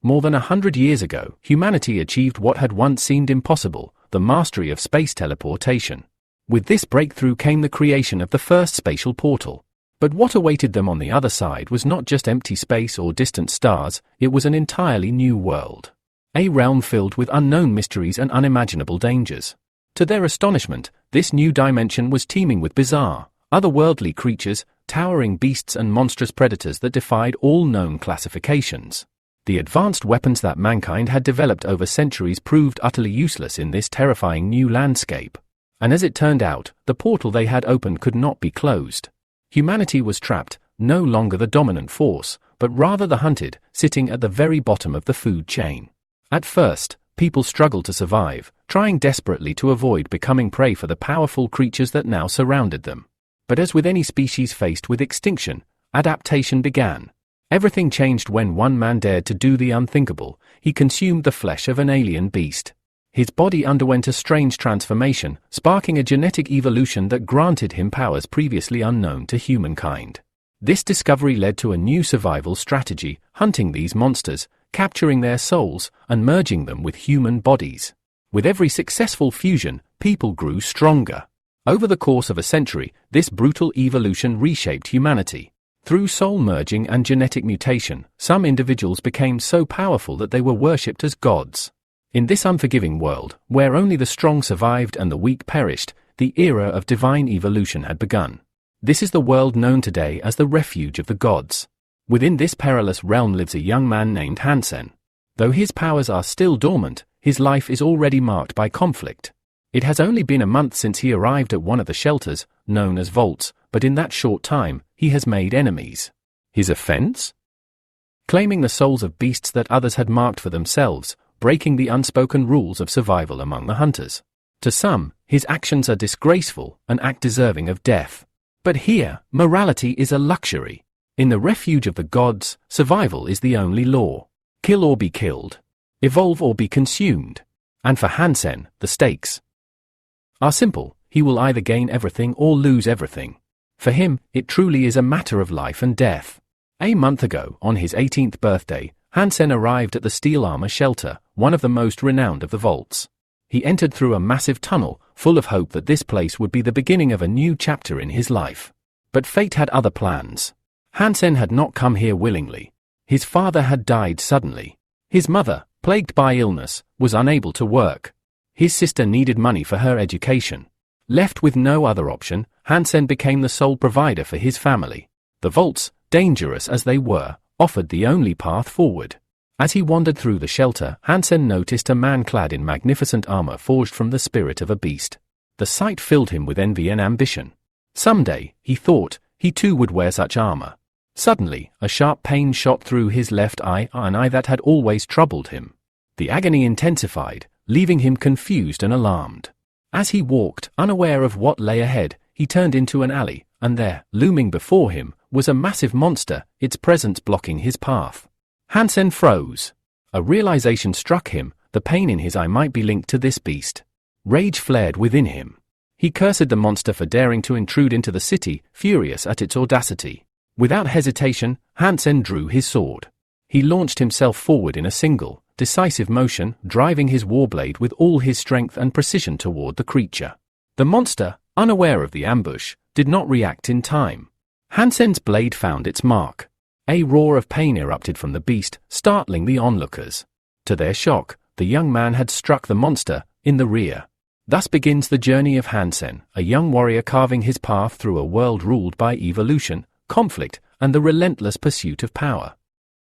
More than 100 years ago, humanity achieved what had once seemed impossible, the mastery of space teleportation. With this breakthrough came the creation of the first spatial portal. But what awaited them on the other side was not just empty space or distant stars, it was an entirely new world. A realm filled with unknown mysteries and unimaginable dangers. To their astonishment, this new dimension was teeming with bizarre, otherworldly creatures, towering beasts and monstrous predators that defied all known classifications. The advanced weapons that mankind had developed over centuries proved utterly useless in this terrifying new landscape. And as it turned out, the portal they had opened could not be closed. Humanity was trapped, no longer the dominant force, but rather the hunted, sitting at the very bottom of the food chain. At first, people struggled to survive, trying desperately to avoid becoming prey for the powerful creatures that now surrounded them. But as with any species faced with extinction, adaptation began. Everything changed when one man dared to do the unthinkable. He consumed the flesh of an alien beast. His body underwent a strange transformation, sparking a genetic evolution that granted him powers previously unknown to humankind. This discovery led to a new survival strategy, hunting these monsters, capturing their souls, and merging them with human bodies. With every successful fusion, people grew stronger. Over the course of a century, this brutal evolution reshaped humanity. Through soul merging and genetic mutation, some individuals became so powerful that they were worshipped as gods. In this unforgiving world, where only the strong survived and the weak perished, the era of divine evolution had begun. This is the world known today as the refuge of the gods. Within this perilous realm lives a young man named Hansen. Though his powers are still dormant, his life is already marked by conflict. It has only been a month since he arrived at one of the shelters, known as vaults, but in that short time, he has made enemies. His offense? Claiming the souls of beasts that others had marked for themselves, breaking the unspoken rules of survival among the hunters. To some, his actions are disgraceful, an act deserving of death. But here, morality is a luxury. In the refuge of the gods, survival is the only law. Kill or be killed. Evolve or be consumed. And for Hansen, the stakes are simple. He will either gain everything or lose everything. For him, it truly is a matter of life and death. A month ago, on his 18th birthday, Hansen arrived at the steel armor shelter, one of the most renowned of the vaults. He entered through a massive tunnel, full of hope that this place would be the beginning of a new chapter in his life. But fate had other plans. Hansen had not come here willingly. His father had died suddenly. His mother, plagued by illness, was unable to work. His sister needed money for her education. Left with no other option, Hansen became the sole provider for his family. The vaults, dangerous as they were, offered the only path forward. As he wandered through the shelter, Hansen noticed a man clad in magnificent armor forged from the spirit of a beast. The sight filled him with envy and ambition. Someday, he thought, he too would wear such armor. Suddenly, a sharp pain shot through his left eye, an eye that had always troubled him. The agony intensified, leaving him confused and alarmed. As he walked, unaware of what lay ahead, he turned into an alley, and there, looming before him, was a massive monster, its presence blocking his path. Hansen froze. A realization struck him, the pain in his eye might be linked to this beast. Rage flared within him. He cursed the monster for daring to intrude into the city, furious at its audacity. Without hesitation, Hansen drew his sword. He launched himself forward in a single, decisive motion, driving his warblade with all his strength and precision toward the creature. The monster, unaware of the ambush, did not react in time. Hansen's blade found its mark. A roar of pain erupted from the beast, startling the onlookers. To their shock, the young man had struck the monster in the rear. Thus begins the journey of Hansen, a young warrior carving his path through a world ruled by evolution, conflict, and the relentless pursuit of power.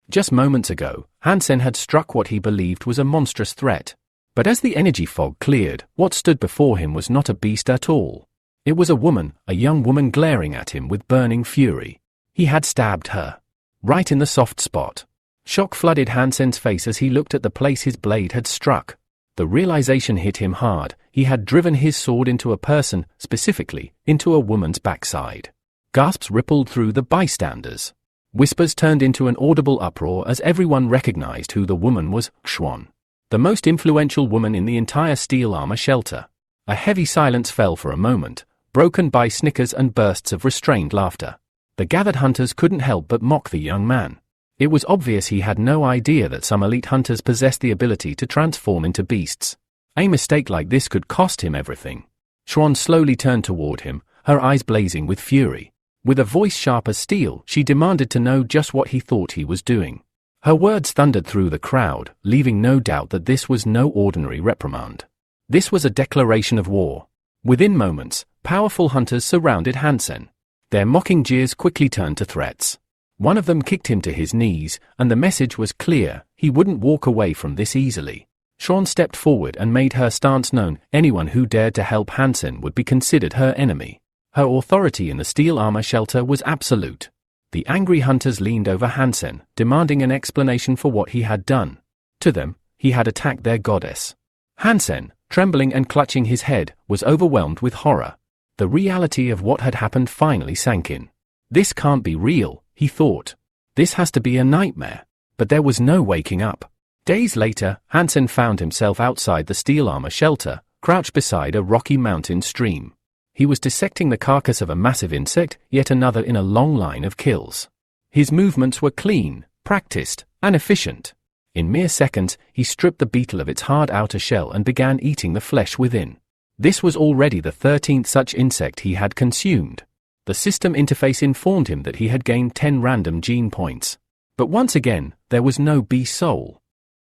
Just moments ago, Hansen had struck what he believed was a monstrous threat. But as the energy fog cleared, what stood before him was not a beast at all. It was a woman, a young woman glaring at him with burning fury. He had stabbed her. Right in the soft spot. Shock flooded Hansen's face as he looked at the place his blade had struck. The realization hit him hard. He had driven his sword into a person, specifically, into a woman's backside. Gasps rippled through the bystanders. Whispers turned into an audible uproar as everyone recognized who the woman was, Xuan, the most influential woman in the entire steel armor shelter. A heavy silence fell for a moment, broken by snickers and bursts of restrained laughter. The gathered hunters couldn't help but mock the young man. It was obvious he had no idea that some elite hunters possessed the ability to transform into beasts. A mistake like this could cost him everything. Xuan slowly turned toward him, her eyes blazing with fury. With a voice sharp as steel, she demanded to know just what he thought he was doing. Her words thundered through the crowd, leaving no doubt that this was no ordinary reprimand. This was a declaration of war. Within moments, powerful hunters surrounded Hansen. Their mocking jeers quickly turned to threats. One of them kicked him to his knees, and the message was clear: he wouldn't walk away from this easily. Xuan stepped forward and made her stance known: anyone who dared to help Hansen would be considered her enemy. Her authority in the steel armor shelter was absolute. The angry hunters leaned over Hansen, demanding an explanation for what he had done. To them, he had attacked their goddess. Hansen, trembling and clutching his head, was overwhelmed with horror. The reality of what had happened finally sank in. This can't be real, he thought. This has to be a nightmare. But there was no waking up. Days later, Hansen found himself outside the steel armor shelter, crouched beside a rocky mountain stream. He was dissecting the carcass of a massive insect, yet another in a long line of kills. His movements were clean, practiced, and efficient. In mere seconds, he stripped the beetle of its hard outer shell and began eating the flesh within. This was already the 13th such insect he had consumed. The system interface informed him that he had gained 10 random gene points. But once again, there was no beast soul.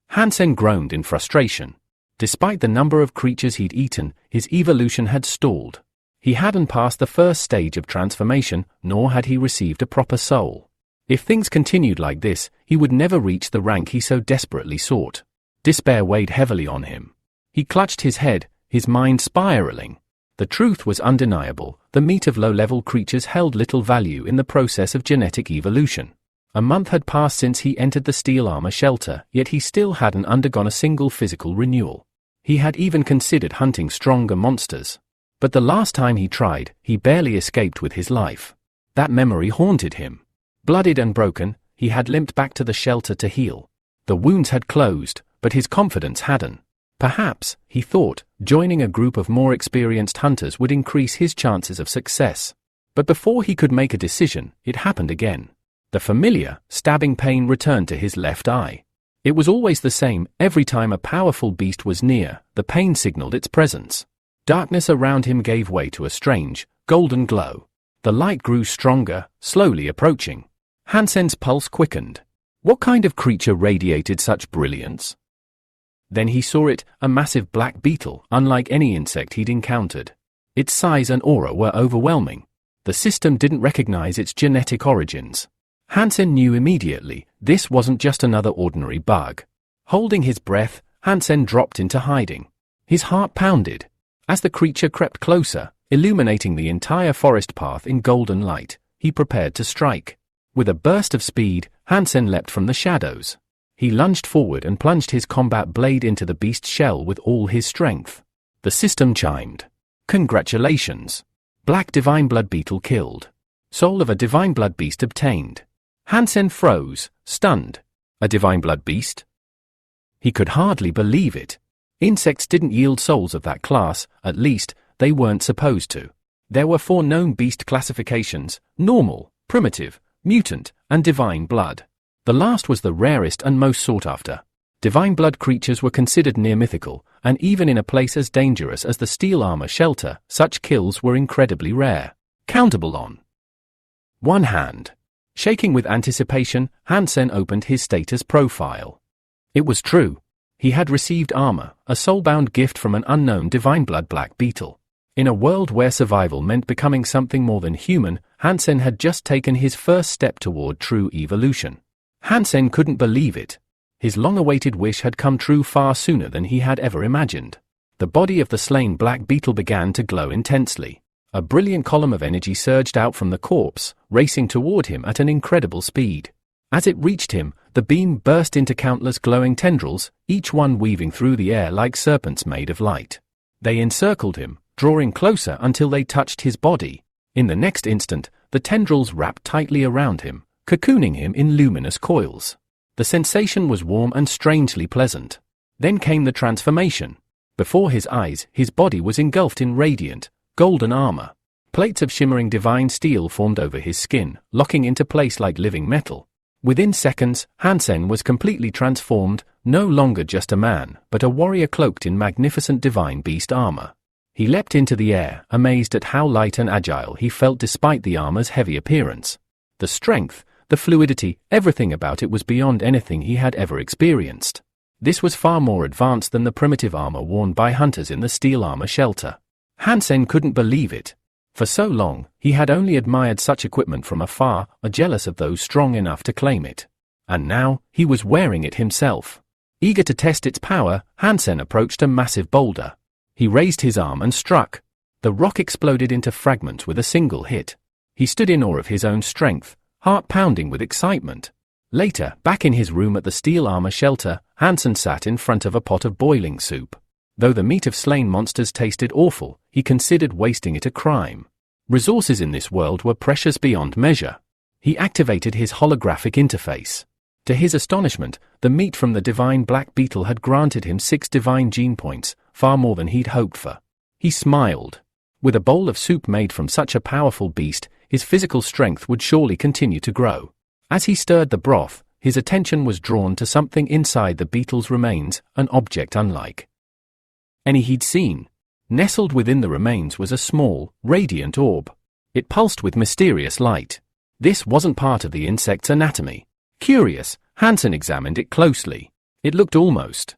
Hansen groaned in frustration. Despite the number of creatures he'd eaten, his evolution had stalled. He hadn't passed the first stage of transformation, nor had he received a proper soul. If things continued like this, he would never reach the rank he so desperately sought. Despair weighed heavily on him. He clutched his head, his mind spiraling. The truth was undeniable: the meat of low-level creatures held little value in the process of genetic evolution. A month had passed since he entered the steel armor shelter, yet he still hadn't undergone a single physical renewal. He had even considered hunting stronger monsters. But the last time he tried, he barely escaped with his life. That memory haunted him. Blooded and broken, he had limped back to the shelter to heal. The wounds had closed, but his confidence hadn't. Perhaps, he thought, joining a group of more experienced hunters would increase his chances of success. But before he could make a decision, it happened again. The familiar, stabbing pain returned to his left eye. It was always the same: every time a powerful beast was near, the pain signaled its presence. Darkness around him gave way to a strange, golden glow. The light grew stronger, slowly approaching. Hansen's pulse quickened. What kind of creature radiated such brilliance? Then he saw it, a massive black beetle, unlike any insect he'd encountered. Its size and aura were overwhelming. The system didn't recognize its genetic origins. Hansen knew immediately, this wasn't just another ordinary bug. Holding his breath, Hansen dropped into hiding. His heart pounded. As the creature crept closer, illuminating the entire forest path in golden light, he prepared to strike. With a burst of speed, Hansen leapt from the shadows. He lunged forward and plunged his combat blade into the beast's shell with all his strength. The system chimed. Congratulations! Black Divine Blood Beetle killed. Soul of a Divine Blood Beast obtained. Hansen froze, stunned. A Divine Blood Beast? He could hardly believe it. Insects didn't yield souls of that class, at least, they weren't supposed to. There were 4 known beast classifications: normal, primitive, mutant, and divine blood. The last was the rarest and most sought after. Divine blood creatures were considered near mythical, and even in a place as dangerous as the steel armor shelter, such kills were incredibly rare. Countable on one hand. Shaking with anticipation, Hansen opened his status profile. It was true. He had received armor, a soulbound gift from an unknown divine blood black beetle. In a world where survival meant becoming something more than human, Hansen had just taken his first step toward true evolution. Hansen couldn't believe it. His long-awaited wish had come true far sooner than he had ever imagined. The body of the slain black beetle began to glow intensely. A brilliant column of energy surged out from the corpse, racing toward him at an incredible speed. As it reached him, the beam burst into countless glowing tendrils, each one weaving through the air like serpents made of light. They encircled him, drawing closer until they touched his body. In the next instant, the tendrils wrapped tightly around him, cocooning him in luminous coils. The sensation was warm and strangely pleasant. Then came the transformation. Before his eyes, his body was engulfed in radiant, golden armor. Plates of shimmering divine steel formed over his skin, locking into place like living metal. Within seconds, Hansen was completely transformed, no longer just a man, but a warrior cloaked in magnificent divine beast armor. He leapt into the air, amazed at how light and agile he felt despite the armor's heavy appearance. The strength, the fluidity, everything about it was beyond anything he had ever experienced. This was far more advanced than the primitive armor worn by hunters in the steel armor shelter. Hansen couldn't believe it. For so long, he had only admired such equipment from afar, or jealous of those strong enough to claim it. And now, he was wearing it himself. Eager to test its power, Hansen approached a massive boulder. He raised his arm and struck. The rock exploded into fragments with a single hit. He stood in awe of his own strength, heart pounding with excitement. Later, back in his room at the steel armor shelter, Hansen sat in front of a pot of boiling soup. Though the meat of slain monsters tasted awful, he considered wasting it a crime. Resources in this world were precious beyond measure. He activated his holographic interface. To his astonishment, the meat from the divine black beetle had granted him 6 divine gene points, far more than he'd hoped for. He smiled. With a bowl of soup made from such a powerful beast, his physical strength would surely continue to grow. As he stirred the broth, his attention was drawn to something inside the beetle's remains, an object unlike any he'd seen. Nestled within the remains was a small, radiant orb. It pulsed with mysterious light. This wasn't part of the insect's anatomy. Curious, Hansen examined it closely. It looked almost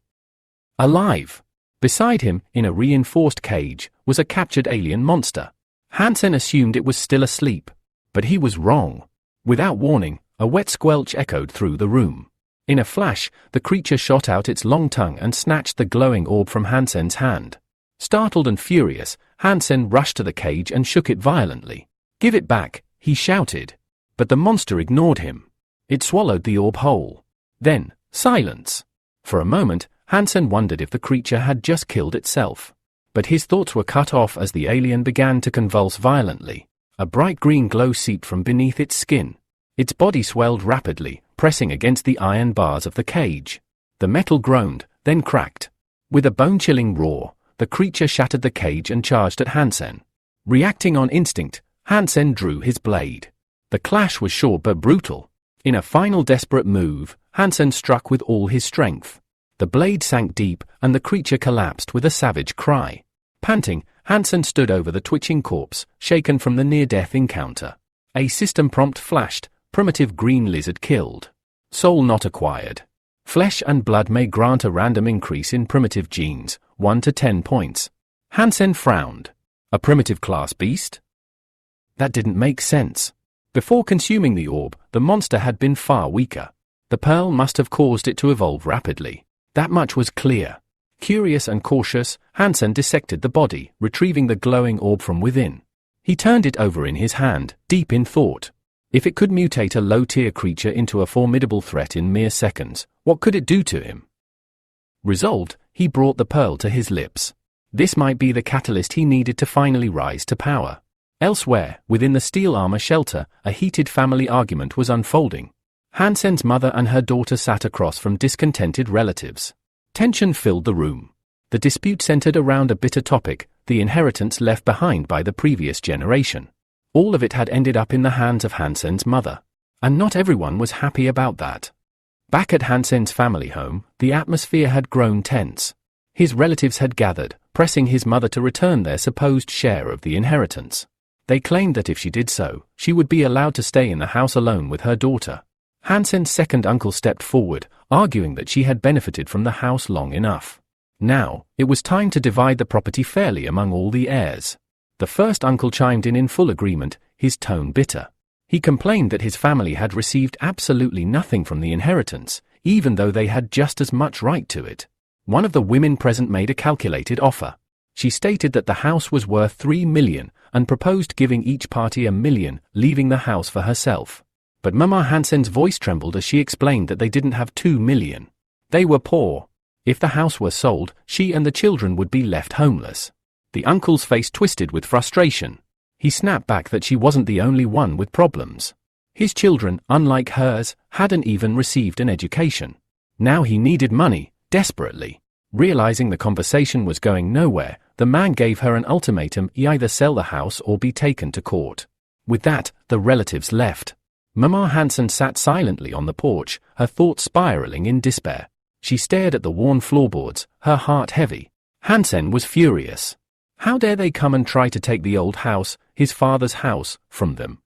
alive. Beside him, in a reinforced cage, was a captured alien monster. Hansen assumed it was still asleep. But he was wrong. Without warning, a wet squelch echoed through the room. In a flash, the creature shot out its long tongue and snatched the glowing orb from Hansen's hand. Startled and furious, Hansen rushed to the cage and shook it violently. "Give it back," he shouted. But the monster ignored him. It swallowed the orb whole. Then, silence. For a moment, Hansen wondered if the creature had just killed itself. But his thoughts were cut off as the alien began to convulse violently. A bright green glow seeped from beneath its skin. Its body swelled rapidly, pressing against the iron bars of the cage. The metal groaned, then cracked. With a bone-chilling roar, the creature shattered the cage and charged at Hansen. Reacting on instinct, Hansen drew his blade. The clash was short but brutal. In a final desperate move, Hansen struck with all his strength. The blade sank deep, and the creature collapsed with a savage cry. Panting, Hansen stood over the twitching corpse, shaken from the near-death encounter. A system prompt flashed: primitive green lizard killed. Soul not acquired. Flesh and blood may grant a random increase in primitive genes, 1 to 10 points. Hansen frowned. A primitive class beast? That didn't make sense. Before consuming the orb, the monster had been far weaker. The pearl must have caused it to evolve rapidly. That much was clear. Curious and cautious, Hansen dissected the body, retrieving the glowing orb from within. He turned it over in his hand, deep in thought. If it could mutate a low-tier creature into a formidable threat in mere seconds, what could it do to him? Resolved, he brought the pearl to his lips. This might be the catalyst he needed to finally rise to power. Elsewhere, within the steel armor shelter, a heated family argument was unfolding. Hansen's mother and her daughter sat across from discontented relatives. Tension filled the room. The dispute centered around a bitter topic: the inheritance left behind by the previous generation. All of it had ended up in the hands of Hansen's mother. And not everyone was happy about that. Back at Hansen's family home, the atmosphere had grown tense. His relatives had gathered, pressing his mother to return their supposed share of the inheritance. They claimed that if she did so, she would be allowed to stay in the house alone with her daughter. Hansen's second uncle stepped forward, arguing that she had benefited from the house long enough. Now, it was time to divide the property fairly among all the heirs. The first uncle chimed in full agreement, his tone bitter. He complained that his family had received absolutely nothing from the inheritance, even though they had just as much right to it. One of the women present made a calculated offer. She stated that the house was worth 3 million and proposed giving each party 1 million, leaving the house for herself. But Mama Hansen's voice trembled as she explained that they didn't have 2 million. They were poor. If the house were sold, she and the children would be left homeless. The uncle's face twisted with frustration. He snapped back that she wasn't the only one with problems. His children, unlike hers, hadn't even received an education. Now he needed money, desperately. Realizing the conversation was going nowhere, the man gave her an ultimatum: either sell the house or be taken to court. With that, the relatives left. Mama Hansen sat silently on the porch, her thoughts spiraling in despair. She stared at the worn floorboards, her heart heavy. Hansen was furious. How dare they come and try to take the old house, his father's house, from them?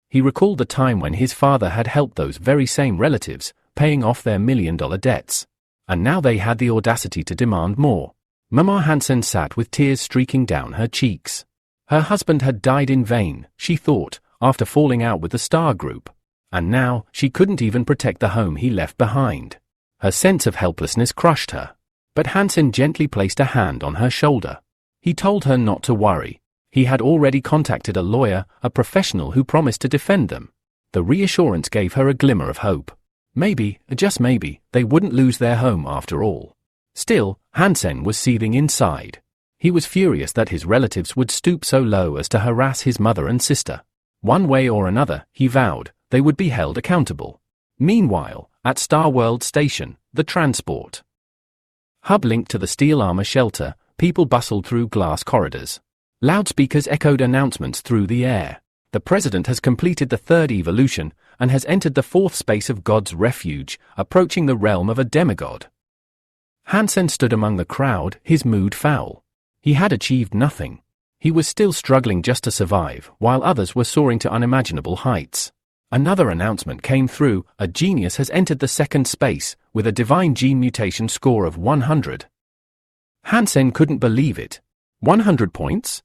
He recalled the time when his father had helped those very same relatives, paying off their million-dollar debts. And now they had the audacity to demand more. Mama Hansen sat with tears streaking down her cheeks. Her husband had died in vain, she thought, after falling out with the Star Group. And now, she couldn't even protect the home he left behind. Her sense of helplessness crushed her. But Hansen gently placed a hand on her shoulder. He told her not to worry. He had already contacted a lawyer, a professional who promised to defend them. The reassurance gave her a glimmer of hope. Maybe, just maybe, they wouldn't lose their home after all. Still, Hansen was seething inside. He was furious that his relatives would stoop so low as to harass his mother and sister. One way or another, he vowed, they would be held accountable. Meanwhile, at Star World Station, the transport hub linked to the steel armor shelter, people bustled through glass corridors. Loudspeakers echoed announcements through the air. The president has completed the third evolution and has entered the fourth space of God's refuge, approaching the realm of a demigod. Hansen stood among the crowd, his mood foul. He had achieved nothing. He was still struggling just to survive, while others were soaring to unimaginable heights. Another announcement came through: a genius has entered the second space, with a divine gene mutation score of 100. Hansen couldn't believe it. 100 points?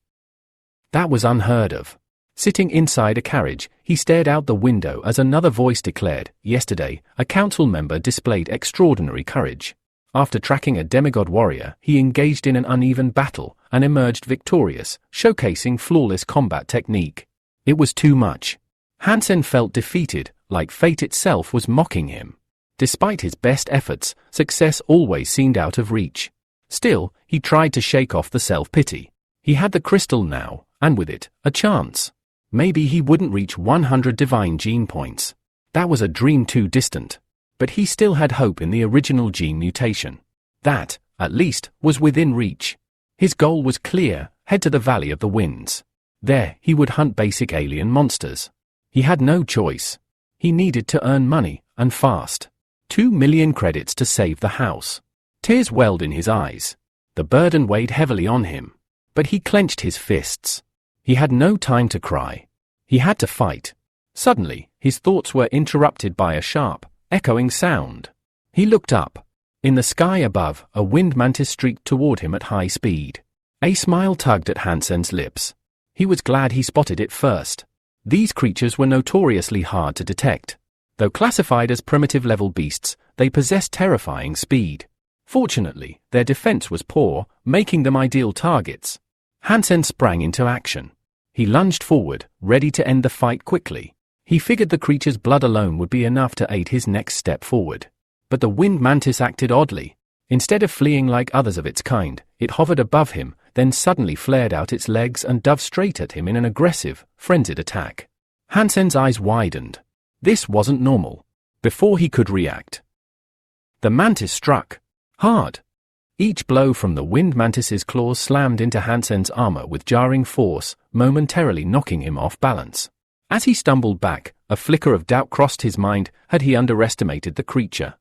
That was unheard of. Sitting inside a carriage, he stared out the window as another voice declared, yesterday, a council member displayed extraordinary courage. After tracking a demigod warrior, he engaged in an uneven battle and emerged victorious, showcasing flawless combat technique. It was too much. Hansen felt defeated, like fate itself was mocking him. Despite his best efforts, success always seemed out of reach. Still, he tried to shake off the self-pity. He had the crystal now, and with it, a chance. Maybe he wouldn't reach 100 divine gene points. That was a dream too distant. But he still had hope in the original gene mutation. That, at least, was within reach. His goal was clear: head to the Valley of the Winds. There, he would hunt basic alien monsters. He had no choice. He needed to earn money, and fast. 2 million credits to save the house. Tears welled in his eyes. The burden weighed heavily on him. But he clenched his fists. He had no time to cry. He had to fight. Suddenly, his thoughts were interrupted by a sharp, echoing sound. He looked up. In the sky above, a wind mantis streaked toward him at high speed. A smile tugged at Hansen's lips. He was glad he spotted it first. These creatures were notoriously hard to detect. Though classified as primitive-level beasts, they possessed terrifying speed. Fortunately, their defense was poor, making them ideal targets. Hansen sprang into action. He lunged forward, ready to end the fight quickly. He figured the creature's blood alone would be enough to aid his next step forward. But the wind mantis acted oddly. Instead of fleeing like others of its kind, it hovered above him, then suddenly flared out its legs and dove straight at him in an aggressive, frenzied attack. Hansen's eyes widened. This wasn't normal. Before he could react, the mantis struck. Hard. Each blow from the wind mantis's claws slammed into Hansen's armor with jarring force, momentarily knocking him off balance. As he stumbled back, a flicker of doubt crossed his mind: had he underestimated the creature?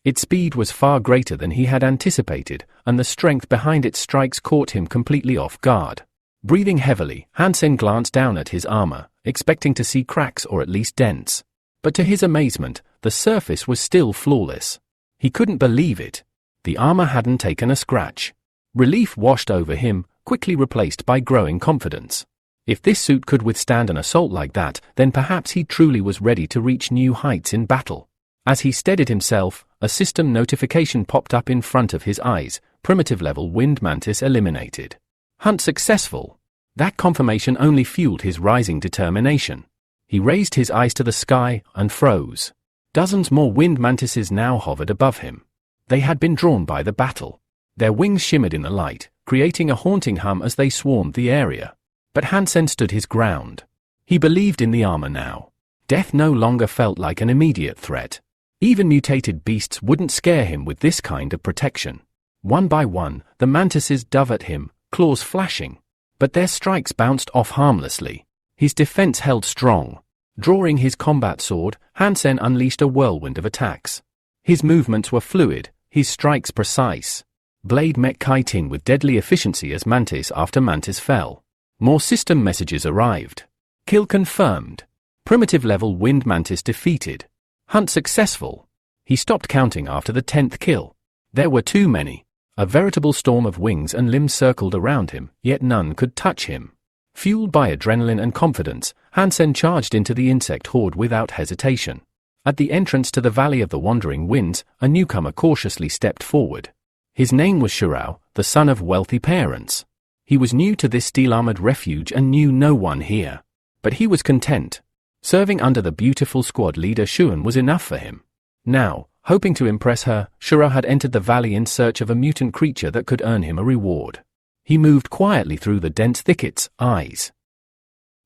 Its speed was far greater than he had anticipated, and the strength behind its strikes caught him completely off guard. Breathing heavily, Hansen glanced down at his armor, expecting to see cracks or at least dents. But to his amazement, the surface was still flawless. He couldn't believe it. The armor hadn't taken a scratch. Relief washed over him, quickly replaced by growing confidence. If this suit could withstand an assault like that, then perhaps he truly was ready to reach new heights in battle. As he steadied himself, a system notification popped up in front of his eyes: primitive-level wind mantis eliminated. Hunt successful. That confirmation only fueled his rising determination. He raised his eyes to the sky and froze. Dozens more wind mantises now hovered above him. They had been drawn by the battle. Their wings shimmered in the light, creating a haunting hum as they swarmed the area. But Hansen stood his ground. He believed in the armor now. Death no longer felt like an immediate threat. Even mutated beasts wouldn't scare him with this kind of protection. One by one, the mantises dove at him, claws flashing. But their strikes bounced off harmlessly. His defense held strong. Drawing his combat sword, Hansen unleashed a whirlwind of attacks. His movements were fluid, his strikes precise. Blade met kiting with deadly efficiency as mantis after mantis fell. More system messages arrived. Kill confirmed. Primitive level wind mantis defeated. Hunt successful. He stopped counting after the 10th kill. There were too many. A veritable storm of wings and limbs circled around him, yet none could touch him. Fueled by adrenaline and confidence, Hansen charged into the insect horde without hesitation. At the entrance to the Valley of the Wandering Winds, a newcomer cautiously stepped forward. His name was Shirao, the son of wealthy parents. He was new to this steel-armored refuge and knew no one here. But he was content. Serving under the beautiful squad leader Shounen was enough for him. Now, hoping to impress her, Shirao had entered the valley in search of a mutant creature that could earn him a reward. He moved quietly through the dense thickets, eyes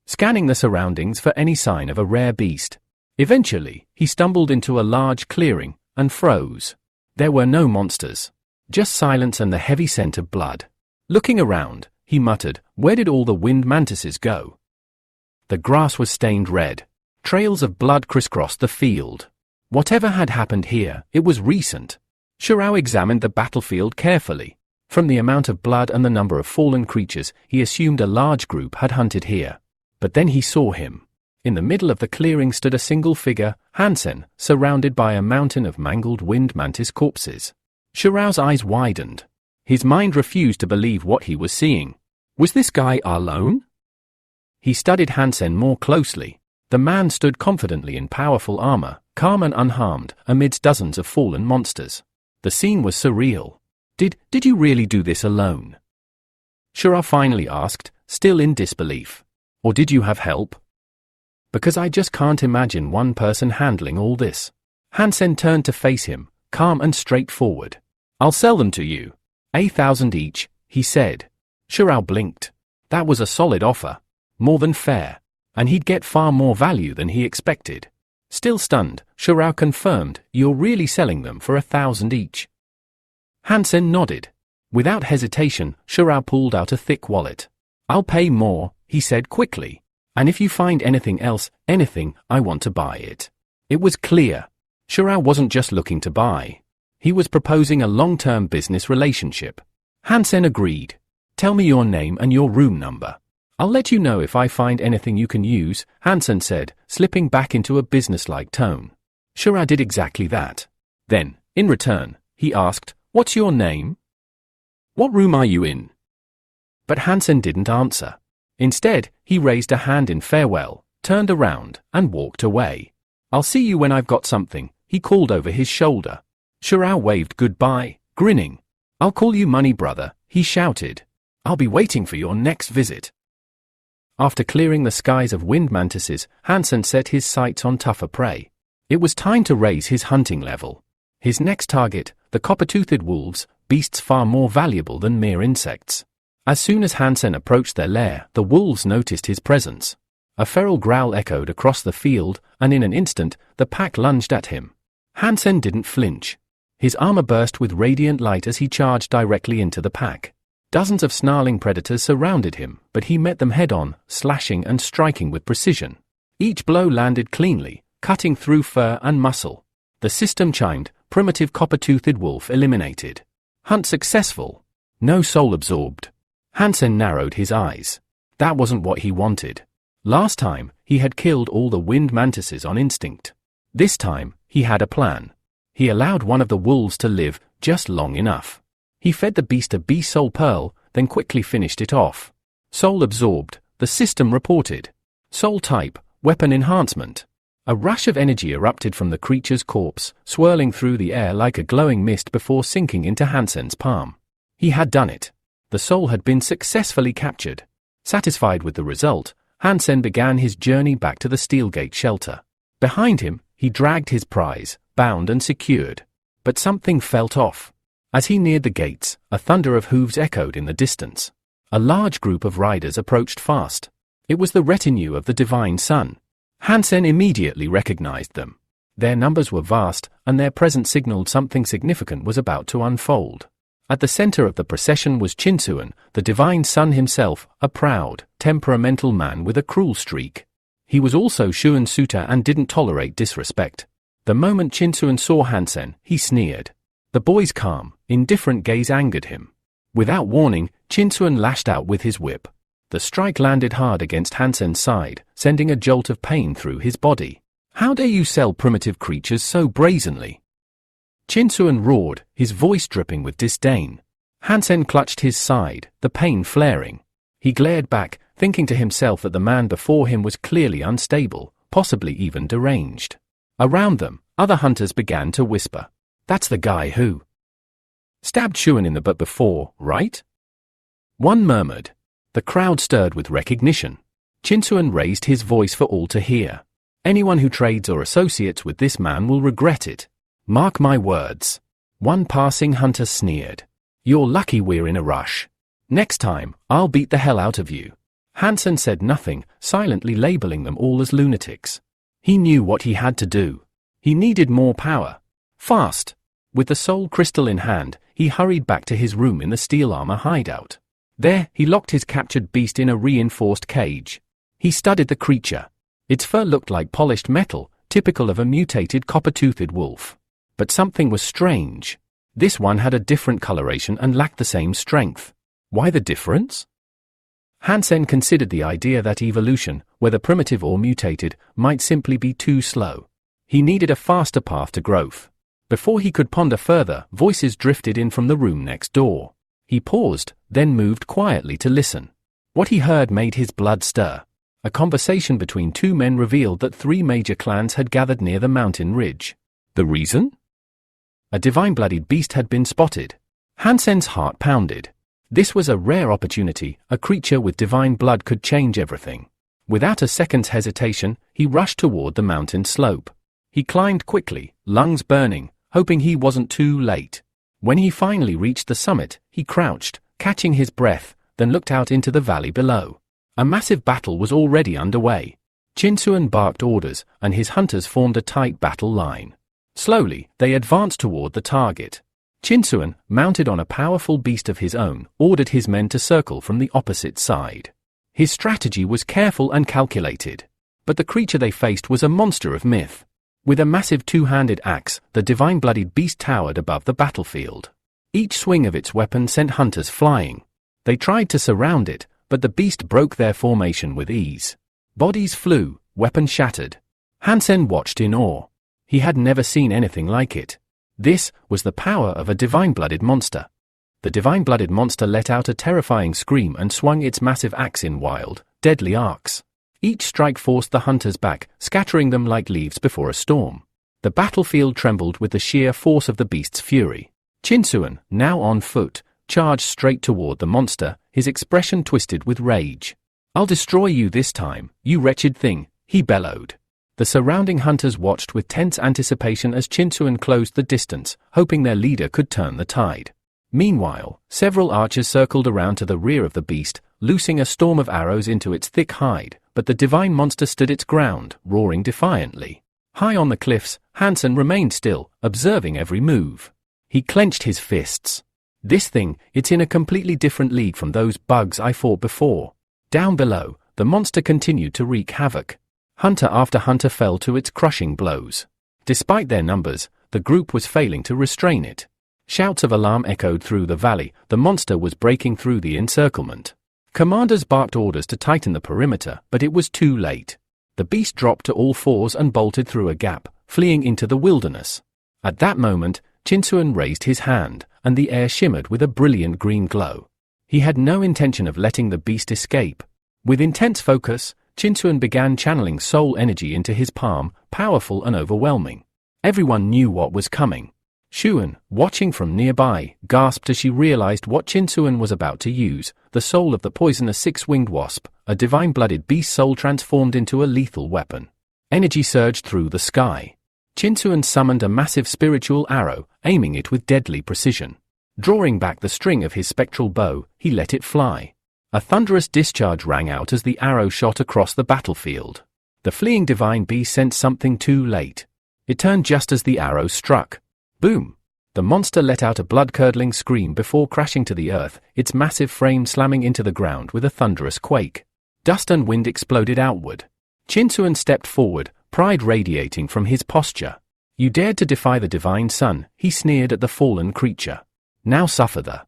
scanning the surroundings for any sign of a rare beast. Eventually, he stumbled into a large clearing and froze. There were no monsters. Just silence and the heavy scent of blood. Looking around, he muttered, "Where did all the wind mantises go?" The grass was stained red. Trails of blood crisscrossed the field. Whatever had happened here, it was recent. Shirao examined the battlefield carefully. From the amount of blood and the number of fallen creatures, he assumed a large group had hunted here. But then he saw him. In the middle of the clearing stood a single figure, Hansen, surrounded by a mountain of mangled wind mantis corpses. Shirao's eyes widened. His mind refused to believe what he was seeing. Was this guy alone? He studied Hansen more closely. The man stood confidently in powerful armor, calm and unharmed, amidst dozens of fallen monsters. The scene was surreal. Did you really do this alone? Shirao finally asked, still in disbelief. Or did you have help? Because I just can't imagine one person handling all this. Hansen turned to face him, calm and straightforward. I'll sell them to you. 1,000 each, he said. Shirao blinked. That was a solid offer. More than fair. And he'd get far more value than he expected. Still stunned, Shirao confirmed, "You're really selling them for 1,000 each?" Hansen nodded. Without hesitation, Shirao pulled out a thick wallet. "I'll pay more," he said quickly. "And if you find anything else, anything, I want to buy it." It was clear. Shirao wasn't just looking to buy. He was proposing a long-term business relationship. Hansen agreed. "Tell me your name and your room number. I'll let you know if I find anything you can use," Hansen said, slipping back into a businesslike tone. Shirao did exactly that. Then, in return, he asked, "What's your name? What room are you in?" But Hansen didn't answer. Instead, he raised a hand in farewell, turned around, and walked away. "I'll see you when I've got something," he called over his shoulder. Shirao waved goodbye, grinning. "I'll call you money, brother," he shouted. "I'll be waiting for your next visit." After clearing the skies of wind mantises, Hansen set his sights on tougher prey. It was time to raise his hunting level. His next target, the copper-toothed wolves, beasts far more valuable than mere insects. As soon as Hansen approached their lair, the wolves noticed his presence. A feral growl echoed across the field, and in an instant, the pack lunged at him. Hansen didn't flinch. His armor burst with radiant light as he charged directly into the pack. Dozens of snarling predators surrounded him, but he met them head-on, slashing and striking with precision. Each blow landed cleanly, cutting through fur and muscle. The system chimed, primitive copper-toothed wolf eliminated. Hunt successful. No soul absorbed. Hansen narrowed his eyes. That wasn't what he wanted. Last time, he had killed all the wind mantises on instinct. This time, he had a plan. He allowed one of the wolves to live just long enough. He fed the beast a bee soul pearl, then quickly finished it off. Soul absorbed, the system reported. Soul type, weapon enhancement. A rush of energy erupted from the creature's corpse, swirling through the air like a glowing mist before sinking into Hansen's palm. He had done it. The soul had been successfully captured. Satisfied with the result, Hansen began his journey back to the Steelgate shelter. Behind him, he dragged his prize, bound and secured. But something felt off. As he neared the gates, a thunder of hooves echoed in the distance. A large group of riders approached fast. It was the retinue of the Divine Sun. Hansen immediately recognized them. Their numbers were vast, and their presence signaled something significant was about to unfold. At the center of the procession was Chinsuan, the Divine Sun himself, a proud, temperamental man with a cruel streak. He was also Shuun suitor and didn't tolerate disrespect. The moment Chinsuan saw Hansen, he sneered. The boy's calm, indifferent gaze angered him. Without warning, Chinsuan lashed out with his whip. The strike landed hard against Hansen's side, sending a jolt of pain through his body. How dare you sell primitive creatures so brazenly? Chinsuan roared, his voice dripping with disdain. Hansen clutched his side, the pain flaring. He glared back, thinking to himself that the man before him was clearly unstable, possibly even deranged. Around them, other hunters began to whisper. That's the guy who stabbed Shuun in the butt before, right? One murmured. The crowd stirred with recognition. Chinsuan raised his voice for all to hear. Anyone who trades or associates with this man will regret it. Mark my words. One passing hunter sneered. You're lucky we're in a rush. Next time, I'll beat the hell out of you. Hansen said nothing, silently labeling them all as lunatics. He knew what he had to do. He needed more power. Fast. With the soul crystal in hand, he hurried back to his room in the steel armor hideout. There, he locked his captured beast in a reinforced cage. He studied the creature. Its fur looked like polished metal, typical of a mutated copper-toothed wolf. But something was strange. This one had a different coloration and lacked the same strength. Why the difference? Hansen considered the idea that evolution, whether primitive or mutated, might simply be too slow. He needed a faster path to growth. Before he could ponder further, voices drifted in from the room next door. He paused, then moved quietly to listen. What he heard made his blood stir. A conversation between two men revealed that 3 major clans had gathered near the mountain ridge. The reason? A divine-blooded beast had been spotted. Hansen's heart pounded. This was a rare opportunity. A creature with divine blood could change everything. Without a second's hesitation, he rushed toward the mountain slope. He climbed quickly, lungs burning, hoping he wasn't too late. When he finally reached the summit, he crouched, catching his breath, then looked out into the valley below. A massive battle was already underway. Chinsuan barked orders, and his hunters formed a tight battle line. Slowly, they advanced toward the target. Chinsuan, mounted on a powerful beast of his own, ordered his men to circle from the opposite side. His strategy was careful and calculated. But the creature they faced was a monster of myth. With a massive 2-handed axe, the divine-blooded beast towered above the battlefield. Each swing of its weapon sent hunters flying. They tried to surround it, but the beast broke their formation with ease. Bodies flew, weapons shattered. Hansen watched in awe. He had never seen anything like it. This was the power of a divine-blooded monster. The divine-blooded monster let out a terrifying scream and swung its massive axe in wild, deadly arcs. Each strike forced the hunters back, scattering them like leaves before a storm. The battlefield trembled with the sheer force of the beast's fury. Chinsuan, now on foot, charged straight toward the monster, his expression twisted with rage. "I'll destroy you this time, you wretched thing," he bellowed. The surrounding hunters watched with tense anticipation as Chinsuan closed the distance, hoping their leader could turn the tide. Meanwhile, several archers circled around to the rear of the beast, loosing a storm of arrows into its thick hide, but the divine monster stood its ground, roaring defiantly. High on the cliffs, Hansen remained still, observing every move. He clenched his fists. "This thing, it's in a completely different league from those bugs I fought before." Down below, the monster continued to wreak havoc. Hunter after hunter fell to its crushing blows. Despite their numbers, the group was failing to restrain it. Shouts of alarm echoed through the valley. The monster was breaking through the encirclement. Commanders barked orders to tighten the perimeter, but it was too late. The beast dropped to all fours and bolted through a gap, fleeing into the wilderness. At that moment, Chinsuan raised his hand, and the air shimmered with a brilliant green glow. He had no intention of letting the beast escape. With intense focus, Chinsuan began channeling soul energy into his palm, powerful and overwhelming. Everyone knew what was coming. Shuun, watching from nearby, gasped as she realized what Chinsuan was about to use, the soul of the poisonous 6-winged wasp, a divine-blooded beast soul transformed into a lethal weapon. Energy surged through the sky. Chinsuan summoned a massive spiritual arrow, aiming it with deadly precision. Drawing back the string of his spectral bow, he let it fly. A thunderous discharge rang out as the arrow shot across the battlefield. The fleeing divine beast sensed something too late. It turned just as the arrow struck. Boom! The monster let out a blood-curdling scream before crashing to the earth, its massive frame slamming into the ground with a thunderous quake. Dust and wind exploded outward. Shinsuan stepped forward, pride radiating from his posture. You dared to defy the divine sun, he sneered at the fallen creature. Now suffer the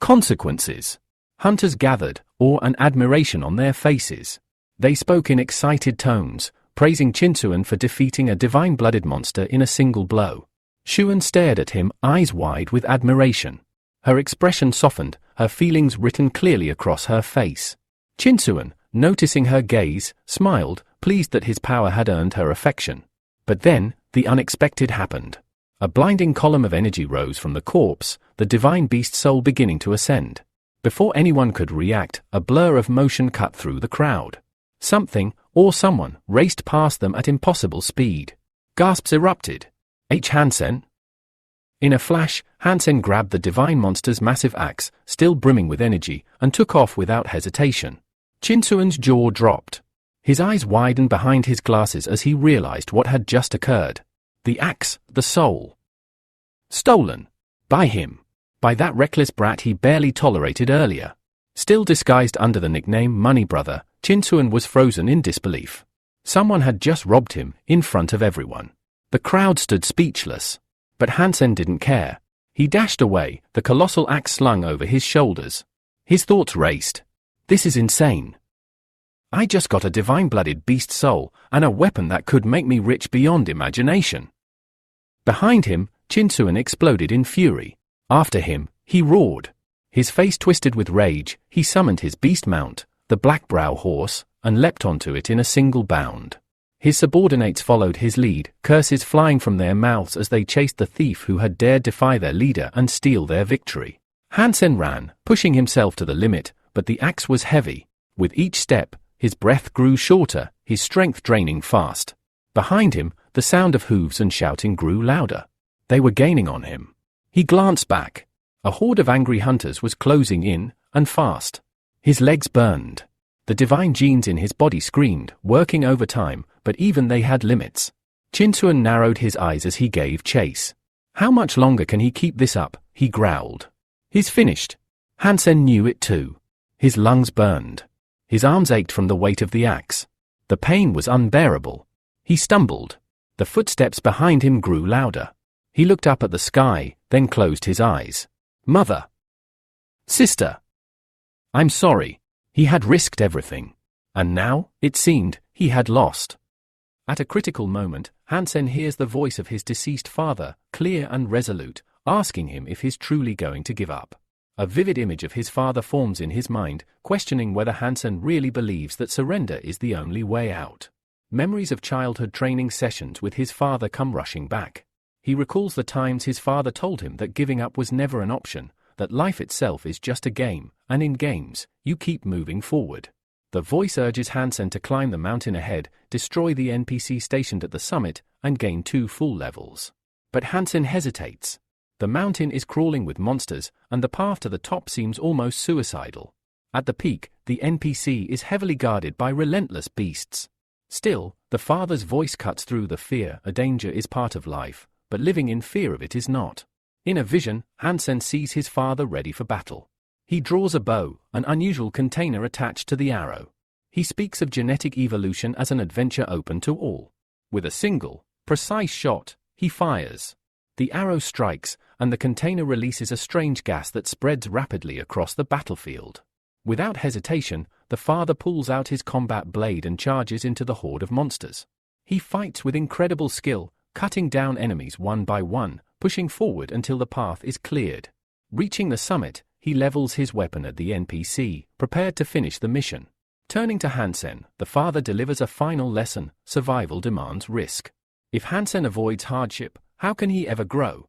consequences. Hunters gathered, awe and admiration on their faces. They spoke in excited tones, praising Shinsuan for defeating a divine-blooded monster in a single blow. Shuan stared at him, eyes wide with admiration. Her expression softened, her feelings written clearly across her face. Shinsuan, noticing her gaze, smiled, pleased that his power had earned her affection. But then, the unexpected happened. A blinding column of energy rose from the corpse, the divine beast soul beginning to ascend. Before anyone could react, a blur of motion cut through the crowd. Something, or someone, raced past them at impossible speed. Gasps erupted. Hansen? In a flash, Hansen grabbed the divine monster's massive axe, still brimming with energy, and took off without hesitation. Shinsuan's jaw dropped. His eyes widened behind his glasses as he realized what had just occurred. The axe, the soul. Stolen. By him. By that reckless brat he barely tolerated earlier. Still disguised under the nickname Money Brother, Shinsuan was frozen in disbelief. Someone had just robbed him, in front of everyone. The crowd stood speechless. But Hansen didn't care. He dashed away, the colossal axe slung over his shoulders. His thoughts raced. This is insane. I just got a divine-blooded beast soul, and a weapon that could make me rich beyond imagination. Behind him, Shinsuan exploded in fury. After him, he roared. His face twisted with rage, he summoned his beast mount, the black brow horse, and leapt onto it in a single bound. His subordinates followed his lead, curses flying from their mouths as they chased the thief who had dared defy their leader and steal their victory. Hansen ran, pushing himself to the limit, but the axe was heavy. With each step, his breath grew shorter, his strength draining fast. Behind him, the sound of hooves and shouting grew louder. They were gaining on him. He glanced back. A horde of angry hunters was closing in, and fast. His legs burned. The divine genes in his body screamed, working overtime, but even they had limits. Shinsuan narrowed his eyes as he gave chase. How much longer can he keep this up? He growled. He's finished. Hansen knew it too. His lungs burned. His arms ached from the weight of the axe. The pain was unbearable. He stumbled. The footsteps behind him grew louder. He looked up at the sky, then closed his eyes. Mother. Sister. I'm sorry. He had risked everything. And now, it seemed, he had lost. At a critical moment, Hansen hears the voice of his deceased father, clear and resolute, asking him if he's truly going to give up. A vivid image of his father forms in his mind, questioning whether Hansen really believes that surrender is the only way out. Memories of childhood training sessions with his father come rushing back. He recalls the times his father told him that giving up was never an option, that life itself is just a game, and in games, you keep moving forward. The voice urges Hansen to climb the mountain ahead, destroy the NPC stationed at the summit, and gain 2 full levels. But Hansen hesitates. The mountain is crawling with monsters, and the path to the top seems almost suicidal. At the peak, the NPC is heavily guarded by relentless beasts. Still, the father's voice cuts through the fear. A danger is part of life, but living in fear of it is not. In a vision, Hansen sees his father ready for battle. He draws a bow, an unusual container attached to the arrow. He speaks of genetic evolution as an adventure open to all. With a single, precise shot, he fires. The arrow strikes, and the container releases a strange gas that spreads rapidly across the battlefield. Without hesitation, the father pulls out his combat blade and charges into the horde of monsters. He fights with incredible skill, cutting down enemies one by one, pushing forward until the path is cleared. Reaching the summit, he levels his weapon at the NPC, prepared to finish the mission. Turning to Hansen, the father delivers a final lesson: survival demands risk. If Hansen avoids hardship, how can he ever grow?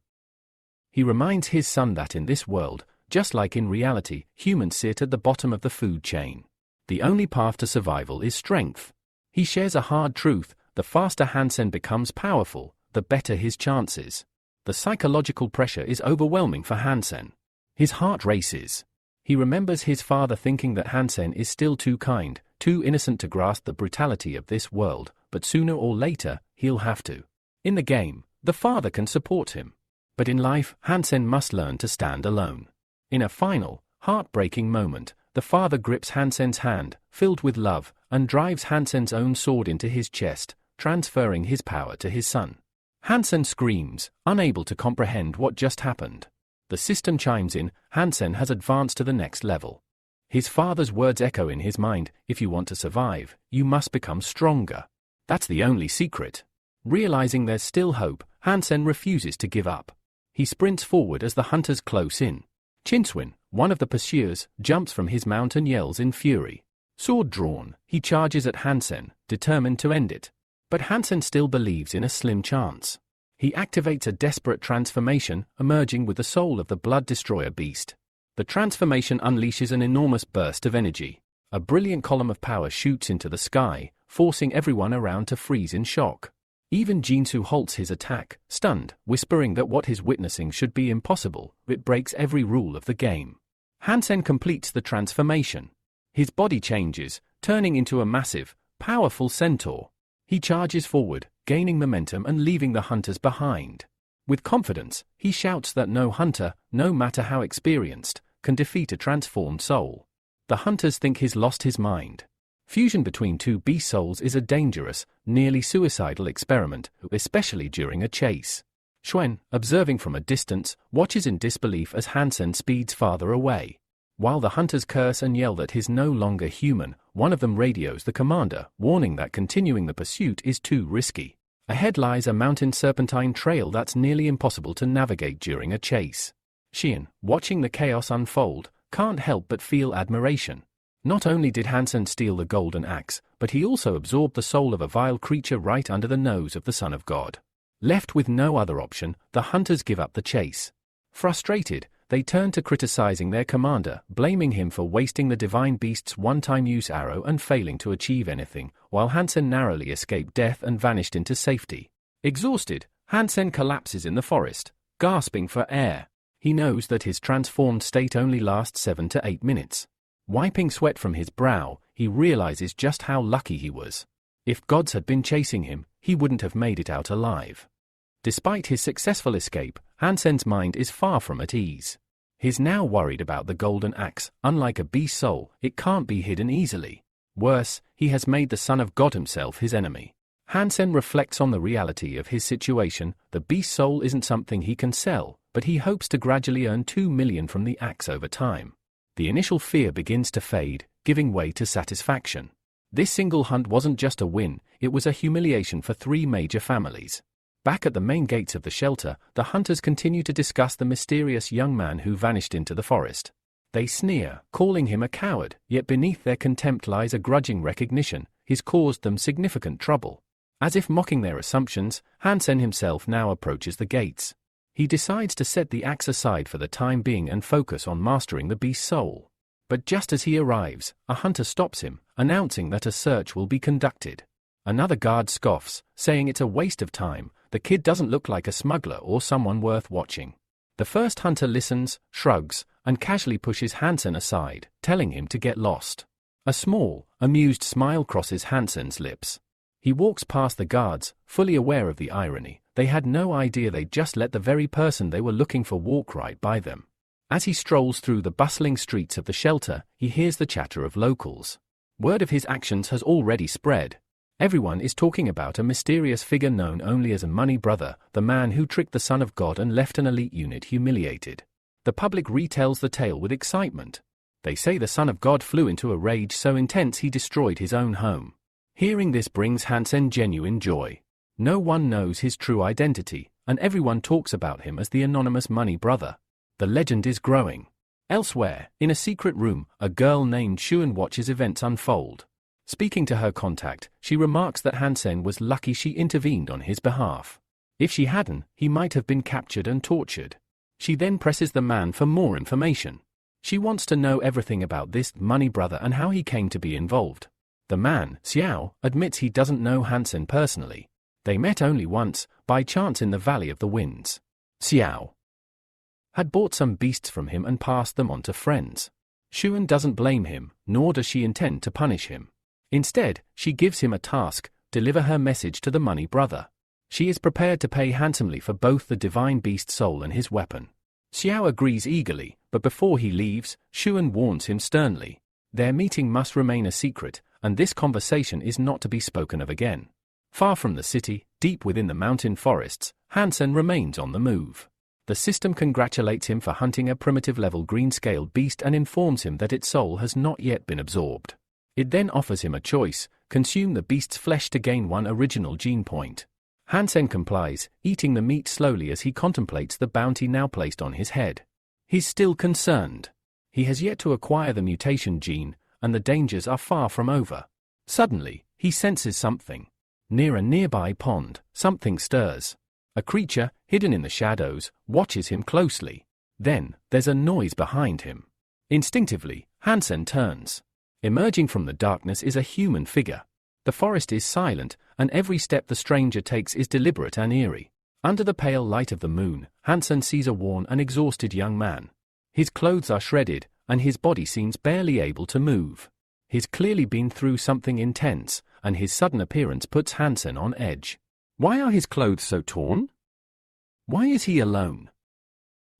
He reminds his son that in this world, just like in reality, humans sit at the bottom of the food chain. The only path to survival is strength. He shares a hard truth: the faster Hansen becomes powerful, the better his chances. The psychological pressure is overwhelming for Hansen. His heart races. He remembers his father thinking that Hansen is still too kind, too innocent to grasp the brutality of this world, but sooner or later, he'll have to. In the game, the father can support him. But in life, Hansen must learn to stand alone. In a final, heartbreaking moment, the father grips Hansen's hand, filled with love, and drives Hansen's own sword into his chest, transferring his power to his son. Hansen screams, unable to comprehend what just happened. The system chimes in. Hansen has advanced to the next level. His father's words echo in his mind: if you want to survive, you must become stronger. That's the only secret. Realizing there's still hope, Hansen refuses to give up. He sprints forward as the hunters close in. Chinswin, one of the pursuers, jumps from his mount and yells in fury. Sword drawn, he charges at Hansen, determined to end it. But Hansen still believes in a slim chance. He activates a desperate transformation, emerging with the soul of the Blood Destroyer beast. The transformation unleashes an enormous burst of energy. A brilliant column of power shoots into the sky, forcing everyone around to freeze in shock. Even Jinsu halts his attack, stunned, whispering that what he's witnessing should be impossible. It breaks every rule of the game. Hansen completes the transformation. His body changes, turning into a massive, powerful centaur. He charges forward, gaining momentum and leaving the hunters behind. With confidence, he shouts that no hunter, no matter how experienced, can defeat a transformed soul. The hunters think he's lost his mind. Fusion between two beast souls is a dangerous, nearly suicidal experiment, especially during a chase. Shuen, observing from a distance, watches in disbelief as Hansen speeds farther away. While the hunters curse and yell that he's no longer human, one of them radios the commander, warning that continuing the pursuit is too risky. Ahead lies a mountain serpentine trail that's nearly impossible to navigate during a chase. Xian, watching the chaos unfold, can't help but feel admiration. Not only did Hansen steal the golden axe, but he also absorbed the soul of a vile creature right under the nose of the Son of God. Left with no other option, the hunters give up the chase. Frustrated, they turn to criticizing their commander, blaming him for wasting the divine beast's one-time use arrow and failing to achieve anything, while Hansen narrowly escaped death and vanished into safety. Exhausted, Hansen collapses in the forest, gasping for air. He knows that his transformed state only lasts 7 to 8 minutes. Wiping sweat from his brow, he realizes just how lucky he was. If gods had been chasing him, he wouldn't have made it out alive. Despite his successful escape, Hansen's mind is far from at ease. He's now worried about the golden axe. Unlike a beast soul, it can't be hidden easily. Worse, he has made the Son of God himself his enemy. Hansen reflects on the reality of his situation. The beast soul isn't something he can sell, but he hopes to gradually earn 2 million from the axe over time. The initial fear begins to fade, giving way to satisfaction. This single hunt wasn't just a win, it was a humiliation for 3 major families. Back at the main gates of the shelter, the hunters continue to discuss the mysterious young man who vanished into the forest. They sneer, calling him a coward, yet beneath their contempt lies a grudging recognition. He's caused them significant trouble. As if mocking their assumptions, Hansen himself now approaches the gates. He decides to set the axe aside for the time being and focus on mastering the beast's soul. But just as he arrives, a hunter stops him, announcing that a search will be conducted. Another guard scoffs, saying it's a waste of time. The kid doesn't look like a smuggler or someone worth watching. The first hunter listens, shrugs, and casually pushes Hansen aside, telling him to get lost. A small, amused smile crosses Hansen's lips. He walks past the guards, fully aware of the irony. They had no idea they'd just let the very person they were looking for walk right by them. As he strolls through the bustling streets of the shelter, he hears the chatter of locals. Word of his actions has already spread. Everyone is talking about a mysterious figure known only as a money brother, the man who tricked the Son of God and left an elite unit humiliated. The public retells the tale with excitement. They say the Son of God flew into a rage so intense he destroyed his own home. Hearing this brings Hansen genuine joy. No one knows his true identity, and everyone talks about him as the anonymous money brother. The legend is growing. Elsewhere, in a secret room, a girl named Shuen watches events unfold. Speaking to her contact, she remarks that Hansen was lucky she intervened on his behalf. If she hadn't, he might have been captured and tortured. She then presses the man for more information. She wants to know everything about this money brother and how he came to be involved. The man, Xiao, admits he doesn't know Hansen personally. They met only once, by chance in the Valley of the Winds. Xiao had bought some beasts from him and passed them on to friends. Shuen doesn't blame him, nor does she intend to punish him. Instead, she gives him a task: deliver her message to the money brother. She is prepared to pay handsomely for both the divine beast soul and his weapon. Xiao agrees eagerly, but before he leaves, Shuen warns him sternly. Their meeting must remain a secret, and this conversation is not to be spoken of again. Far from the city, deep within the mountain forests, Hansen remains on the move. The system congratulates him for hunting a primitive-level green-scaled beast and informs him that its soul has not yet been absorbed. It then offers him a choice: consume the beast's flesh to gain 1 original gene point. Hansen complies, eating the meat slowly as he contemplates the bounty now placed on his head. He's still concerned. He has yet to acquire the mutation gene, and the dangers are far from over. Suddenly, he senses something. Near a nearby pond, something stirs. A creature, hidden in the shadows, watches him closely. Then, there's a noise behind him. Instinctively, Hansen turns. Emerging from the darkness is a human figure. The forest is silent, and every step the stranger takes is deliberate and eerie. Under the pale light of the moon, Hansen sees a worn and exhausted young man. His clothes are shredded, and his body seems barely able to move. He's clearly been through something intense, and his sudden appearance puts Hansen on edge. Why are his clothes so torn? Why is he alone?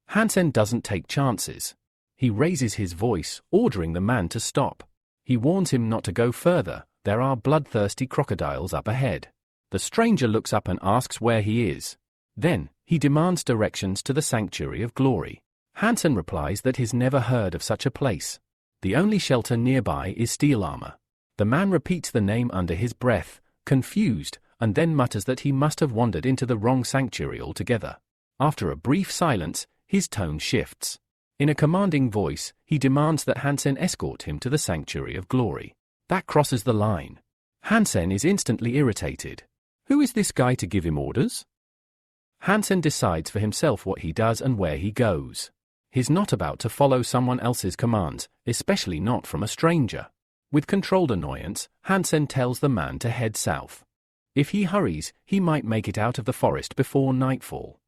Hansen doesn't take chances. He raises his voice, ordering the man to stop. He warns him not to go further. There are bloodthirsty crocodiles up ahead. The stranger looks up and asks where he is. Then, he demands directions to the Sanctuary of Glory. Hansen replies that he's never heard of such a place. The only shelter nearby is steel armor. The man repeats the name under his breath, confused, and then mutters that he must have wandered into the wrong sanctuary altogether. After a brief silence, his tone shifts. In a commanding voice, he demands that Hansen escort him to the Sanctuary of Glory. That crosses the line. Hansen is instantly irritated. Who is this guy to give him orders? Hansen decides for himself what he does and where he goes. He's not about to follow someone else's commands, especially not from a stranger. With controlled annoyance, Hansen tells the man to head south. If he hurries, he might make it out of the forest before nightfall.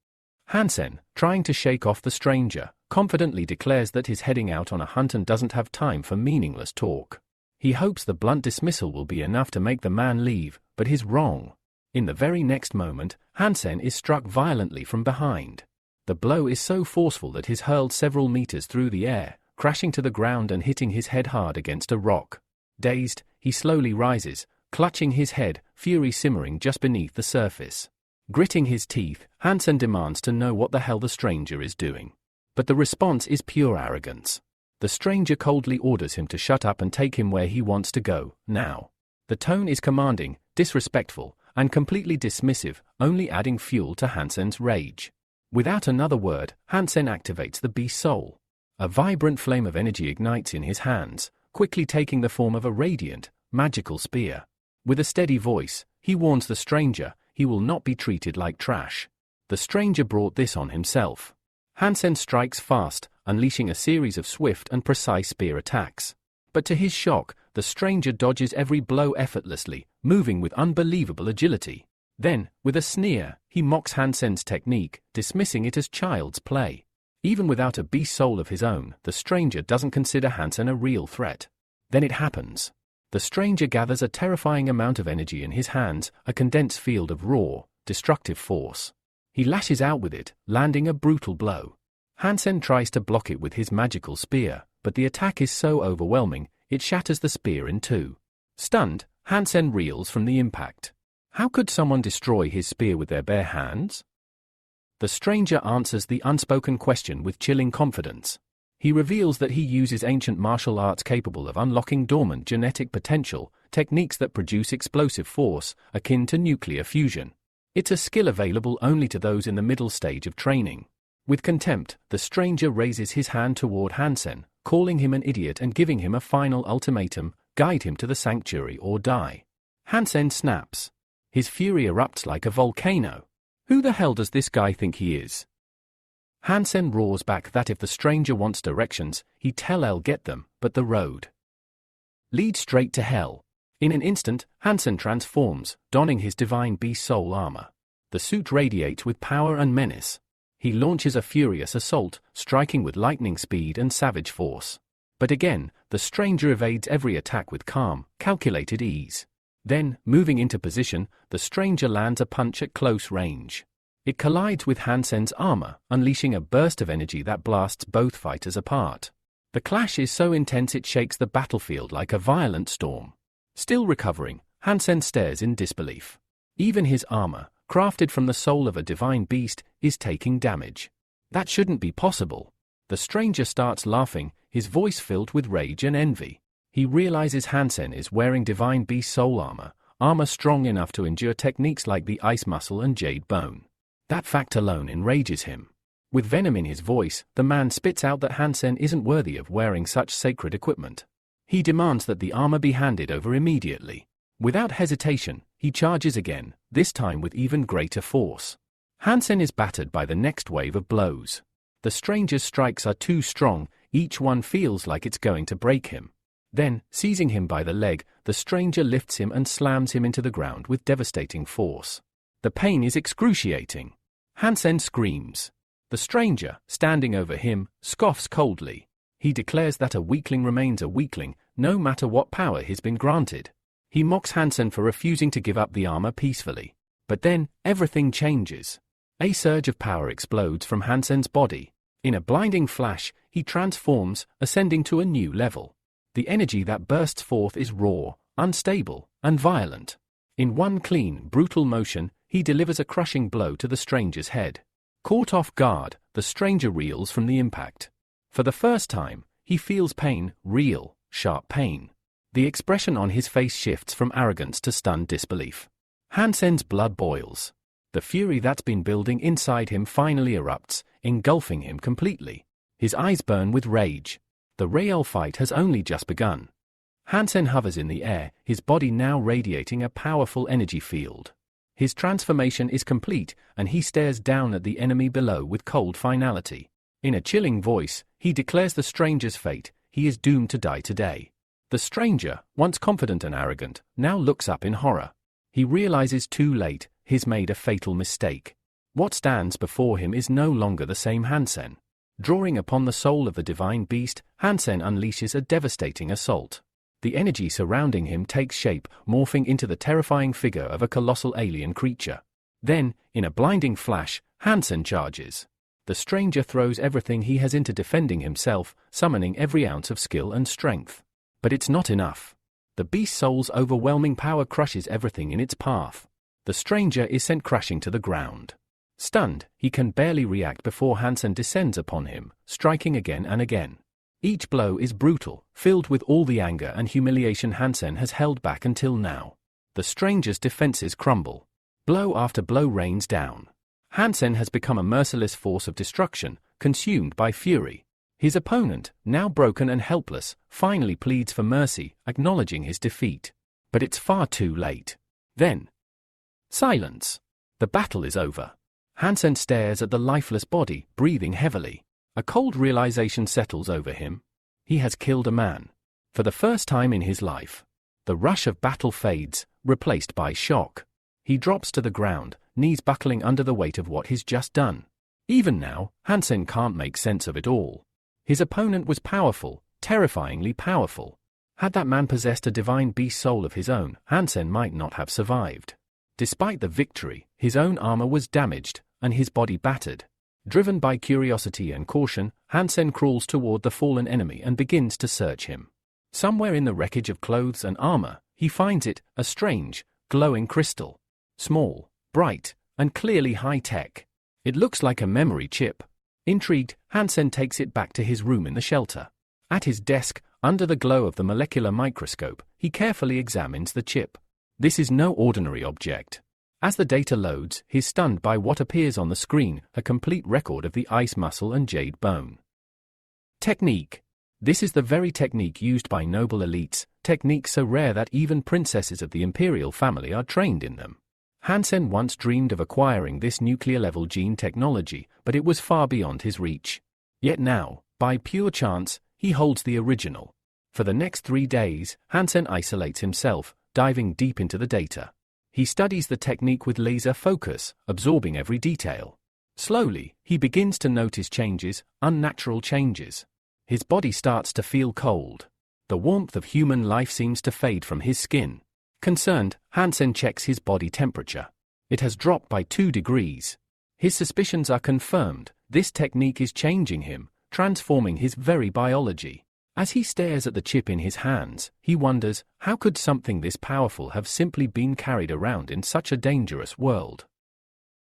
Hansen, trying to shake off the stranger, confidently declares that he's heading out on a hunt and doesn't have time for meaningless talk. He hopes the blunt dismissal will be enough to make the man leave, but he's wrong. In the very next moment, Hansen is struck violently from behind. The blow is so forceful that he's hurled several meters through the air, crashing to the ground and hitting his head hard against a rock. Dazed, he slowly rises, clutching his head, fury simmering just beneath the surface. Gritting his teeth, Hansen demands to know what the hell the stranger is doing. But the response is pure arrogance. The stranger coldly orders him to shut up and take him where he wants to go, now. The tone is commanding, disrespectful, and completely dismissive, only adding fuel to Hansen's rage. Without another word, Hansen activates the beast soul. A vibrant flame of energy ignites in his hands, quickly taking the form of a radiant, magical spear. With a steady voice, he warns the stranger he will not be treated like trash. The stranger brought this on himself. Hansen strikes fast, unleashing a series of swift and precise spear attacks. But to his shock, the stranger dodges every blow effortlessly, moving with unbelievable agility. Then, with a sneer, he mocks Hansen's technique, dismissing it as child's play. Even without a beast soul of his own, the stranger doesn't consider Hansen a real threat. Then it happens. The stranger gathers a terrifying amount of energy in his hands, a condensed field of raw, destructive force. He lashes out with it, landing a brutal blow. Hansen tries to block it with his magical spear, but the attack is so overwhelming, it shatters the spear in two. Stunned, Hansen reels from the impact. How could someone destroy his spear with their bare hands? The stranger answers the unspoken question with chilling confidence. He reveals that he uses ancient martial arts capable of unlocking dormant genetic potential, techniques that produce explosive force, akin to nuclear fusion. It's a skill available only to those in the middle stage of training. With contempt, the stranger raises his hand toward Hansen, calling him an idiot and giving him a final ultimatum: guide him to the sanctuary or die. Hansen snaps. His fury erupts like a volcano. Who the hell does this guy think he is? Hansen roars back that if the stranger wants directions, he'd tell I'll get them, but the road leads straight to hell. In an instant, Hansen transforms, donning his divine beast soul armor. The suit radiates with power and menace. He launches a furious assault, striking with lightning speed and savage force. But again, the stranger evades every attack with calm, calculated ease. Then, moving into position, the stranger lands a punch at close range. It collides with Hansen's armor, unleashing a burst of energy that blasts both fighters apart. The clash is so intense it shakes the battlefield like a violent storm. Still recovering, Hansen stares in disbelief. Even his armor, crafted from the soul of a divine beast, is taking damage. That shouldn't be possible. The stranger starts laughing, his voice filled with rage and envy. He realizes Hansen is wearing divine beast soul armor strong enough to endure techniques like the ice muscle and jade bone. That fact alone enrages him. With venom in his voice, the man spits out that Hansen isn't worthy of wearing such sacred equipment. He demands that the armor be handed over immediately. Without hesitation, he charges again, this time with even greater force. Hansen is battered by the next wave of blows. The stranger's strikes are too strong, each one feels like it's going to break him. Then, seizing him by the leg, the stranger lifts him and slams him into the ground with devastating force. The pain is excruciating. Hansen screams. The stranger, standing over him, scoffs coldly. He declares that a weakling remains a weakling, no matter what power he's been granted. He mocks Hansen for refusing to give up the armor peacefully. But then, everything changes. A surge of power explodes from Hansen's body. In a blinding flash, he transforms, ascending to a new level. The energy that bursts forth is raw, unstable, and violent. In one clean, brutal motion, he delivers a crushing blow to the stranger's head. Caught off guard, the stranger reels from the impact. For the first time, he feels pain, real, sharp pain. The expression on his face shifts from arrogance to stunned disbelief. Hansen's blood boils. The fury that's been building inside him finally erupts, engulfing him completely. His eyes burn with rage. The real fight has only just begun. Hansen hovers in the air, his body now radiating a powerful energy field. His transformation is complete, and he stares down at the enemy below with cold finality. In a chilling voice, he declares the stranger's fate. He is doomed to die today. The stranger, once confident and arrogant, now looks up in horror. He realizes too late, he's made a fatal mistake. What stands before him is no longer the same Hansen. Drawing upon the soul of the divine beast, Hansen unleashes a devastating assault. The energy surrounding him takes shape, morphing into the terrifying figure of a colossal alien creature. Then, in a blinding flash, Hansen charges. The stranger throws everything he has into defending himself, summoning every ounce of skill and strength. But it's not enough. The beast soul's overwhelming power crushes everything in its path. The stranger is sent crashing to the ground. Stunned, he can barely react before Hansen descends upon him, striking again and again. Each blow is brutal, filled with all the anger and humiliation Hansen has held back until now. The stranger's defenses crumble. Blow after blow rains down. Hansen has become a merciless force of destruction, consumed by fury. His opponent, now broken and helpless, finally pleads for mercy, acknowledging his defeat. But it's far too late. Then, silence. The battle is over. Hansen stares at the lifeless body, breathing heavily. A cold realization settles over him. He has killed a man. For the first time in his life. The rush of battle fades, replaced by shock. He drops to the ground, knees buckling under the weight of what he's just done. Even now, Hansen can't make sense of it all. His opponent was powerful, terrifyingly powerful. Had that man possessed a divine beast soul of his own, Hansen might not have survived. Despite the victory, his own armor was damaged, and his body battered. Driven by curiosity and caution, Hansen crawls toward the fallen enemy and begins to search him. Somewhere in the wreckage of clothes and armor, he finds it, a strange, glowing crystal. Small, bright, and clearly high-tech. It looks like a memory chip. Intrigued, Hansen takes it back to his room in the shelter. At his desk, under the glow of the molecular microscope, he carefully examines the chip. This is no ordinary object. As the data loads, he's stunned by what appears on the screen, a complete record of the ice muscle and jade bone. Technique. This is the very technique used by noble elites, techniques so rare that even princesses of the imperial family are trained in them. Hansen once dreamed of acquiring this nuclear-level gene technology, but it was far beyond his reach. Yet now, by pure chance, he holds the original. For the next 3 days, Hansen isolates himself, diving deep into the data. He studies the technique with laser focus, absorbing every detail. Slowly, he begins to notice changes, unnatural changes. His body starts to feel cold. The warmth of human life seems to fade from his skin. Concerned, Hansen checks his body temperature. It has dropped by 2 degrees. His suspicions are confirmed. This technique is changing him, transforming his very biology. As he stares at the chip in his hands, he wonders, how could something this powerful have simply been carried around in such a dangerous world?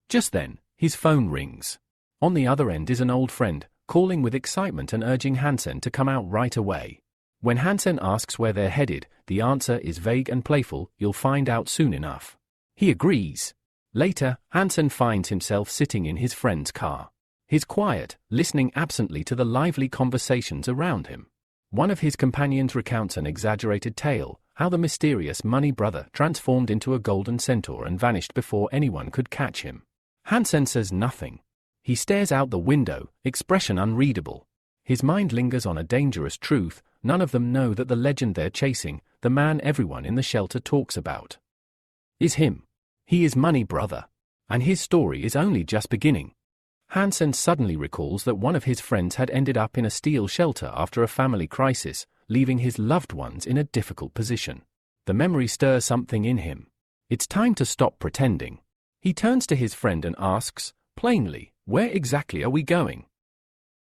Just then, his phone rings. On the other end is an old friend, calling with excitement and urging Hansen to come out right away. When Hansen asks where they're headed, the answer is vague and playful, "You'll find out soon enough." He agrees. Later, Hansen finds himself sitting in his friend's car. He's quiet, listening absently to the lively conversations around him. One of his companions recounts an exaggerated tale, how the mysterious money brother transformed into a golden centaur and vanished before anyone could catch him. Hansen says nothing. He stares out the window, expression unreadable. His mind lingers on a dangerous truth: none of them know that the legend they're chasing, the man everyone in the shelter talks about, is him. He is Money Brother. And his story is only just beginning. Hansen suddenly recalls that one of his friends had ended up in a steel shelter after a family crisis, leaving his loved ones in a difficult position. The memory stirs something in him. It's time to stop pretending. He turns to his friend and asks, plainly, "Where exactly are we going?"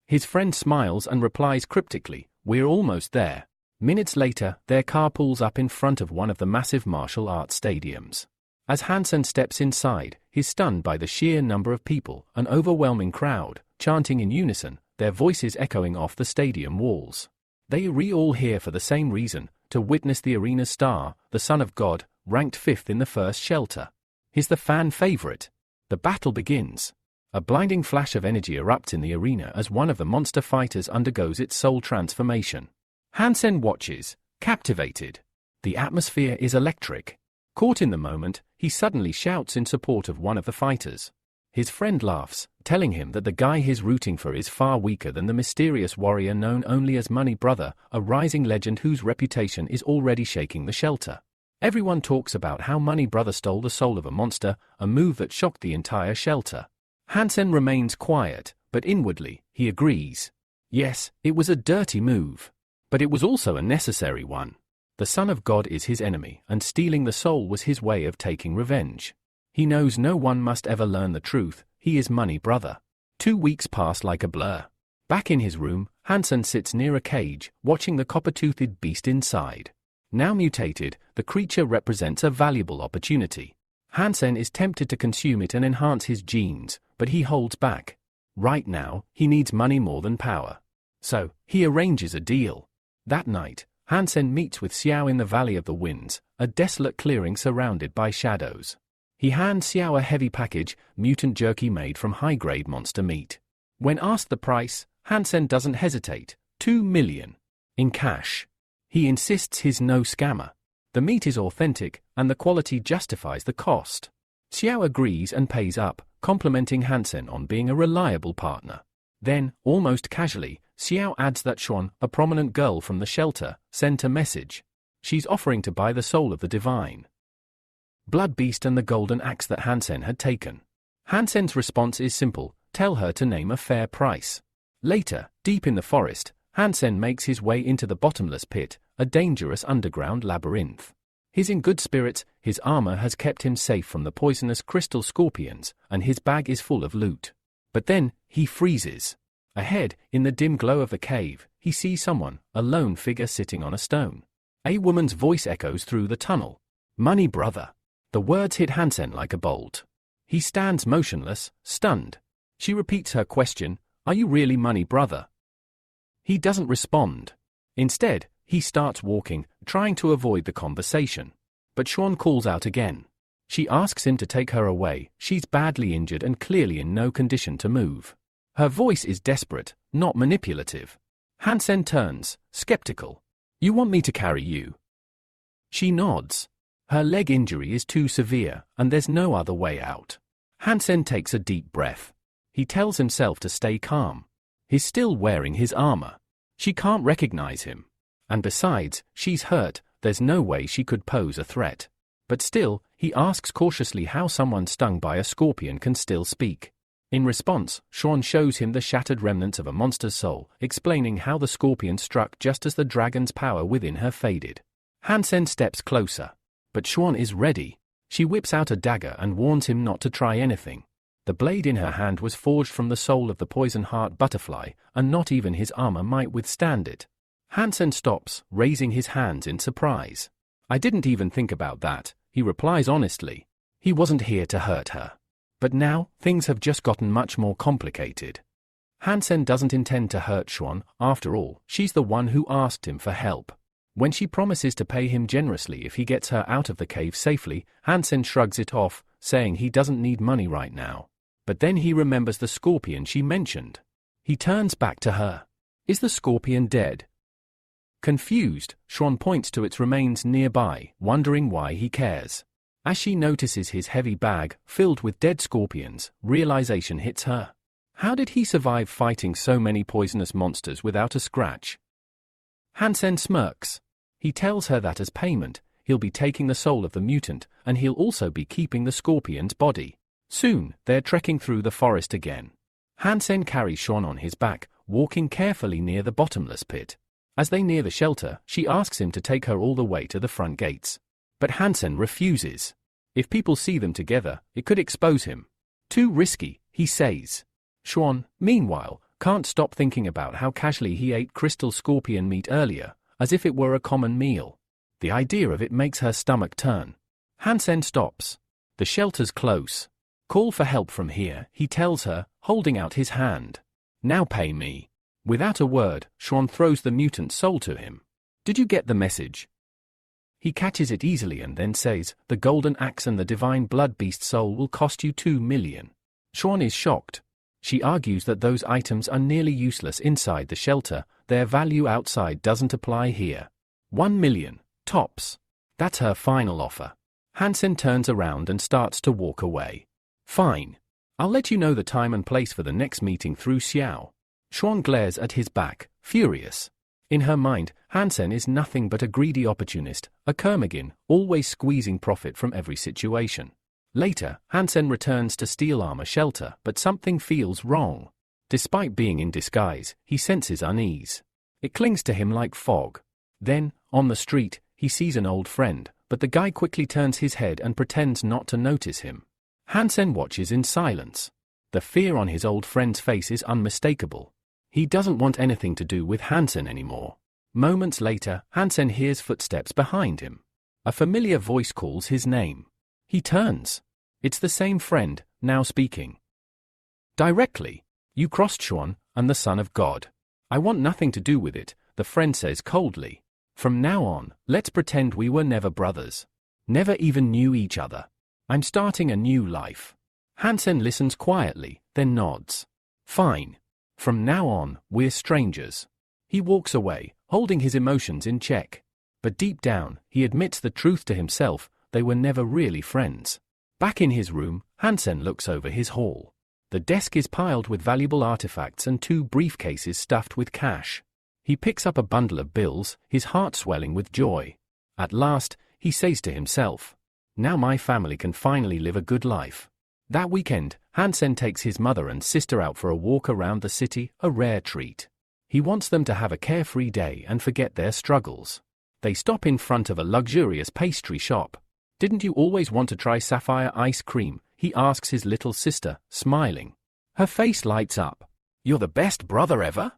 His friend smiles and replies cryptically, "We're almost there." Minutes later, their car pulls up in front of one of the massive martial arts stadiums. As Hansen steps inside, he's stunned by the sheer number of people, an overwhelming crowd, chanting in unison, their voices echoing off the stadium walls. They are all here for the same reason, to witness the arena's star, the Son of God, ranked 5th in the first shelter. He's the fan favorite. The battle begins. A blinding flash of energy erupts in the arena as one of the monster fighters undergoes its soul transformation. Hansen watches, captivated. The atmosphere is electric. Caught in the moment, he suddenly shouts in support of one of the fighters. His friend laughs, telling him that the guy he's rooting for is far weaker than the mysterious warrior known only as Money Brother, a rising legend whose reputation is already shaking the shelter. Everyone talks about how Money Brother stole the soul of a monster, a move that shocked the entire shelter. Hansen remains quiet, but inwardly, he agrees. Yes, it was a dirty move. But it was also a necessary one. The Son of God is his enemy, and stealing the soul was his way of taking revenge. He knows no one must ever learn the truth, he is Money Brother. 2 weeks pass like a blur. Back in his room, Hansen sits near a cage, watching the copper-toothed beast inside. Now mutated, the creature represents a valuable opportunity. Hansen is tempted to consume it and enhance his genes, but he holds back. Right now, he needs money more than power. So, he arranges a deal. That night, Hansen meets with Xiao in the Valley of the Winds, a desolate clearing surrounded by shadows. He hands Xiao a heavy package, mutant jerky made from high-grade monster meat. When asked the price, Hansen doesn't hesitate, 2 million. In cash. He insists he's no scammer. The meat is authentic, and the quality justifies the cost. Xiao agrees and pays up, complimenting Hansen on being a reliable partner. Then, almost casually, Xiao adds that Xuan, a prominent girl from the shelter, sent a message. She's offering to buy the soul of the divine blood beast and the golden axe that Hansen had taken. Hansen's response is simple: tell her to name a fair price. Later, deep in the forest, Hansen makes his way into the bottomless pit, a dangerous underground labyrinth. He's in good spirits, his armor has kept him safe from the poisonous crystal scorpions, and his bag is full of loot. But then, he freezes. Ahead, in the dim glow of the cave, he sees someone, a lone figure sitting on a stone. A woman's voice echoes through the tunnel. Money Brother. The words hit Hansen like a bolt. He stands motionless, stunned. She repeats her question, "Are you really Money Brother?" He doesn't respond. Instead, he starts walking, trying to avoid the conversation. But Xuan calls out again. She asks him to take her away. She's badly injured and clearly in no condition to move. Her voice is desperate, not manipulative. Hansen turns, skeptical. "You want me to carry you?" She nods. Her leg injury is too severe, and there's no other way out. Hansen takes a deep breath. He tells himself to stay calm. He's still wearing his armor. She can't recognize him. And besides, she's hurt, there's no way she could pose a threat. But still, he asks cautiously how someone stung by a scorpion can still speak. In response, Xuan shows him the shattered remnants of a monster's soul, explaining how the scorpion struck just as the dragon's power within her faded. Hansen steps closer. But Xuan is ready. She whips out a dagger and warns him not to try anything. The blade in her hand was forged from the soul of the poison heart butterfly, and not even his armor might withstand it. Hansen stops, raising his hands in surprise. I didn't even think about that, he replies honestly. He wasn't here to hurt her. But now, things have just gotten much more complicated. Hansen doesn't intend to hurt Xuan, after all, she's the one who asked him for help. When she promises to pay him generously if he gets her out of the cave safely, Hansen shrugs it off, saying he doesn't need money right now. But then he remembers the scorpion she mentioned. He turns back to her. Is the scorpion dead? Confused, Xuan points to its remains nearby, wondering why he cares. As she notices his heavy bag, filled with dead scorpions, realization hits her. How did he survive fighting so many poisonous monsters without a scratch? Hansen smirks. He tells her that as payment, he'll be taking the soul of the mutant, and he'll also be keeping the scorpion's body. Soon, they're trekking through the forest again. Hansen carries Xuan on his back, walking carefully near the bottomless pit. As they near the shelter, she asks him to take her all the way to the front gates. But Hansen refuses. If people see them together, it could expose him. Too risky, he says. Xuan, meanwhile, can't stop thinking about how casually he ate crystal scorpion meat earlier, as if it were a common meal. The idea of it makes her stomach turn. Hansen stops. The shelter's close. Call for help from here, he tells her, holding out his hand. Now pay me. Without a word, Xuan throws the mutant soul to him. Did you get the message? He catches it easily and then says, the golden axe and the divine blood beast soul will cost you 2 million. Xuan is shocked. She argues that those items are nearly useless inside the shelter, their value outside doesn't apply here. 1 million, tops. That's her final offer. Hansen turns around and starts to walk away. Fine. I'll let you know the time and place for the next meeting through Xiao. Xuan glares at his back, furious. In her mind, Hansen is nothing but a greedy opportunist, a Kermagin, always squeezing profit from every situation. Later, Hansen returns to Steel Armor Shelter, but something feels wrong. Despite being in disguise, he senses unease. It clings to him like fog. Then, on the street, he sees an old friend, but the guy quickly turns his head and pretends not to notice him. Hansen watches in silence. The fear on his old friend's face is unmistakable. He doesn't want anything to do with Hansen anymore. Moments later, Hansen hears footsteps behind him. A familiar voice calls his name. He turns. It's the same friend, now speaking. Directly. You crossed Xuan, and the Son of God. I want nothing to do with it, the friend says coldly. From now on, let's pretend we were never brothers. Never even knew each other. I'm starting a new life. Hansen listens quietly, then nods. Fine. From now on, we're strangers. He walks away, holding his emotions in check. But deep down, he admits the truth to himself, they were never really friends. Back in his room, Hansen looks over his haul. The desk is piled with valuable artifacts and 2 briefcases stuffed with cash. He picks up a bundle of bills, his heart swelling with joy. At last, he says to himself, now my family can finally live a good life. That weekend, Hansen takes his mother and sister out for a walk around the city, a rare treat. He wants them to have a carefree day and forget their struggles. They stop in front of a luxurious pastry shop. Didn't you always want to try sapphire ice cream? He asks his little sister, smiling. Her face lights up. You're the best brother ever?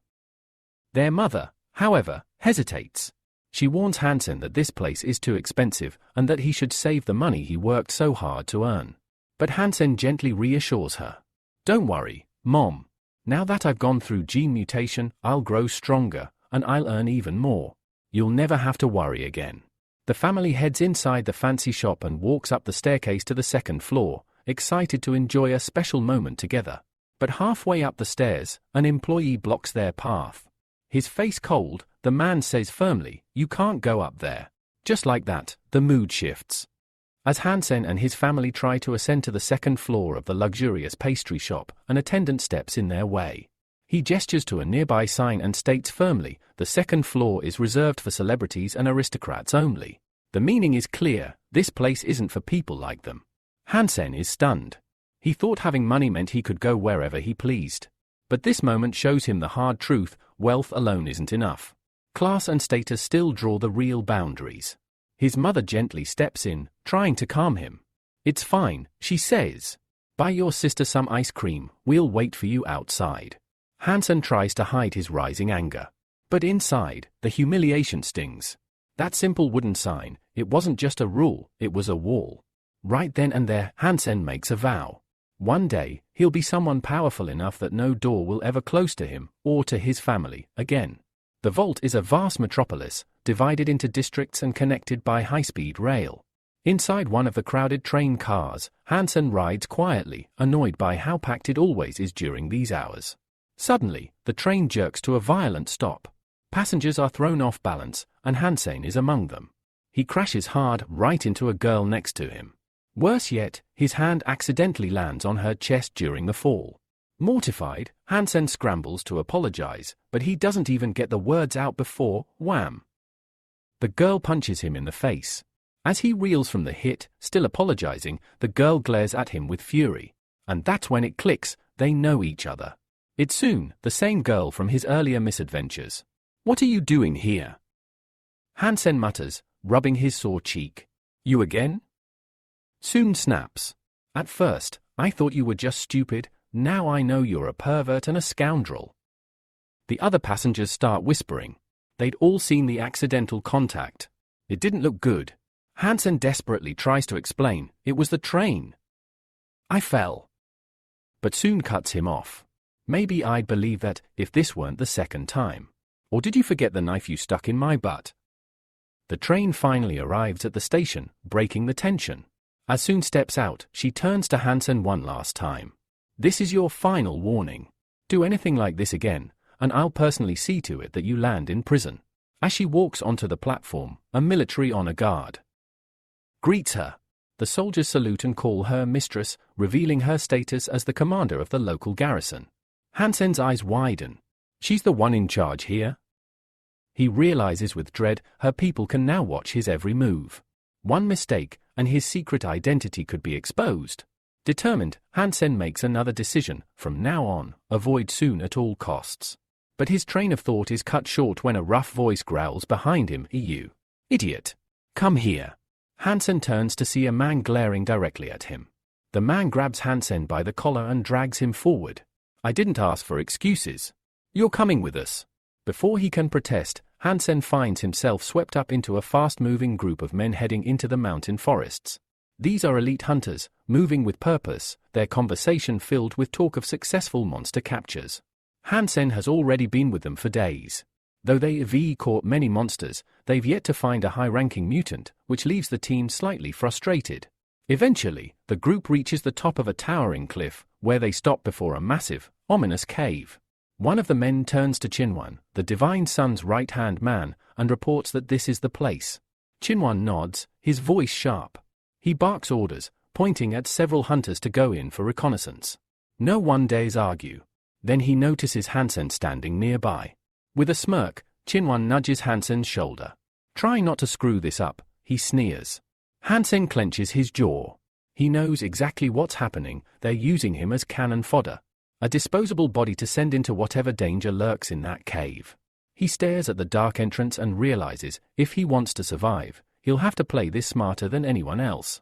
Their mother, however, hesitates. She warns Hansen that this place is too expensive and that he should save the money he worked so hard to earn. But Hansen gently reassures her. Don't worry, Mom. Now that I've gone through gene mutation, I'll grow stronger, and I'll earn even more. You'll never have to worry again. The family heads inside the fancy shop and walks up the staircase to the 2nd floor, excited to enjoy a special moment together. But halfway up the stairs, an employee blocks their path. His face cold, the man says firmly, you can't go up there. Just like that, the mood shifts. As Hansen and his family try to ascend to the 2nd floor of the luxurious pastry shop, an attendant steps in their way. He gestures to a nearby sign and states firmly, the 2nd floor is reserved for celebrities and aristocrats only. The meaning is clear, this place isn't for people like them. Hansen is stunned. He thought having money meant he could go wherever he pleased. But this moment shows him the hard truth, wealth alone isn't enough. Class and status still draw the real boundaries. His mother gently steps in, trying to calm him. It's fine, she says. Buy your sister some ice cream, we'll wait for you outside. Hansen tries to hide his rising anger. But inside, the humiliation stings. That simple wooden sign, it wasn't just a rule, it was a wall. Right then and there, Hansen makes a vow. One day, he'll be someone powerful enough that no door will ever close to him, or to his family, again. The vault is a vast metropolis, divided into districts and connected by high-speed rail. Inside one of the crowded train cars, Hansen rides quietly, annoyed by how packed it always is during these hours. Suddenly, the train jerks to a violent stop. Passengers are thrown off balance, and Hansen is among them. He crashes hard right into a girl next to him. Worse yet, his hand accidentally lands on her chest during the fall. Mortified, Hansen scrambles to apologize, but he doesn't even get the words out before, wham! The girl punches him in the face. As he reels from the hit, still apologizing, the girl glares at him with fury. And that's when it clicks, they know each other. It's Soon, the same girl from his earlier misadventures. "What are you doing here?" Hansen mutters, rubbing his sore cheek. "You again?" Soon snaps. "At first, I thought you were just stupid, now I know you're a pervert and a scoundrel." The other passengers start whispering. They'd all seen the accidental contact. It didn't look good. Hansen desperately tries to explain, "It was the train. I fell." But Soon cuts him off. "Maybe I'd believe that if this weren't the second time. Or did you forget the knife you stuck in my butt?" The train finally arrives at the station, breaking the tension. As Soon steps out, she turns to Hansen one last time. "This is your final warning. Do anything like this again, and I'll personally see to it that you land in prison." As she walks onto the platform, a military honor guard greets her. The soldiers salute and call her mistress, revealing her status as the commander of the local garrison. Hansen's eyes widen. She's the one in charge here? He realizes with dread her people can now watch his every move. One mistake, and his secret identity could be exposed. Determined, Hansen makes another decision, from now on, avoid Soon at all costs. But his train of thought is cut short when a rough voice growls behind him, "You idiot! Come here!" Hansen turns to see a man glaring directly at him. The man grabs Hansen by the collar and drags him forward. "I didn't ask for excuses. You're coming with us." Before he can protest, Hansen finds himself swept up into a fast-moving group of men heading into the mountain forests. These are elite hunters, moving with purpose, their conversation filled with talk of successful monster captures. Hansen has already been with them for days. Though they've caught many monsters, they've yet to find a high-ranking mutant, which leaves the team slightly frustrated. Eventually, the group reaches the top of a towering cliff, where they stop before a massive, ominous cave. One of the men turns to Chinwan, the Divine Sun's right-hand man, and reports that this is the place. Chinwan nods, his voice sharp. He barks orders, pointing at several hunters to go in for reconnaissance. No one dares argue. Then he notices Hansen standing nearby. With a smirk, Chinwan nudges Hansen's shoulder. "Try not to screw this up," he sneers. Hansen clenches his jaw. He knows exactly what's happening, they're using him as cannon fodder. A disposable body to send into whatever danger lurks in that cave. He stares at the dark entrance and realizes, if he wants to survive, he'll have to play this smarter than anyone else.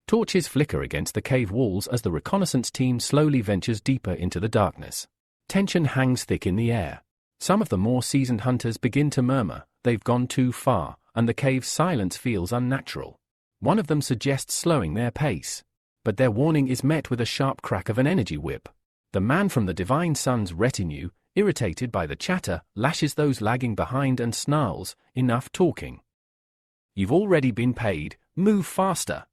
Torches flicker against the cave walls as the reconnaissance team slowly ventures deeper into the darkness. Tension hangs thick in the air. Some of the more seasoned hunters begin to murmur, they've gone too far, and the cave's silence feels unnatural. One of them suggests slowing their pace. But their warning is met with a sharp crack of an energy whip. The man from the Divine Sun's retinue, irritated by the chatter, lashes those lagging behind and snarls, "Enough talking. You've already been paid, move faster."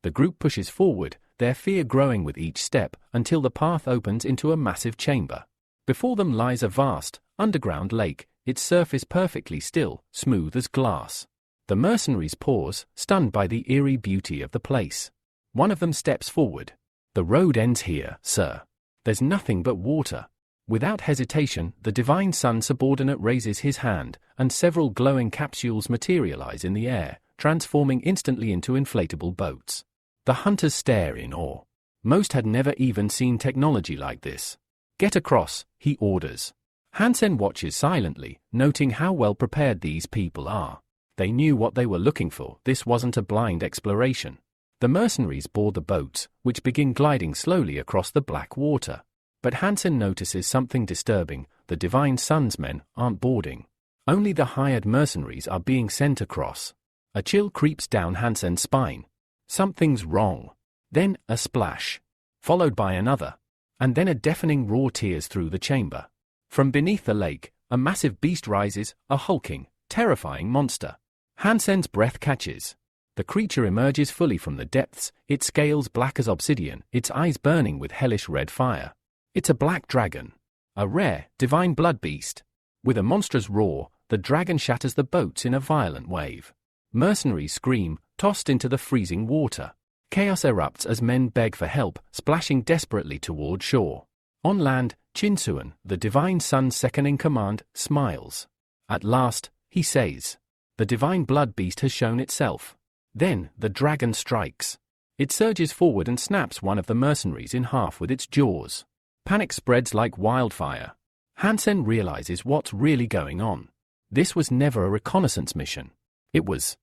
The group pushes forward, their fear growing with each step, until the path opens into a massive chamber. Before them lies a vast, underground lake, its surface perfectly still, smooth as glass. The mercenaries pause, stunned by the eerie beauty of the place. One of them steps forward. "The road ends here, sir. There's nothing but water." Without hesitation, the Divine Sun subordinate raises his hand, and several glowing capsules materialize in the air, transforming instantly into inflatable boats. The hunters stare in awe. Most had never even seen technology like this. "Get across," he orders. Hansen watches silently, noting how well prepared these people are. They knew what they were looking for, this wasn't a blind exploration. The mercenaries board the boats, which begin gliding slowly across the black water. But Hansen notices something disturbing. the Divine Sun's men aren't boarding. Only the hired mercenaries are being sent across. A chill creeps down Hansen's spine. Something's wrong. Then a splash, followed by another, and then a deafening roar tears through the chamber. From beneath the lake, a massive beast rises, a hulking, terrifying monster. Hansen's breath catches. The creature emerges fully from the depths, its scales black as obsidian, its eyes burning with hellish red fire. It's a black dragon. A rare, divine blood beast. With a monstrous roar, the dragon shatters the boats in a violent wave. Mercenaries scream, tossed into the freezing water. Chaos erupts as men beg for help, splashing desperately toward shore. On land, Chinsuan, the Divine Sun's second-in-command, smiles. At last, he says, the divine blood beast has shown itself. Then, the dragon strikes. It surges forward and snaps one of the mercenaries in half with its jaws. Panic spreads like wildfire. Hansen realizes what's really going on. This was never a reconnaissance mission. It was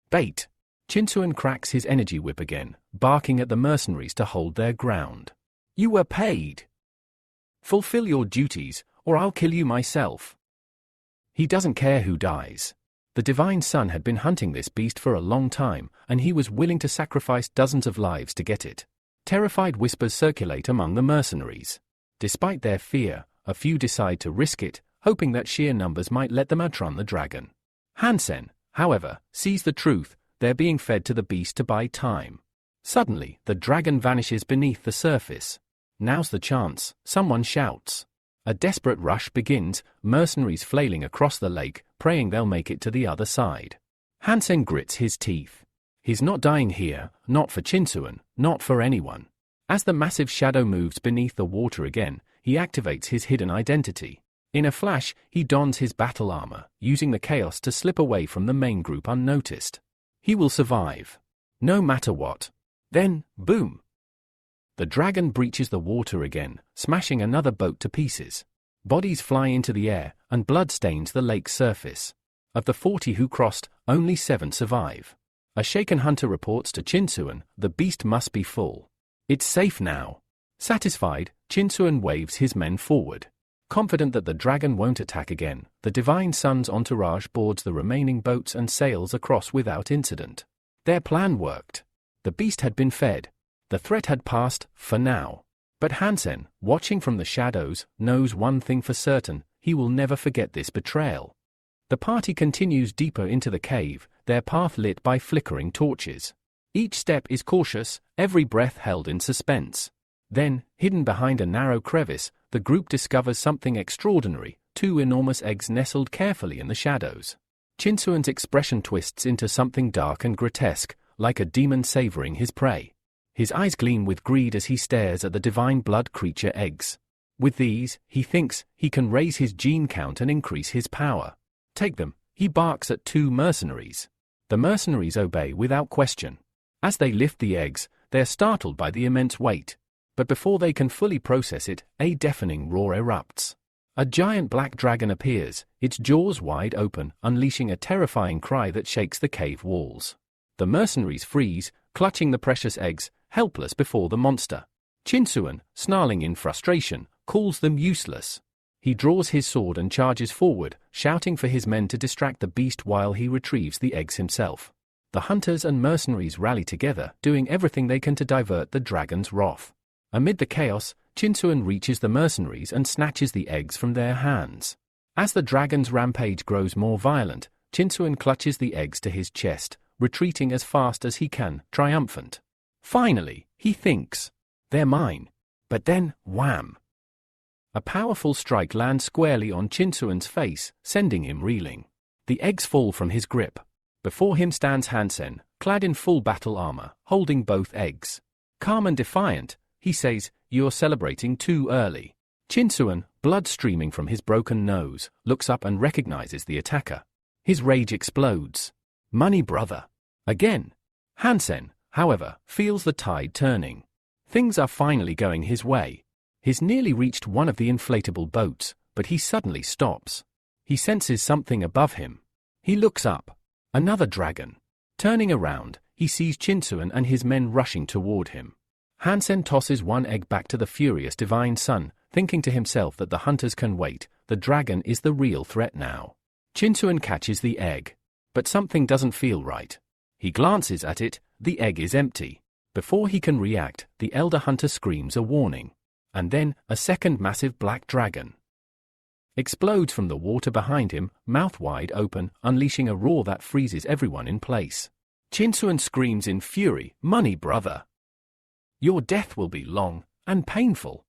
bait. Chinsuan cracks his energy whip again, barking at the mercenaries to hold their ground. You were paid. Fulfill your duties, or I'll kill you myself. He doesn't care who dies. The Divine Sun had been hunting this beast for a long time, and he was willing to sacrifice dozens of lives to get it. Terrified whispers circulate among the mercenaries. Despite their fear, a few decide to risk it, hoping that sheer numbers might let them outrun the dragon. Hansen, however, sees the truth. They're being fed to the beast to buy time. Suddenly, the dragon vanishes beneath the surface. Now's the chance, someone shouts. A desperate rush begins, mercenaries flailing across the lake, praying they'll make it to the other side. Hansen grits his teeth. He's not dying here, not for Chinsuan, not for anyone. As the massive shadow moves beneath the water again, he activates his hidden identity. In a flash, he dons his battle armor, using the chaos to slip away from the main group unnoticed. He will survive. No matter what. Then, boom! The dragon breaches the water again, smashing another boat to pieces. Bodies fly into the air, and blood stains the lake's surface. Of the 40 who crossed, only 7 survive. A shaken hunter reports to Chinsuan, the beast must be full. It's safe now. Satisfied, Chinsuan waves his men forward. Confident that the dragon won't attack again, the Divine Sun's entourage boards the remaining boats and sails across without incident. Their plan worked. The beast had been fed. The threat had passed, for now. But Hansen, watching from the shadows, knows one thing for certain: he will never forget this betrayal. The party continues deeper into the cave, their path lit by flickering torches. Each step is cautious, every breath held in suspense. Then, hidden behind a narrow crevice, the group discovers something extraordinary: 2 enormous eggs nestled carefully in the shadows. Chinsuan's expression twists into something dark and grotesque, like a demon savoring his prey. His eyes gleam with greed as he stares at the divine blood creature eggs. With these, he thinks, he can raise his gene count and increase his power. Take them, he barks at 2 mercenaries. The mercenaries obey without question. As they lift the eggs, they're startled by the immense weight. But before they can fully process it, a deafening roar erupts. A giant black dragon appears, its jaws wide open, unleashing a terrifying cry that shakes the cave walls. The mercenaries freeze, clutching the precious eggs, helpless before the monster. Chinsuan, snarling in frustration, calls them useless. He draws his sword and charges forward, shouting for his men to distract the beast while he retrieves the eggs himself. The hunters and mercenaries rally together, doing everything they can to divert the dragon's wrath. Amid the chaos, Chinsuan reaches the mercenaries and snatches the eggs from their hands. As the dragon's rampage grows more violent, Chinsuan clutches the eggs to his chest, retreating as fast as he can, triumphant. Finally, he thinks, they're mine. But then, wham! A powerful strike lands squarely on Chinsuan's face, sending him reeling. The eggs fall from his grip. Before him stands Hansen, clad in full battle armor, holding both eggs. Calm and defiant, he says, "You're celebrating too early." Chinsuan, blood streaming from his broken nose, looks up and recognizes the attacker. His rage explodes. Money, brother. Again. Hansen, however, feels the tide turning. Things are finally going his way. He's nearly reached one of the inflatable boats, but he suddenly stops. He senses something above him. He looks up. Another dragon. Turning around, he sees Chinsuan and his men rushing toward him. Hansen tosses one egg back to the furious Divine Sun, thinking to himself that the hunters can wait, the dragon is the real threat now. Shinsuan catches the egg. But something doesn't feel right. He glances at it, the egg is empty. Before he can react, the elder hunter screams a warning. And then, a second massive black dragon explodes from the water behind him, mouth wide open, unleashing a roar that freezes everyone in place. Shinsuan screams in fury, "Money, brother! Your death will be long and painful."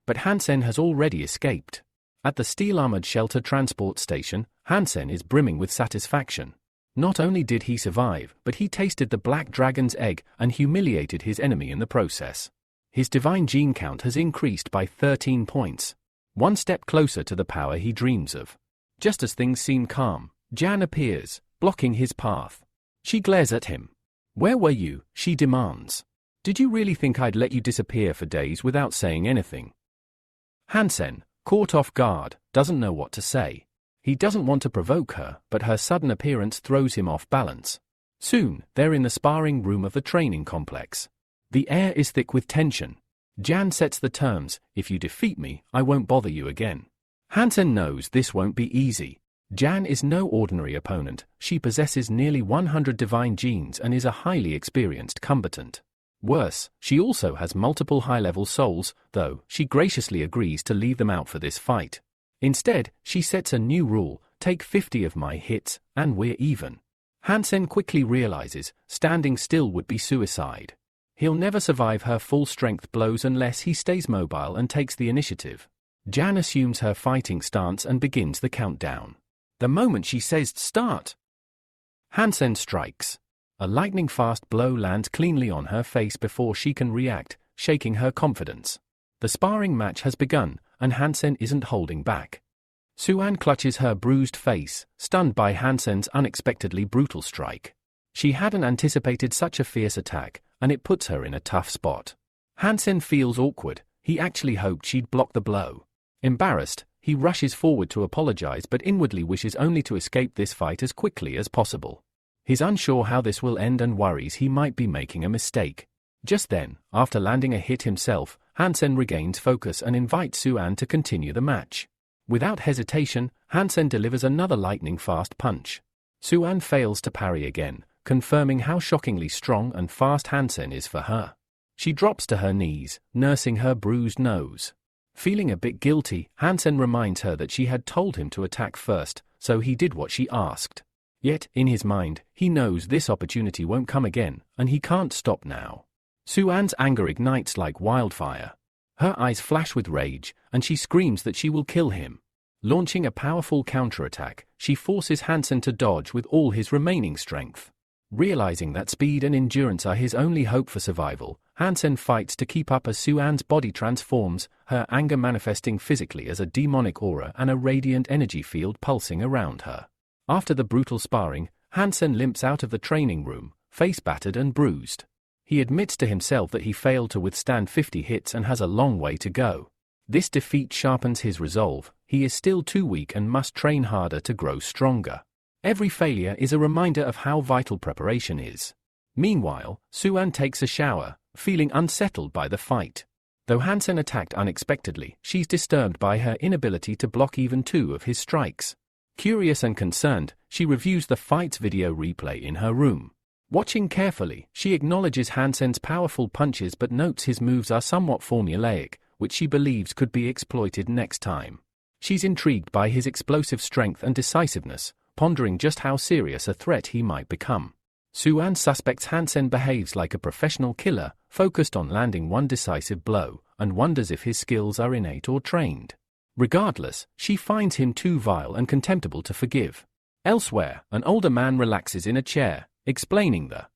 But Hansen has already escaped. At the steel-armored shelter transport station, Hansen is brimming with satisfaction. Not only did he survive, but he tasted the black dragon's egg and humiliated his enemy in the process. His divine gene count has increased by 13 points. One step closer to the power he dreams of. Just as things seem calm, Jan appears, blocking his path. She glares at him. "Where were you?" she demands. "Did you really think I'd let you disappear for days without saying anything?" Hansen, caught off guard, doesn't know what to say. He doesn't want to provoke her, but her sudden appearance throws him off balance. Soon, they're in the sparring room of the training complex. The air is thick with tension. Jan sets the terms, "If you defeat me, I won't bother you again." Hansen knows this won't be easy. Jan is no ordinary opponent. She possesses nearly 100 divine genes and is a highly experienced combatant. Worse, she also has multiple high-level souls, though she graciously agrees to leave them out for this fight. Instead, she sets a new rule: take 50 of my hits, and we're even. Hansen quickly realizes standing still would be suicide. He'll never survive her full-strength blows unless he stays mobile and takes the initiative. Jan assumes her fighting stance and begins the countdown. The moment she says start, Hansen strikes. A lightning-fast blow lands cleanly on her face before she can react, shaking her confidence. The sparring match has begun, and Hansen isn't holding back. Suan clutches her bruised face, stunned by Hansen's unexpectedly brutal strike. She hadn't anticipated such a fierce attack, and it puts her in a tough spot. Hansen feels awkward. He actually hoped she'd block the blow. Embarrassed, he rushes forward to apologize but inwardly wishes only to escape this fight as quickly as possible. He's unsure how this will end and worries he might be making a mistake. Just then, after landing a hit himself, Hansen regains focus and invites Suan to continue the match. Without hesitation, Hansen delivers another lightning-fast punch. Suan fails to parry again, confirming how shockingly strong and fast Hansen is for her. She drops to her knees, nursing her bruised nose. Feeling a bit guilty, Hansen reminds her that she had told him to attack first, so he did what she asked. Yet, in his mind, he knows this opportunity won't come again, and he can't stop now. Suan's anger ignites like wildfire. Her eyes flash with rage, and she screams that she will kill him. Launching a powerful counterattack, she forces Hansen to dodge with all his remaining strength. Realizing that speed and endurance are his only hope for survival, Hansen fights to keep up as Suan's body transforms, her anger manifesting physically as a demonic aura and a radiant energy field pulsing around her. After the brutal sparring, Hansen limps out of the training room, face battered and bruised. He admits to himself that he failed to withstand 50 hits and has a long way to go. This defeat sharpens his resolve. He is still too weak and must train harder to grow stronger. Every failure is a reminder of how vital preparation is. Meanwhile, Suan takes a shower, feeling unsettled by the fight. Though Hansen attacked unexpectedly, she's disturbed by her inability to block even 2 of his strikes. Curious and concerned, she reviews the fight's video replay in her room. Watching carefully, she acknowledges Hansen's powerful punches but notes his moves are somewhat formulaic, which she believes could be exploited next time. She's intrigued by his explosive strength and decisiveness, pondering just how serious a threat he might become. Suan suspects Hansen behaves like a professional killer, focused on landing one decisive blow, and wonders if his skills are innate or trained. Regardless, she finds him too vile and contemptible to forgive. Elsewhere, an older man relaxes in a chair, explaining the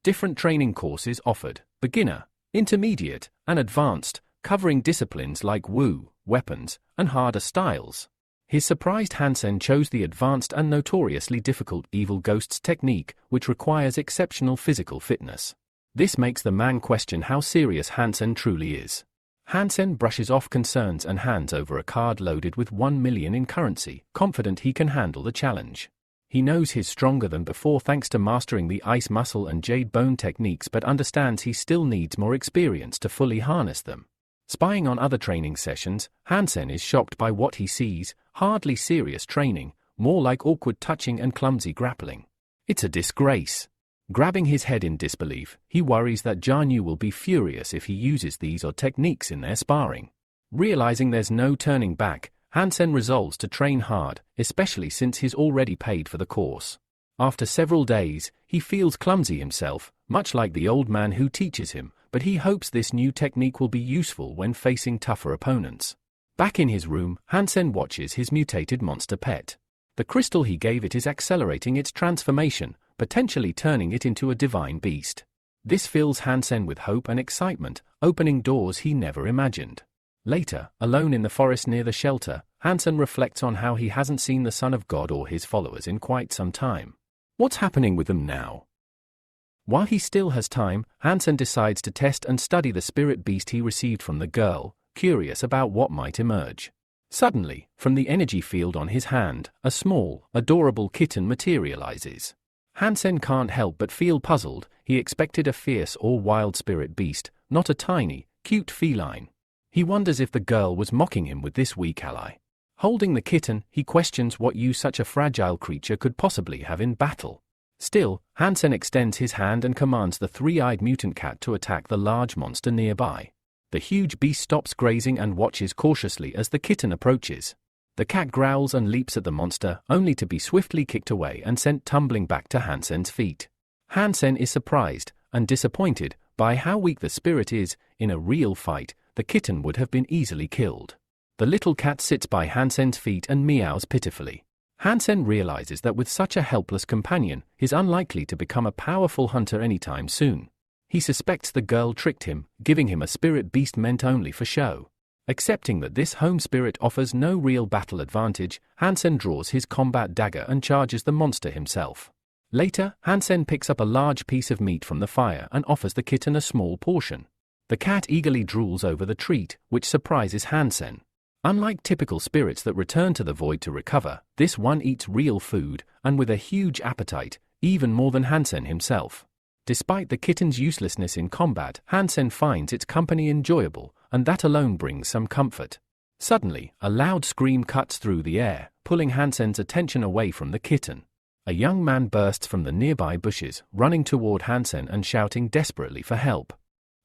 different training courses offered: beginner, intermediate, and advanced, covering disciplines like Wu, weapons, and harder styles. His surprised Hansen chose the advanced and notoriously difficult Evil Ghosts technique, which requires exceptional physical fitness. This makes the man question how serious Hansen truly is. Hansen brushes off concerns and hands over a card loaded with 1 million in currency, confident he can handle the challenge. He knows he's stronger than before thanks to mastering the ice muscle and jade bone techniques, but understands he still needs more experience to fully harness them. Spying on other training sessions, Hansen is shocked by what he sees, hardly serious training, more like awkward touching and clumsy grappling. It's a disgrace. Grabbing his head in disbelief, he worries that Jianyu will be furious if he uses these odd techniques in their sparring. Realizing there's no turning back, Hansen resolves to train hard, especially since he's already paid for the course. After several days, he feels clumsy himself, much like the old man who teaches him, but he hopes this new technique will be useful when facing tougher opponents. Back in his room, Hansen watches his mutated monster pet. The crystal he gave it is accelerating its transformation, potentially turning it into a divine beast. This fills Hansen with hope and excitement, opening doors he never imagined. Later, alone in the forest near the shelter, Hansen reflects on how he hasn't seen the Son of God or his followers in quite some time. What's happening with them now? While he still has time, Hansen decides to test and study the spirit beast he received from the girl, curious about what might emerge. Suddenly, from the energy field on his hand, a small, adorable kitten materializes. Hansen can't help but feel puzzled. He expected a fierce or wild spirit beast, not a tiny, cute feline. He wonders if the girl was mocking him with this weak ally. Holding the kitten, he questions what use such a fragile creature could possibly have in battle. Still, Hansen extends his hand and commands the three-eyed mutant cat to attack the large monster nearby. The huge beast stops grazing and watches cautiously as the kitten approaches. The cat growls and leaps at the monster, only to be swiftly kicked away and sent tumbling back to Hansen's feet. Hansen is surprised and disappointed by how weak the spirit is. In a real fight, the kitten would have been easily killed. The little cat sits by Hansen's feet and meows pitifully. Hansen realizes that with such a helpless companion, he's unlikely to become a powerful hunter anytime soon. He suspects the girl tricked him, giving him a spirit beast meant only for show. Accepting that this home spirit offers no real battle advantage, Hansen draws his combat dagger and charges the monster himself. Later, Hansen picks up a large piece of meat from the fire and offers the kitten a small portion. The cat eagerly drools over the treat, which surprises Hansen. Unlike typical spirits that return to the void to recover, this one eats real food, and with a huge appetite, even more than Hansen himself. Despite the kitten's uselessness in combat, Hansen finds its company enjoyable, and that alone brings some comfort. Suddenly, a loud scream cuts through the air, pulling Hansen's attention away from the kitten. A young man bursts from the nearby bushes, running toward Hansen and shouting desperately for help.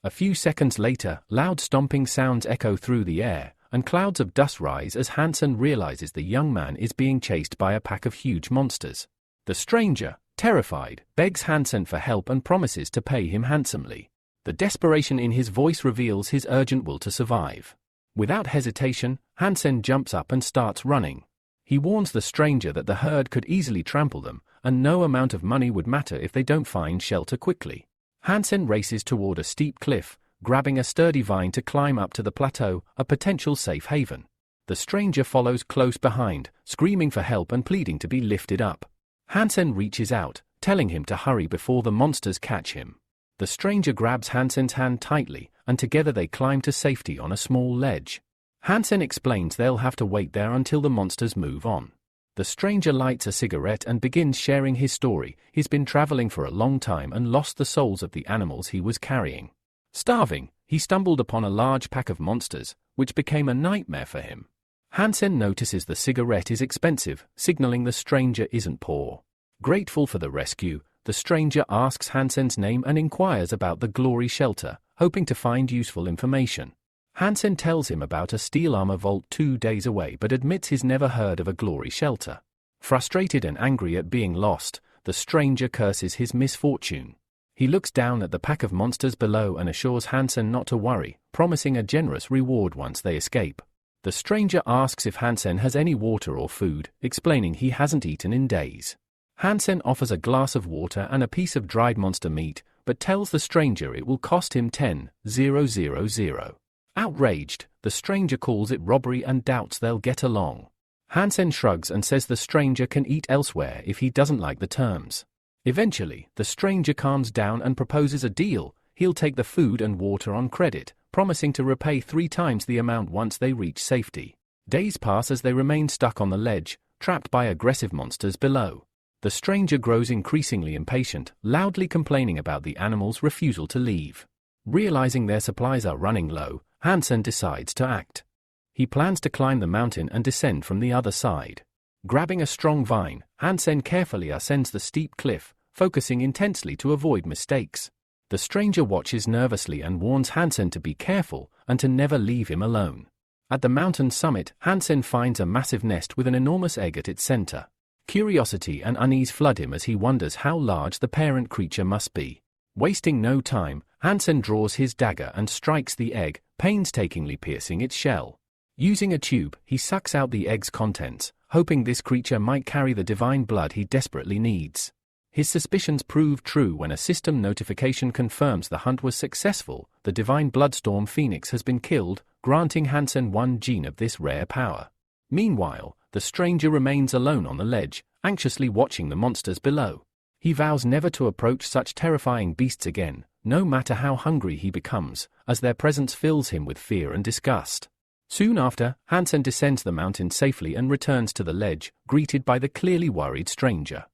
A few seconds later, loud stomping sounds echo through the air, and clouds of dust rise as Hansen realizes the young man is being chased by a pack of huge monsters. The stranger, terrified, begs Hansen for help and promises to pay him handsomely. The desperation in his voice reveals his urgent will to survive. Without hesitation, Hansen jumps up and starts running. He warns the stranger that the herd could easily trample them, and no amount of money would matter if they don't find shelter quickly. Hansen races toward a steep cliff, grabbing a sturdy vine to climb up to the plateau, a potential safe haven. The stranger follows close behind, screaming for help and pleading to be lifted up. Hansen reaches out, telling him to hurry before the monsters catch him. The stranger grabs Hansen's hand tightly, and together they climb to safety on a small ledge. Hansen explains they'll have to wait there until the monsters move on. The stranger lights a cigarette and begins sharing his story. He's been traveling for a long time and lost the souls of the animals he was carrying. Starving, he stumbled upon a large pack of monsters, which became a nightmare for him. Hansen notices the cigarette is expensive, signaling the stranger isn't poor. Grateful for the rescue, the stranger asks Hansen's name and inquires about the Glory Shelter, hoping to find useful information. Hansen tells him about a steel armor vault 2 days away but admits he's never heard of a Glory Shelter. Frustrated and angry at being lost, the stranger curses his misfortune. He looks down at the pack of monsters below and assures Hansen not to worry, promising a generous reward once they escape. The stranger asks if Hansen has any water or food, explaining he hasn't eaten in days. Hansen offers a glass of water and a piece of dried monster meat, but tells the stranger it will cost him 10,000. Outraged, the stranger calls it robbery and doubts they'll get along. Hansen shrugs and says the stranger can eat elsewhere if he doesn't like the terms. Eventually, the stranger calms down and proposes a deal. He'll take the food and water on credit, promising to repay 3 times the amount once they reach safety. Days pass as they remain stuck on the ledge, trapped by aggressive monsters below. The stranger grows increasingly impatient, loudly complaining about the animals' refusal to leave. Realizing their supplies are running low, Hansen decides to act. He plans to climb the mountain and descend from the other side. Grabbing a strong vine, Hansen carefully ascends the steep cliff, focusing intensely to avoid mistakes. The stranger watches nervously and warns Hansen to be careful and to never leave him alone. At the mountain summit, Hansen finds a massive nest with an enormous egg at its center. Curiosity and unease flood him as he wonders how large the parent creature must be. Wasting no time, Hansen draws his dagger and strikes the egg, painstakingly piercing its shell. Using a tube, he sucks out the egg's contents, hoping this creature might carry the divine blood he desperately needs. His suspicions prove true when a system notification confirms the hunt was successful. The divine bloodstorm phoenix has been killed, granting Hansen one gene of this rare power. Meanwhile, the stranger remains alone on the ledge, anxiously watching the monsters below. He vows never to approach such terrifying beasts again, no matter how hungry he becomes, as their presence fills him with fear and disgust. Soon after, Hansen descends the mountain safely and returns to the ledge, greeted by the clearly worried stranger.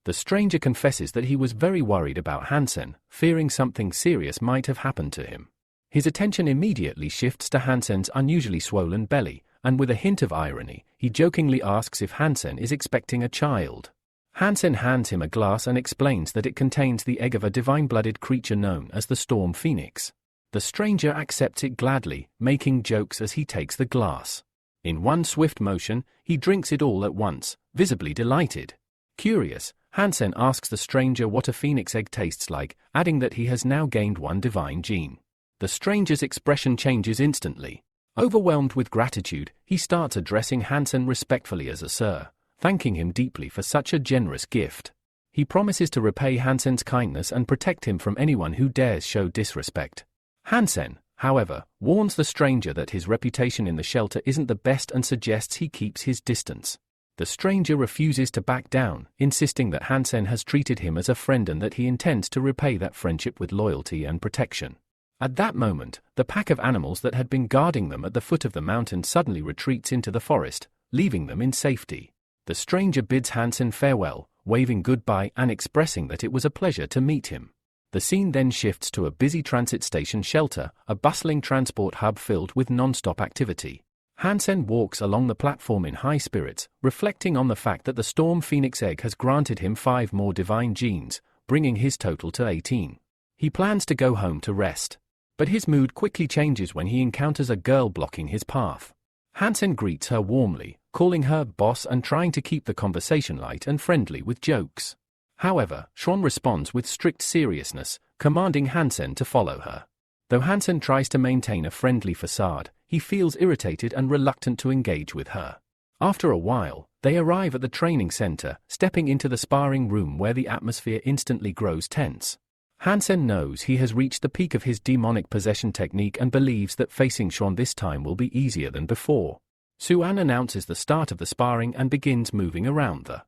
The stranger confesses that he was very worried about Hansen, fearing something serious might have happened to him. His attention immediately shifts to Hansen's unusually swollen belly, and with a hint of irony, he jokingly asks if Hansen is expecting a child. Hansen hands him a glass and explains that it contains the egg of a divine-blooded creature known as the Storm Phoenix. The stranger accepts it gladly, making jokes as he takes the glass. In one swift motion, he drinks it all at once, visibly delighted. Curious, Hansen asks the stranger what a phoenix egg tastes like, adding that he has now gained one divine gene. The stranger's expression changes instantly. Overwhelmed with gratitude, he starts addressing Hansen respectfully as a sir, thanking him deeply for such a generous gift. He promises to repay Hansen's kindness and protect him from anyone who dares show disrespect. Hansen, however, warns the stranger that his reputation in the shelter isn't the best and suggests he keeps his distance. The stranger refuses to back down, insisting that Hansen has treated him as a friend and that he intends to repay that friendship with loyalty and protection. At that moment, the pack of animals that had been guarding them at the foot of the mountain suddenly retreats into the forest, leaving them in safety. The stranger bids Hansen farewell, waving goodbye and expressing that it was a pleasure to meet him. The scene then shifts to a busy transit station shelter, a bustling transport hub filled with non-stop activity. Hansen walks along the platform in high spirits, reflecting on the fact that the Storm Phoenix egg has granted him 5 more divine genes, bringing his total to 18. He plans to go home to rest. But his mood quickly changes when he encounters a girl blocking his path. Hansen greets her warmly, calling her boss and trying to keep the conversation light and friendly with jokes. However, Shounen responds with strict seriousness, commanding Hansen to follow her. Though Hansen tries to maintain a friendly facade, he feels irritated and reluctant to engage with her. After a while, they arrive at the training center, stepping into the sparring room where the atmosphere instantly grows tense. Hansen knows he has reached the peak of his demonic possession technique and believes that facing Shounen this time will be easier than before. Suan announces the start of the sparring and begins moving around the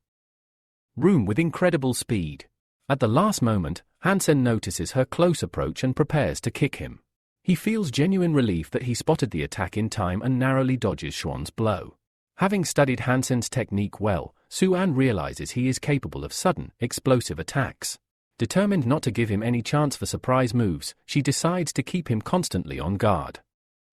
room with incredible speed. At the last moment, Hansen notices her close approach and prepares to kick him. He feels genuine relief that he spotted the attack in time and narrowly dodges Shouen's blow. Having studied Hansen's technique well, Suan realizes he is capable of sudden, explosive attacks. Determined not to give him any chance for surprise moves, she decides to keep him constantly on guard.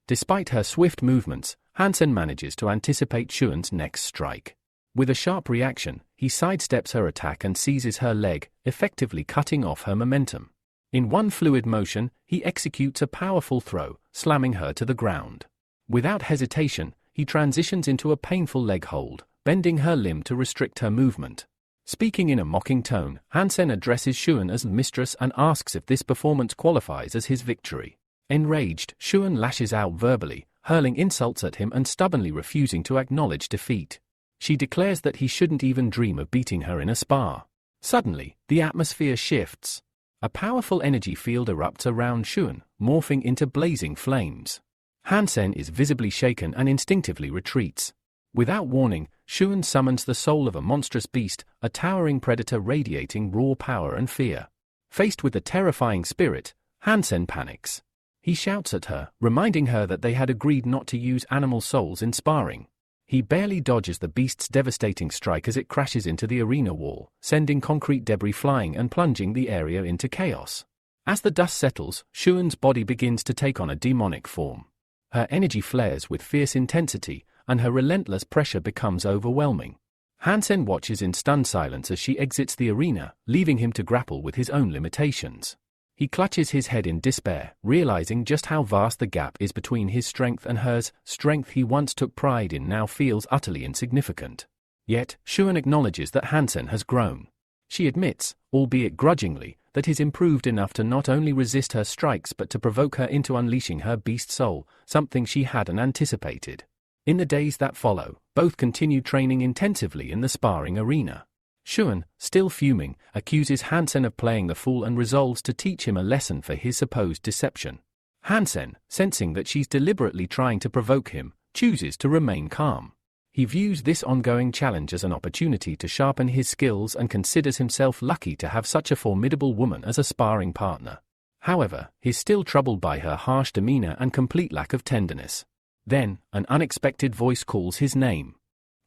Despite her swift movements, Hansen manages to anticipate Shouen's next strike. With a sharp reaction, he sidesteps her attack and seizes her leg, effectively cutting off her momentum. In one fluid motion, he executes a powerful throw, slamming her to the ground. Without hesitation, he transitions into a painful leg hold, bending her limb to restrict her movement. Speaking in a mocking tone, Hansen addresses Shounen as mistress and asks if this performance qualifies as his victory. Enraged, Shounen lashes out verbally, hurling insults at him and stubbornly refusing to acknowledge defeat. She declares that he shouldn't even dream of beating her in a spar. Suddenly, the atmosphere shifts. A powerful energy field erupts around Shounen, morphing into blazing flames. Hansen is visibly shaken and instinctively retreats. Without warning, Shounen summons the soul of a monstrous beast, a towering predator radiating raw power and fear. Faced with the terrifying spirit, Hansen panics. He shouts at her, reminding her that they had agreed not to use animal souls in sparring. He barely dodges the beast's devastating strike as it crashes into the arena wall, sending concrete debris flying and plunging the area into chaos. As the dust settles, Shouen's body begins to take on a demonic form. Her energy flares with fierce intensity, and her relentless pressure becomes overwhelming. Hansen watches in stunned silence as she exits the arena, leaving him to grapple with his own limitations. He clutches his head in despair, realizing just how vast the gap is between his strength and hers. Strength he once took pride in now feels utterly insignificant. Yet, Shounen acknowledges that Hansen has grown. She admits, albeit grudgingly, that he's improved enough to not only resist her strikes but to provoke her into unleashing her beast soul, something she hadn't anticipated. In the days that follow, both continue training intensively in the sparring arena. Shounen, still fuming, accuses Hansen of playing the fool and resolves to teach him a lesson for his supposed deception. Hansen, sensing that she's deliberately trying to provoke him, chooses to remain calm. He views this ongoing challenge as an opportunity to sharpen his skills and considers himself lucky to have such a formidable woman as a sparring partner. However, he's still troubled by her harsh demeanor and complete lack of tenderness. Then, an unexpected voice calls his name.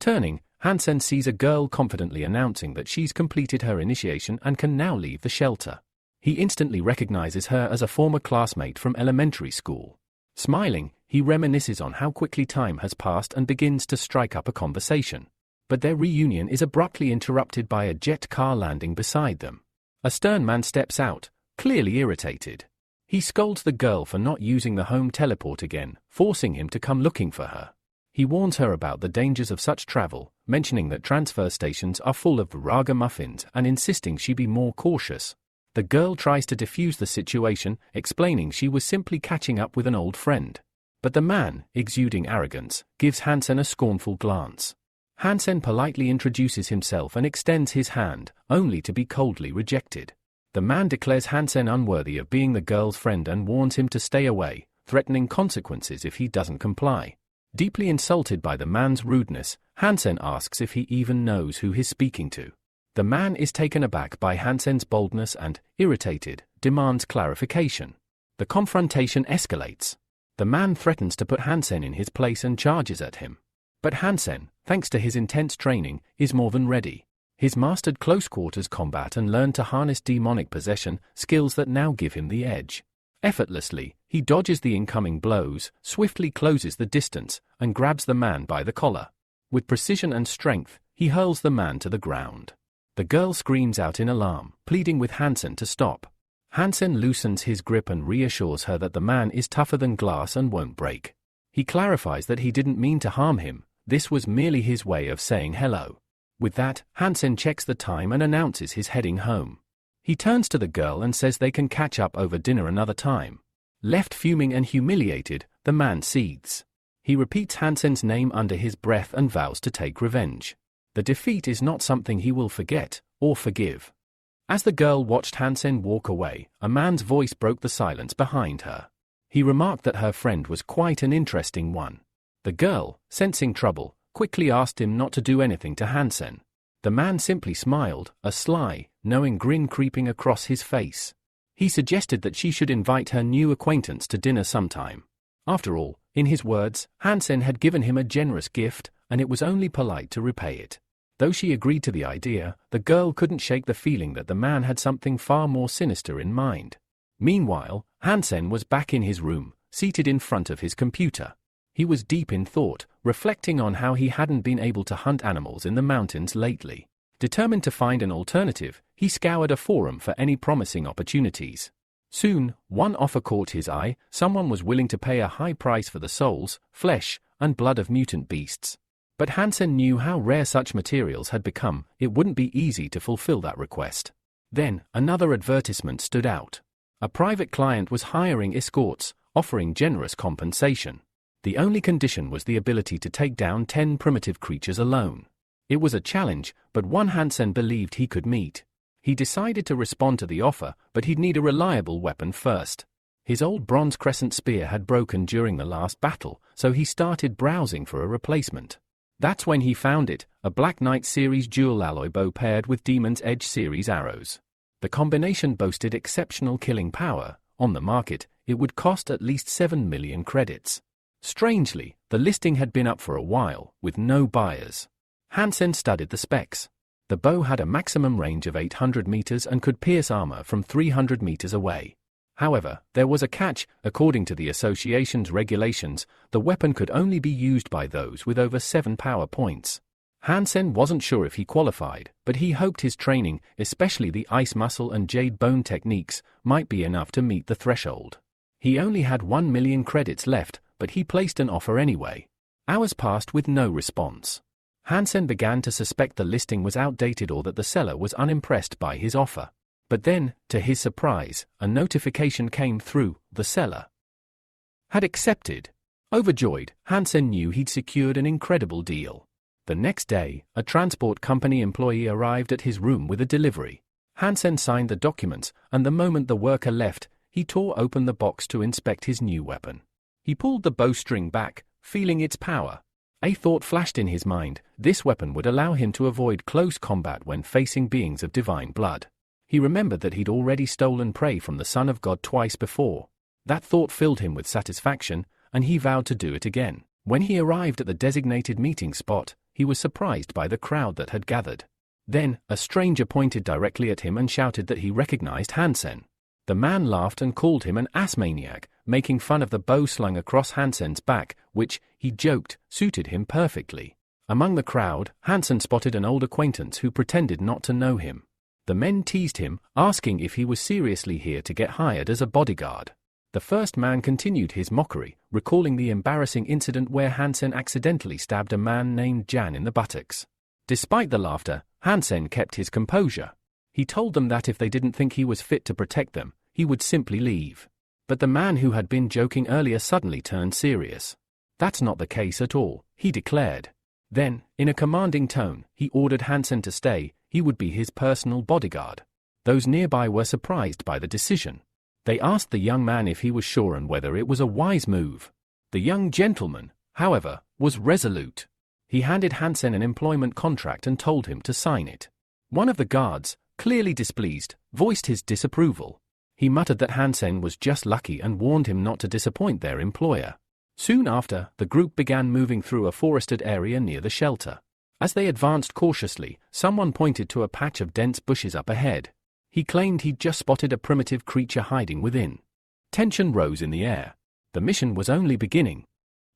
Turning, Hansen sees a girl confidently announcing that she's completed her initiation and can now leave the shelter. He instantly recognizes her as a former classmate from elementary school. Smiling, he reminisces on how quickly time has passed and begins to strike up a conversation. But their reunion is abruptly interrupted by a jet car landing beside them. A stern man steps out, clearly irritated. He scolds the girl for not using the home teleport again, forcing him to come looking for her. He warns her about the dangers of such travel, mentioning that transfer stations are full of raga muffins and insisting she be more cautious. The girl tries to defuse the situation, explaining she was simply catching up with an old friend. But the man, exuding arrogance, gives Hansen a scornful glance. Hansen politely introduces himself and extends his hand, only to be coldly rejected. The man declares Hansen unworthy of being the girl's friend and warns him to stay away, threatening consequences if he doesn't comply. Deeply insulted by the man's rudeness, Hansen asks if he even knows who he's speaking to. The man is taken aback by Hansen's boldness and, irritated, demands clarification. The confrontation escalates. The man threatens to put Hansen in his place and charges at him. But Hansen, thanks to his intense training, is more than ready. He's mastered close-quarters combat and learned to harness demonic possession, skills that now give him the edge. Effortlessly, he dodges the incoming blows, swiftly closes the distance, and grabs the man by the collar. With precision and strength, he hurls the man to the ground. The girl screams out in alarm, pleading with Hansen to stop. Hansen loosens his grip and reassures her that the man is tougher than glass and won't break. He clarifies that he didn't mean to harm him, this was merely his way of saying hello. With that, Hansen checks the time and announces he's heading home. He turns to the girl and says they can catch up over dinner another time. Left fuming and humiliated, the man seethes. He repeats Hansen's name under his breath and vows to take revenge. The defeat is not something he will forget, or forgive. As the girl watched Hansen walk away, a man's voice broke the silence behind her. He remarked that her friend was quite an interesting one. The girl, sensing trouble, quickly asked him not to do anything to Hansen. The man simply smiled, a sly, knowing grin creeping across his face. He suggested that she should invite her new acquaintance to dinner sometime. After all, in his words, Hansen had given him a generous gift, and it was only polite to repay it. Though she agreed to the idea, the girl couldn't shake the feeling that the man had something far more sinister in mind. Meanwhile, Hansen was back in his room, seated in front of his computer. He was deep in thought, reflecting on how he hadn't been able to hunt animals in the mountains lately. Determined to find an alternative, he scoured a forum for any promising opportunities. Soon, one offer caught his eye. Someone was willing to pay a high price for the souls, flesh, and blood of mutant beasts. But Hansen knew how rare such materials had become, it wouldn't be easy to fulfill that request. Then, another advertisement stood out. A private client was hiring escorts, offering generous compensation. The only condition was the ability to take down 10 primitive creatures alone. It was a challenge, but one Hansen believed he could meet. He decided to respond to the offer, but he'd need a reliable weapon first. His old bronze crescent spear had broken during the last battle, so he started browsing for a replacement. That's when he found it, a Black Knight Series dual alloy bow paired with Demon's Edge Series arrows. The combination boasted exceptional killing power. On the market, it would cost at least 7 million credits. Strangely, the listing had been up for a while, with no buyers. Hansen studied the specs. The bow had a maximum range of 800 meters and could pierce armor from 300 meters away. However, there was a catch. According to the association's regulations, the weapon could only be used by those with over 7 power points. Hansen wasn't sure if he qualified, but he hoped his training, especially the ice muscle and jade bone techniques, might be enough to meet the threshold. He only had 1 million credits left, but he placed an offer anyway. Hours passed with no response. Hansen began to suspect the listing was outdated or that the seller was unimpressed by his offer. But then, to his surprise, a notification came through. The seller had accepted. Overjoyed, Hansen knew he'd secured an incredible deal. The next day, a transport company employee arrived at his room with a delivery. Hansen signed the documents, and the moment the worker left, he tore open the box to inspect his new weapon. He pulled the bowstring back, feeling its power. A thought flashed in his mind: this weapon would allow him to avoid close combat when facing beings of divine blood. He remembered that he'd already stolen prey from the Son of God twice before. That thought filled him with satisfaction, and he vowed to do it again. When he arrived at the designated meeting spot, he was surprised by the crowd that had gathered. Then, a stranger pointed directly at him and shouted that he recognized Hansen. The man laughed and called him an ass maniac, making fun of the bow slung across Hansen's back, which, he joked, suited him perfectly. Among the crowd, Hansen spotted an old acquaintance who pretended not to know him. The men teased him, asking if he was seriously here to get hired as a bodyguard. The first man continued his mockery, recalling the embarrassing incident where Hansen accidentally stabbed a man named Jan in the buttocks. Despite the laughter, Hansen kept his composure. He told them that if they didn't think he was fit to protect them, he would simply leave. But the man who had been joking earlier suddenly turned serious. That's not the case at all, he declared. Then, in a commanding tone, he ordered Hansen to stay. He would be his personal bodyguard. Those nearby were surprised by the decision. They asked the young man if he was sure and whether it was a wise move. The young gentleman, however, was resolute. He handed Hansen an employment contract and told him to sign it. One of the guards, clearly displeased, voiced his disapproval. He muttered that Hansen was just lucky and warned him not to disappoint their employer. Soon after, the group began moving through a forested area near the shelter. As they advanced cautiously, someone pointed to a patch of dense bushes up ahead. He claimed he'd just spotted a primitive creature hiding within. Tension rose in the air. The mission was only beginning.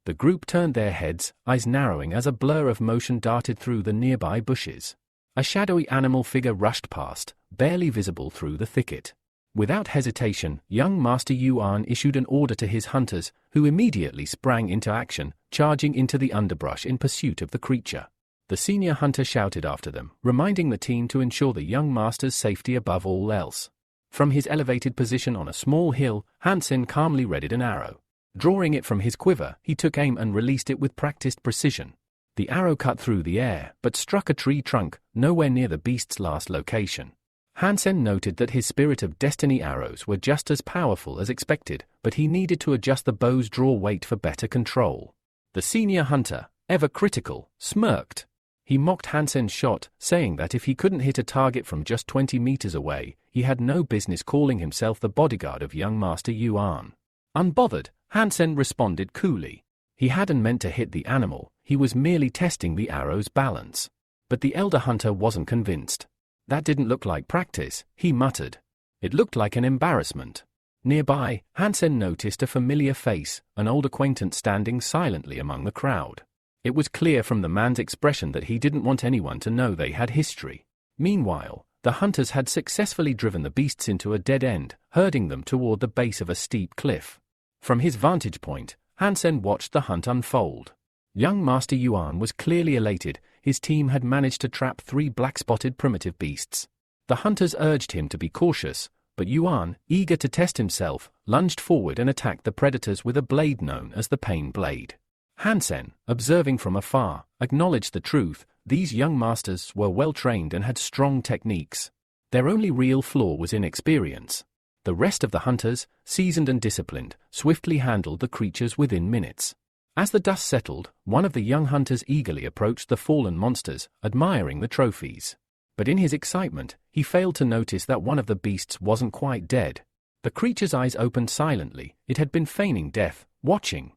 The group turned their heads, eyes narrowing as a blur of motion darted through the nearby bushes. A shadowy animal figure rushed past, barely visible through the thicket. Without hesitation, young Master Yuan issued an order to his hunters, who immediately sprang into action, charging into the underbrush in pursuit of the creature. The senior hunter shouted after them, reminding the team to ensure the young master's safety above all else. From his elevated position on a small hill, Hansen calmly readied an arrow. Drawing it from his quiver, he took aim and released it with practiced precision. The arrow cut through the air, but struck a tree trunk, nowhere near the beast's last location. Hansen noted that his Spirit of Destiny arrows were just as powerful as expected, but he needed to adjust the bow's draw weight for better control. The senior hunter, ever critical, smirked. He mocked Hansen's shot, saying that if he couldn't hit a target from just 20 meters away, he had no business calling himself the bodyguard of young Master Yuan. Unbothered, Hansen responded coolly. He hadn't meant to hit the animal, he was merely testing the arrow's balance. But the elder hunter wasn't convinced. That didn't look like practice, he muttered. It looked like an embarrassment. Nearby, Hansen noticed a familiar face, an old acquaintance standing silently among the crowd. It was clear from the man's expression that he didn't want anyone to know they had history. Meanwhile, the hunters had successfully driven the beasts into a dead end, herding them toward the base of a steep cliff. From his vantage point, Hansen watched the hunt unfold. Young Master Yuan was clearly elated. His team had managed to trap 3 black-spotted primitive beasts. The hunters urged him to be cautious, but Yuan, eager to test himself, lunged forward and attacked the predators with a blade known as the Pain Blade. Hansen, observing from afar, acknowledged the truth: these young masters were well-trained and had strong techniques. Their only real flaw was inexperience. The rest of the hunters, seasoned and disciplined, swiftly handled the creatures within minutes. As the dust settled, one of the young hunters eagerly approached the fallen monsters, admiring the trophies. But in his excitement, he failed to notice that one of the beasts wasn't quite dead. The creature's eyes opened silently. It had been feigning death, watching,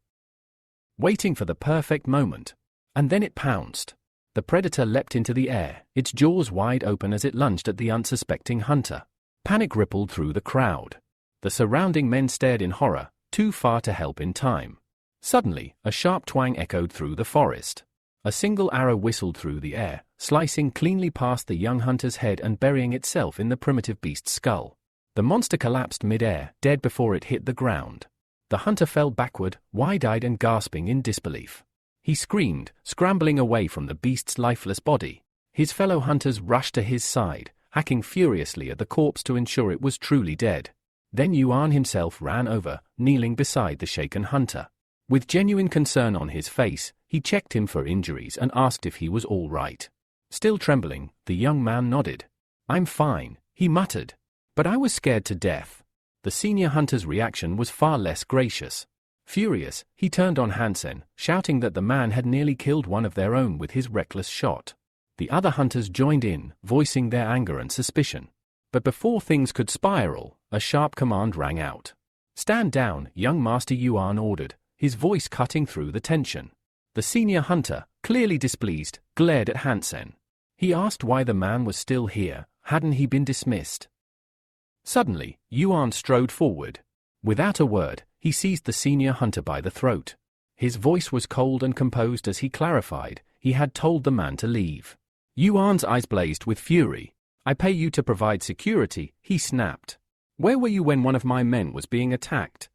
waiting for the perfect moment. And then it pounced. The predator leapt into the air, its jaws wide open as it lunged at the unsuspecting hunter. Panic rippled through the crowd. The surrounding men stared in horror, too far to help in time. Suddenly, a sharp twang echoed through the forest. A single arrow whistled through the air, slicing cleanly past the young hunter's head and burying itself in the primitive beast's skull. The monster collapsed mid-air, dead before it hit the ground. The hunter fell backward, wide-eyed and gasping in disbelief. He screamed, scrambling away from the beast's lifeless body. His fellow hunters rushed to his side, hacking furiously at the corpse to ensure it was truly dead. Then Yuan himself ran over, kneeling beside the shaken hunter. With genuine concern on his face, he checked him for injuries and asked if he was all right. Still trembling, the young man nodded. "I'm fine," he muttered. "But I was scared to death." The senior hunter's reaction was far less gracious. Furious, he turned on Hansen, shouting that the man had nearly killed one of their own with his reckless shot. The other hunters joined in, voicing their anger and suspicion. But before things could spiral, a sharp command rang out. "Stand down," young Master Yuan ordered, his voice cutting through the tension. The senior hunter, clearly displeased, glared at Hansen. He asked why the man was still here, hadn't he been dismissed? Suddenly, Yuan strode forward. Without a word, he seized the senior hunter by the throat. His voice was cold and composed as he clarified, he had told the man to leave. Yuan's eyes blazed with fury. "I pay you to provide security," he snapped. "Where were you when one of my men was being attacked?"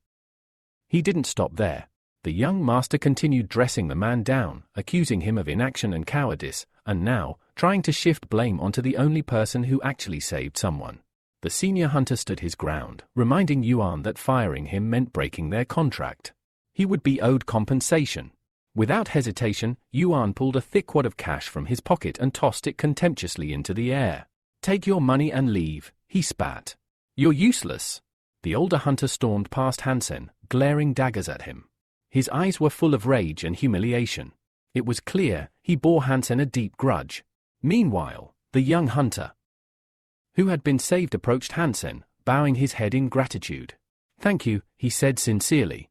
He didn't stop there. The young master continued dressing the man down, accusing him of inaction and cowardice, and now, trying to shift blame onto the only person who actually saved someone. The senior hunter stood his ground, reminding Yuan that firing him meant breaking their contract. He would be owed compensation. Without hesitation, Yuan pulled a thick wad of cash from his pocket and tossed it contemptuously into the air. "Take your money and leave," he spat. "You're useless." The older hunter stormed past Hansen, glaring daggers at him. His eyes were full of rage and humiliation. It was clear he bore Hansen a deep grudge. Meanwhile, the young hunter who had been saved approached Hansen, bowing his head in gratitude. "Thank you," he said sincerely.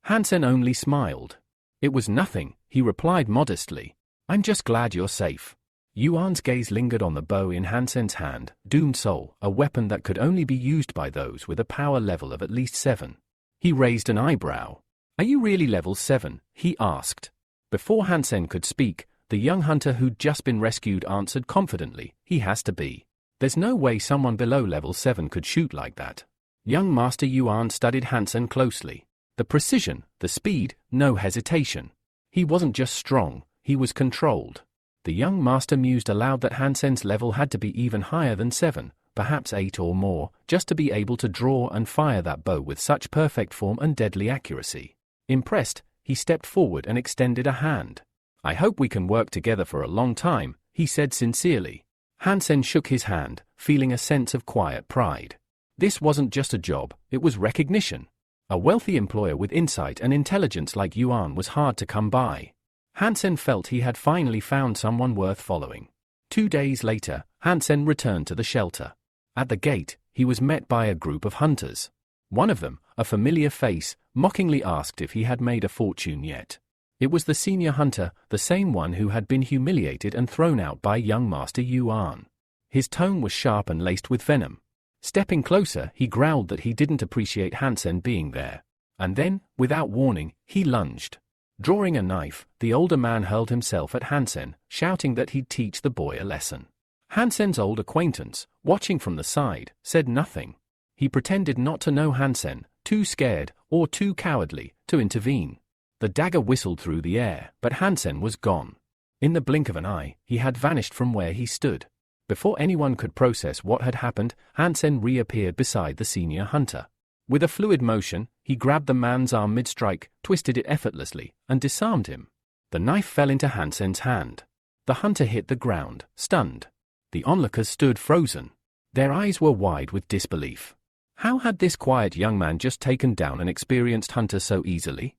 Hansen only smiled. "It was nothing," he replied modestly. "I'm just glad you're safe." Yuan's gaze lingered on the bow in Hansen's hand, Doomed Soul, a weapon that could only be used by those with a power level of at least 7. He raised an eyebrow. "Are you really level 7? He asked. Before Hansen could speak, the young hunter who'd just been rescued answered confidently, "He has to be. There's no way someone below level 7 could shoot like that." Young Master Yuan studied Hansen closely. The precision, the speed, no hesitation. He wasn't just strong, he was controlled. The young master mused aloud that Hansen's level had to be even higher than 7, perhaps 8 or more, just to be able to draw and fire that bow with such perfect form and deadly accuracy. Impressed, he stepped forward and extended a hand. "I hope we can work together for a long time," he said sincerely. Hansen shook his hand, feeling a sense of quiet pride. This wasn't just a job, it was recognition. A wealthy employer with insight and intelligence like Yuan was hard to come by. Hansen felt he had finally found someone worth following. 2 days later, Hansen returned to the shelter. At the gate, he was met by a group of hunters. One of them, a familiar face, mockingly asked if he had made a fortune yet. It was the senior hunter, the same one who had been humiliated and thrown out by young Master Yuan. His tone was sharp and laced with venom. Stepping closer, he growled that he didn't appreciate Hansen being there. And then, without warning, he lunged. Drawing a knife, the older man hurled himself at Hansen, shouting that he'd teach the boy a lesson. Hansen's old acquaintance, watching from the side, said nothing. He pretended not to know Hansen, too scared, or too cowardly, to intervene. The dagger whistled through the air, but Hansen was gone. In the blink of an eye, he had vanished from where he stood. Before anyone could process what had happened, Hansen reappeared beside the senior hunter. With a fluid motion, he grabbed the man's arm mid-strike, twisted it effortlessly, and disarmed him. The knife fell into Hansen's hand. The hunter hit the ground, stunned. The onlookers stood frozen. Their eyes were wide with disbelief. How had this quiet young man just taken down an experienced hunter so easily?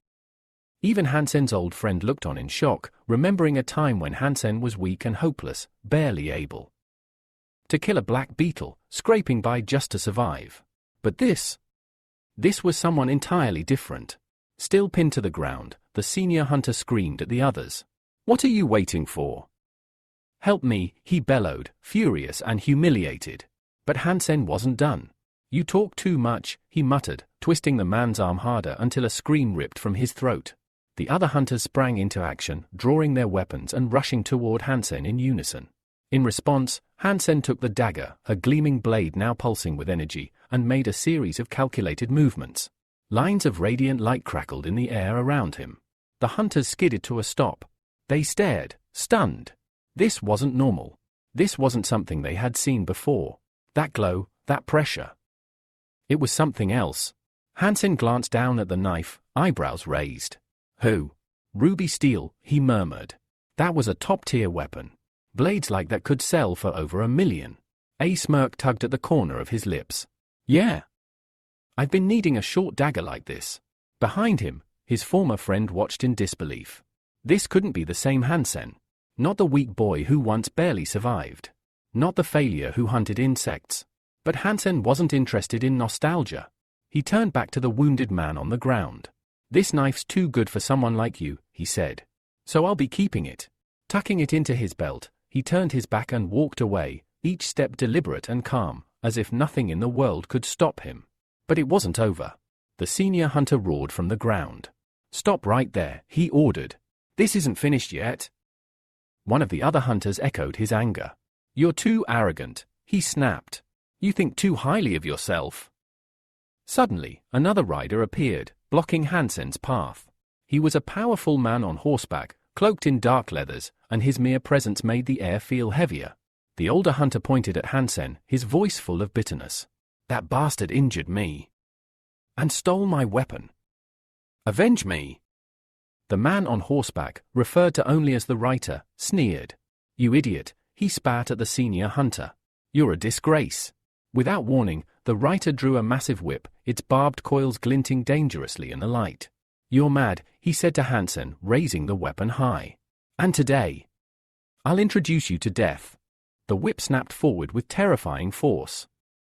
Even Hansen's old friend looked on in shock, remembering a time when Hansen was weak and hopeless, barely able to kill a black beetle, scraping by just to survive. But this was someone entirely different. Still pinned to the ground, the senior hunter screamed at the others. "What are you waiting for? Help me," he bellowed, furious and humiliated. But Hansen wasn't done. You talk too much, he muttered, twisting the man's arm harder until a scream ripped from his throat. The other hunters sprang into action, drawing their weapons and rushing toward Hansen in unison. In response, Hansen took the dagger, her gleaming blade now pulsing with energy, and made a series of calculated movements. Lines of radiant light crackled in the air around him. The hunters skidded to a stop. They stared, stunned. This wasn't normal. This wasn't something they had seen before. That glow, that pressure. It was something else. Hansen glanced down at the knife, eyebrows raised. Who? Ruby steel, he murmured. That was a top-tier weapon. Blades like that could sell for over $1 million. A smirk tugged at the corner of his lips. Yeah. I've been needing a short dagger like this. Behind him, his former friend watched in disbelief. This couldn't be the same Hansen. Not the weak boy who once barely survived. Not the failure who hunted insects. But Hansen wasn't interested in nostalgia. He turned back to the wounded man on the ground. This knife's too good for someone like you, he said. So I'll be keeping it. Tucking it into his belt, he turned his back and walked away, each step deliberate and calm, as if nothing in the world could stop him. But it wasn't over. The senior hunter roared from the ground. Stop right there, he ordered. This isn't finished yet. One of the other hunters echoed his anger. You're too arrogant, he snapped. You think too highly of yourself. Suddenly, another rider appeared, blocking Hansen's path. He was a powerful man on horseback, cloaked in dark leathers, and his mere presence made the air feel heavier. The older hunter pointed at Hansen, his voice full of bitterness. That bastard injured me. And stole my weapon. Avenge me. The man on horseback, referred to only as the writer, sneered. You idiot, he spat at the senior hunter. You're a disgrace. Without warning, the writer drew a massive whip, its barbed coils glinting dangerously in the light. You're mad, he said to Hansen, raising the weapon high. And today, I'll introduce you to death. The whip snapped forward with terrifying force.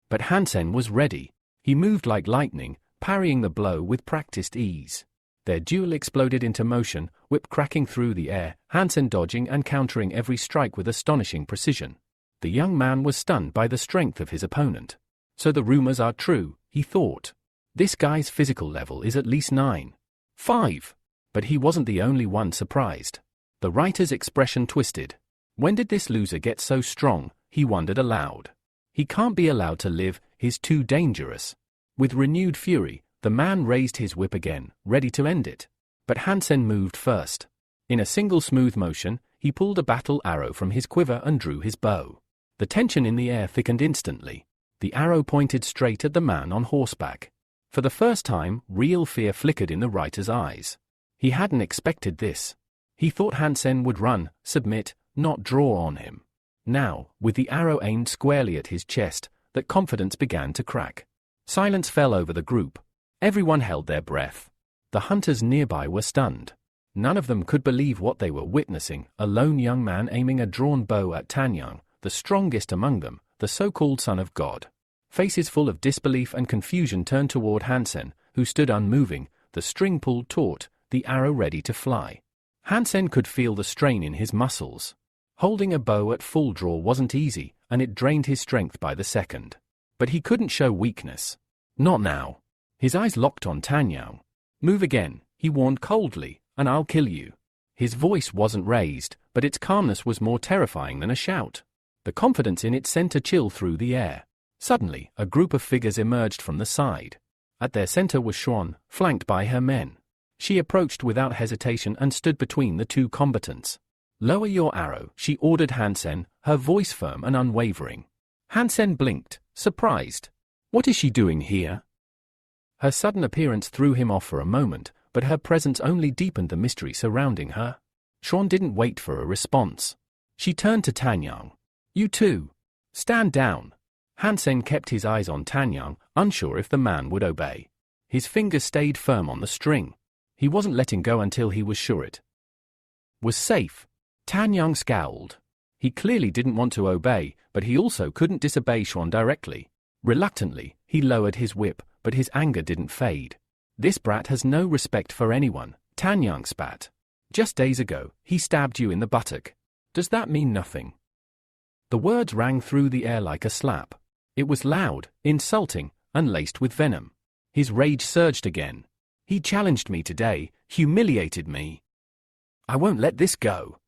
But Hansen was ready. He moved like lightning, parrying the blow with practiced ease. Their duel exploded into motion, whip cracking through the air, Hansen dodging and countering every strike with astonishing precision. The young man was stunned by the strength of his opponent. So the rumors are true, he thought. This guy's physical level is at least 9.5. But he wasn't the only one surprised. The writer's expression twisted. When did this loser get so strong, he wondered aloud. He can't be allowed to live, he's too dangerous. With renewed fury, the man raised his whip again, ready to end it. But Hansen moved first. In a single smooth motion, he pulled a battle arrow from his quiver and drew his bow. The tension in the air thickened instantly. The arrow pointed straight at the man on horseback. For the first time, real fear flickered in the writer's eyes. He hadn't expected this. He thought Hansen would run, submit, not draw on him. Now, with the arrow aimed squarely at his chest, that confidence began to crack. Silence fell over the group. Everyone held their breath. The hunters nearby were stunned. None of them could believe what they were witnessing, a lone young man aiming a drawn bow at Tanyang, the strongest among them, the so-called son of God. Faces full of disbelief and confusion turned toward Hansen, who stood unmoving, the string pulled taut, the arrow ready to fly. Hansen could feel the strain in his muscles. Holding a bow at full draw wasn't easy, and it drained his strength by the second. But he couldn't show weakness. Not now. His eyes locked on Tanyang. Move again, he warned coldly, and I'll kill you. His voice wasn't raised, but its calmness was more terrifying than a shout. The confidence in it sent a chill through the air. Suddenly, a group of figures emerged from the side. At their center was Xuan, flanked by her men. She approached without hesitation and stood between the two combatants. Lower your arrow, she ordered Hansen, her voice firm and unwavering. Hansen blinked, surprised. What is she doing here? Her sudden appearance threw him off for a moment, but her presence only deepened the mystery surrounding her. Xuan didn't wait for a response. She turned to Tanyang. You too. Stand down. Hansen kept his eyes on Tanyang, unsure if the man would obey. His fingers stayed firm on the string. He wasn't letting go until he was sure it was safe. Tanyang scowled. He clearly didn't want to obey, but he also couldn't disobey Xuan directly. Reluctantly, he lowered his whip, but his anger didn't fade. This brat has no respect for anyone, Tanyang spat. Just days ago, he stabbed you in the buttock. Does that mean nothing? The words rang through the air like a slap. It was loud, insulting, and laced with venom. His rage surged again. He challenged me today, humiliated me. I won't let this go.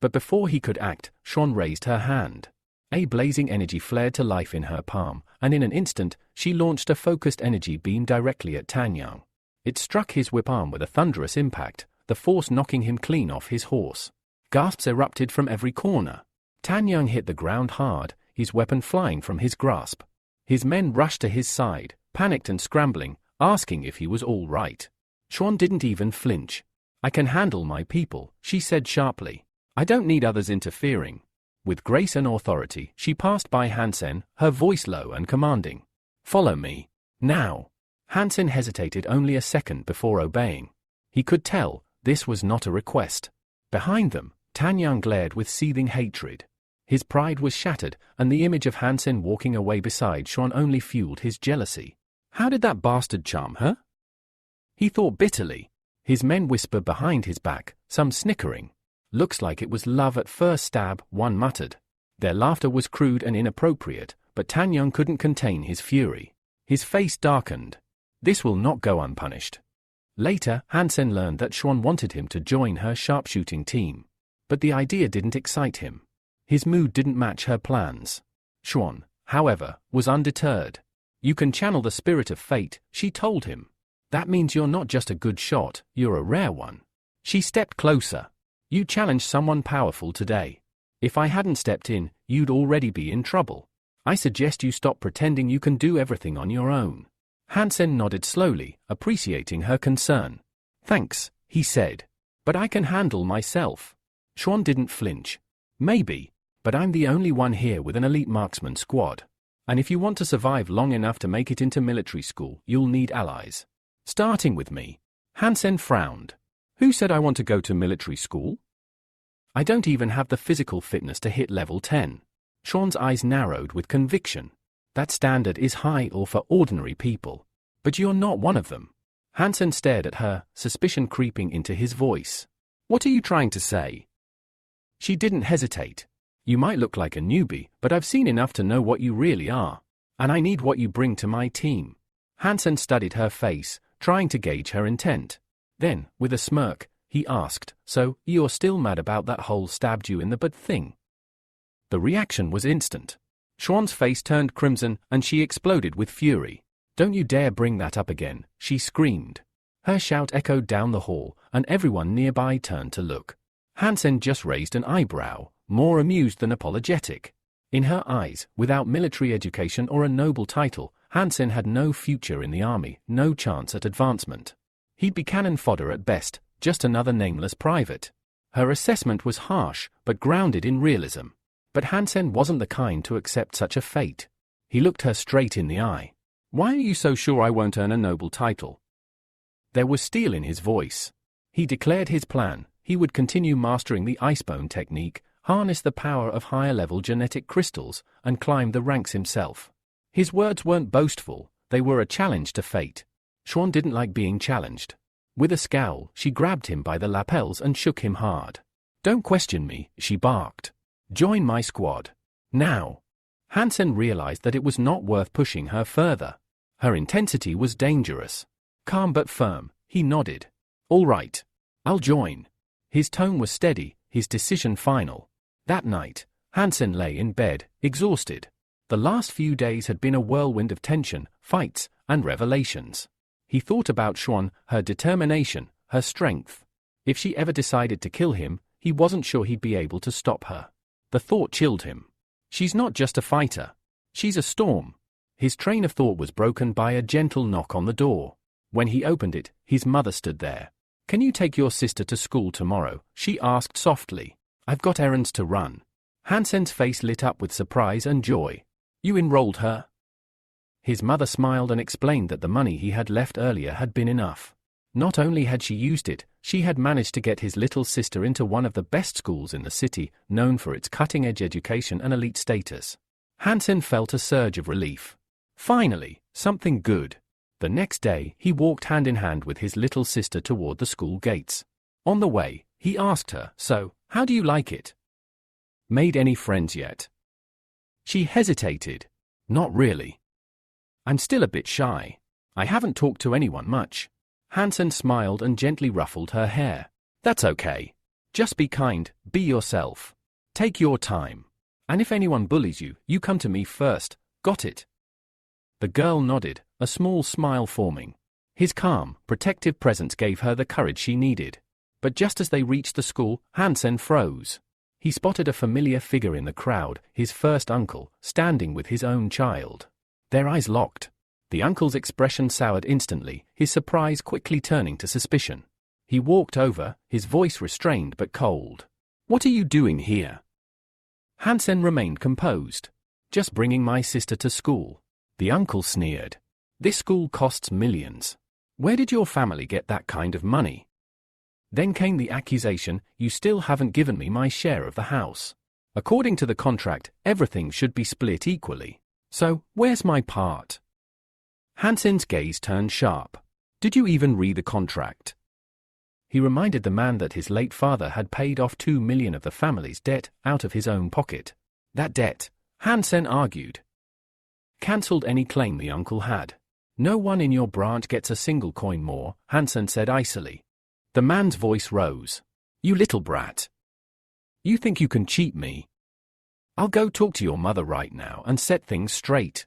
But before he could act, Shounen raised her hand. A blazing energy flared to life in her palm, and in an instant, she launched a focused energy beam directly at Tanyang. It struck his whip arm with a thunderous impact, the force knocking him clean off his horse. Gasps erupted from every corner. Tanyang hit the ground hard, his weapon flying from his grasp. His men rushed to his side, panicked and scrambling, asking if he was all right. Shounen didn't even flinch. I can handle my people, she said sharply. I don't need others interfering. With grace and authority, she passed by Hansen, her voice low and commanding. Follow me. Now. Hansen hesitated only a second before obeying. He could tell this was not a request. Behind them, Tanyang glared with seething hatred. His pride was shattered, and the image of Hansen walking away beside Shounen only fueled his jealousy. How did that bastard charm her? He thought bitterly. His men whispered behind his back, some snickering. Looks like it was love at first stab, one muttered. Their laughter was crude and inappropriate, but Tanyang couldn't contain his fury. His face darkened. This will not go unpunished. Later, Hansen learned that Shounen wanted him to join her sharpshooting team. But the idea didn't excite him. His mood didn't match her plans. Shounen, however, was undeterred. You can channel the spirit of fate, she told him. That means you're not just a good shot, you're a rare one. She stepped closer. You challenged someone powerful today. If I hadn't stepped in, you'd already be in trouble. I suggest you stop pretending you can do everything on your own. Hansen nodded slowly, appreciating her concern. Thanks, he said. But I can handle myself. Shounen didn't flinch. Maybe, but I'm the only one here with an elite marksman squad. And if you want to survive long enough to make it into military school, you'll need allies. Starting with me. Hansen frowned. Who said I want to go to military school? I don't even have the physical fitness to hit level 10. Shaunen's eyes narrowed with conviction. That standard is high or for ordinary people. But you're not one of them. Hansen stared at her, suspicion creeping into his voice. What are you trying to say? She didn't hesitate. You might look like a newbie, but I've seen enough to know what you really are. And I need what you bring to my team. Hansen studied her face, trying to gauge her intent. Then, with a smirk, he asked, so, you're still mad about that whole stabbed you in the butt thing? The reaction was instant. Shaunen's face turned crimson and she exploded with fury. Don't you dare bring that up again, she screamed. Her shout echoed down the hall, and everyone nearby turned to look. Hansen just raised an eyebrow, more amused than apologetic. In her eyes, without military education or a noble title, Hansen had no future in the army, no chance at advancement. He'd be cannon fodder at best, just another nameless private. Her assessment was harsh, but grounded in realism. But Hansen wasn't the kind to accept such a fate. He looked her straight in the eye. Why are you so sure I won't earn a noble title? There was steel in his voice. He declared his plan. He would continue mastering the icebone technique, harness the power of higher-level genetic crystals, and climb the ranks himself. His words weren't boastful, they were a challenge to fate. Shounen didn't like being challenged. With a scowl, she grabbed him by the lapels and shook him hard. Don't question me, she barked. Join my squad. Now. Hansen realized that it was not worth pushing her further. Her intensity was dangerous. Calm but firm, he nodded. All right. I'll join. His tone was steady, his decision final. That night, Hansen lay in bed, exhausted. The last few days had been a whirlwind of tension, fights, and revelations. He thought about Shounen, her determination, her strength. If she ever decided to kill him, he wasn't sure he'd be able to stop her. The thought chilled him. She's not just a fighter. She's a storm. His train of thought was broken by a gentle knock on the door. When he opened it, his mother stood there. Can you take your sister to school tomorrow? She asked softly. I've got errands to run. Hansen's face lit up with surprise and joy. You enrolled her? His mother smiled and explained that the money he had left earlier had been enough. Not only had she used it, she had managed to get his little sister into one of the best schools in the city, known for its cutting-edge education and elite status. Hansen felt a surge of relief. Finally, something good. The next day, he walked hand in hand with his little sister toward the school gates. On the way, he asked her, so, how do you like it? Made any friends yet? She hesitated. Not really. I'm still a bit shy. I haven't talked to anyone much. Hansen smiled and gently ruffled her hair. That's okay. Just be kind, be yourself. Take your time. And if anyone bullies you, you come to me first, got it? The girl nodded, a small smile forming. His calm, protective presence gave her the courage she needed. But just as they reached the school, Hansen froze. He spotted a familiar figure in the crowd, his first uncle, standing with his own child. Their eyes locked. The uncle's expression soured instantly, his surprise quickly turning to suspicion. He walked over, his voice restrained but cold. What are you doing here? Hansen remained composed. Just bringing my sister to school. The uncle sneered. This school costs millions. Where did your family get that kind of money? Then came the accusation, you still haven't given me my share of the house. According to the contract, everything should be split equally. So, where's my part? Hansen's gaze turned sharp. Did you even read the contract? He reminded the man that his late father had paid off 2 million of the family's debt out of his own pocket. That debt, Hansen argued, cancelled any claim the uncle had. No one in your branch gets a single coin more, Hansen said icily. The man's voice rose. You little brat. You think you can cheat me? I'll go talk to your mother right now and set things straight.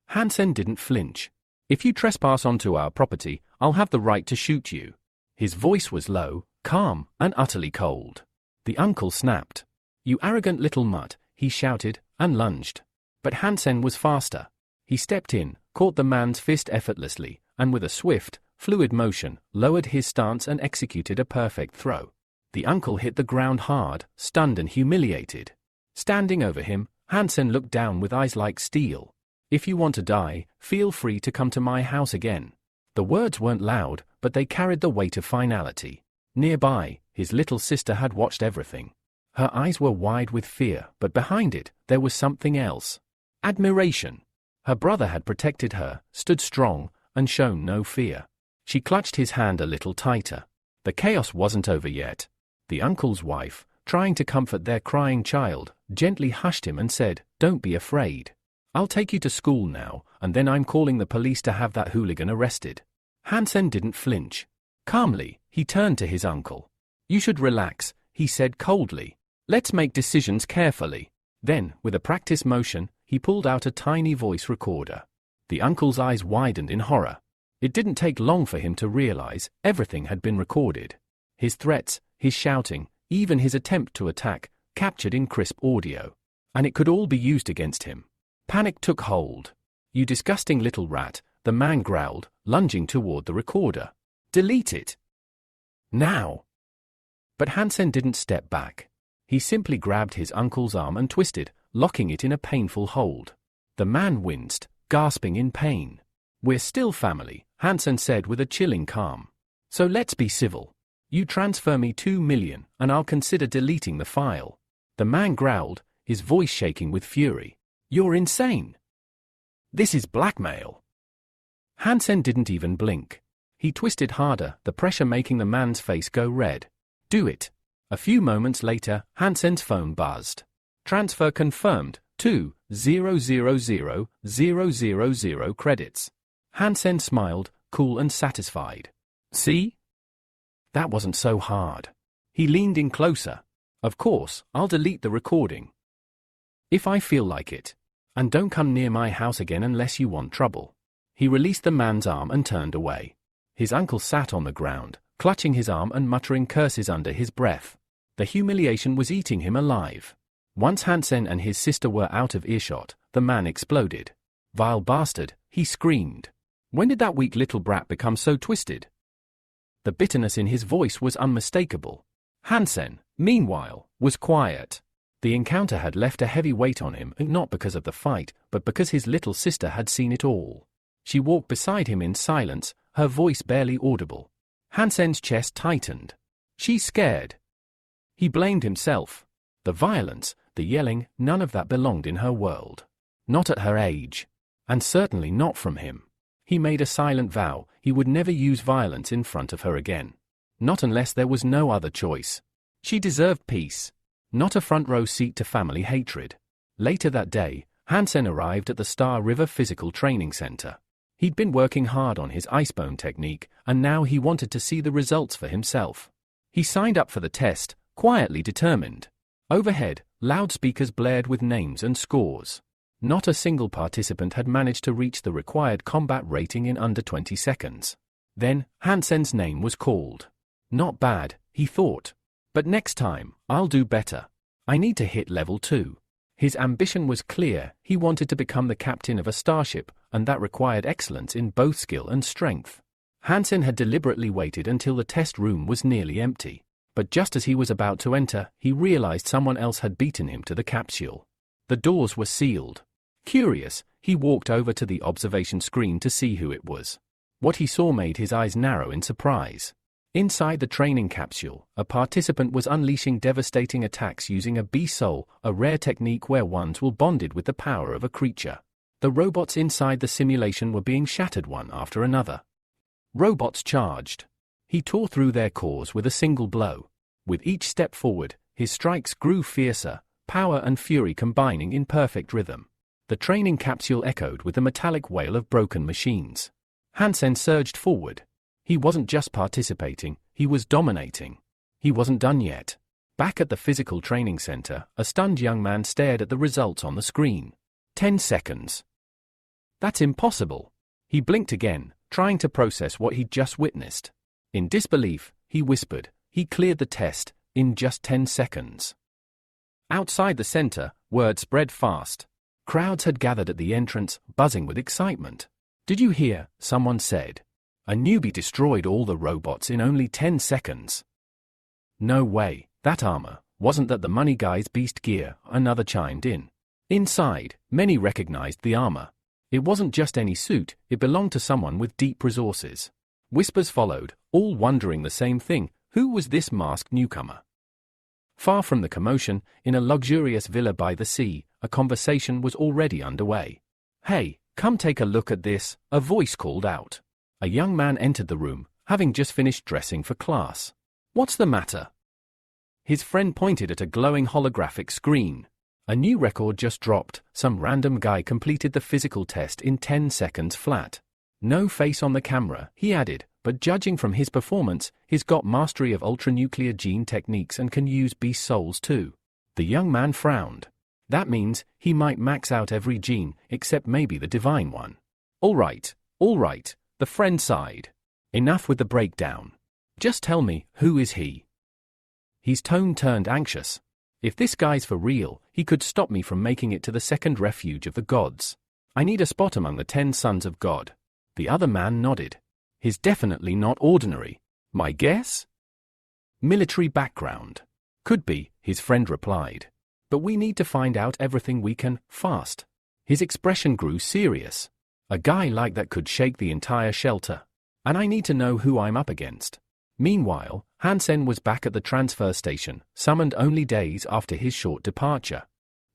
Hansen didn't flinch. If you trespass onto our property, I'll have the right to shoot you. His voice was low, calm, and utterly cold. The uncle snapped. You arrogant little mutt, he shouted, and lunged. But Hansen was faster. He stepped in, caught the man's fist effortlessly, and with a swift, fluid motion, lowered his stance and executed a perfect throw. The uncle hit the ground hard, stunned and humiliated. Standing over him, Hansen looked down with eyes like steel. If you want to die, feel free to come to my house again. The words weren't loud, but they carried the weight of finality. Nearby, his little sister had watched everything. Her eyes were wide with fear, but behind it, there was something else. Admiration. Her brother had protected her, stood strong, and shown no fear. She clutched his hand a little tighter. The chaos wasn't over yet. The uncle's wife, trying to comfort their crying child, gently hushed him and said, "Don't be afraid. I'll take you to school now, and then I'm calling the police to have that hooligan arrested." Hansen didn't flinch. Calmly, he turned to his uncle. "You should relax," he said coldly. "Let's make decisions carefully." Then, with a practice motion, he pulled out a tiny voice recorder. The uncle's eyes widened in horror. It didn't take long for him to realize everything had been recorded. His threats, his shouting, even his attempt to attack, captured in crisp audio. And it could all be used against him. Panic took hold. "You disgusting little rat," the man growled, lunging toward the recorder. "Delete it. Now." But Hansen didn't step back. He simply grabbed his uncle's arm and twisted, locking it in a painful hold. The man winced, gasping in pain. "We're still family," Hansen said with a chilling calm. "So let's be civil. You transfer me 2 million, and I'll consider deleting the file." The man growled, his voice shaking with fury. "You're insane. This is blackmail." Hansen didn't even blink. He twisted harder, the pressure making the man's face go red. "Do it." A few moments later, Hansen's phone buzzed. "Transfer confirmed, 2,000,000 credits." Hansen smiled, cool and satisfied. "See? That wasn't so hard." He leaned in closer. "Of course, I'll delete the recording. If I feel like it. And don't come near my house again unless you want trouble." He released the man's arm and turned away. His uncle sat on the ground, clutching his arm and muttering curses under his breath. The humiliation was eating him alive. Once Hansen and his sister were out of earshot, the man exploded. "Vile bastard," he screamed. "When did that weak little brat become so twisted?" The bitterness in his voice was unmistakable. Hansen, meanwhile, was quiet. The encounter had left a heavy weight on him, not because of the fight, but because his little sister had seen it all. She walked beside him in silence, her voice barely audible. Hansen's chest tightened. "She's scared." He blamed himself. The violence, the yelling, none of that belonged in her world. Not at her age. And certainly not from him. He made a silent vow he would never use violence in front of her again. Not unless there was no other choice. She deserved peace. Not a front row seat to family hatred. Later that day, Hansen arrived at the Star River Physical Training Center. He'd been working hard on his icebone technique, and now he wanted to see the results for himself. He signed up for the test, quietly determined. Overhead, loudspeakers blared with names and scores. Not a single participant had managed to reach the required combat rating in under 20 seconds. Then, Hansen's name was called. Not bad, he thought. But next time, I'll do better. I need to hit level 2. His ambition was clear. He wanted to become the captain of a starship, and that required excellence in both skill and strength. Hansen had deliberately waited until the test room was nearly empty. But just as he was about to enter, he realized someone else had beaten him to the capsule. The doors were sealed. Curious, he walked over to the observation screen to see who it was. What he saw made his eyes narrow in surprise. Inside the training capsule, a participant was unleashing devastating attacks using a bee-soul, a rare technique where ones will bonded with the power of a creature. The robots inside the simulation were being shattered one after another. Robots charged. He tore through their cores with a single blow. With each step forward, his strikes grew fiercer, power and fury combining in perfect rhythm. The training capsule echoed with the metallic wail of broken machines. Hansen surged forward. He wasn't just participating, he was dominating. He wasn't done yet. Back at the physical training center, a stunned young man stared at the results on the screen. 10 seconds. That's impossible. He blinked again, trying to process what he'd just witnessed. In disbelief, he whispered, he cleared the test, in just 10 seconds. Outside the center, word spread fast. Crowds had gathered at the entrance, buzzing with excitement. Did you hear? Someone said. A newbie destroyed all the robots in only 10 seconds. No way, that armor, wasn't that the money guy's beast gear? Another chimed in. Inside, many recognized the armor. It wasn't just any suit, it belonged to someone with deep resources. Whispers followed, all wondering the same thing, who was this masked newcomer? Far from the commotion, in a luxurious villa by the sea, a conversation was already underway. Hey, come take a look at this, a voice called out. A young man entered the room, having just finished dressing for class. What's the matter? His friend pointed at a glowing holographic screen. A new record just dropped. Some random guy completed the physical test in 10 seconds flat. No face on the camera, he added, but judging from his performance, he's got mastery of ultranuclear gene techniques and can use beast souls too. The young man frowned. That means he might max out every gene, except maybe the divine one. All right, the friend sighed. Enough with the breakdown. Just tell me, who is he? His tone turned anxious. If this guy's for real, he could stop me from making it to the second refuge of the gods. I need a spot among the 10 sons of God. The other man nodded. He's definitely not ordinary. My guess? Military background. Could be, his friend replied. But we need to find out everything we can, fast. His expression grew serious. A guy like that could shake the entire shelter. And I need to know who I'm up against. Meanwhile, Hansen was back at the transfer station, summoned only days after his short departure.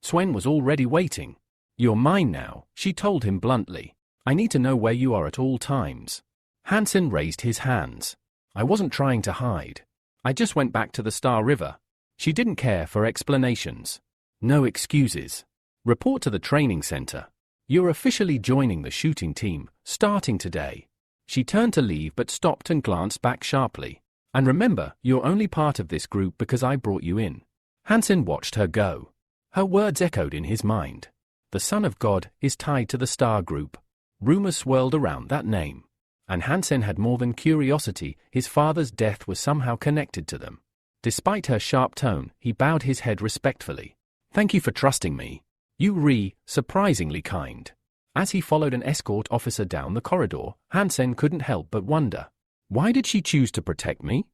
Swen was already waiting. You're mine now, she told him bluntly. I need to know where you are at all times. Hansen raised his hands. I wasn't trying to hide. I just went back to the Star River. She didn't care for explanations. No excuses. Report to the training center. You're officially joining the shooting team, starting today. She turned to leave but stopped and glanced back sharply. And remember, you're only part of this group because I brought you in. Hansen watched her go. Her words echoed in his mind. The Son of God is tied to the Star Group. Rumors swirled around that name. And Hansen had more than curiosity, his father's death was somehow connected to them. Despite her sharp tone, he bowed his head respectfully. Thank you for trusting me. You surprisingly kind. As he followed an escort officer down the corridor, Hansen couldn't help but wonder. Why did she choose to protect me?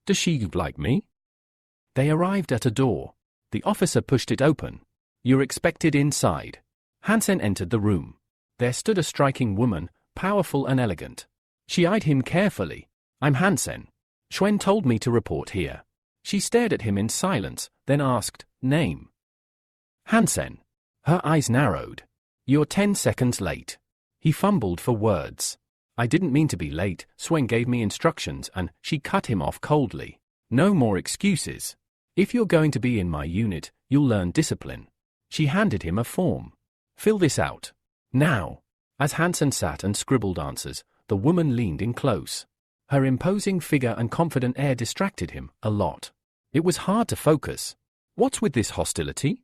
Does she like me? They arrived at a door. The officer pushed it open. You're expected inside. Hansen entered the room. There stood a striking woman, powerful and elegant. She eyed him carefully. I'm Hansen. Schwen told me to report here. She stared at him in silence, then asked, name. Hansen. Her eyes narrowed. You're 10 seconds late. He fumbled for words. I didn't mean to be late, Swen gave me instructions and she cut him off coldly. No more excuses. If you're going to be in my unit, you'll learn discipline. She handed him a form. Fill this out. Now. As Hansen sat and scribbled answers, the woman leaned in close. Her imposing figure and confident air distracted him a lot. It was hard to focus. What's with this hostility?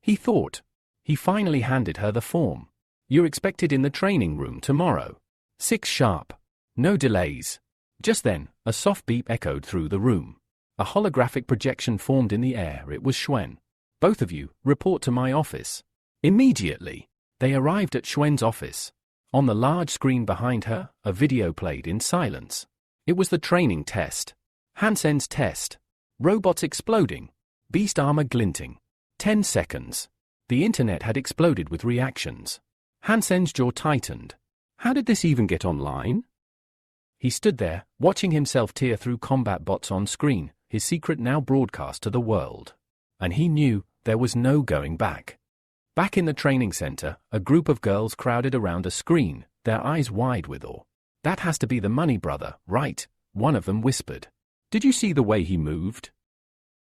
He thought. He finally handed her the form. You're expected in the training room tomorrow. 6 sharp. No delays. Just then, a soft beep echoed through the room. A holographic projection formed in the air. It was Shuen. Both of you, report to my office. Immediately. They arrived at Xuan's office. On the large screen behind her, a video played in silence. It was the training test. Hansen's test. Robots exploding. Beast armor glinting. 10 seconds. The internet had exploded with reactions. Hansen's jaw tightened. How did this even get online? He stood there, watching himself tear through combat bots on screen, his secret now broadcast to the world. And he knew there was no going back. Back in the training center, a group of girls crowded around a screen, their eyes wide with awe. That has to be the money brother, right? One of them whispered. Did you see the way he moved?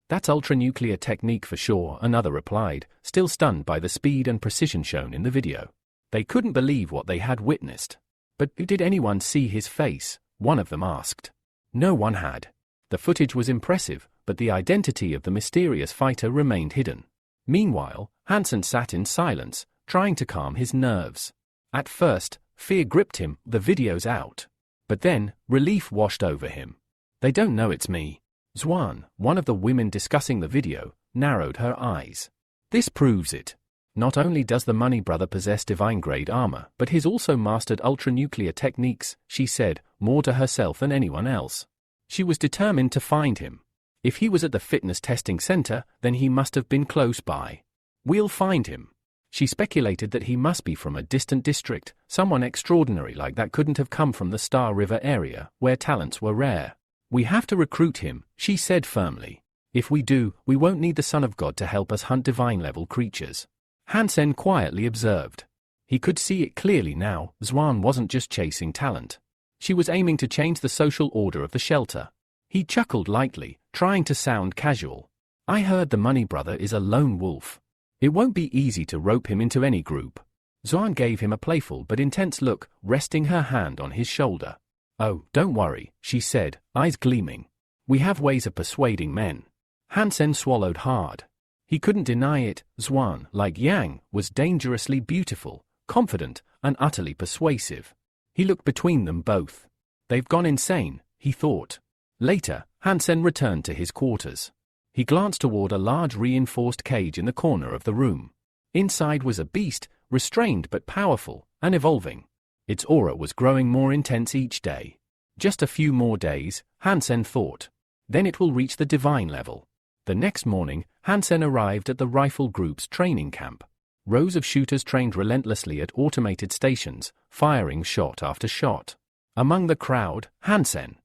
That's ultra-nuclear technique for sure, another replied, still stunned by the speed and precision shown in the video. They couldn't believe what they had witnessed. But did anyone see his face? One of them asked. No one had. The footage was impressive, but the identity of the mysterious fighter remained hidden. Meanwhile, Hansen sat in silence, trying to calm his nerves. At first, fear gripped him, the video's out. But then, relief washed over him. They don't know it's me. Xuan, one of the women discussing the video, narrowed her eyes. This proves it. Not only does the money brother possess divine-grade armor, but he's also mastered ultra-nuclear techniques, she said, more to herself than anyone else. She was determined to find him. If he was at the fitness testing center, then he must have been close by. We'll find him. She speculated that he must be from a distant district, someone extraordinary like that couldn't have come from the Star River area, where talents were rare. We have to recruit him, she said firmly. If we do, we won't need the Son of God to help us hunt divine-level creatures. Hansen quietly observed. He could see it clearly now, Xuan wasn't just chasing talent. She was aiming to change the social order of the shelter. He chuckled lightly, trying to sound casual. I heard the money brother is a lone wolf. It won't be easy to rope him into any group. Xuan gave him a playful but intense look, resting her hand on his shoulder. Oh, don't worry, she said, eyes gleaming. We have ways of persuading men. Hansen swallowed hard. He couldn't deny it. Xuan, like Yang, was dangerously beautiful, confident, and utterly persuasive. He looked between them both. They've gone insane, he thought. Later, Hansen returned to his quarters. He glanced toward a large reinforced cage in the corner of the room. Inside was a beast, restrained but powerful, and evolving. Its aura was growing more intense each day. Just a few more days, Hansen thought. Then it will reach the divine level. The next morning, Hansen arrived at the rifle group's training camp. Rows of shooters trained relentlessly at automated stations, firing shot after shot. Among the crowd, Hansen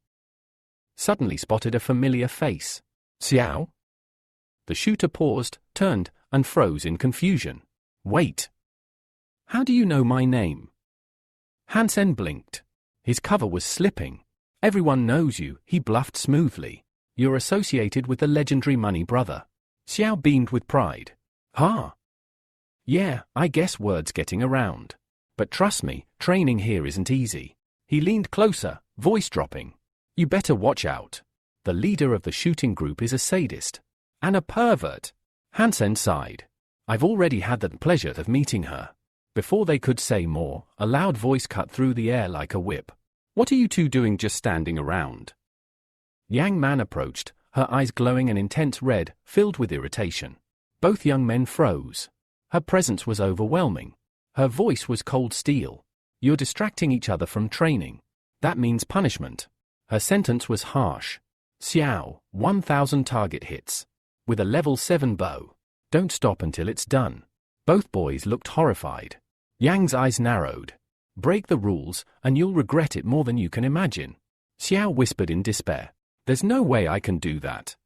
suddenly spotted a familiar face. Xiao? The shooter paused, turned, and froze in confusion. Wait. How do you know my name? Hansen blinked. His cover was slipping. Everyone knows you, he bluffed smoothly. You're associated with the legendary money brother. Xiao beamed with pride. Huh? Yeah, I guess word's getting around. But trust me, training here isn't easy. He leaned closer, voice dropping. You better watch out. The leader of the shooting group is a sadist. And a pervert. Hansen sighed. I've already had the pleasure of meeting her. Before they could say more, a loud voice cut through the air like a whip. What are you two doing just standing around? Yang Man approached, her eyes glowing an intense red, filled with irritation. Both young men froze. Her presence was overwhelming. Her voice was cold steel. You're distracting each other from training. That means punishment. Her sentence was harsh. Xiao, 1,000 target hits. With a level 7 bow. Don't stop until it's done. Both boys looked horrified. Yang's eyes narrowed. Break the rules, and you'll regret it more than you can imagine. Xiao whispered in despair. There's no way I can do that.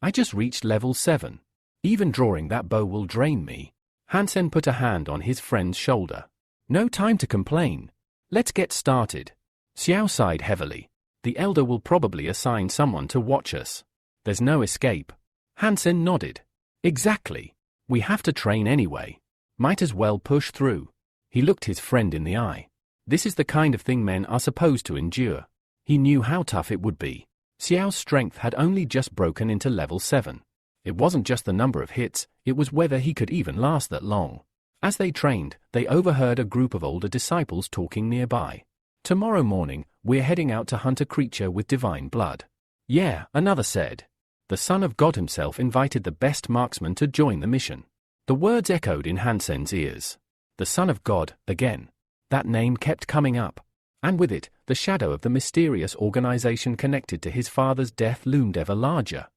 I just reached level 7. Even drawing that bow will drain me. Hansen put a hand on his friend's shoulder. No time to complain. Let's get started. Xiao sighed heavily. The elder will probably assign someone to watch us. There's no escape. Hansen nodded. Exactly. We have to train anyway. Might as well push through. He looked his friend in the eye. This is the kind of thing men are supposed to endure. He knew how tough it would be. Xiao's strength had only just broken into level 7. It wasn't just the number of hits, it was whether he could even last that long. As they trained, they overheard a group of older disciples talking nearby. Tomorrow morning, we're heading out to hunt a creature with divine blood. Yeah, another said. The Son of God himself invited the best marksman to join the mission. The words echoed in Hansen's ears. The Son of God, again. That name kept coming up. And with it, the shadow of the mysterious organization connected to his father's death loomed ever larger.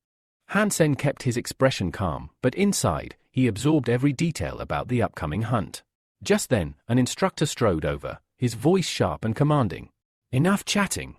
Hansen kept his expression calm, but inside, he absorbed every detail about the upcoming hunt. Just then, an instructor strode over, his voice sharp and commanding. Enough chatting.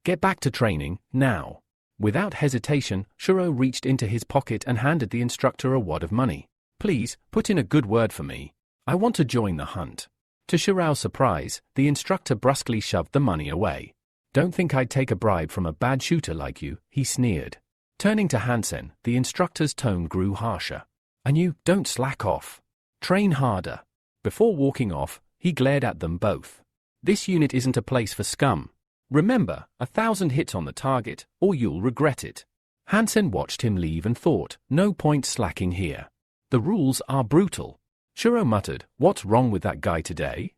Get back to training, now. Without hesitation, Shiro reached into his pocket and handed the instructor a wad of money. Please, put in a good word for me. I want to join the hunt. To Shiro's surprise, the instructor brusquely shoved the money away. Don't think I'd take a bribe from a bad shooter like you, he sneered. Turning to Hansen, the instructor's tone grew harsher. And you, don't slack off. Train harder. Before walking off, he glared at them both. This unit isn't a place for scum. Remember, 1,000 hits on the target, or you'll regret it. Hansen watched him leave and thought, no point slacking here. The rules are brutal. Shiro muttered, what's wrong with that guy today?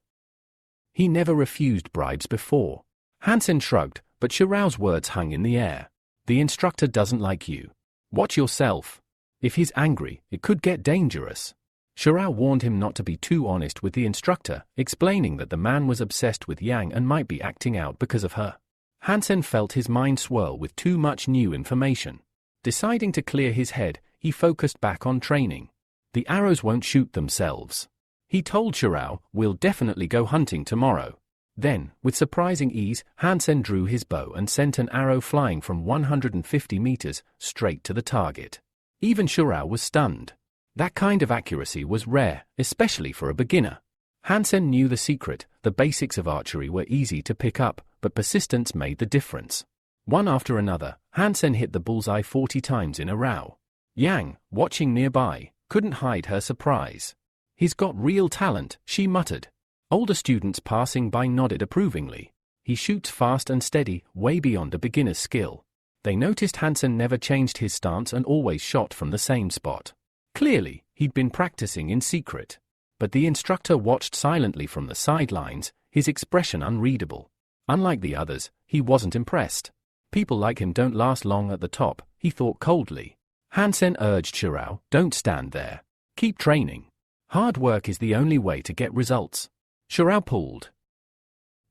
He never refused bribes before. Hansen shrugged, but Shiro's words hung in the air. The instructor doesn't like you. Watch yourself. If he's angry, it could get dangerous. Shiro warned him not to be too honest with the instructor, explaining that the man was obsessed with Yang and might be acting out because of her. Hansen felt his mind swirl with too much new information. Deciding to clear his head, he focused back on training. The arrows won't shoot themselves. He told Shiro, we'll definitely go hunting tomorrow. Then, with surprising ease, Hansen drew his bow and sent an arrow flying from 150 meters straight to the target. Even Shiro was stunned. That kind of accuracy was rare, especially for a beginner. Hansen knew the secret, the basics of archery were easy to pick up, but persistence made the difference. One after another, Hansen hit the bullseye 40 times in a row. Yang, watching nearby, couldn't hide her surprise. He's got real talent, she muttered. Older students passing by nodded approvingly. He shoots fast and steady, way beyond a beginner's skill. They noticed Hansen never changed his stance and always shot from the same spot. Clearly, he'd been practicing in secret. But the instructor watched silently from the sidelines, his expression unreadable. Unlike the others, he wasn't impressed. People like him don't last long at the top, he thought coldly. Hansen urged Shiro, don't stand there. Keep training. Hard work is the only way to get results. Shiro pulled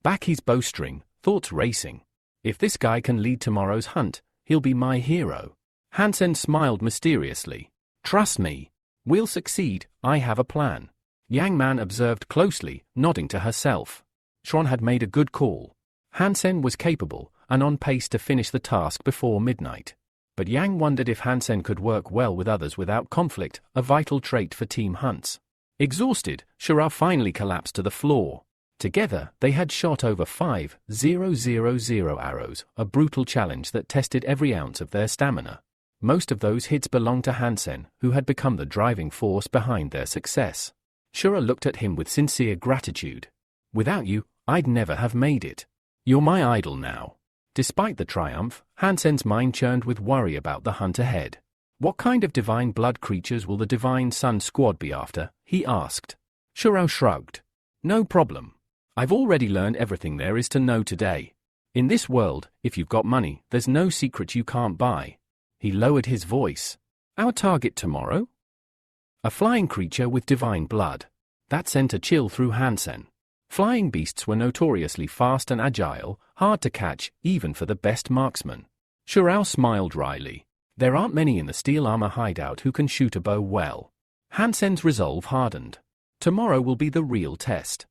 back his bowstring, thoughts racing. If this guy can lead tomorrow's hunt, he'll be my hero. Hansen smiled mysteriously. Trust me. We'll succeed, I have a plan. Yang Man observed closely, nodding to herself. Shron had made a good call. Hansen was capable, and on pace to finish the task before midnight. But Yang wondered if Hansen could work well with others without conflict, a vital trait for team hunts. Exhausted, Shiro finally collapsed to the floor. Together, they had shot over 5,000 arrows, a brutal challenge that tested every ounce of their stamina. Most of those hits belonged to Hansen, who had become the driving force behind their success. Shiro looked at him with sincere gratitude. Without you, I'd never have made it. You're my idol now. Despite the triumph, Hansen's mind churned with worry about the hunt ahead. What kind of divine blood creatures will the Divine Sun squad be after? He asked. Shiro shrugged. No problem. I've already learned everything there is to know today. In this world, if you've got money, there's no secret you can't buy. He lowered his voice. Our target tomorrow? A flying creature with divine blood. That sent a chill through Hansen. Flying beasts were notoriously fast and agile, hard to catch, even for the best marksman. Shiro smiled wryly. There aren't many in the steel armor hideout who can shoot a bow well. Hansen's resolve hardened. Tomorrow will be the real test.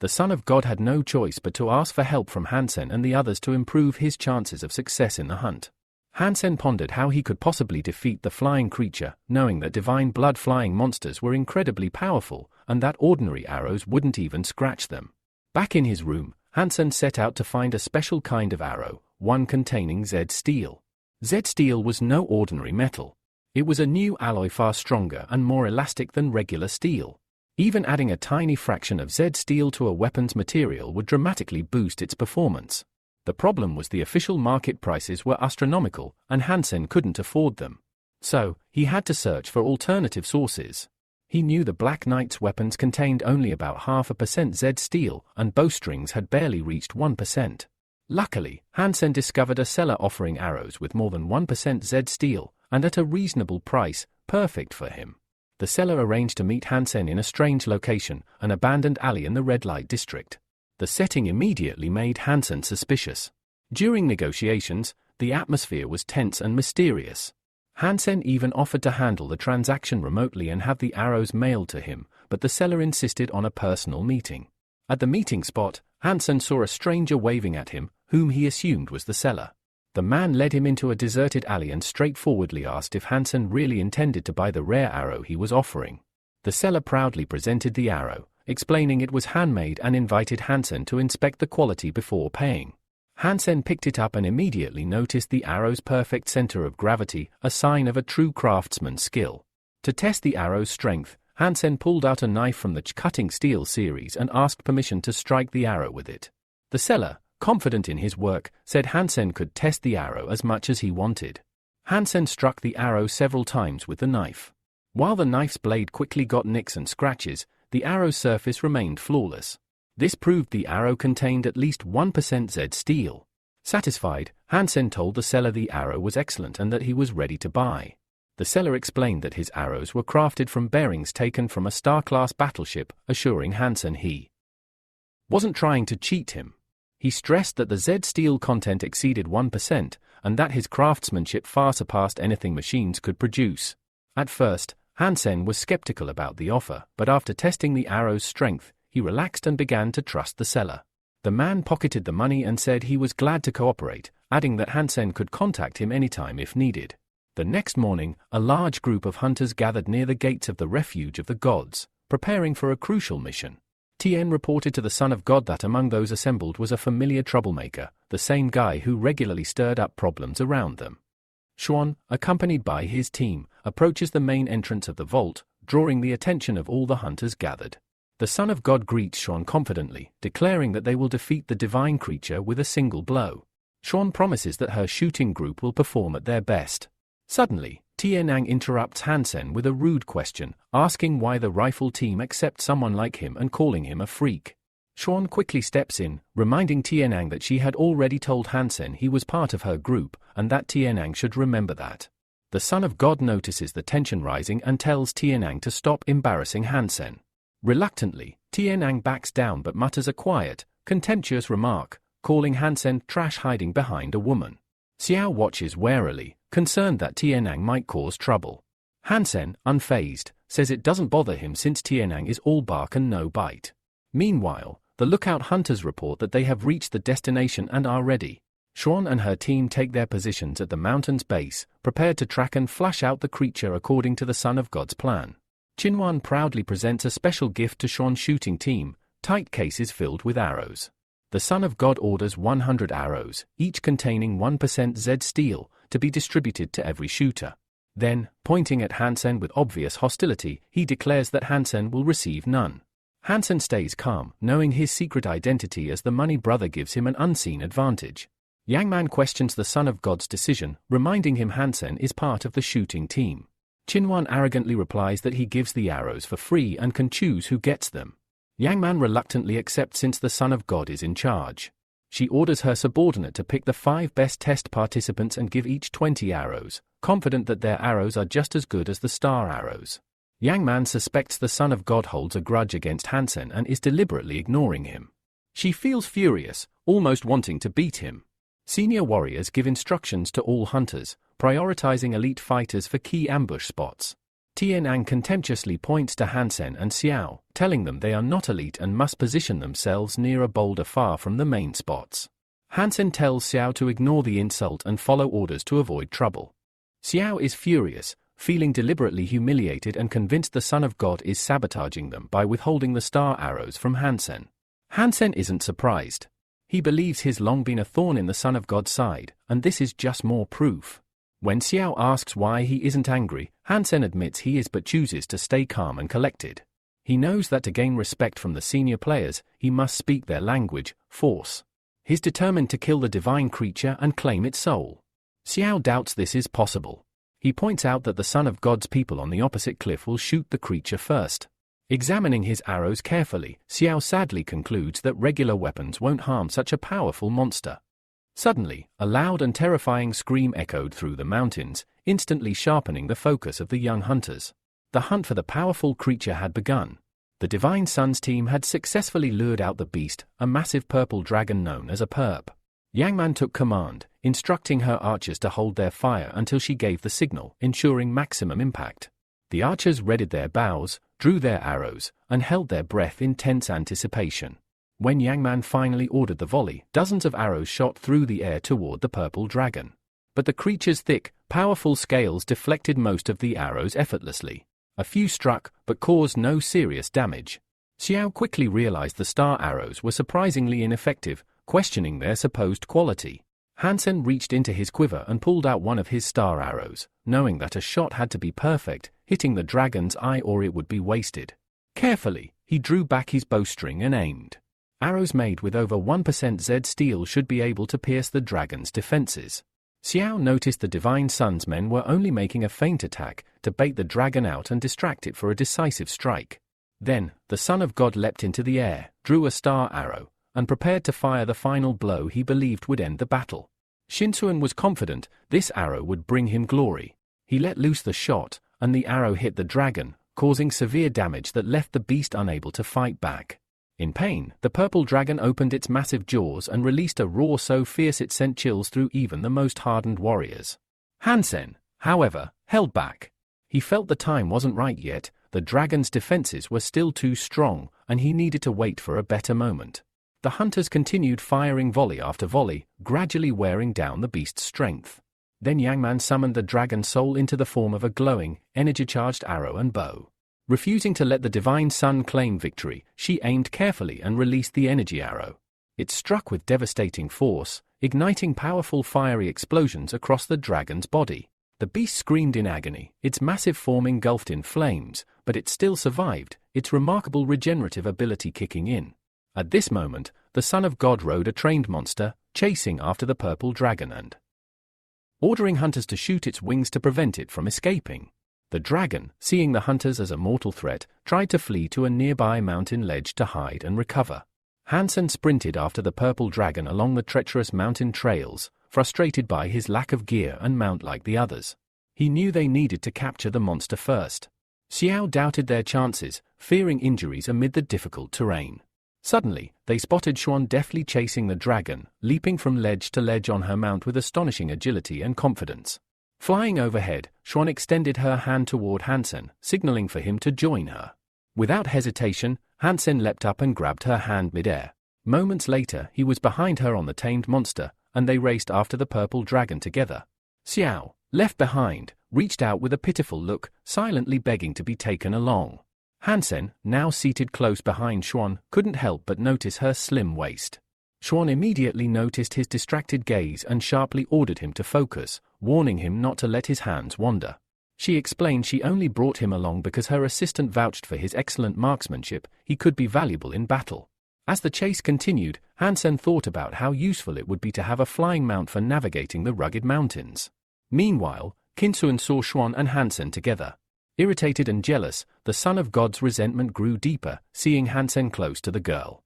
The Son of God had no choice but to ask for help from Hansen and the others to improve his chances of success in the hunt. Hansen pondered how he could possibly defeat the flying creature, knowing that divine blood flying monsters were incredibly powerful, and that ordinary arrows wouldn't even scratch them. Back in his room, Hansen set out to find a special kind of arrow, one containing Z steel. Z steel was no ordinary metal. It was a new alloy far stronger and more elastic than regular steel. Even adding a tiny fraction of Z steel to a weapon's material would dramatically boost its performance. The problem was the official market prices were astronomical, and Hansen couldn't afford them. So, he had to search for alternative sources. He knew the Black Knight's weapons contained only about 0.5% Z steel, and bowstrings had barely reached 1%. Luckily, Hansen discovered a seller offering arrows with more than 1% Z steel, and at a reasonable price, perfect for him. The seller arranged to meet Hansen in a strange location, an abandoned alley in the red light district. The setting immediately made Hansen suspicious. During negotiations, the atmosphere was tense and mysterious. Hansen even offered to handle the transaction remotely and have the arrows mailed to him, but the seller insisted on a personal meeting. At the meeting spot, Hansen saw a stranger waving at him, whom he assumed was the seller. The man led him into a deserted alley and straightforwardly asked if Hansen really intended to buy the rare arrow he was offering. The seller proudly presented the arrow, explaining it was handmade, and invited Hansen to inspect the quality before paying. Hansen picked it up and immediately noticed the arrow's perfect center of gravity, a sign of a true craftsman's skill. To test the arrow's strength, Hansen pulled out a knife from the cutting steel series and asked permission to strike the arrow with it. The seller, confident in his work, said Hansen could test the arrow as much as he wanted. Hansen struck the arrow several times with the knife. While the knife's blade quickly got nicks and scratches, the arrow's surface remained flawless. This proved the arrow contained at least 1% Z steel. Satisfied, Hansen told the seller the arrow was excellent and that he was ready to buy. The seller explained that his arrows were crafted from bearings taken from a Star-class battleship, assuring Hansen he wasn't trying to cheat him. He stressed that the Z steel content exceeded 1% and that his craftsmanship far surpassed anything machines could produce. At first, Hansen was skeptical about the offer, but after testing the arrow's strength, he relaxed and began to trust the seller. The man pocketed the money and said he was glad to cooperate, adding that Hansen could contact him anytime if needed. The next morning, a large group of hunters gathered near the gates of the Refuge of the Gods, preparing for a crucial mission. Tien reported to the Son of God that among those assembled was a familiar troublemaker, the same guy who regularly stirred up problems around them. Xuan, accompanied by his team, approaches the main entrance of the vault, drawing the attention of all the hunters gathered. The Son of God greets Xuan confidently, declaring that they will defeat the divine creature with a single blow. Xuan promises that her shooting group will perform at their best. Suddenly, Tianang interrupts Hansen with a rude question, asking why the rifle team accept someone like him and calling him a freak. Xuan quickly steps in, reminding Tianang that she had already told Hansen he was part of her group, and that Tianang should remember that. The Son of God notices the tension rising and tells Tianang to stop embarrassing Hansen. Reluctantly, Tianang backs down but mutters a quiet, contemptuous remark, calling Hansen trash hiding behind a woman. Xiao watches warily, concerned that Tianang might cause trouble. Hansen, unfazed, says it doesn't bother him since Tianang is all bark and no bite. Meanwhile, the lookout hunters report that they have reached the destination and are ready. Xuan and her team take their positions at the mountain's base, prepared to track and flush out the creature according to the Son of God's plan. Qinhuan proudly presents a special gift to Xuan's shooting team, tight cases filled with arrows. The Son of God orders 100 arrows, each containing 1% Z steel, to be distributed to every shooter. Then, pointing at Hansen with obvious hostility, he declares that Hansen will receive none. Hansen stays calm, knowing his secret identity as the money brother gives him an unseen advantage. Yangman questions the Son of God's decision, reminding him Hansen is part of the shooting team. Qinhuan arrogantly replies that he gives the arrows for free and can choose who gets them. Yangman reluctantly accepts since the Son of God is in charge. She orders her subordinate to pick the 5 best test participants and give each 20 arrows, confident that their arrows are just as good as the star arrows. Yangman suspects the Son of God holds a grudge against Hansen and is deliberately ignoring him. She feels furious, almost wanting to beat him. Senior warriors give instructions to all hunters, prioritizing elite fighters for key ambush spots. Tianang contemptuously points to Hansen and Xiao, telling them they are not elite and must position themselves near a boulder far from the main spots. Hansen tells Xiao to ignore the insult and follow orders to avoid trouble. Xiao is furious, feeling deliberately humiliated and convinced the Son of God is sabotaging them by withholding the star arrows from Hansen. Hansen isn't surprised. He believes he's long been a thorn in the Son of God's side, and this is just more proof. When Xiao asks why he isn't angry, Hansen admits he is but chooses to stay calm and collected. He knows that to gain respect from the senior players, he must speak their language, force. He's determined to kill the divine creature and claim its soul. Xiao doubts this is possible. He points out that the son of God's people on the opposite cliff will shoot the creature first. Examining his arrows carefully, Xiao sadly concludes that regular weapons won't harm such a powerful monster. Suddenly, a loud and terrifying scream echoed through the mountains, instantly sharpening the focus of the young hunters. The hunt for the powerful creature had begun. The Divine Sun's team had successfully lured out the beast, a massive purple dragon known as a perp. Yangman took command, instructing her archers to hold their fire until she gave the signal, ensuring maximum impact. The archers readied their bows, drew their arrows, and held their breath in tense anticipation. When Yangman finally ordered the volley, dozens of arrows shot through the air toward the purple dragon. But the creature's thick, powerful scales deflected most of the arrows effortlessly. A few struck, but caused no serious damage. Xiao quickly realized the star arrows were surprisingly ineffective, questioning their supposed quality. Hansen reached into his quiver and pulled out one of his star arrows, knowing that a shot had to be perfect, hitting the dragon's eye or it would be wasted. Carefully, he drew back his bowstring and aimed. Arrows made with over 1% Z steel should be able to pierce the dragon's defenses. Xiao noticed the Divine Sun's men were only making a feint attack to bait the dragon out and distract it for a decisive strike. Then, the Son of God leapt into the air, drew a star arrow, and prepared to fire the final blow he believed would end the battle. Shinsuan was confident this arrow would bring him glory. He let loose the shot, and the arrow hit the dragon, causing severe damage that left the beast unable to fight back. In pain, the purple dragon opened its massive jaws and released a roar so fierce it sent chills through even the most hardened warriors. Hansen, however, held back. He felt the time wasn't right yet, the dragon's defenses were still too strong, and he needed to wait for a better moment. The hunters continued firing volley after volley, gradually wearing down the beast's strength. Then Yangman summoned the dragon soul into the form of a glowing, energy-charged arrow and bow. Refusing to let the Divine Sun claim victory, she aimed carefully and released the energy arrow. It struck with devastating force, igniting powerful fiery explosions across the dragon's body. The beast screamed in agony, its massive form engulfed in flames, but it still survived, its remarkable regenerative ability kicking in. At this moment, the Son of God rode a trained monster, chasing after the purple dragon and ordering hunters to shoot its wings to prevent it from escaping. The dragon, seeing the hunters as a mortal threat, tried to flee to a nearby mountain ledge to hide and recover. Hansen sprinted after the purple dragon along the treacherous mountain trails, frustrated by his lack of gear and mount like the others. He knew they needed to capture the monster first. Xiao doubted their chances, fearing injuries amid the difficult terrain. Suddenly, they spotted Xuan deftly chasing the dragon, leaping from ledge to ledge on her mount with astonishing agility and confidence. Flying overhead, Xuan extended her hand toward Hansen, signaling for him to join her. Without hesitation, Hansen leapt up and grabbed her hand midair. Moments later, he was behind her on the tamed monster, and they raced after the purple dragon together. Xiao, left behind, reached out with a pitiful look, silently begging to be taken along. Hansen, now seated close behind Xuan, couldn't help but notice her slim waist. Xuan immediately noticed his distracted gaze and sharply ordered him to focus, warning him not to let his hands wander. She explained she only brought him along because her assistant vouched for his excellent marksmanship, he could be valuable in battle. As the chase continued, Hansen thought about how useful it would be to have a flying mount for navigating the rugged mountains. Meanwhile, Kinsuan saw Xuan and Hansen together. Irritated and jealous, the Son of God's resentment grew deeper, seeing Hansen close to the girl.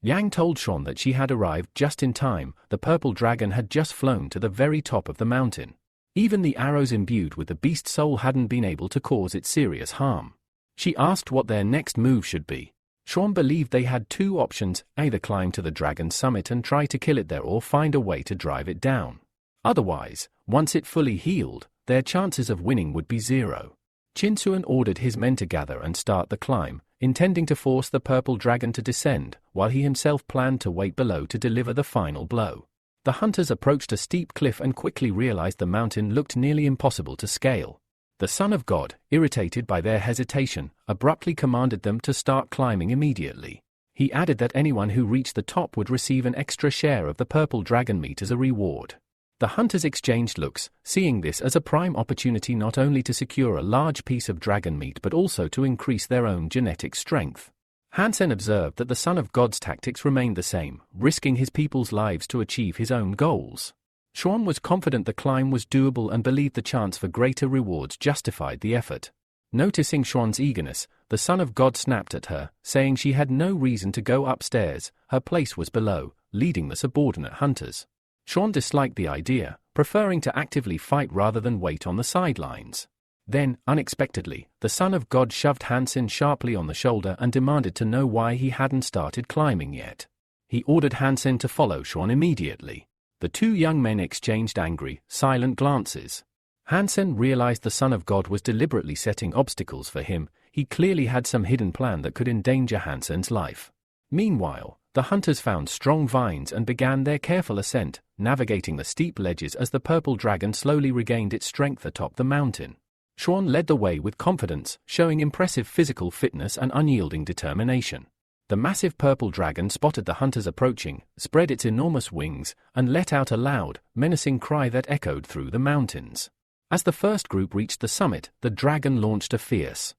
Yang told Xuan that she had arrived just in time, the purple dragon had just flown to the very top of the mountain. Even the arrows imbued with the beast's soul hadn't been able to cause it serious harm. She asked what their next move should be. Xuan believed they had two options, either climb to the dragon's summit and try to kill it there or find a way to drive it down. Otherwise, once it fully healed, their chances of winning would be zero. Qinsuan ordered his men to gather and start the climb, intending to force the purple dragon to descend, while he himself planned to wait below to deliver the final blow. The hunters approached a steep cliff and quickly realized the mountain looked nearly impossible to scale. The Son of God, irritated by their hesitation, abruptly commanded them to start climbing immediately. He added that anyone who reached the top would receive an extra share of the purple dragon meat as a reward. The hunters exchanged looks, seeing this as a prime opportunity not only to secure a large piece of dragon meat but also to increase their own genetic strength. Hansen observed that the Son of God's tactics remained the same, risking his people's lives to achieve his own goals. Shounen was confident the climb was doable and believed the chance for greater rewards justified the effort. Noticing Shouen's eagerness, the Son of God snapped at her, saying she had no reason to go upstairs, her place was below, leading the subordinate hunters. Shounen disliked the idea, preferring to actively fight rather than wait on the sidelines. Then, unexpectedly, the Son of God shoved Hansen sharply on the shoulder and demanded to know why he hadn't started climbing yet. He ordered Hansen to follow Shounen immediately. The two young men exchanged angry, silent glances. Hansen realized the Son of God was deliberately setting obstacles for him. He clearly had some hidden plan that could endanger Hansen's life. Meanwhile, the hunters found strong vines and began their careful ascent, navigating the steep ledges as the purple dragon slowly regained its strength atop the mountain. Shounen led the way with confidence, showing impressive physical fitness and unyielding determination. The massive purple dragon spotted the hunters approaching, spread its enormous wings, and let out a loud, menacing cry that echoed through the mountains. As the first group reached the summit, the dragon launched a fierce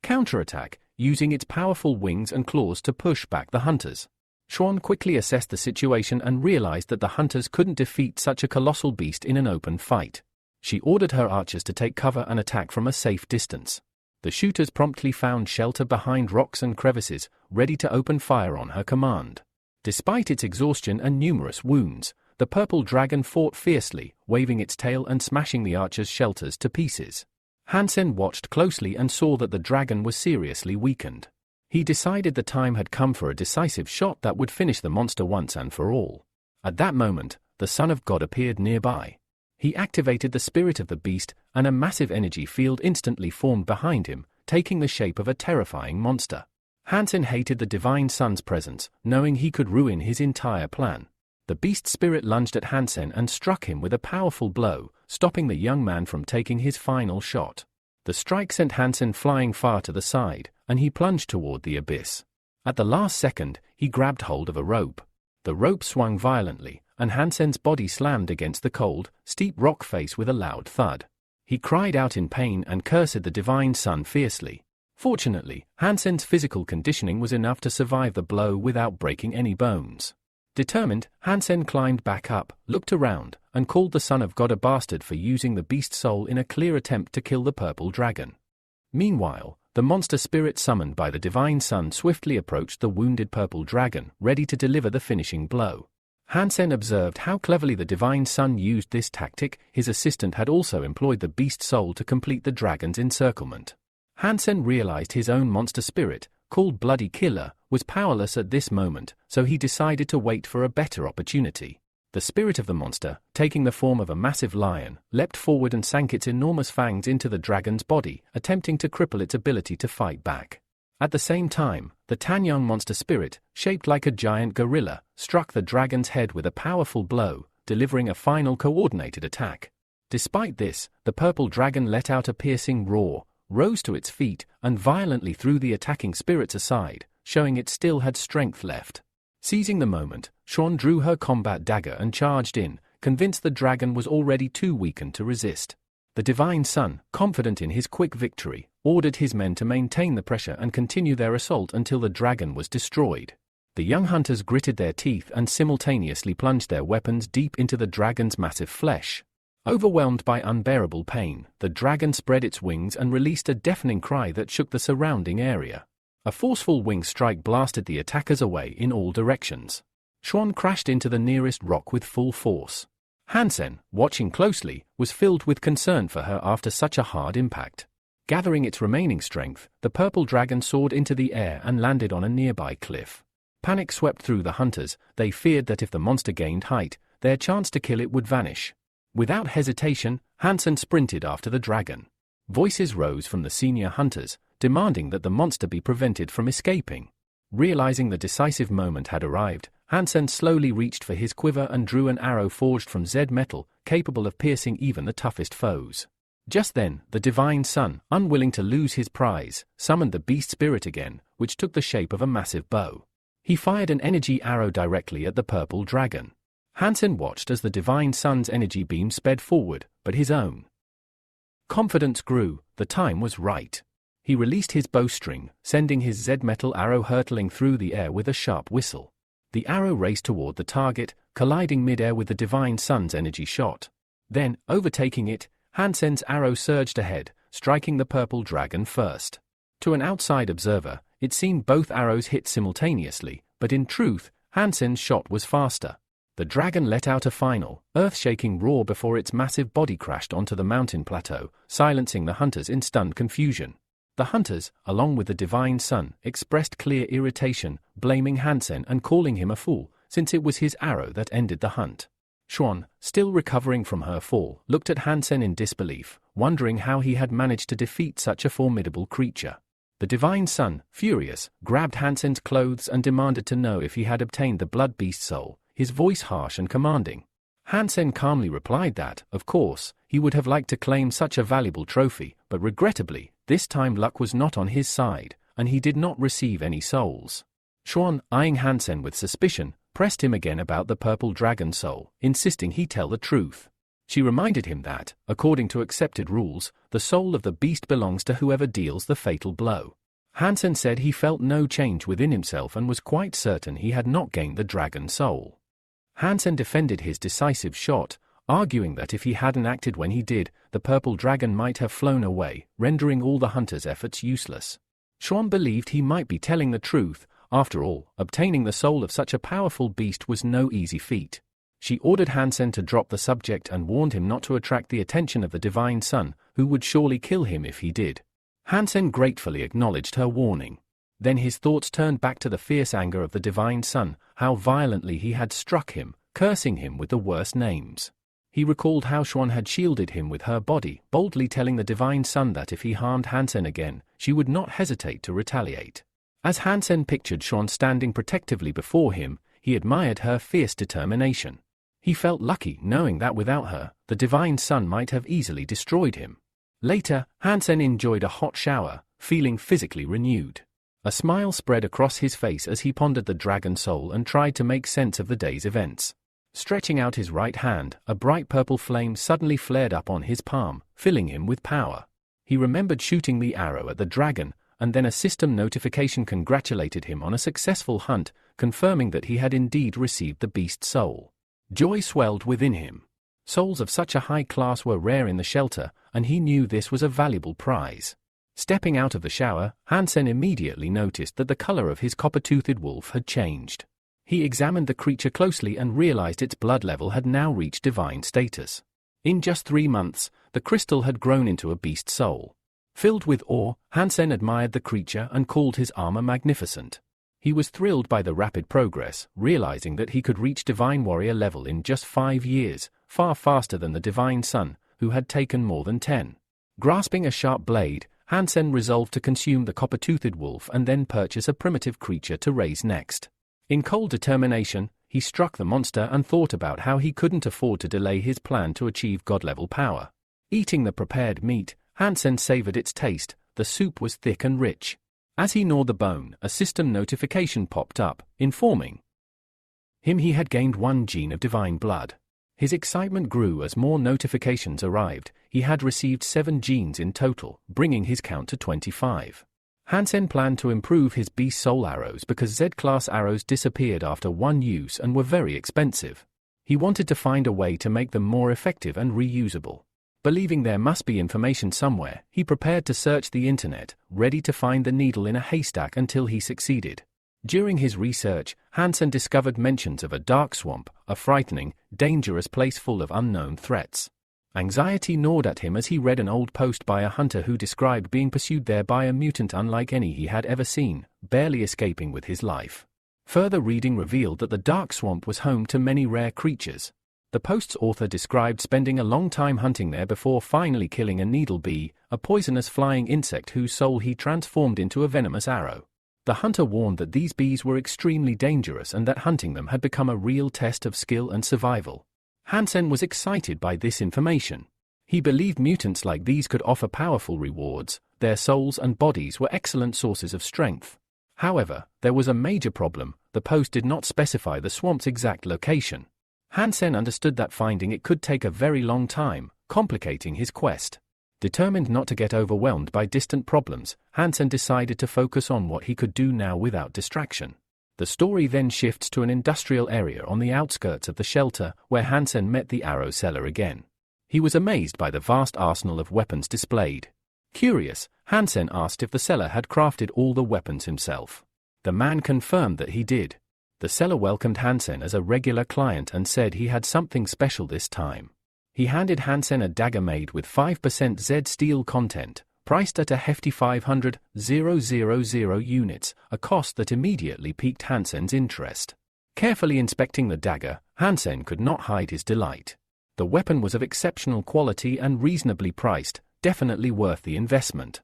counterattack, using its powerful wings and claws to push back the hunters. Shounen quickly assessed the situation and realized that the hunters couldn't defeat such a colossal beast in an open fight. She ordered her archers to take cover and attack from a safe distance. The shooters promptly found shelter behind rocks and crevices, ready to open fire on her command. Despite its exhaustion and numerous wounds, the purple dragon fought fiercely, waving its tail and smashing the archers' shelters to pieces. Hansen watched closely and saw that the dragon was seriously weakened. He decided the time had come for a decisive shot that would finish the monster once and for all. At that moment, the Son of God appeared nearby. He activated the spirit of the beast, and a massive energy field instantly formed behind him, taking the shape of a terrifying monster. Hansen hated the Divine Son's presence, knowing he could ruin his entire plan. The beast spirit lunged at Hansen and struck him with a powerful blow, stopping the young man from taking his final shot. The strike sent Hansen flying far to the side, and he plunged toward the abyss. At the last second, he grabbed hold of a rope. The rope swung violently, and Hansen's body slammed against the cold, steep rock face with a loud thud. He cried out in pain and cursed the Divine Son fiercely. Fortunately, Hansen's physical conditioning was enough to survive the blow without breaking any bones. Determined, Hansen climbed back up, looked around, and called the Son of God a bastard for using the beast soul in a clear attempt to kill the purple dragon. Meanwhile, the monster spirit summoned by the Divine Son swiftly approached the wounded purple dragon, ready to deliver the finishing blow. Hansen observed how cleverly the Divine Son used this tactic. His assistant had also employed the beast soul to complete the dragon's encirclement. Hansen realized his own monster spirit, called Bloody Killer, was powerless at this moment, so he decided to wait for a better opportunity. The spirit of the monster, taking the form of a massive lion, leapt forward and sank its enormous fangs into the dragon's body, attempting to cripple its ability to fight back. At the same time, the Tanyang monster spirit, shaped like a giant gorilla, struck the dragon's head with a powerful blow, delivering a final coordinated attack. Despite this, the purple dragon let out a piercing roar, rose to its feet, and violently threw the attacking spirits aside, showing it still had strength left. Seizing the moment, Shounen drew her combat dagger and charged in, convinced the dragon was already too weakened to resist. The Divine Son, confident in his quick victory, ordered his men to maintain the pressure and continue their assault until the dragon was destroyed. The young hunters gritted their teeth and simultaneously plunged their weapons deep into the dragon's massive flesh. Overwhelmed by unbearable pain, the dragon spread its wings and released a deafening cry that shook the surrounding area. A forceful wing strike blasted the attackers away in all directions. Shounen crashed into the nearest rock with full force. Hansen, watching closely, was filled with concern for her after such a hard impact. Gathering its remaining strength, the purple dragon soared into the air and landed on a nearby cliff. Panic swept through the hunters. They feared that if the monster gained height, their chance to kill it would vanish. Without hesitation, Hansen sprinted after the dragon. Voices rose from the senior hunters, demanding that the monster be prevented from escaping. Realizing the decisive moment had arrived, Hansen slowly reached for his quiver and drew an arrow forged from Z metal, capable of piercing even the toughest foes. Just then, the Divine Son, unwilling to lose his prize, summoned the beast spirit again, which took the shape of a massive bow. He fired an energy arrow directly at the purple dragon. Hansen watched as the divine sun's energy beam sped forward, but his own confidence grew. The time was right. He released his bowstring, sending his Z-metal arrow hurtling through the air with a sharp whistle. The arrow raced toward the target, colliding mid-air with the divine sun's energy shot. Then, overtaking it, Hansen's arrow surged ahead, striking the purple dragon first. To an outside observer, it seemed both arrows hit simultaneously, but in truth, Hansen's shot was faster. The dragon let out a final, earth-shaking roar before its massive body crashed onto the mountain plateau, silencing the hunters in stunned confusion. The hunters, along with the divine sun, expressed clear irritation, blaming Hansen and calling him a fool, since it was his arrow that ended the hunt. Xuan, still recovering from her fall, looked at Hansen in disbelief, wondering how he had managed to defeat such a formidable creature. The divine sun, furious, grabbed Hansen's clothes and demanded to know if he had obtained the blood beast soul, his voice harsh and commanding. Hansen calmly replied that, of course, he would have liked to claim such a valuable trophy, but regrettably, this time luck was not on his side, and he did not receive any souls. Xuan, eyeing Hansen with suspicion, pressed him again about the purple dragon soul, insisting he tell the truth. She reminded him that, according to accepted rules, the soul of the beast belongs to whoever deals the fatal blow. Hansen said he felt no change within himself and was quite certain he had not gained the dragon soul. Hansen defended his decisive shot, arguing that if he hadn't acted when he did, the purple dragon might have flown away, rendering all the hunters' efforts useless. Xuan believed he might be telling the truth. After all, obtaining the soul of such a powerful beast was no easy feat. She ordered Hansen to drop the subject and warned him not to attract the attention of the divine sun, who would surely kill him if he did. Hansen gratefully acknowledged her warning. Then his thoughts turned back to the fierce anger of the divine sun, how violently he had struck him, cursing him with the worst names. He recalled how Xuan had shielded him with her body, boldly telling the divine sun that if he harmed Hansen again, she would not hesitate to retaliate. As Hansen pictured Xuan standing protectively before him, he admired her fierce determination. He felt lucky knowing that without her, the divine sun might have easily destroyed him. Later, Hansen enjoyed a hot shower, feeling physically renewed. A smile spread across his face as he pondered the dragon soul and tried to make sense of the day's events. Stretching out his right hand, a bright purple flame suddenly flared up on his palm, filling him with power. He remembered shooting the arrow at the dragon, and then a system notification congratulated him on a successful hunt, confirming that he had indeed received the beast soul. Joy swelled within him. Souls of such a high class were rare in the shelter, and he knew this was a valuable prize. Stepping out of the shower, Hansen immediately noticed that the color of his copper-toothed wolf had changed. He examined the creature closely and realized its blood level had now reached divine status. In just 3 months, the crystal had grown into a beast soul. Filled with awe, Hansen admired the creature and called his armor magnificent. He was thrilled by the rapid progress, realizing that he could reach divine warrior level in just 5 years, far faster than the divine sun, who had taken more than 10. Grasping a sharp blade, Hansen resolved to consume the copper-toothed wolf and then purchase a primitive creature to raise next. In cold determination, he struck the monster and thought about how he couldn't afford to delay his plan to achieve god-level power. Eating the prepared meat, Hansen savored its taste. The soup was thick and rich. As he gnawed the bone, a system notification popped up, informing him he had gained 1 gene of divine blood. His excitement grew as more notifications arrived. He had received 7 genes in total, bringing his count to 25. Hansen planned to improve his beast soul arrows because Z-class arrows disappeared after 1 use and were very expensive. He wanted to find a way to make them more effective and reusable. Believing there must be information somewhere, he prepared to search the internet, ready to find the needle in a haystack until he succeeded. During his research, Hansen discovered mentions of a dark swamp, a frightening, dangerous place full of unknown threats. Anxiety gnawed at him as he read an old post by a hunter who described being pursued there by a mutant unlike any he had ever seen, barely escaping with his life. Further reading revealed that the dark swamp was home to many rare creatures. The post's author described spending a long time hunting there before finally killing a needle bee, a poisonous flying insect whose soul he transformed into a venomous arrow. The hunter warned that these bees were extremely dangerous and that hunting them had become a real test of skill and survival. Hansen was excited by this information. He believed mutants like these could offer powerful rewards. Their souls and bodies were excellent sources of strength. However, there was a major problem. The post did not specify the swamp's exact location. Hansen understood that finding it could take a very long time, complicating his quest. Determined not to get overwhelmed by distant problems, Hansen decided to focus on what he could do now without distraction. The story then shifts to an industrial area on the outskirts of the shelter, where Hansen met the arrow seller again. He was amazed by the vast arsenal of weapons displayed. Curious, Hansen asked if the seller had crafted all the weapons himself. The man confirmed that he did. The seller welcomed Hansen as a regular client and said he had something special this time. He handed Hansen a dagger made with 5% Z steel content, priced at a hefty 500,000 units, a cost that immediately piqued Hansen's interest. Carefully inspecting the dagger, Hansen could not hide his delight. The weapon was of exceptional quality and reasonably priced, definitely worth the investment.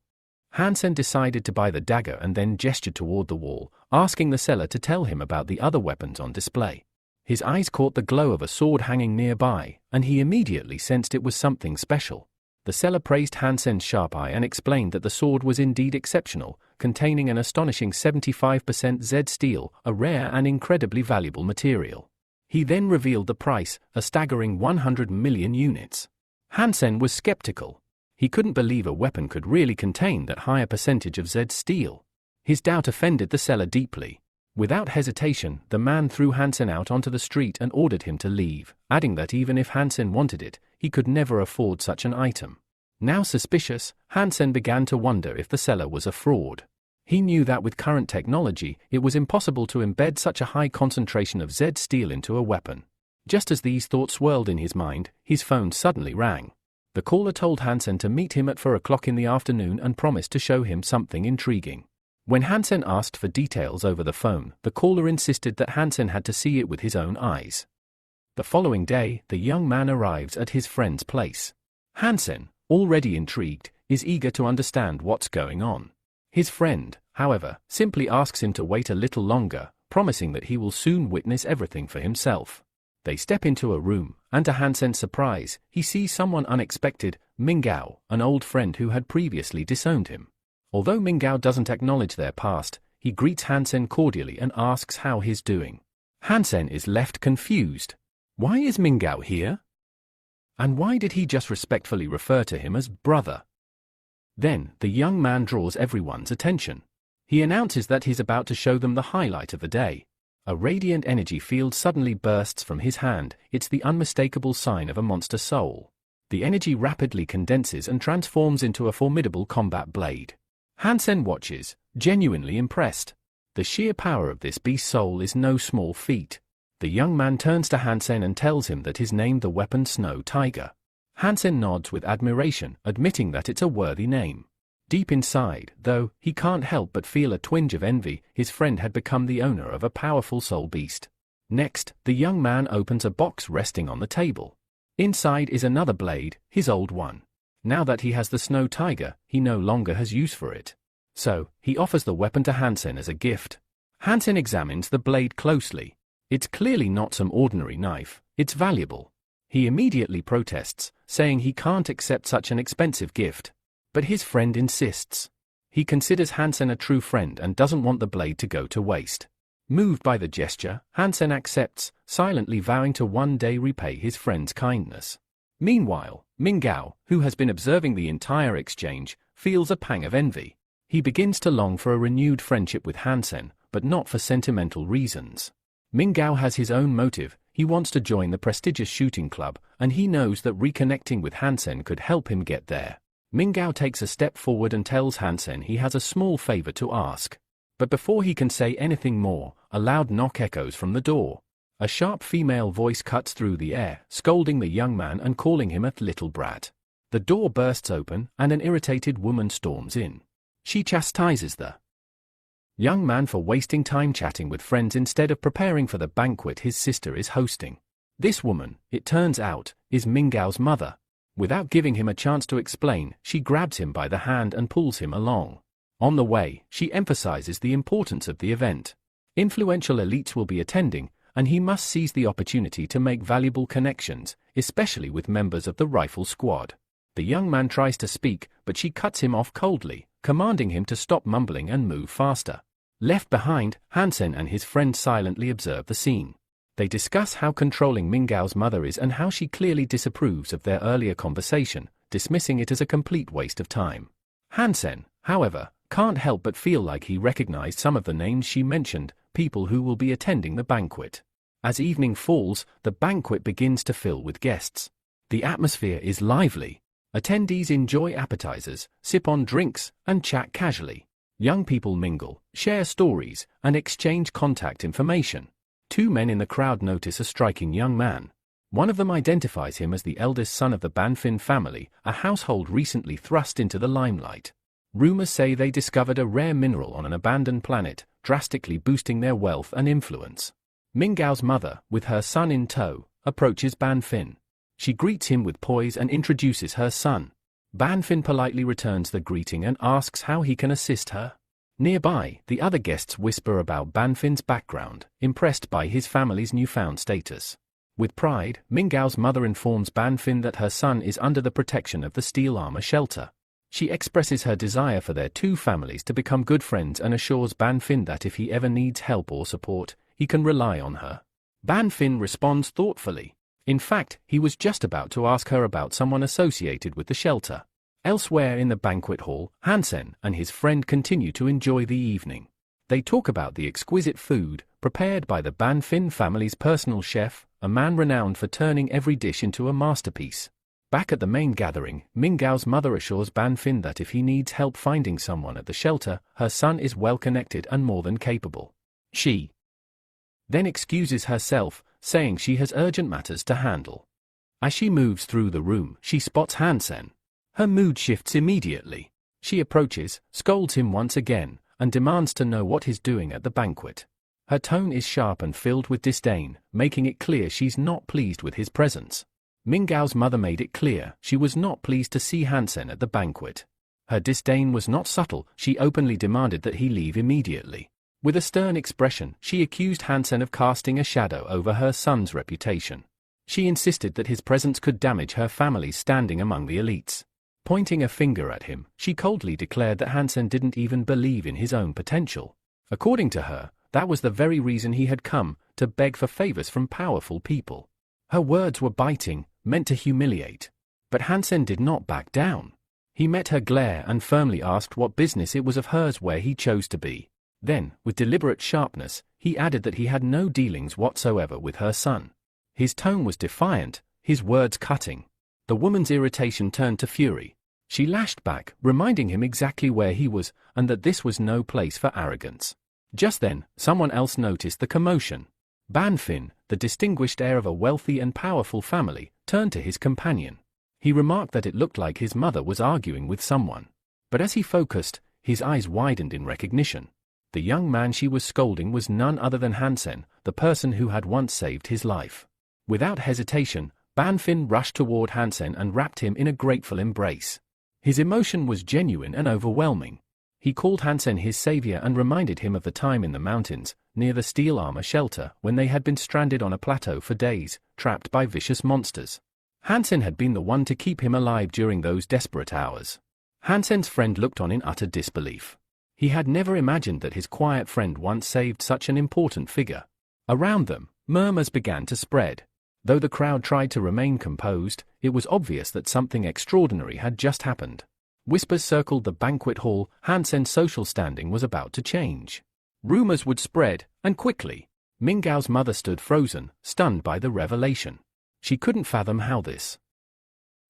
Hansen decided to buy the dagger and then gestured toward the wall, asking the seller to tell him about the other weapons on display. His eyes caught the glow of a sword hanging nearby, and he immediately sensed it was something special. The seller praised Hansen's sharp eye and explained that the sword was indeed exceptional, containing an astonishing 75% Z steel, a rare and incredibly valuable material. He then revealed the price, a staggering 100 million units. Hansen was skeptical. He couldn't believe a weapon could really contain that higher percentage of Z steel. His doubt offended the seller deeply. Without hesitation, the man threw Hansen out onto the street and ordered him to leave, adding that even if Hansen wanted it, he could never afford such an item. Now suspicious, Hansen began to wonder if the seller was a fraud. He knew that with current technology, it was impossible to embed such a high concentration of Z steel into a weapon. Just as these thoughts swirled in his mind, his phone suddenly rang. The caller told Hansen to meet him at 4 o'clock in the afternoon and promised to show him something intriguing. When Hansen asked for details over the phone, the caller insisted that Hansen had to see it with his own eyes. The following day, the young man arrives at his friend's place. Hansen, already intrigued, is eager to understand what's going on. His friend, however, simply asks him to wait a little longer, promising that he will soon witness everything for himself. They step into a room, and to Hansen's surprise, he sees someone unexpected, Mingao, an old friend who had previously disowned him. Although Mingao doesn't acknowledge their past, he greets Hansen cordially and asks how he's doing. Hansen is left confused. Why is Mingao here? And why did he just respectfully refer to him as brother? Then, the young man draws everyone's attention. He announces that he's about to show them the highlight of the day. A radiant energy field suddenly bursts from his hand. It's the unmistakable sign of a monster soul. The energy rapidly condenses and transforms into a formidable combat blade. Hansen watches, genuinely impressed. The sheer power of this beast soul is no small feat. The young man turns to Hansen and tells him that he's named the weapon Snow Tiger. Hansen nods with admiration, admitting that it's a worthy name. Deep inside, though, he can't help but feel a twinge of envy. His friend had become the owner of a powerful soul beast. Next, the young man opens a box resting on the table. Inside is another blade, his old one. Now that he has the Snow Tiger, he no longer has use for it. So, he offers the weapon to Hansen as a gift. Hansen examines the blade closely. It's clearly not some ordinary knife, it's valuable. He immediately protests, saying he can't accept such an expensive gift. But his friend insists. He considers Hansen a true friend and doesn't want the blade to go to waste. Moved by the gesture, Hansen accepts, silently vowing to one day repay his friend's kindness. Meanwhile, Mingao, who has been observing the entire exchange, feels a pang of envy. He begins to long for a renewed friendship with Hansen, but not for sentimental reasons. Mingao has his own motive. He wants to join the prestigious shooting club, and he knows that reconnecting with Hansen could help him get there. Mingao takes a step forward and tells Hansen he has a small favor to ask. But before he can say anything more, a loud knock echoes from the door. A sharp female voice cuts through the air, scolding the young man and calling him a little brat. The door bursts open, and an irritated woman storms in. She chastises the young man for wasting time chatting with friends instead of preparing for the banquet his sister is hosting. This woman, it turns out, is Mingao's mother. Without giving him a chance to explain, she grabs him by the hand and pulls him along. On the way, she emphasizes the importance of the event. Influential elites will be attending, and he must seize the opportunity to make valuable connections, especially with members of the rifle squad. The young man tries to speak, but she cuts him off coldly, commanding him to stop mumbling and move faster. Left behind, Hansen and his friend silently observe the scene. They discuss how controlling Mingao's mother is and how she clearly disapproves of their earlier conversation, dismissing it as a complete waste of time. Hansen, however, can't help but feel like he recognized some of the names she mentioned, people who will be attending the banquet. As evening falls, the banquet begins to fill with guests. The atmosphere is lively. Attendees enjoy appetizers, sip on drinks, and chat casually. Young people mingle, share stories, and exchange contact information. Two men in the crowd notice a striking young man. One of them identifies him as the eldest son of the Banfin family, a household recently thrust into the limelight. Rumors say they discovered a rare mineral on an abandoned planet, drastically boosting their wealth and influence. Mingao's mother, with her son in tow, approaches Banfin. She greets him with poise and introduces her son. Banfin politely returns the greeting and asks how he can assist her. Nearby, the other guests whisper about Banfin's background, impressed by his family's newfound status. With pride, Mingao's mother informs Banfin that her son is under the protection of the steel armor shelter. She expresses her desire for their two families to become good friends and assures Banfin that if he ever needs help or support, he can rely on her. Banfin responds thoughtfully. In fact, he was just about to ask her about someone associated with the shelter. Elsewhere in the banquet hall, Hansen and his friend continue to enjoy the evening. They talk about the exquisite food, prepared by the Banfin family's personal chef, a man renowned for turning every dish into a masterpiece. Back at the main gathering, Mingao's mother assures Banfin that if he needs help finding someone at the shelter, her son is well connected and more than capable. She then excuses herself, saying she has urgent matters to handle. As she moves through the room, she spots Hansen. Her mood shifts immediately. She approaches, scolds him once again, and demands to know what he's doing at the banquet. Her tone is sharp and filled with disdain, making it clear she's not pleased with his presence. Mingao's mother made it clear she was not pleased to see Hansen at the banquet. Her disdain was not subtle, she openly demanded that he leave immediately. With a stern expression, she accused Hansen of casting a shadow over her son's reputation. She insisted that his presence could damage her family's standing among the elites. Pointing a finger at him, she coldly declared that Hansen didn't even believe in his own potential. According to her, that was the very reason he had come, to beg for favors from powerful people. Her words were biting, meant to humiliate. But Hansen did not back down. He met her glare and firmly asked what business it was of hers where he chose to be. Then, with deliberate sharpness, he added that he had no dealings whatsoever with her son. His tone was defiant, his words cutting. The woman's irritation turned to fury. She lashed back, reminding him exactly where he was, and that this was no place for arrogance. Just then, someone else noticed the commotion. Banfin, the distinguished heir of a wealthy and powerful family, turned to his companion. He remarked that it looked like his mother was arguing with someone. But as he focused, his eyes widened in recognition. The young man she was scolding was none other than Hansen, the person who had once saved his life. Without hesitation, Banfin rushed toward Hansen and wrapped him in a grateful embrace. His emotion was genuine and overwhelming. He called Hansen his savior and reminded him of the time in the mountains, near the steel armor shelter, when they had been stranded on a plateau for days, trapped by vicious monsters. Hansen had been the one to keep him alive during those desperate hours. Hansen's friend looked on in utter disbelief. He had never imagined that his quiet friend once saved such an important figure. Around them, murmurs began to spread. Though the crowd tried to remain composed, it was obvious that something extraordinary had just happened. Whispers circled the banquet hall. Hansen's social standing was about to change. Rumors would spread, and quickly. Mingao's mother stood frozen, stunned by the revelation. She couldn't fathom how this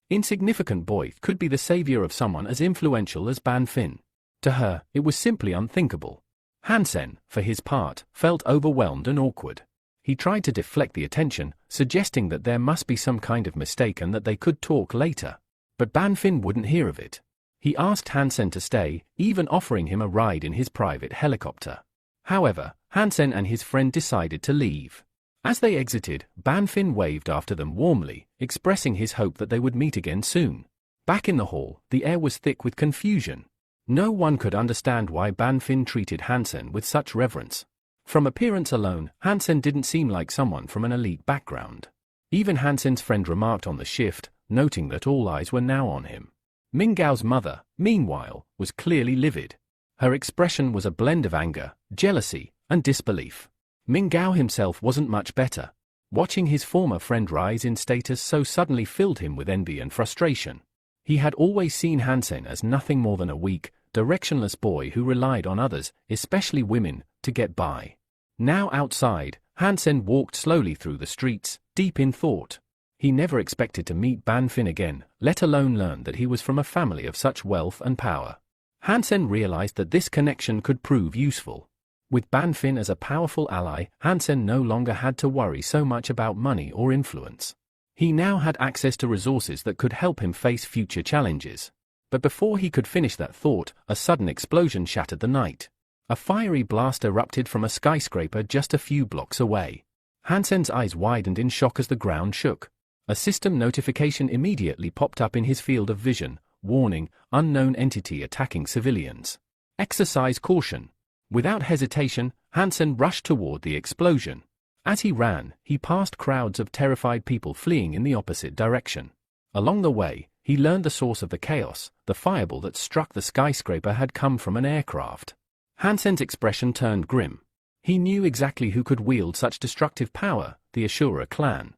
insignificant boy could be the savior of someone as influential as Banfin. To her, it was simply unthinkable. Hansen, for his part, felt overwhelmed and awkward. He tried to deflect the attention, suggesting that there must be some kind of mistake and that they could talk later. But Banfin wouldn't hear of it. He asked Hansen to stay, even offering him a ride in his private helicopter. However, Hansen and his friend decided to leave. As they exited, Banfin waved after them warmly, expressing his hope that they would meet again soon. Back in the hall, the air was thick with confusion. No one could understand why Banfin treated Hansen with such reverence. From appearance alone, Hansen didn't seem like someone from an elite background. Even Hansen's friend remarked on the shift, noting that all eyes were now on him. Mingao's mother, meanwhile, was clearly livid. Her expression was a blend of anger, jealousy, and disbelief. Mingao himself wasn't much better. Watching his former friend rise in status so suddenly filled him with envy and frustration. He had always seen Hansen as nothing more than a weak, directionless boy who relied on others, especially women, to get by. Now outside, Hansen walked slowly through the streets, deep in thought. He never expected to meet Banfin again, let alone learn that he was from a family of such wealth and power. Hansen realized that this connection could prove useful. With Banfin as a powerful ally, Hansen no longer had to worry so much about money or influence. He now had access to resources that could help him face future challenges. But before he could finish that thought, a sudden explosion shattered the night. A fiery blast erupted from a skyscraper just a few blocks away. Hansen's eyes widened in shock as the ground shook. A system notification immediately popped up in his field of vision, warning, unknown entity attacking civilians. Exercise caution. Without hesitation, Hansen rushed toward the explosion. As he ran, he passed crowds of terrified people fleeing in the opposite direction. Along the way, he learned the source of the chaos. The fireball that struck the skyscraper had come from an aircraft. Hansen's expression turned grim. He knew exactly who could wield such destructive power, the Ashura clan.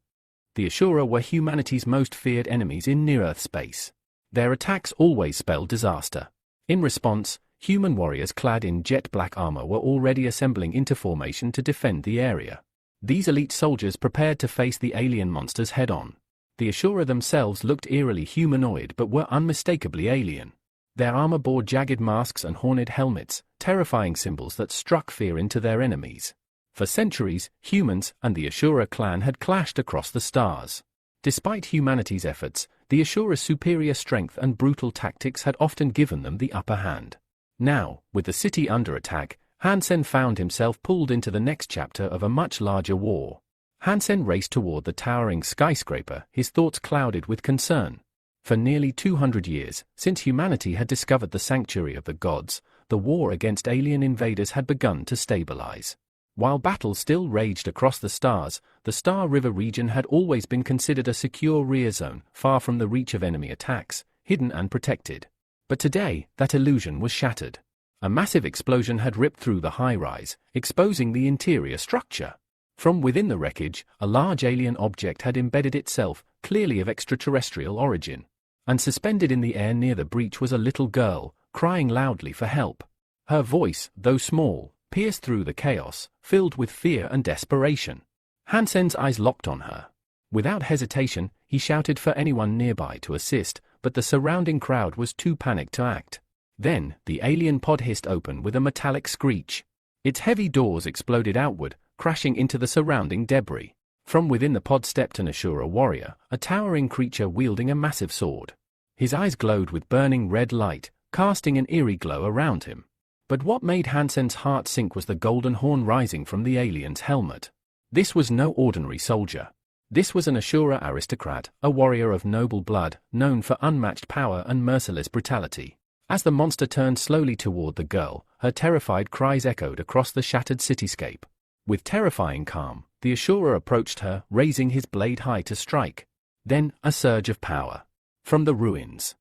The Ashura were humanity's most feared enemies in near-Earth space. Their attacks always spelled disaster. In response, human warriors clad in jet-black armor were already assembling into formation to defend the area. These elite soldiers prepared to face the alien monsters head-on. The Ashura themselves looked eerily humanoid but were unmistakably alien. Their armor bore jagged masks and horned helmets, terrifying symbols that struck fear into their enemies. For centuries, humans and the Ashura clan had clashed across the stars. Despite humanity's efforts, the Ashura's superior strength and brutal tactics had often given them the upper hand. Now, with the city under attack, Hansen found himself pulled into the next chapter of a much larger war. Hansen raced toward the towering skyscraper, his thoughts clouded with concern. For nearly 200 years, since humanity had discovered the sanctuary of the gods, the war against alien invaders had begun to stabilize. While battles still raged across the stars, the Star River region had always been considered a secure rear zone, far from the reach of enemy attacks, hidden and protected. But today, that illusion was shattered. A massive explosion had ripped through the high-rise, exposing the interior structure. From within the wreckage, a large alien object had embedded itself, clearly of extraterrestrial origin. And suspended in the air near the breach was a little girl, crying loudly for help. Her voice, though small, pierced through the chaos, filled with fear and desperation. Hansen's eyes locked on her. Without hesitation, he shouted for anyone nearby to assist, but the surrounding crowd was too panicked to act. Then, the alien pod hissed open with a metallic screech. Its heavy doors exploded outward, crashing into the surrounding debris. From within the pod stepped an Ashura warrior, a towering creature wielding a massive sword. His eyes glowed with burning red light, casting an eerie glow around him. But what made Hansen's heart sink was the golden horn rising from the alien's helmet. This was no ordinary soldier. This was an Ashura aristocrat, a warrior of noble blood, known for unmatched power and merciless brutality. As the monster turned slowly toward the girl, her terrified cries echoed across the shattered cityscape. With terrifying calm, the Ashura approached her, raising his blade high to strike. Then, a surge of power. From the ruins.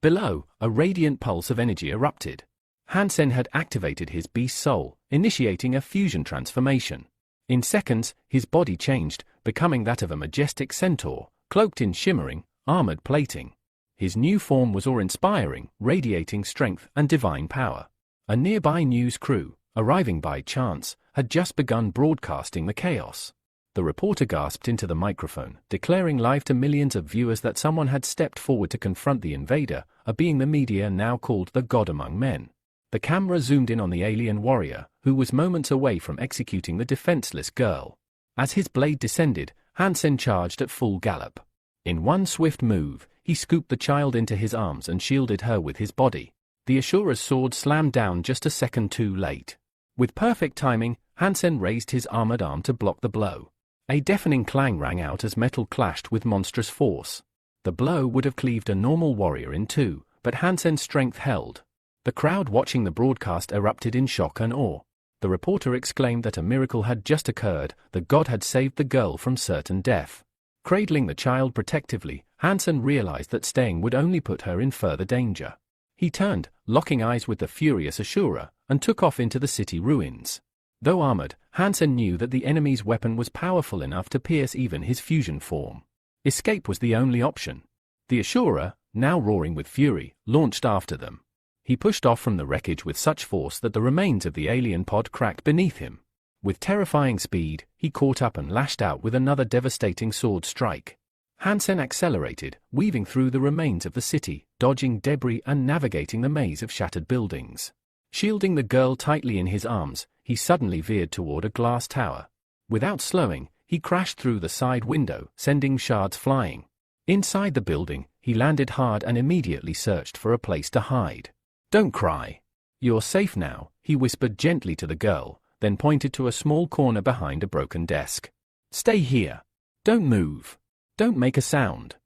Below, a radiant pulse of energy erupted. Hansen had activated his beast soul, initiating a fusion transformation. In seconds, his body changed, becoming that of a majestic centaur, cloaked in shimmering, armored plating. His new form was awe-inspiring, radiating strength and divine power. A nearby news crew, arriving by chance, had just begun broadcasting the chaos. The reporter gasped into the microphone, declaring live to millions of viewers that someone had stepped forward to confront the invader, a being the media now called the God among men. The camera zoomed in on the alien warrior, who was moments away from executing the defenseless girl. As his blade descended, Hansen charged at full gallop. In one swift move, he scooped the child into his arms and shielded her with his body. The Ashura's sword slammed down just a second too late. With perfect timing, Hansen raised his armored arm to block the blow. A deafening clang rang out as metal clashed with monstrous force. The blow would have cleaved a normal warrior in two, but Hansen's strength held. The crowd watching the broadcast erupted in shock and awe. The reporter exclaimed that a miracle had just occurred, the god had saved the girl from certain death. Cradling the child protectively, Hansen realized that staying would only put her in further danger. He turned, locking eyes with the furious Ashura, and took off into the city ruins. Though armored, Hansen knew that the enemy's weapon was powerful enough to pierce even his fusion form. Escape was the only option. The Ashura, now roaring with fury, launched after them. He pushed off from the wreckage with such force that the remains of the alien pod cracked beneath him. With terrifying speed, he caught up and lashed out with another devastating sword strike. Hansen accelerated, weaving through the remains of the city, dodging debris and navigating the maze of shattered buildings. Shielding the girl tightly in his arms, he suddenly veered toward a glass tower. Without slowing, he crashed through the side window, sending shards flying. Inside the building, he landed hard and immediately searched for a place to hide. "Don't cry. You're safe now," he whispered gently to the girl, then pointed to a small corner behind a broken desk. "Stay here. Don't move. Don't make a sound."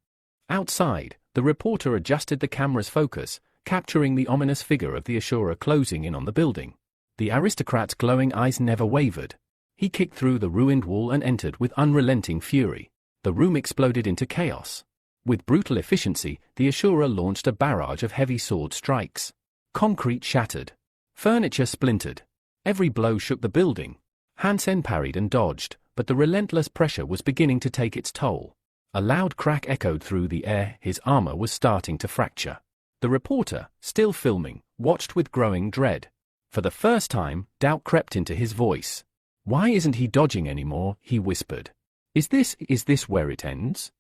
Outside, the reporter adjusted the camera's focus, capturing the ominous figure of the Ashura closing in on the building. The aristocrat's glowing eyes never wavered. He kicked through the ruined wall and entered with unrelenting fury. The room exploded into chaos. With brutal efficiency, the Ashura launched a barrage of heavy sword strikes. Concrete shattered. Furniture splintered. Every blow shook the building. Hansen parried and dodged, but the relentless pressure was beginning to take its toll. A loud crack echoed through the air, his armor was starting to fracture. The reporter, still filming, watched with growing dread. For the first time, doubt crept into his voice. "Why isn't he dodging anymore?" he whispered. Is this where it ends?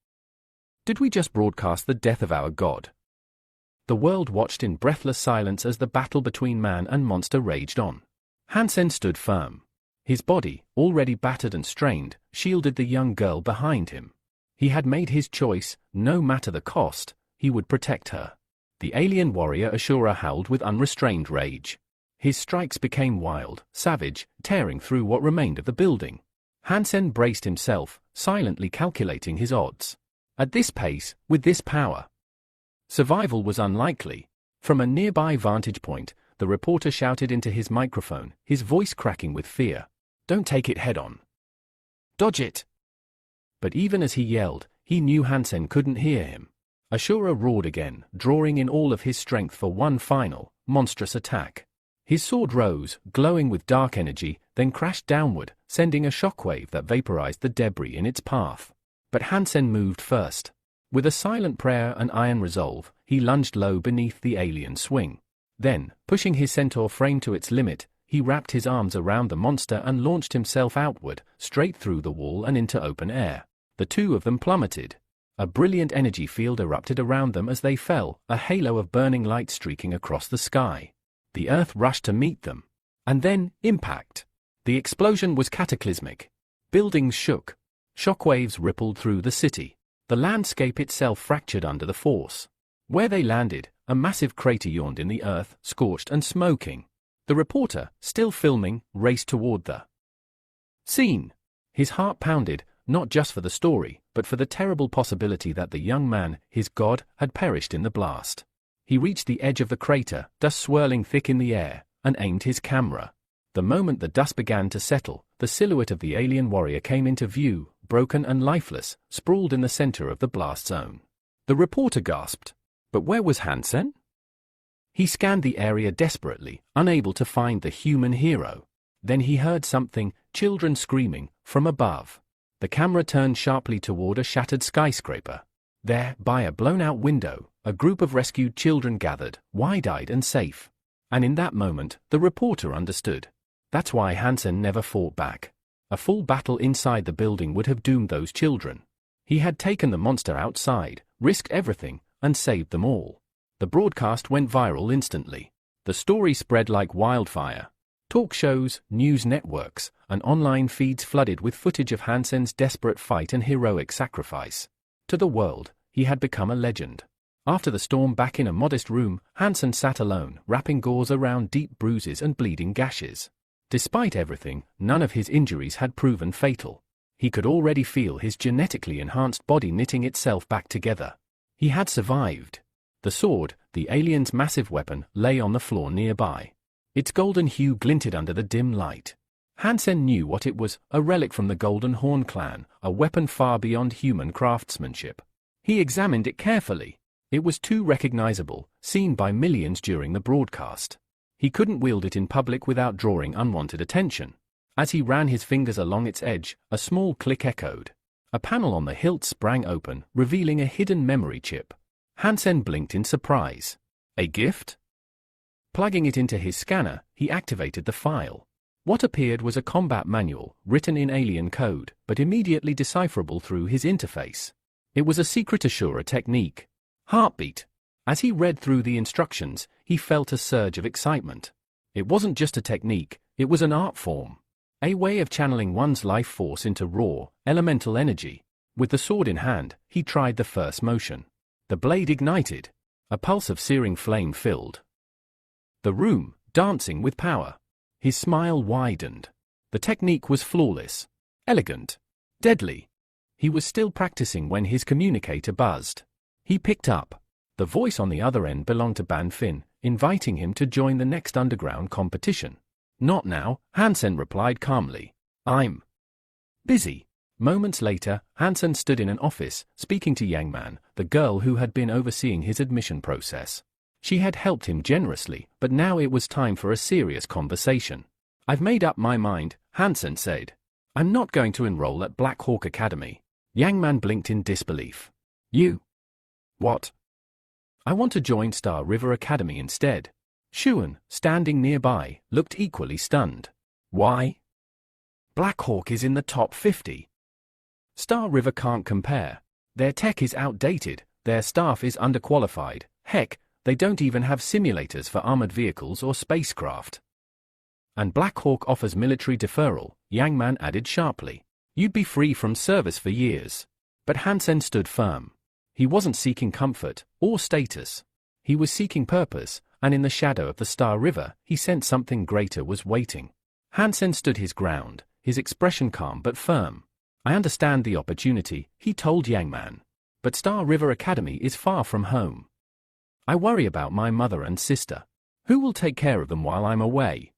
Did we just broadcast the death of our god?" The world watched in breathless silence as the battle between man and monster raged on. Hansen stood firm. His body, already battered and strained, shielded the young girl behind him. He had made his choice, no matter the cost, he would protect her. The alien warrior Ashura howled with unrestrained rage. His strikes became wild, savage, tearing through what remained of the building. Hansen braced himself, silently calculating his odds. At this pace, with this power, survival was unlikely. From a nearby vantage point, the reporter shouted into his microphone, his voice cracking with fear. "Don't take it head-on. Dodge it!" But even as he yelled, he knew Hansen couldn't hear him. Ashura roared again, drawing in all of his strength for one final, monstrous attack. His sword rose, glowing with dark energy, then crashed downward, sending a shockwave that vaporized the debris in its path. But Hansen moved first. With a silent prayer and iron resolve, he lunged low beneath the alien swing. Then, pushing his centaur frame to its limit, he wrapped his arms around the monster and launched himself outward, straight through the wall and into open air. The two of them plummeted. A brilliant energy field erupted around them as they fell, a halo of burning light streaking across the sky. The earth rushed to meet them. And then, impact. The explosion was cataclysmic. Buildings shook. Shockwaves rippled through the city. The landscape itself fractured under the force. Where they landed, a massive crater yawned in the earth, scorched and smoking. The reporter, still filming, raced toward the scene. His heart pounded, not just for the story, but for the terrible possibility that the young man, his god, had perished in the blast. He reached the edge of the crater, dust swirling thick in the air, and aimed his camera. The moment the dust began to settle, the silhouette of the alien warrior came into view, broken and lifeless, sprawled in the center of the blast zone. The reporter gasped. But where was Hansen? He scanned the area desperately, unable to find the human hero. Then he heard something, children screaming, from above. The camera turned sharply toward a shattered skyscraper. There, by a blown-out window, a group of rescued children gathered, wide-eyed and safe. And in that moment, the reporter understood. That's why Hansen never fought back. A full battle inside the building would have doomed those children. He had taken the monster outside, risked everything, and saved them all. The broadcast went viral instantly. The story spread like wildfire. Talk shows, news networks, and online feeds flooded with footage of Hansen's desperate fight and heroic sacrifice. To the world, he had become a legend. After the storm, back in a modest room, Hansen sat alone, wrapping gauze around deep bruises and bleeding gashes. Despite everything, none of his injuries had proven fatal. He could already feel his genetically enhanced body knitting itself back together. He had survived. The sword, the alien's massive weapon, lay on the floor nearby. Its golden hue glinted under the dim light. Hansen knew what it was, a relic from the Golden Horn clan, a weapon far beyond human craftsmanship. He examined it carefully. It was too recognizable, seen by millions during the broadcast. He couldn't wield it in public without drawing unwanted attention. As he ran his fingers along its edge, a small click echoed. A panel on the hilt sprang open, revealing a hidden memory chip. Hansen blinked in surprise. A gift? Plugging it into his scanner, he activated the file. What appeared was a combat manual, written in alien code, but immediately decipherable through his interface. It was a secret Ashura technique. Heartbeat. As he read through the instructions, he felt a surge of excitement. It wasn't just a technique, it was an art form. A way of channeling one's life force into raw, elemental energy. With the sword in hand, he tried the first motion. The blade ignited. A pulse of searing flame filled the room, dancing with power. His smile widened. The technique was flawless. Elegant. Deadly. He was still practicing when his communicator buzzed. He picked up. The voice on the other end belonged to Ban Fin, inviting him to join the next underground competition. Not now, Hansen replied calmly. I'm busy. Moments later, Hansen stood in an office, speaking to Yang Man, the girl who had been overseeing his admission process. She had helped him generously, but now it was time for a serious conversation. I've made up my mind, Hansen said. I'm not going to enroll at Black Hawk Academy. Yang Man blinked in disbelief. You? What? I want to join Star River Academy instead. Shounen, standing nearby, looked equally stunned. Why? Black Hawk is in the top 50. Star River can't compare. Their tech is outdated, their staff is underqualified, heck, they don't even have simulators for armored vehicles or spacecraft. And Black Hawk offers military deferral, Yang Man added sharply. You'd be free from service for years. But Hansen stood firm. He wasn't seeking comfort or status. He was seeking purpose, and in the shadow of the Star River, he sensed something greater was waiting. Hansen stood his ground, his expression calm but firm. I understand the opportunity, he told Yang Man. But Star River Academy is far from home. I worry about my mother and sister. Who will take care of them while I'm away?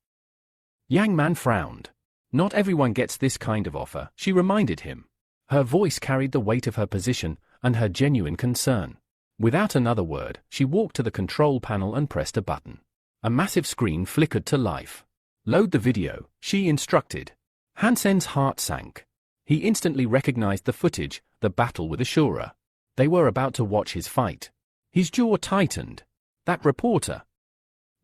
Yang Man frowned. Not everyone gets this kind of offer, she reminded him. Her voice carried the weight of her position and her genuine concern. Without another word, she walked to the control panel and pressed a button. A massive screen flickered to life. Load the video, she instructed. Hansen's heart sank. He instantly recognized the footage, the battle with Ashura. They were about to watch his fight. His jaw tightened. That reporter.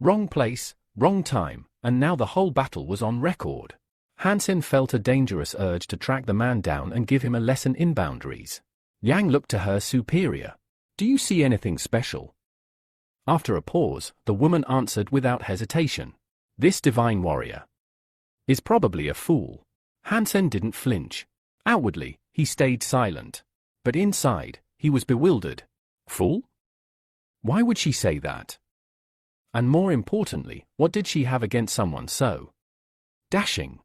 Wrong place, wrong time, and now the whole battle was on record. Hansen felt a dangerous urge to track the man down and give him a lesson in boundaries. Yang looked to her superior. Do you see anything special? After a pause, the woman answered without hesitation. This divine warrior is probably a fool. Hansen didn't flinch. Outwardly, he stayed silent. But inside, he was bewildered. Fool? Why would she say that? And more importantly, what did she have against someone so dashing?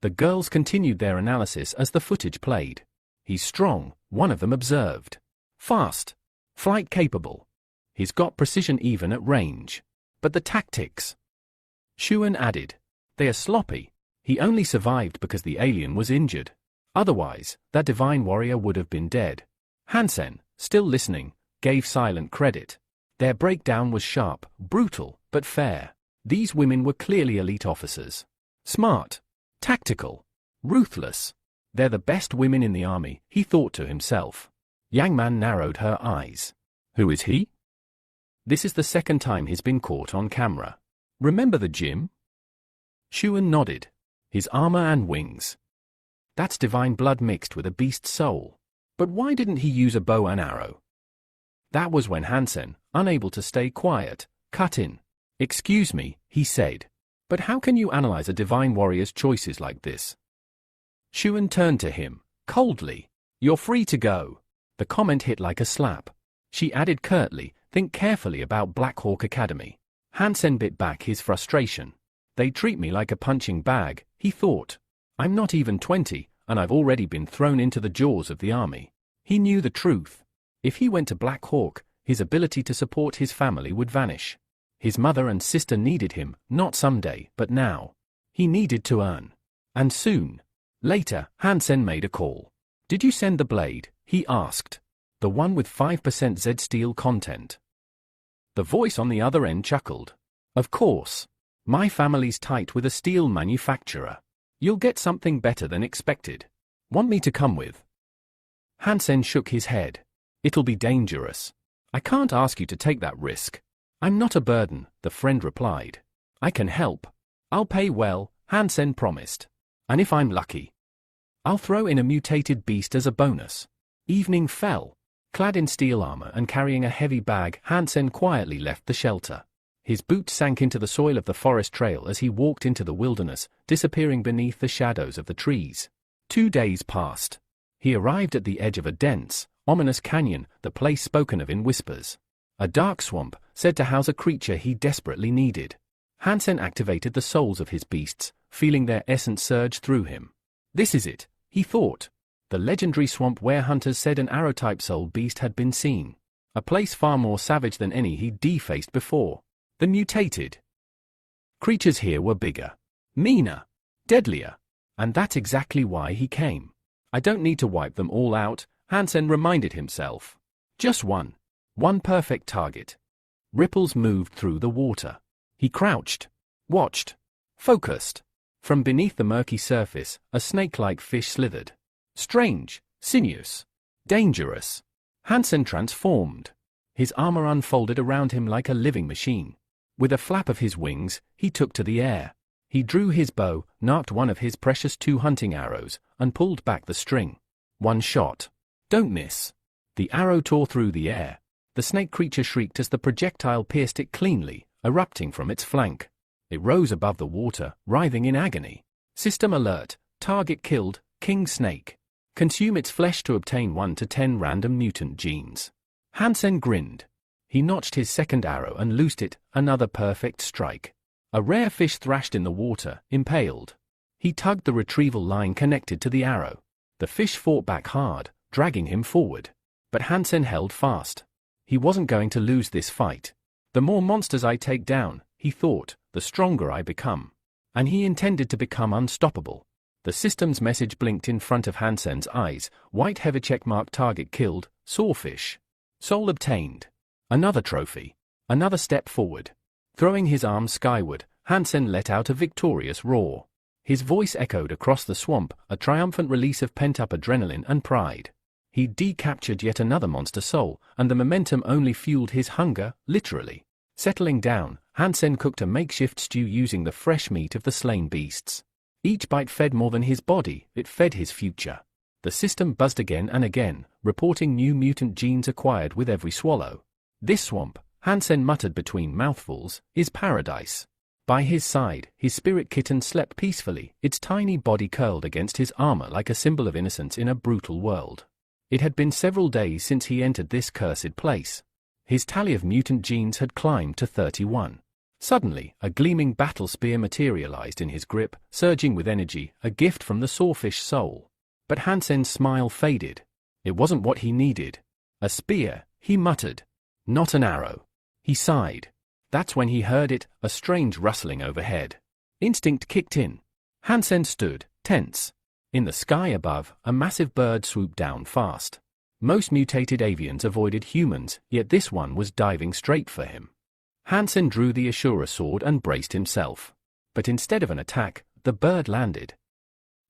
The girls continued their analysis as the footage played. He's strong, one of them observed. Fast. Flight capable. He's got precision even at range. But the tactics? Shounen added. They are sloppy. He only survived because the alien was injured. Otherwise, that divine warrior would have been dead. Hansen, still listening, gave silent credit. Their breakdown was sharp, brutal, but fair. These women were clearly elite officers. Smart. Tactical. Ruthless. They're the best women in the army, he thought to himself. Yang Man narrowed her eyes. Who is he? This is the second time he's been caught on camera. Remember the gym? Shounen nodded. His armor and wings. That's divine blood mixed with a beast's soul. But why didn't he use a bow and arrow? That was when Hansen, unable to stay quiet, cut in. Excuse me, he said. But how can you analyze a divine warrior's choices like this? Shounen turned to him, coldly. You're free to go. The comment hit like a slap. She added curtly, think carefully about Black Hawk Academy. Hansen bit back his frustration. They treat me like a punching bag, he thought. I'm not even 20, and I've already been thrown into the jaws of the army. He knew the truth. If he went to Black Hawk, his ability to support his family would vanish. His mother and sister needed him, not someday, but now. He needed to earn. And soon. Later, Hansen made a call. Did you send the blade? He asked. The one with 5% Z steel content. The voice on the other end chuckled. Of course. My family's tight with a steel manufacturer. You'll get something better than expected. Want me to come with? Hansen shook his head. It'll be dangerous. I can't ask you to take that risk. I'm not a burden, the friend replied. I can help. I'll pay well, Hansen promised. And if I'm lucky, I'll throw in a mutated beast as a bonus. Evening fell. Clad in steel armor and carrying a heavy bag, Hansen quietly left the shelter. His boots sank into the soil of the forest trail as he walked into the wilderness, disappearing beneath the shadows of the trees. 2 days passed. He arrived at the edge of a dense, ominous canyon, the place spoken of in whispers. A dark swamp, said to house a creature he desperately needed. Hansen activated the souls of his beasts, feeling their essence surge through him. This is it, he thought. The legendary swamp where hunters said an arrow-type soul beast had been seen. A place far more savage than any he'd defaced before. The mutated creatures here were bigger, meaner, deadlier. And that's exactly why he came. I don't need to wipe them all out, Hansen reminded himself. Just one perfect target. Ripples moved through the water. He crouched, watched, focused. From beneath the murky surface, a snake-like fish slithered. Strange, sinuous, dangerous. Hansen transformed. His armor unfolded around him like a living machine. With a flap of his wings, he took to the air. He drew his bow, narked one of his precious 2 hunting arrows, and pulled back the string. One shot. Don't miss. The arrow tore through the air. The snake creature shrieked as the projectile pierced it cleanly, erupting from its flank. It rose above the water, writhing in agony. System alert. Target killed. King snake. Consume its flesh to obtain 1 to 10 random mutant genes. Hansen grinned. He notched his second arrow and loosed it, another perfect strike. A rare fish thrashed in the water, impaled. He tugged the retrieval line connected to the arrow. The fish fought back hard, dragging him forward. But Hansen held fast. He wasn't going to lose this fight. The more monsters I take down, he thought, the stronger I become. And he intended to become unstoppable. The system's message blinked in front of Hansen's eyes, white heavy checkmark target killed, sawfish. Soul obtained. Another trophy. Another step forward. Throwing his arms skyward, Hansen let out a victorious roar. His voice echoed across the swamp, a triumphant release of pent-up adrenaline and pride. He decaptured yet another monster soul, and the momentum only fueled his hunger, literally. Settling down, Hansen cooked a makeshift stew using the fresh meat of the slain beasts. Each bite fed more than his body, it fed his future. The system buzzed again and again, reporting new mutant genes acquired with every swallow. This swamp, Hansen muttered between mouthfuls, is paradise. By his side, his spirit kitten slept peacefully, its tiny body curled against his armor like a symbol of innocence in a brutal world. It had been several days since he entered this cursed place. His tally of mutant genes had climbed to 31. Suddenly, a gleaming battle spear materialized in his grip, surging with energy, a gift from the sawfish soul. But Hansen's smile faded. It wasn't what he needed. A spear, he muttered. Not an arrow. He sighed. That's when he heard it, a strange rustling overhead. Instinct kicked in. Hansen stood, tense. In the sky above, a massive bird swooped down fast. Most mutated avians avoided humans, yet this one was diving straight for him. Hansen drew the Ashura sword and braced himself. But instead of an attack, the bird landed.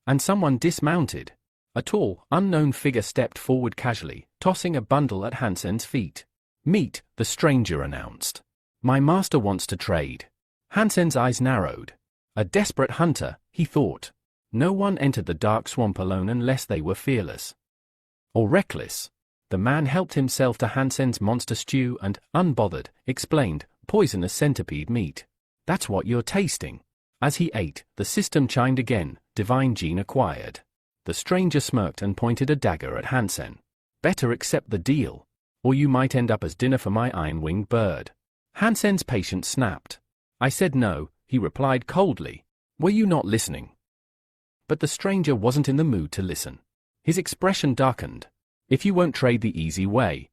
And someone dismounted. A tall, unknown figure stepped forward casually, tossing a bundle at Hansen's feet. Meet, the stranger announced. My master wants to trade. Hansen's eyes narrowed. A desperate hunter, he thought. No one entered the dark swamp alone unless they were fearless. Or reckless. The man helped himself to Hansen's monster stew and, unbothered, explained, poisonous centipede meat. That's what you're tasting. As he ate, the system chimed again, divine gene acquired. The stranger smirked and pointed a dagger at Hansen. Better accept the deal. Or you might end up as dinner for my iron-winged bird. Hansen's patience snapped. I said no, he replied coldly. Were you not listening? But the stranger wasn't in the mood to listen. His expression darkened. If you won't trade the easy way.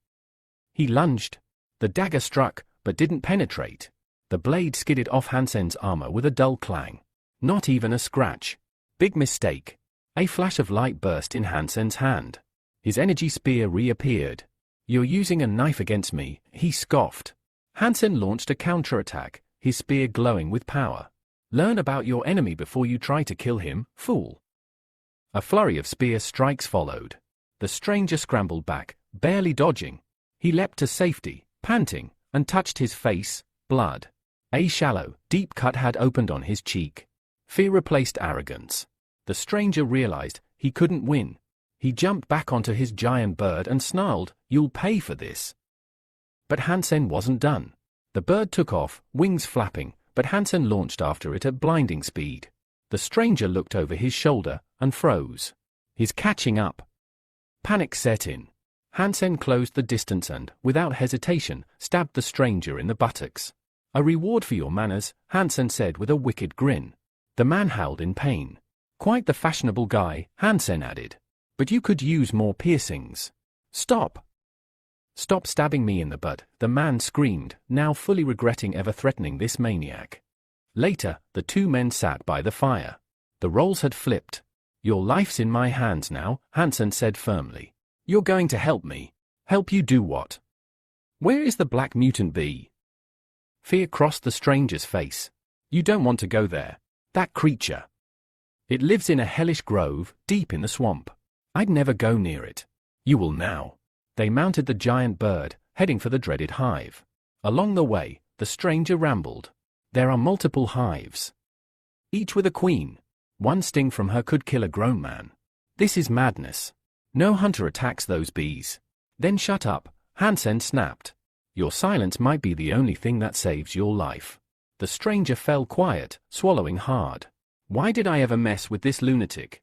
He lunged. The dagger struck, but didn't penetrate. The blade skidded off Hansen's armor with a dull clang. Not even a scratch. Big mistake. A flash of light burst in Hansen's hand. His energy spear reappeared. You're using a knife against me, he scoffed. Hansen launched a counterattack, his spear glowing with power. Learn about your enemy before you try to kill him, fool. A flurry of spear strikes followed. The stranger scrambled back, barely dodging. He leapt to safety, panting, and touched his face. Blood. A shallow, deep cut had opened on his cheek. Fear replaced arrogance. The stranger realized he couldn't win. He jumped back onto his giant bird and snarled, "You'll pay for this." But Hansen wasn't done. The bird took off, wings flapping, but Hansen launched after it at blinding speed. The stranger looked over his shoulder and froze. He's catching up. Panic set in. Hansen closed the distance and, without hesitation, stabbed the stranger in the buttocks. "A reward for your manners," Hansen said with a wicked grin. The man howled in pain. "Quite the fashionable guy," Hansen added. "But you could use more piercings." "Stop! Stop stabbing me in the butt," the man screamed, now fully regretting ever threatening this maniac. Later, the two men sat by the fire. The roles had flipped. "Your life's in my hands now," Hansen said firmly. "You're going to help me." "Help you do what?" "Where is the black mutant bee?" Fear crossed the stranger's face. "You don't want to go there. That creature. It lives in a hellish grove, deep in the swamp. I'd never go near it. You will now." They mounted the giant bird, heading for the dreaded hive. Along the way, the stranger rambled. "There are multiple hives, each with a queen. One sting from her could kill a grown man. This is madness. No hunter attacks those bees." "Then shut up," Hansen snapped. "Your silence might be the only thing that saves your life." The stranger fell quiet, swallowing hard. "Why did I ever mess with this lunatic?"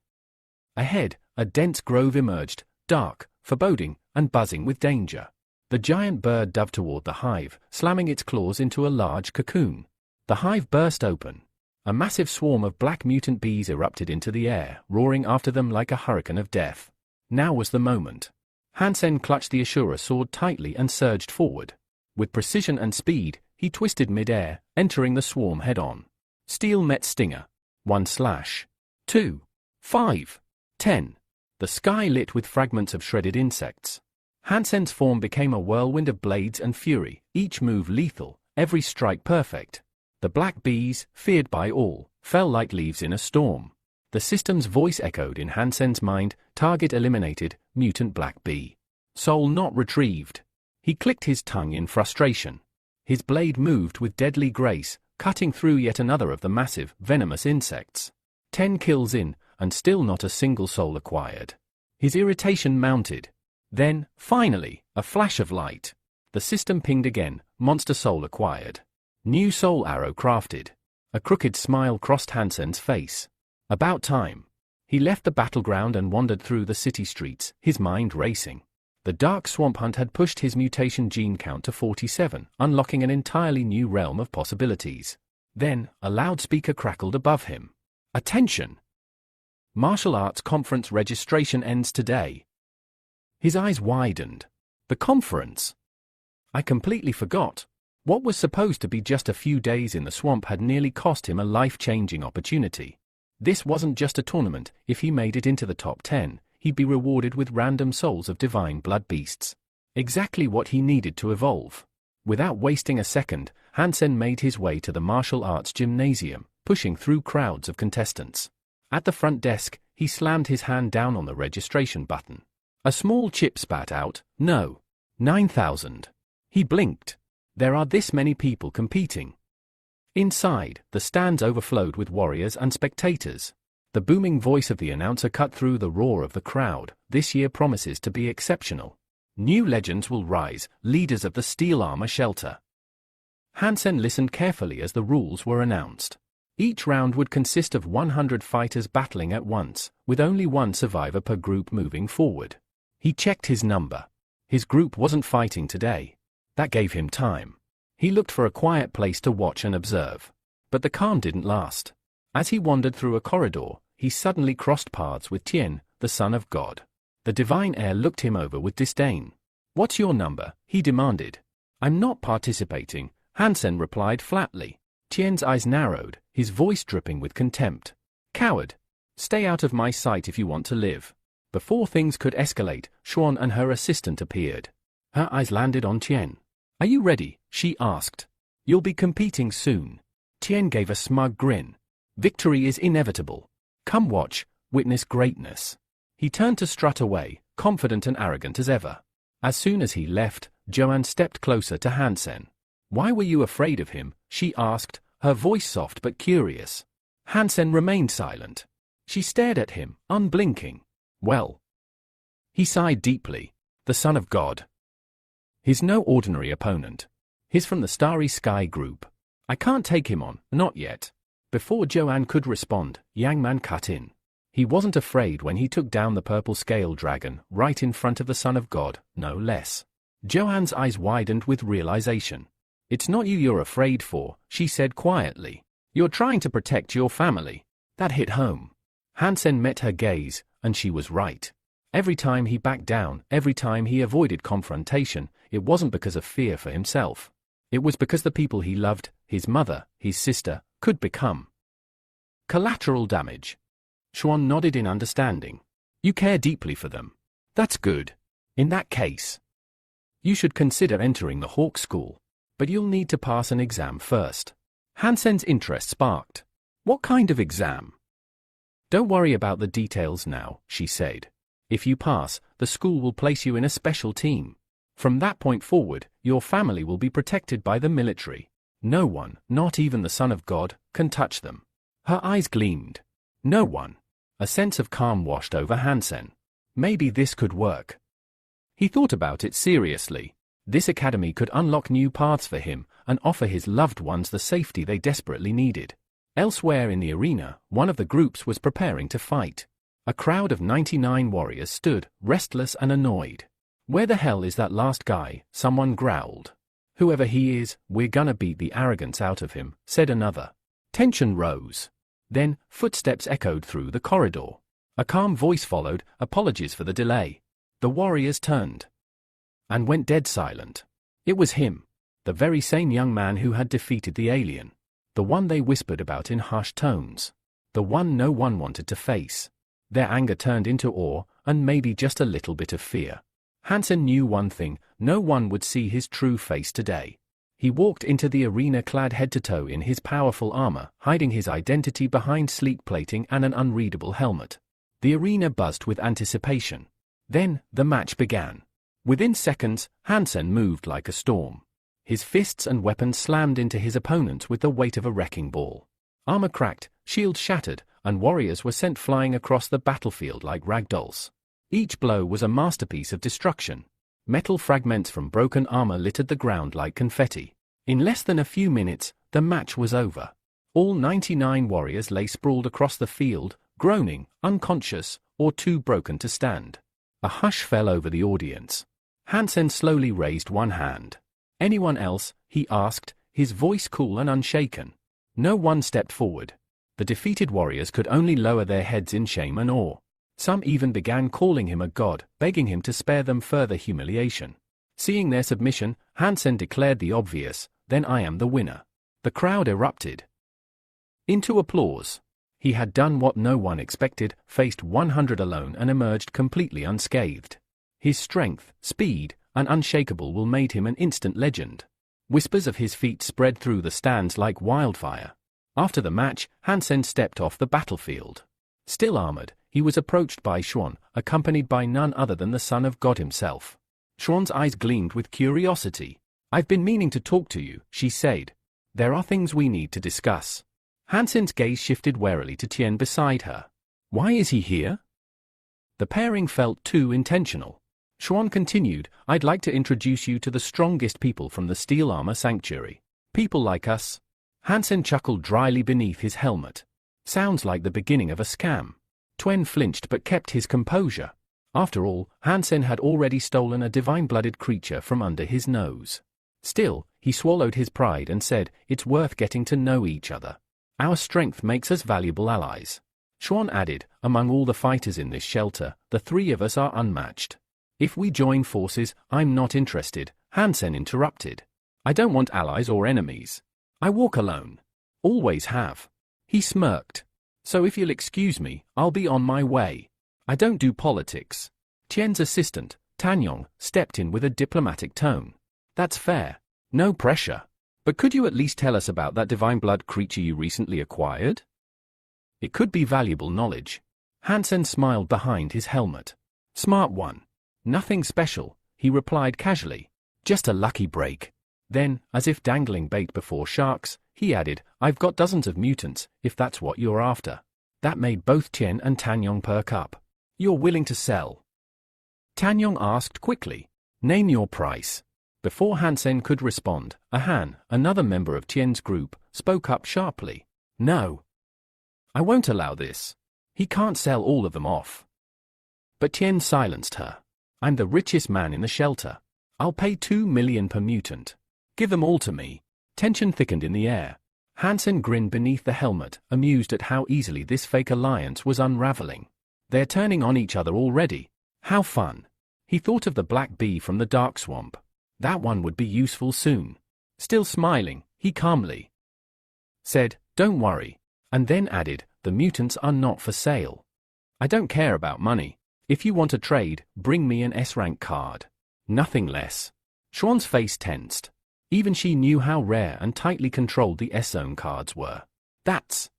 Ahead, a dense grove emerged, dark, foreboding, and buzzing with danger. The giant bird dove toward the hive, slamming its claws into a large cocoon. The hive burst open. A massive swarm of black mutant bees erupted into the air, roaring after them like a hurricane of death. Now was the moment. Hansen clutched the Ashura sword tightly and surged forward. With precision and speed, he twisted mid-air, entering the swarm head-on. Steel met stinger. 1 slash. 2. 5. 10. The sky lit with fragments of shredded insects. Hansen's form became a whirlwind of blades and fury, each move lethal, every strike perfect. The black bees, feared by all, fell like leaves in a storm. The system's voice echoed in Hansen's mind, target eliminated, mutant black bee. Soul not retrieved. He clicked his tongue in frustration. His blade moved with deadly grace, cutting through yet another of the massive, venomous insects. 10 kills in, and still not a single soul acquired. His irritation mounted. Then, finally, a flash of light. The system pinged again, monster soul acquired. New soul arrow crafted. A crooked smile crossed Hansen's face. About time. He left the battleground and wandered through the city streets, his mind racing. The dark swamp hunt had pushed his mutation gene count to 47, unlocking an entirely new realm of possibilities. Then, a loudspeaker crackled above him. "Attention! Martial Arts Conference registration ends today." His eyes widened. The conference? I completely forgot. What was supposed to be just a few days in the swamp had nearly cost him a life-changing opportunity. This wasn't just a tournament. If he made it into the top 10, he'd be rewarded with random souls of divine blood beasts. Exactly what he needed to evolve. Without wasting a second, Hansen made his way to the martial arts gymnasium, pushing through crowds of contestants. At the front desk, he slammed his hand down on the registration button. A small chip spat out, "No. 9,000. He blinked. There are this many people competing. Inside, the stands overflowed with warriors and spectators. The booming voice of the announcer cut through the roar of the crowd. "This year promises to be exceptional. New legends will rise, leaders of the Steel Armor Shelter." Hansen listened carefully as the rules were announced. Each round would consist of 100 fighters battling at once, with only one survivor per group moving forward. He checked his number. His group wasn't fighting today. That gave him time. He looked for a quiet place to watch and observe. But the calm didn't last. As he wandered through a corridor, he suddenly crossed paths with Tien, the son of God. The divine heir looked him over with disdain. "What's your number?" he demanded. "I'm not participating," Hansen replied flatly. Tien's eyes narrowed, his voice dripping with contempt. "Coward! Stay out of my sight if you want to live." Before things could escalate, Xuan and her assistant appeared. Her eyes landed on Tien. "Are you ready?" she asked. "You'll be competing soon." Tien gave a smug grin. Victory is inevitable. Come watch, witness greatness. He turned to strut away, confident and arrogant as ever. As soon as he left, Joanne stepped closer to Hansen. Why were you afraid of him? She asked, her voice soft but curious. Hansen remained silent. She stared at him, unblinking. Well. He sighed deeply. The Son of God. He's no ordinary opponent. He's from the Starry Sky group. I can't take him on, not yet. Before Joanne could respond, Yang Man cut in. He wasn't afraid when he took down the purple scale dragon right in front of the Son of God, no less. Joanne's eyes widened with realization. It's not you you're afraid for, she said quietly. You're trying to protect your family. That hit home. Hansen met her gaze, and she was right. Every time he backed down, every time he avoided confrontation, it wasn't because of fear for himself. It was because the people he loved, his mother, his sister, could become collateral damage. Xuan nodded in understanding. You care deeply for them. That's good. In that case, you should consider entering the Hawk School. But you'll need to pass an exam first. Hansen's interest sparked. What kind of exam? Don't worry about the details now, she said. If you pass, the school will place you in a special team. From that point forward, your family will be protected by the military. No one, not even the Son of God, can touch them. Her eyes gleamed. No one. A sense of calm washed over Hansen. Maybe this could work. He thought about it seriously. This academy could unlock new paths for him and offer his loved ones the safety they desperately needed. Elsewhere in the arena, one of the groups was preparing to fight. A crowd of 99 warriors stood, restless and annoyed. Where the hell is that last guy? Someone growled. Whoever he is, we're gonna beat the arrogance out of him, said another. Tension rose. Then, footsteps echoed through the corridor. A calm voice followed, apologies for the delay. The warriors turned and went dead silent. It was him, the very same young man who had defeated the alien. The one they whispered about in hushed tones. The one no one wanted to face. Their anger turned into awe, and maybe just a little bit of fear. Hansen knew one thing, no one would see his true face today. He walked into the arena clad head to toe in his powerful armor, hiding his identity behind sleek plating and an unreadable helmet. The arena buzzed with anticipation. Then, the match began. Within seconds, Hansen moved like a storm. His fists and weapons slammed into his opponents with the weight of a wrecking ball. Armor cracked, shields shattered, and warriors were sent flying across the battlefield like ragdolls. Each blow was a masterpiece of destruction. Metal fragments from broken armor littered the ground like confetti. In less than a few minutes, the match was over. All 99 warriors lay sprawled across the field, groaning, unconscious, or too broken to stand. A hush fell over the audience. Hansen slowly raised one hand. Anyone else? He asked, his voice cool and unshaken. No one stepped forward. The defeated warriors could only lower their heads in shame and awe. Some even began calling him a god, begging him to spare them further humiliation. Seeing their submission, Hansen declared the obvious, "Then I am the winner." The crowd erupted into applause. He had done what no one expected, faced 100 alone and emerged completely unscathed. His strength, speed, and unshakable will made him an instant legend. Whispers of his feat spread through the stands like wildfire. After the match, Hansen stepped off the battlefield. Still armored, he was approached by Xuan, accompanied by none other than the Son of God himself. Xuan's eyes gleamed with curiosity. "I've been meaning to talk to you," she said. "There are things we need to discuss." Hansen's gaze shifted warily to Tien beside her. "Why is he here?" The pairing felt too intentional. Xuan continued, "I'd like to introduce you to the strongest people from the Steel Armor Sanctuary. People like us." Hansen chuckled dryly beneath his helmet. "Sounds like the beginning of a scam." Tuen flinched but kept his composure. After all, Hansen had already stolen a divine-blooded creature from under his nose. Still, he swallowed his pride and said, "It's worth getting to know each other. Our strength makes us valuable allies." Xuan added, "Among all the fighters in this shelter, the three of us are unmatched. If we join forces, I'm not interested," Hansen interrupted. "I don't want allies or enemies. I walk alone. Always have." He smirked. "So if you'll excuse me, I'll be on my way. I don't do politics." Tien's assistant, Tanyong, stepped in with a diplomatic tone. "That's fair. No pressure. But could you at least tell us about that divine blood creature you recently acquired?" It could be valuable knowledge. Hansen smiled behind his helmet. Smart one. Nothing special, he replied casually. Just a lucky break. Then, as if dangling bait before sharks, he added, I've got dozens of mutants, if that's what you're after. That made both Tian and Tanyong perk up. You're willing to sell? Tanyong asked quickly. Name your price. Before Hansen could respond, Han, another member of Tian's group, spoke up sharply. No. I won't allow this. He can't sell all of them off. But Tian silenced her. I'm the richest man in the shelter. I'll pay 2 million per mutant. Give them all to me. Tension thickened in the air. Hansen grinned beneath the helmet, amused at how easily this fake alliance was unraveling. They're turning on each other already. How fun. He thought of the black bee from the dark swamp. That one would be useful soon. Still smiling, he calmly said, Don't worry, and then added, The mutants are not for sale. I don't care about money. If you want a trade, bring me an S-rank card. Nothing less. Xuan's face tensed. Even she knew how rare and tightly controlled the S-zone cards were. That's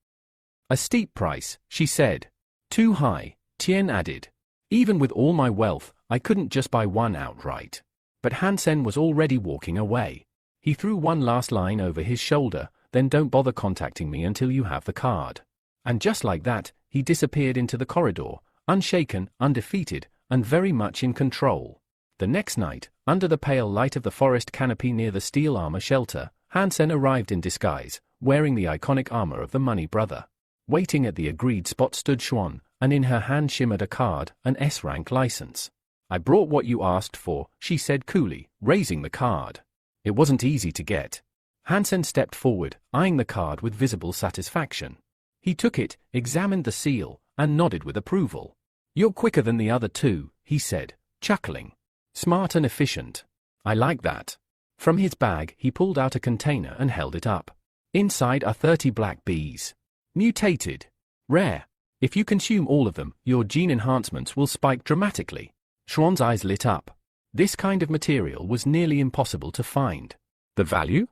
a steep price, she said. Too high, Tian added. Even with all my wealth, I couldn't just buy one outright. But Hansen was already walking away. He threw one last line over his shoulder, then don't bother contacting me until you have the card. And just like that, he disappeared into the corridor, unshaken, undefeated, and very much in control. The next night, under the pale light of the forest canopy near the steel armor shelter, Hansen arrived in disguise, wearing the iconic armor of the Money Brother. Waiting at the agreed spot stood Xuan, and in her hand shimmered a card, an S-rank license. I brought what you asked for, she said coolly, raising the card. It wasn't easy to get. Hansen stepped forward, eyeing the card with visible satisfaction. He took it, examined the seal, and nodded with approval. You're quicker than the other two, he said, chuckling. Smart and efficient. I like that. From his bag, he pulled out a container and held it up. Inside are 30 black bees. Mutated. Rare. If you consume all of them, your gene enhancements will spike dramatically. Xuan's eyes lit up. This kind of material was nearly impossible to find. The value?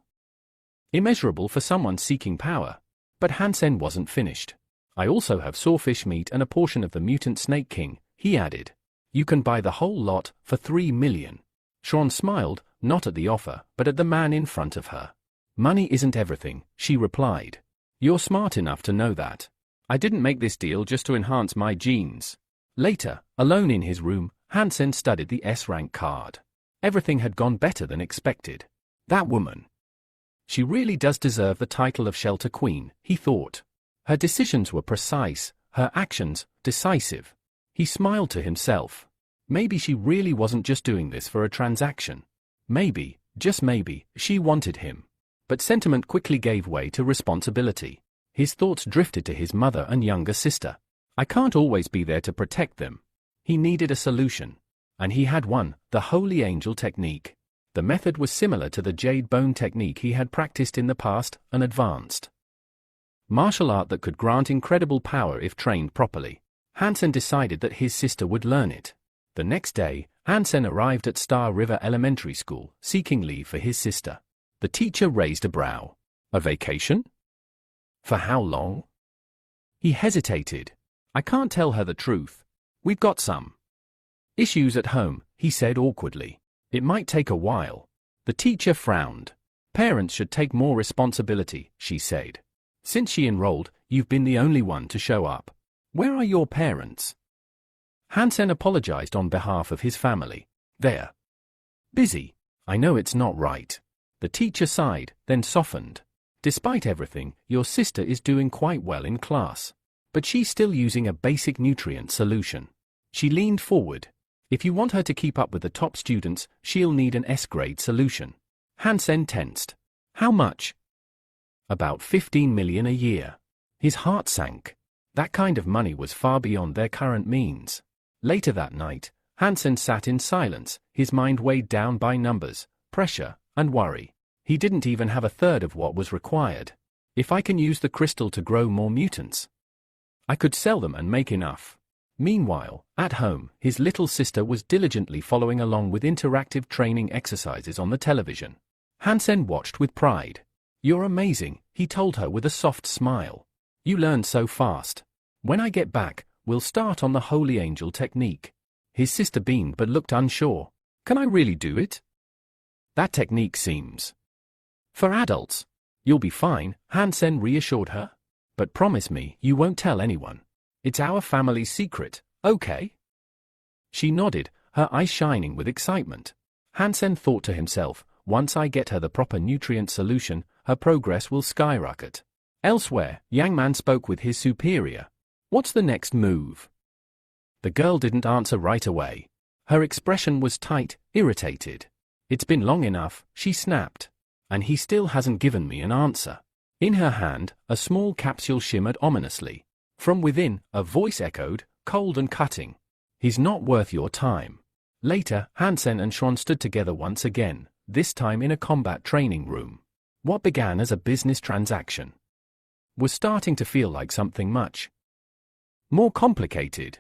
Immeasurable for someone seeking power. But Hansen wasn't finished. I also have sawfish meat and a portion of the mutant snake king, he added. You can buy the whole lot for 3 million. Xuan smiled, not at the offer, but at the man in front of her. Money isn't everything, she replied. You're smart enough to know that. I didn't make this deal just to enhance my genes. Later, alone in his room, Hansen studied the S-rank card. Everything had gone better than expected. That woman. She really does deserve the title of Shelter Queen, he thought. Her decisions were precise, her actions, decisive. He smiled to himself. Maybe she really wasn't just doing this for a transaction. Maybe, just maybe, she wanted him. But sentiment quickly gave way to responsibility. His thoughts drifted to his mother and younger sister. I can't always be there to protect them. He needed a solution. And he had one, the Holy Angel technique. The method was similar to the Jade Bone technique he had practiced in the past, an advanced martial art that could grant incredible power if trained properly. Hansen decided that his sister would learn it. The next day, Hansen arrived at Star River Elementary School, seeking leave for his sister. The teacher raised a brow. A vacation? For how long? He hesitated. I can't tell her the truth. We've got some issues at home, he said awkwardly. It might take a while. The teacher frowned. Parents should take more responsibility, she said. Since she enrolled, you've been the only one to show up. Where are your parents? Hansen apologized on behalf of his family. They're busy. I know it's not right. The teacher sighed, then softened. Despite everything, your sister is doing quite well in class. But she's still using a basic nutrient solution. She leaned forward. If you want her to keep up with the top students, she'll need an S-grade solution. Hansen tensed. How much? About 15 million a year. His heart sank. That kind of money was far beyond their current means. Later that night, Hansen sat in silence, his mind weighed down by numbers, pressure, and worry. He didn't even have a third of what was required. If I can use the crystal to grow more mutants, I could sell them and make enough. Meanwhile, at home, his little sister was diligently following along with interactive training exercises on the television. Hansen watched with pride. You're amazing, he told her with a soft smile. You learned so fast. When I get back, we'll start on the holy angel technique. His sister beamed but looked unsure. Can I really do it? That technique seems for adults. You'll be fine, Hansen reassured her. But promise me you won't tell anyone. It's our family's secret, okay? She nodded, her eyes shining with excitement. Hansen thought to himself, once I get her the proper nutrient solution, her progress will skyrocket. Elsewhere, Yang Man spoke with his superior. What's the next move? The girl didn't answer right away. Her expression was tight, irritated. It's been long enough, she snapped. And he still hasn't given me an answer. In her hand, a small capsule shimmered ominously. From within, a voice echoed, cold and cutting. He's not worth your time. Later, Hansen and Sean stood together once again, this time in a combat training room. What began as a business transaction was starting to feel like something much more complicated.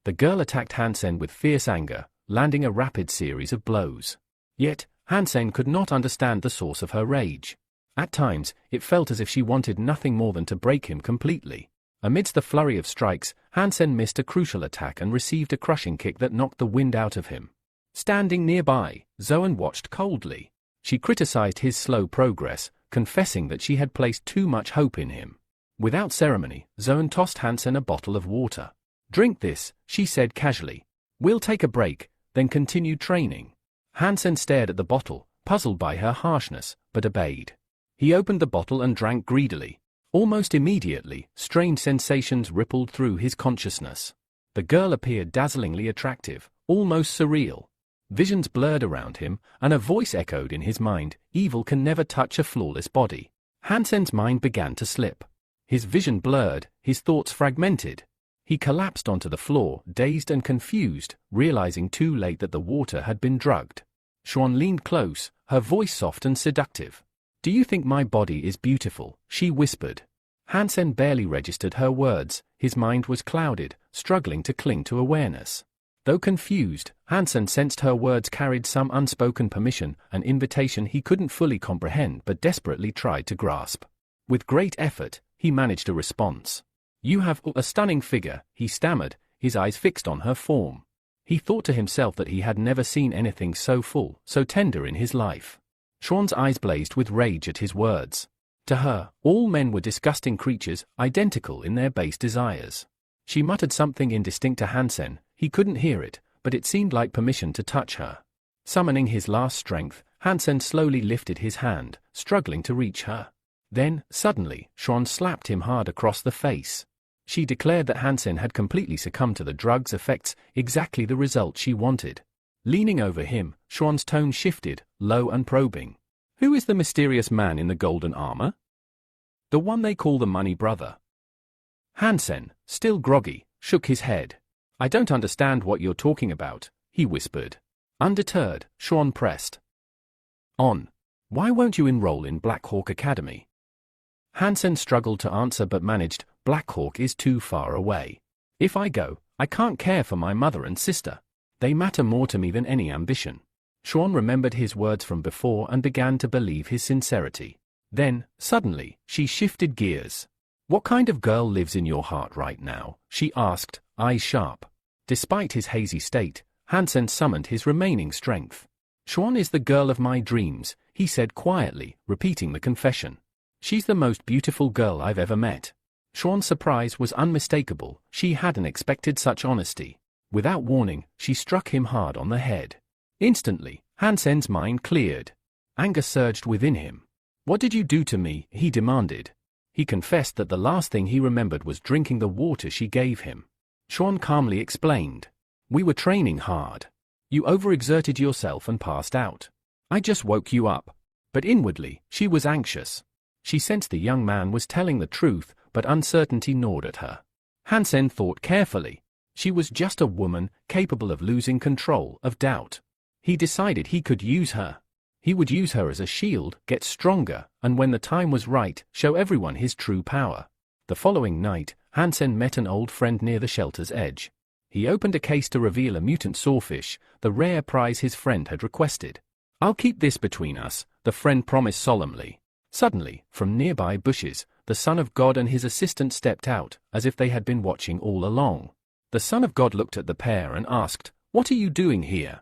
The girl attacked Hansen with fierce anger, landing a rapid series of blows. Yet, Hansen could not understand the source of her rage. At times, it felt as if she wanted nothing more than to break him completely. Amidst the flurry of strikes, Hansen missed a crucial attack and received a crushing kick that knocked the wind out of him. Standing nearby, Zoan watched coldly. She criticized his slow progress, confessing that she had placed too much hope in him. Without ceremony, Zoan tossed Hansen a bottle of water. Drink this, she said casually. We'll take a break, then continue training. Hansen stared at the bottle, puzzled by her harshness, but obeyed. He opened the bottle and drank greedily. Almost immediately, strange sensations rippled through his consciousness. The girl appeared dazzlingly attractive, almost surreal. Visions blurred around him, and a voice echoed in his mind, evil can never touch a flawless body. Hansen's mind began to slip. His vision blurred, his thoughts fragmented. He collapsed onto the floor, dazed and confused, realizing too late that the water had been drugged. Xuan leaned close, her voice soft and seductive. Do you think my body is beautiful? She whispered. Hansen barely registered her words, his mind was clouded, struggling to cling to awareness. Though confused, Hansen sensed her words carried some unspoken permission, an invitation he couldn't fully comprehend but desperately tried to grasp. With great effort, he managed a response. You have a stunning figure, he stammered, his eyes fixed on her form. He thought to himself that he had never seen anything so full, so tender in his life. Xuan's eyes blazed with rage at his words. To her, all men were disgusting creatures, identical in their base desires. She muttered something indistinct to Hansen, he couldn't hear it, but it seemed like permission to touch her. Summoning his last strength, Hansen slowly lifted his hand, struggling to reach her. Then, suddenly, Xuan slapped him hard across the face. She declared that Hansen had completely succumbed to the drug's effects, exactly the result she wanted. Leaning over him, Xuan's tone shifted, low and probing. Who is the mysterious man in the golden armor? The one they call the Money Brother. Hansen, still groggy, shook his head. I don't understand what you're talking about, he whispered. Undeterred, Xuan pressed on. Why won't you enroll in Black Hawk Academy? Hansen struggled to answer but managed. Black Hawk is too far away. If I go, I can't care for my mother and sister. They matter more to me than any ambition. Xuan remembered his words from before and began to believe his sincerity. Then, suddenly, she shifted gears. What kind of girl lives in your heart right now? She asked, eyes sharp. Despite his hazy state, Hansen summoned his remaining strength. Xuan is the girl of my dreams, he said quietly, repeating the confession. She's the most beautiful girl I've ever met. Xuan's surprise was unmistakable, she hadn't expected such honesty. Without warning, she struck him hard on the head. Instantly, Hansen's mind cleared. Anger surged within him. What did you do to me? He demanded. He confessed that the last thing he remembered was drinking the water she gave him. Xuan calmly explained. We were training hard. You overexerted yourself and passed out. I just woke you up. But inwardly, she was anxious. She sensed the young man was telling the truth, but uncertainty gnawed at her. Hansen thought carefully. She was just a woman, capable of losing control, of doubt. He decided he could use her. He would use her as a shield, get stronger, and when the time was right, show everyone his true power. The following night, Hansen met an old friend near the shelter's edge. He opened a case to reveal a mutant sawfish, the rare prize his friend had requested. I'll keep this between us, the friend promised solemnly. Suddenly, from nearby bushes, the Son of God and his assistant stepped out, as if they had been watching all along. The Son of God looked at the pair and asked, "What are you doing here?"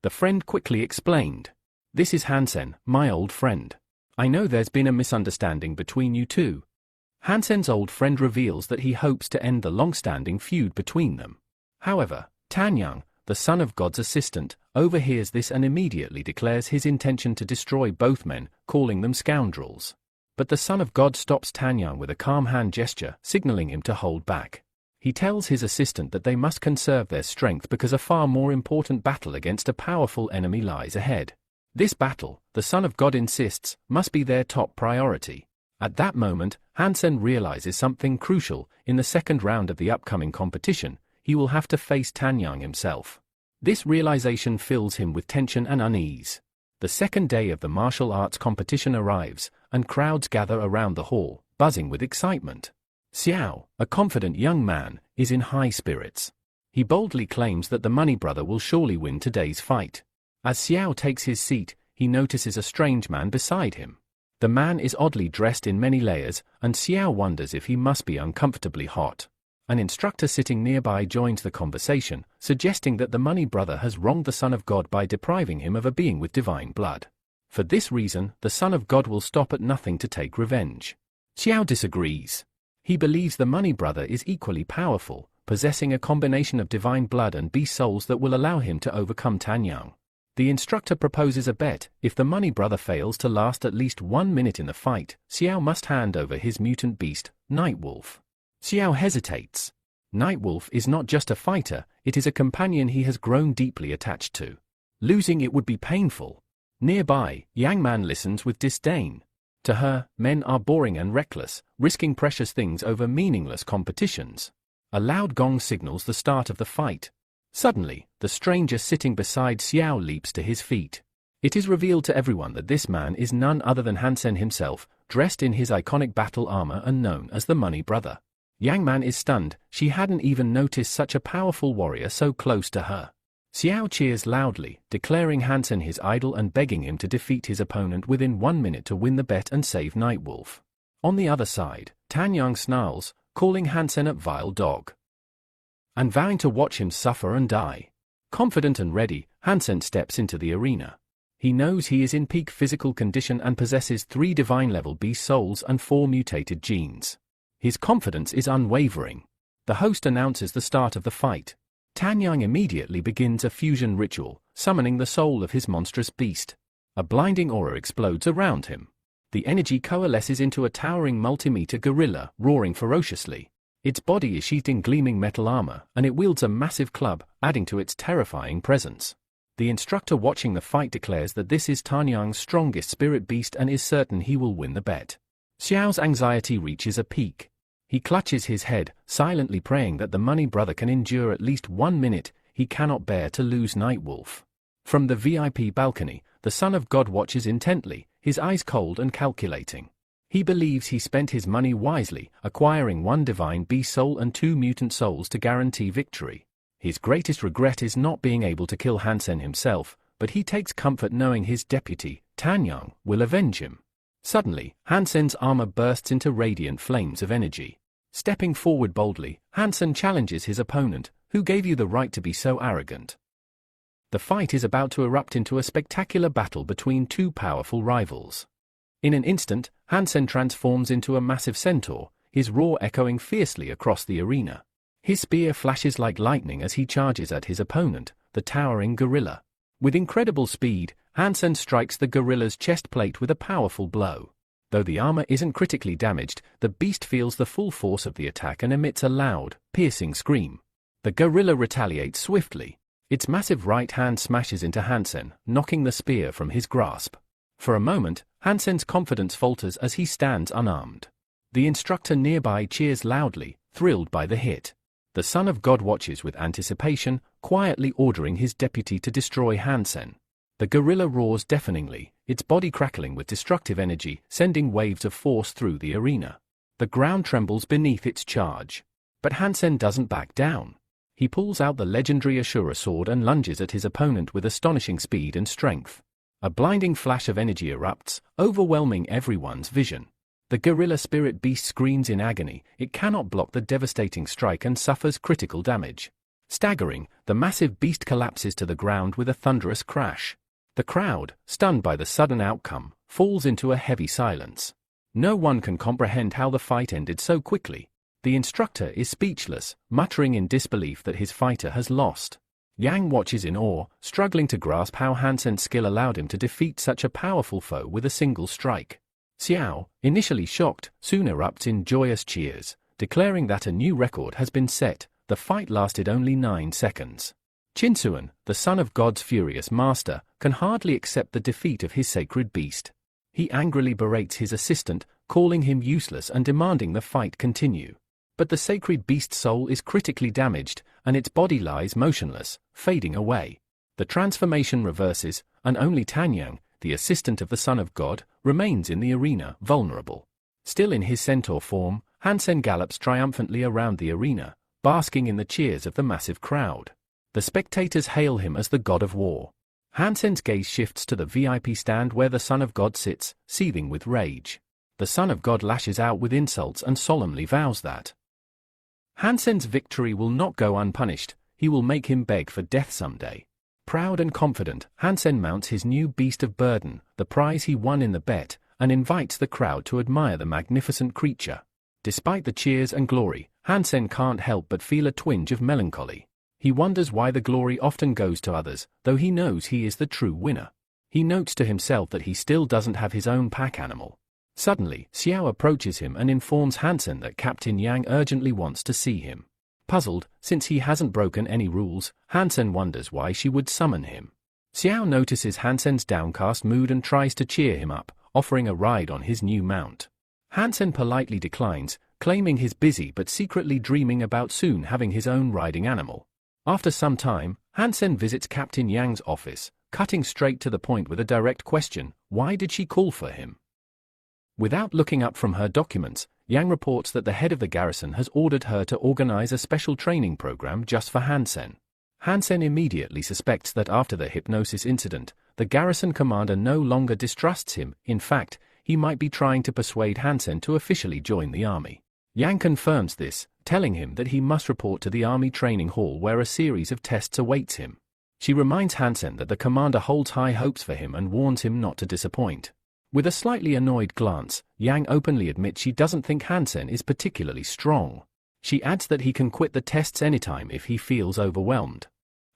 The friend quickly explained, "This is Hansen, my old friend. I know there's been a misunderstanding between you two." Hansen's old friend reveals that he hopes to end the long-standing feud between them. However, Tanyang, the Son of God's assistant, overhears this and immediately declares his intention to destroy both men, calling them scoundrels. But the Son of God stops Tanyang with a calm hand gesture, signaling him to hold back. He tells his assistant that they must conserve their strength because a far more important battle against a powerful enemy lies ahead. This battle, the Son of God insists, must be their top priority. At that moment, Hansen realizes something crucial. In the second round of the upcoming competition, he will have to face Tanyang himself. This realization fills him with tension and unease. The second day of the martial arts competition arrives, and crowds gather around the hall, buzzing with excitement. Xiao, a confident young man, is in high spirits. He boldly claims that the Money Brother will surely win today's fight. As Xiao takes his seat, he notices a strange man beside him. The man is oddly dressed in many layers, and Xiao wonders if he must be uncomfortably hot. An instructor sitting nearby joins the conversation, suggesting that the Money Brother has wronged the Son of God by depriving him of a being with divine blood. For this reason, the Son of God will stop at nothing to take revenge. Xiao disagrees. He believes the Money Brother is equally powerful, possessing a combination of divine blood and beast souls that will allow him to overcome Tanyang. The instructor proposes a bet. If the Money Brother fails to last at least 1 minute in the fight, Xiao must hand over his mutant beast, Nightwolf. Xiao hesitates. Nightwolf is not just a fighter, it is a companion he has grown deeply attached to. Losing it would be painful. Nearby, Yang Man listens with disdain. To her, men are boring and reckless, risking precious things over meaningless competitions. A loud gong signals the start of the fight. Suddenly, the stranger sitting beside Xiao leaps to his feet. It is revealed to everyone that this man is none other than Hansen himself, dressed in his iconic battle armor and known as the Money Brother. Yang Man is stunned. She hadn't even noticed such a powerful warrior so close to her. Xiao cheers loudly, declaring Hansen his idol and begging him to defeat his opponent within 1 minute to win the bet and save Nightwolf. On the other side, Tanyang snarls, calling Hansen a vile dog, and vowing to watch him suffer and die. Confident and ready, Hansen steps into the arena. He knows he is in peak physical condition and possesses 3 divine-level beast souls and 4 mutated genes. His confidence is unwavering. The host announces the start of the fight. Tanyang immediately begins a fusion ritual, summoning the soul of his monstrous beast. A blinding aura explodes around him. The energy coalesces into a towering multimeter gorilla, roaring ferociously. Its body is sheathed in gleaming metal armor, and it wields a massive club, adding to its terrifying presence. The instructor watching the fight declares that this is Tanyang's strongest spirit beast and is certain he will win the bet. Xiao's anxiety reaches a peak. He clutches his head, silently praying that the Money Brother can endure at least 1 minute. He cannot bear to lose Nightwolf. From the VIP balcony, the Son of God watches intently, his eyes cold and calculating. He believes he spent his money wisely, acquiring 1 divine beast soul and 2 mutant souls to guarantee victory. His greatest regret is not being able to kill Hansen himself, but he takes comfort knowing his deputy, Tanyang, will avenge him. Suddenly, Hansen's armor bursts into radiant flames of energy. Stepping forward boldly, Hansen challenges his opponent, "Who gave you the right to be so arrogant?" The fight is about to erupt into a spectacular battle between 2 powerful rivals. In an instant, Hansen transforms into a massive centaur, his roar echoing fiercely across the arena. His spear flashes like lightning as he charges at his opponent, the towering gorilla. With incredible speed, Hansen strikes the gorilla's chest plate with a powerful blow. Though the armor isn't critically damaged, the beast feels the full force of the attack and emits a loud, piercing scream. The gorilla retaliates swiftly. Its massive right hand smashes into Hansen, knocking the spear from his grasp. For a moment, Hansen's confidence falters as he stands unarmed. The instructor nearby cheers loudly, thrilled by the hit. The Son of God watches with anticipation, quietly ordering his deputy to destroy Hansen. The gorilla roars deafeningly, its body crackling with destructive energy, sending waves of force through the arena. The ground trembles beneath its charge. But Hansen doesn't back down. He pulls out the legendary Ashura sword and lunges at his opponent with astonishing speed and strength. A blinding flash of energy erupts, overwhelming everyone's vision. The gorilla spirit beast screams in agony. It cannot block the devastating strike and suffers critical damage. Staggering, the massive beast collapses to the ground with a thunderous crash. The crowd, stunned by the sudden outcome, falls into a heavy silence. No one can comprehend how the fight ended so quickly. The instructor is speechless, muttering in disbelief that his fighter has lost. Yang watches in awe, struggling to grasp how Hansen's skill allowed him to defeat such a powerful foe with a single strike. Xiao, initially shocked, soon erupts in joyous cheers, declaring that a new record has been set. The fight lasted only 9 seconds. Qinsuan, the son of God's furious master, can hardly accept the defeat of his sacred beast. He angrily berates his assistant, calling him useless and demanding the fight continue. But the sacred beast's soul is critically damaged, and its body lies motionless, fading away. The transformation reverses, and only Tanyang, the assistant of the Son of God, remains in the arena, vulnerable. Still in his centaur form, Hansen gallops triumphantly around the arena, basking in the cheers of the massive crowd. The spectators hail him as the god of war. Hansen's gaze shifts to the VIP stand where the Son of God sits, seething with rage. The Son of God lashes out with insults and solemnly vows that Hansen's victory will not go unpunished. He will make him beg for death someday. Proud and confident, Hansen mounts his new beast of burden, the prize he won in the bet, and invites the crowd to admire the magnificent creature. Despite the cheers and glory, Hansen can't help but feel a twinge of melancholy. He wonders why the glory often goes to others, though he knows he is the true winner. He notes to himself that he still doesn't have his own pack animal. Suddenly, Xiao approaches him and informs Hansen that Captain Yang urgently wants to see him. Puzzled, since he hasn't broken any rules, Hansen wonders why she would summon him. Xiao notices Hansen's downcast mood and tries to cheer him up, offering a ride on his new mount. Hansen politely declines, claiming he's busy but secretly dreaming about soon having his own riding animal. After some time, Hansen visits Captain Yang's office, cutting straight to the point with a direct question: why did she call for him? Without looking up from her documents, Yang reports that the head of the garrison has ordered her to organize a special training program just for Hansen. Hansen immediately suspects that after the hypnosis incident, the garrison commander no longer distrusts him. In fact, he might be trying to persuade Hansen to officially join the army. Yang confirms this, telling him that he must report to the army training hall where a series of tests awaits him. She reminds Hansen that the commander holds high hopes for him and warns him not to disappoint. With a slightly annoyed glance, Yang openly admits she doesn't think Hansen is particularly strong. She adds that he can quit the tests anytime if he feels overwhelmed.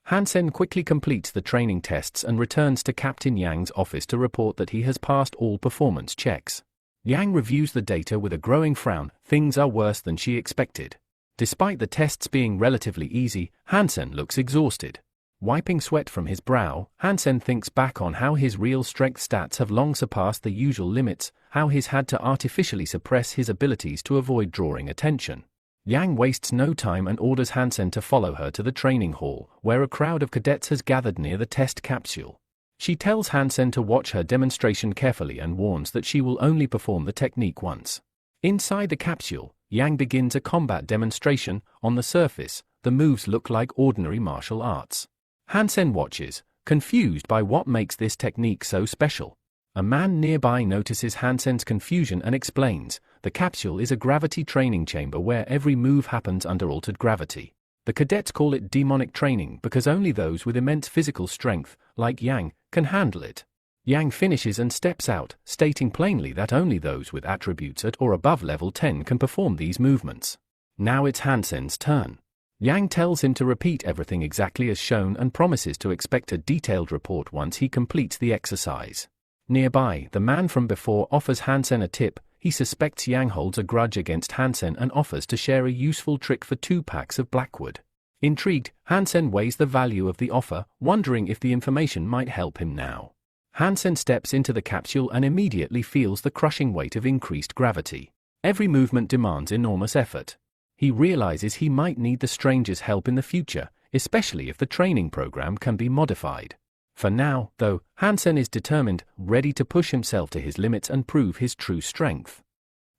Hansen quickly completes the training tests and returns to Captain Yang's office to report that he has passed all performance checks. Yang reviews the data with a growing frown. Things are worse than she expected. Despite the tests being relatively easy, Hansen looks exhausted. Wiping sweat from his brow, Hansen thinks back on how his real strength stats have long surpassed the usual limits, how he's had to artificially suppress his abilities to avoid drawing attention. Yang wastes no time and orders Hansen to follow her to the training hall, where a crowd of cadets has gathered near the test capsule. She tells Hansen to watch her demonstration carefully and warns that she will only perform the technique once. Inside the capsule, Yang begins a combat demonstration. On the surface, the moves look like ordinary martial arts. Hansen watches, confused by what makes this technique so special. A man nearby notices Hansen's confusion and explains, the capsule is a gravity training chamber where every move happens under altered gravity. The cadets call it demonic training because only those with immense physical strength, like Yang, can handle it. Yang finishes and steps out, stating plainly that only those with attributes at or above level 10 can perform these movements. Now it's Hansen's turn. Yang tells him to repeat everything exactly as shown and promises to expect a detailed report once he completes the exercise. Nearby, the man from before offers Hansen a tip. He suspects Yang holds a grudge against Hansen and offers to share a useful trick for 2 packs of blackwood. Intrigued, Hansen weighs the value of the offer, wondering if the information might help him now. Hansen steps into the capsule and immediately feels the crushing weight of increased gravity. Every movement demands enormous effort. He realizes he might need the stranger's help in the future, especially if the training program can be modified. For now, though, Hansen is determined, ready to push himself to his limits and prove his true strength.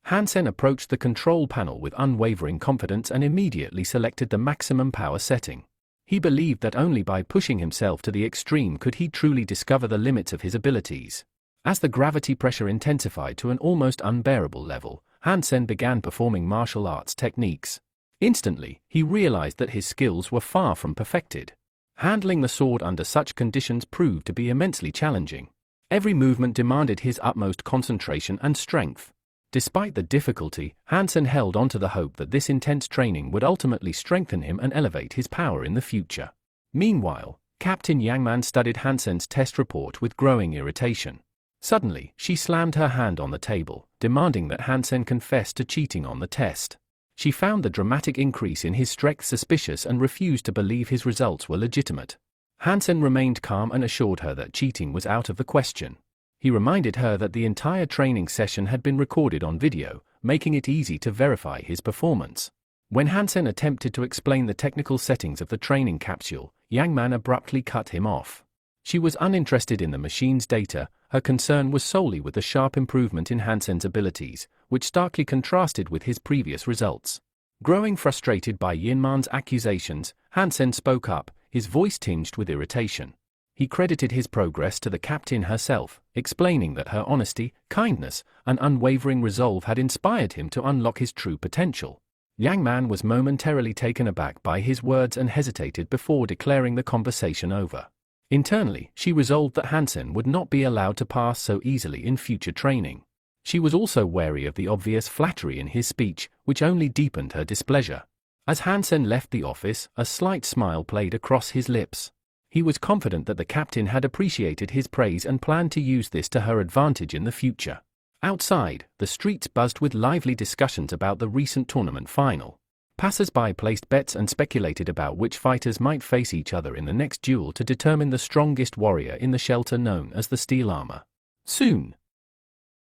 Hansen approached the control panel with unwavering confidence and immediately selected the maximum power setting. He believed that only by pushing himself to the extreme could he truly discover the limits of his abilities. As the gravity pressure intensified to an almost unbearable level, Hansen began performing martial arts techniques. Instantly, he realized that his skills were far from perfected. Handling the sword under such conditions proved to be immensely challenging. Every movement demanded his utmost concentration and strength. Despite the difficulty, Hansen held on to the hope that this intense training would ultimately strengthen him and elevate his power in the future. Meanwhile, Captain Yangman studied Hansen's test report with growing irritation. Suddenly, she slammed her hand on the table, demanding that Hansen confess to cheating on the test. She found the dramatic increase in his strength suspicious and refused to believe his results were legitimate. Hansen remained calm and assured her that cheating was out of the question. He reminded her that the entire training session had been recorded on video, making it easy to verify his performance. When Hansen attempted to explain the technical settings of the training capsule, Yangman abruptly cut him off. She was uninterested in the machine's data, her concern was solely with the sharp improvement in Hansen's abilities, which starkly contrasted with his previous results. Growing frustrated by Yinman's accusations, Hansen spoke up, his voice tinged with irritation. He credited his progress to the captain herself, explaining that her honesty, kindness, and unwavering resolve had inspired him to unlock his true potential. Yangman was momentarily taken aback by his words and hesitated before declaring the conversation over. Internally, she resolved that Hansen would not be allowed to pass so easily in future training. She was also wary of the obvious flattery in his speech, which only deepened her displeasure. As Hansen left the office, a slight smile played across his lips. He was confident that the captain had appreciated his praise and planned to use this to her advantage in the future. Outside, the streets buzzed with lively discussions about the recent tournament final. Passers-by placed bets and speculated about which fighters might face each other in the next duel to determine the strongest warrior in the shelter known as the Steel Armor. Soon,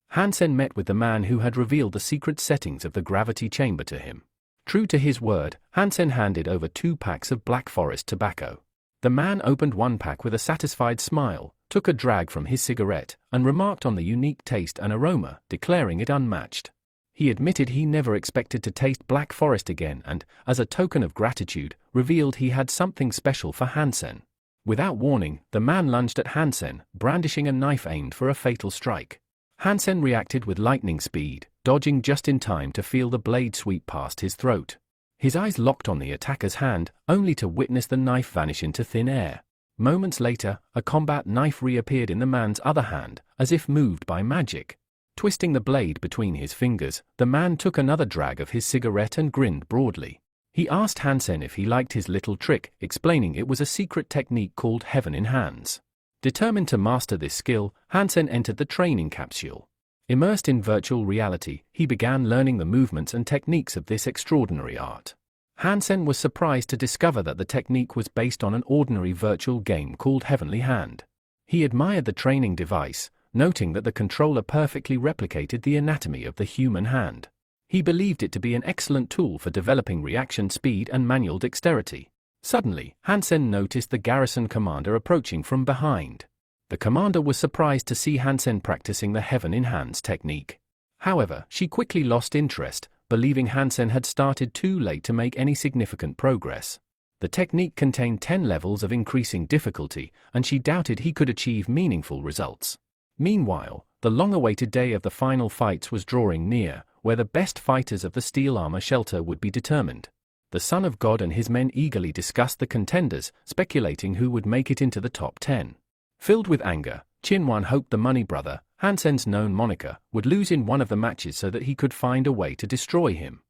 Hansen met with the man who had revealed the secret settings of the gravity chamber to him. True to his word, Hansen handed over 2 packs of Black Forest tobacco. The man opened one pack with a satisfied smile, took a drag from his cigarette, and remarked on the unique taste and aroma, declaring it unmatched. He admitted he never expected to taste Black Forest again and, as a token of gratitude, revealed he had something special for Hansen. Without warning, the man lunged at Hansen, brandishing a knife aimed for a fatal strike. Hansen reacted with lightning speed, dodging just in time to feel the blade sweep past his throat. His eyes locked on the attacker's hand, only to witness the knife vanish into thin air. Moments later, a combat knife reappeared in the man's other hand, as if moved by magic. Twisting the blade between his fingers, the man took another drag of his cigarette and grinned broadly. He asked Hansen if he liked his little trick, explaining it was a secret technique called Heaven in Hands. Determined to master this skill, Hansen entered the training capsule. Immersed in virtual reality, he began learning the movements and techniques of this extraordinary art. Hansen was surprised to discover that the technique was based on an ordinary virtual game called Heavenly Hand. He admired the training device, noting that the controller perfectly replicated the anatomy of the human hand. He believed it to be an excellent tool for developing reaction speed and manual dexterity. Suddenly, Hansen noticed the garrison commander approaching from behind. The commander was surprised to see Hansen practicing the Heaven in Hands technique. However, she quickly lost interest, believing Hansen had started too late to make any significant progress. The technique contained 10 levels of increasing difficulty, and she doubted he could achieve meaningful results. Meanwhile, the long-awaited day of the final fights was drawing near, where the best fighters of the Steel Armor shelter would be determined. The Son of God and his men eagerly discussed the contenders, speculating who would make it into the top 10. Filled with anger, Chinwan hoped the Money Brother, Hansen's known moniker, would lose in one of the matches so that he could find a way to destroy him.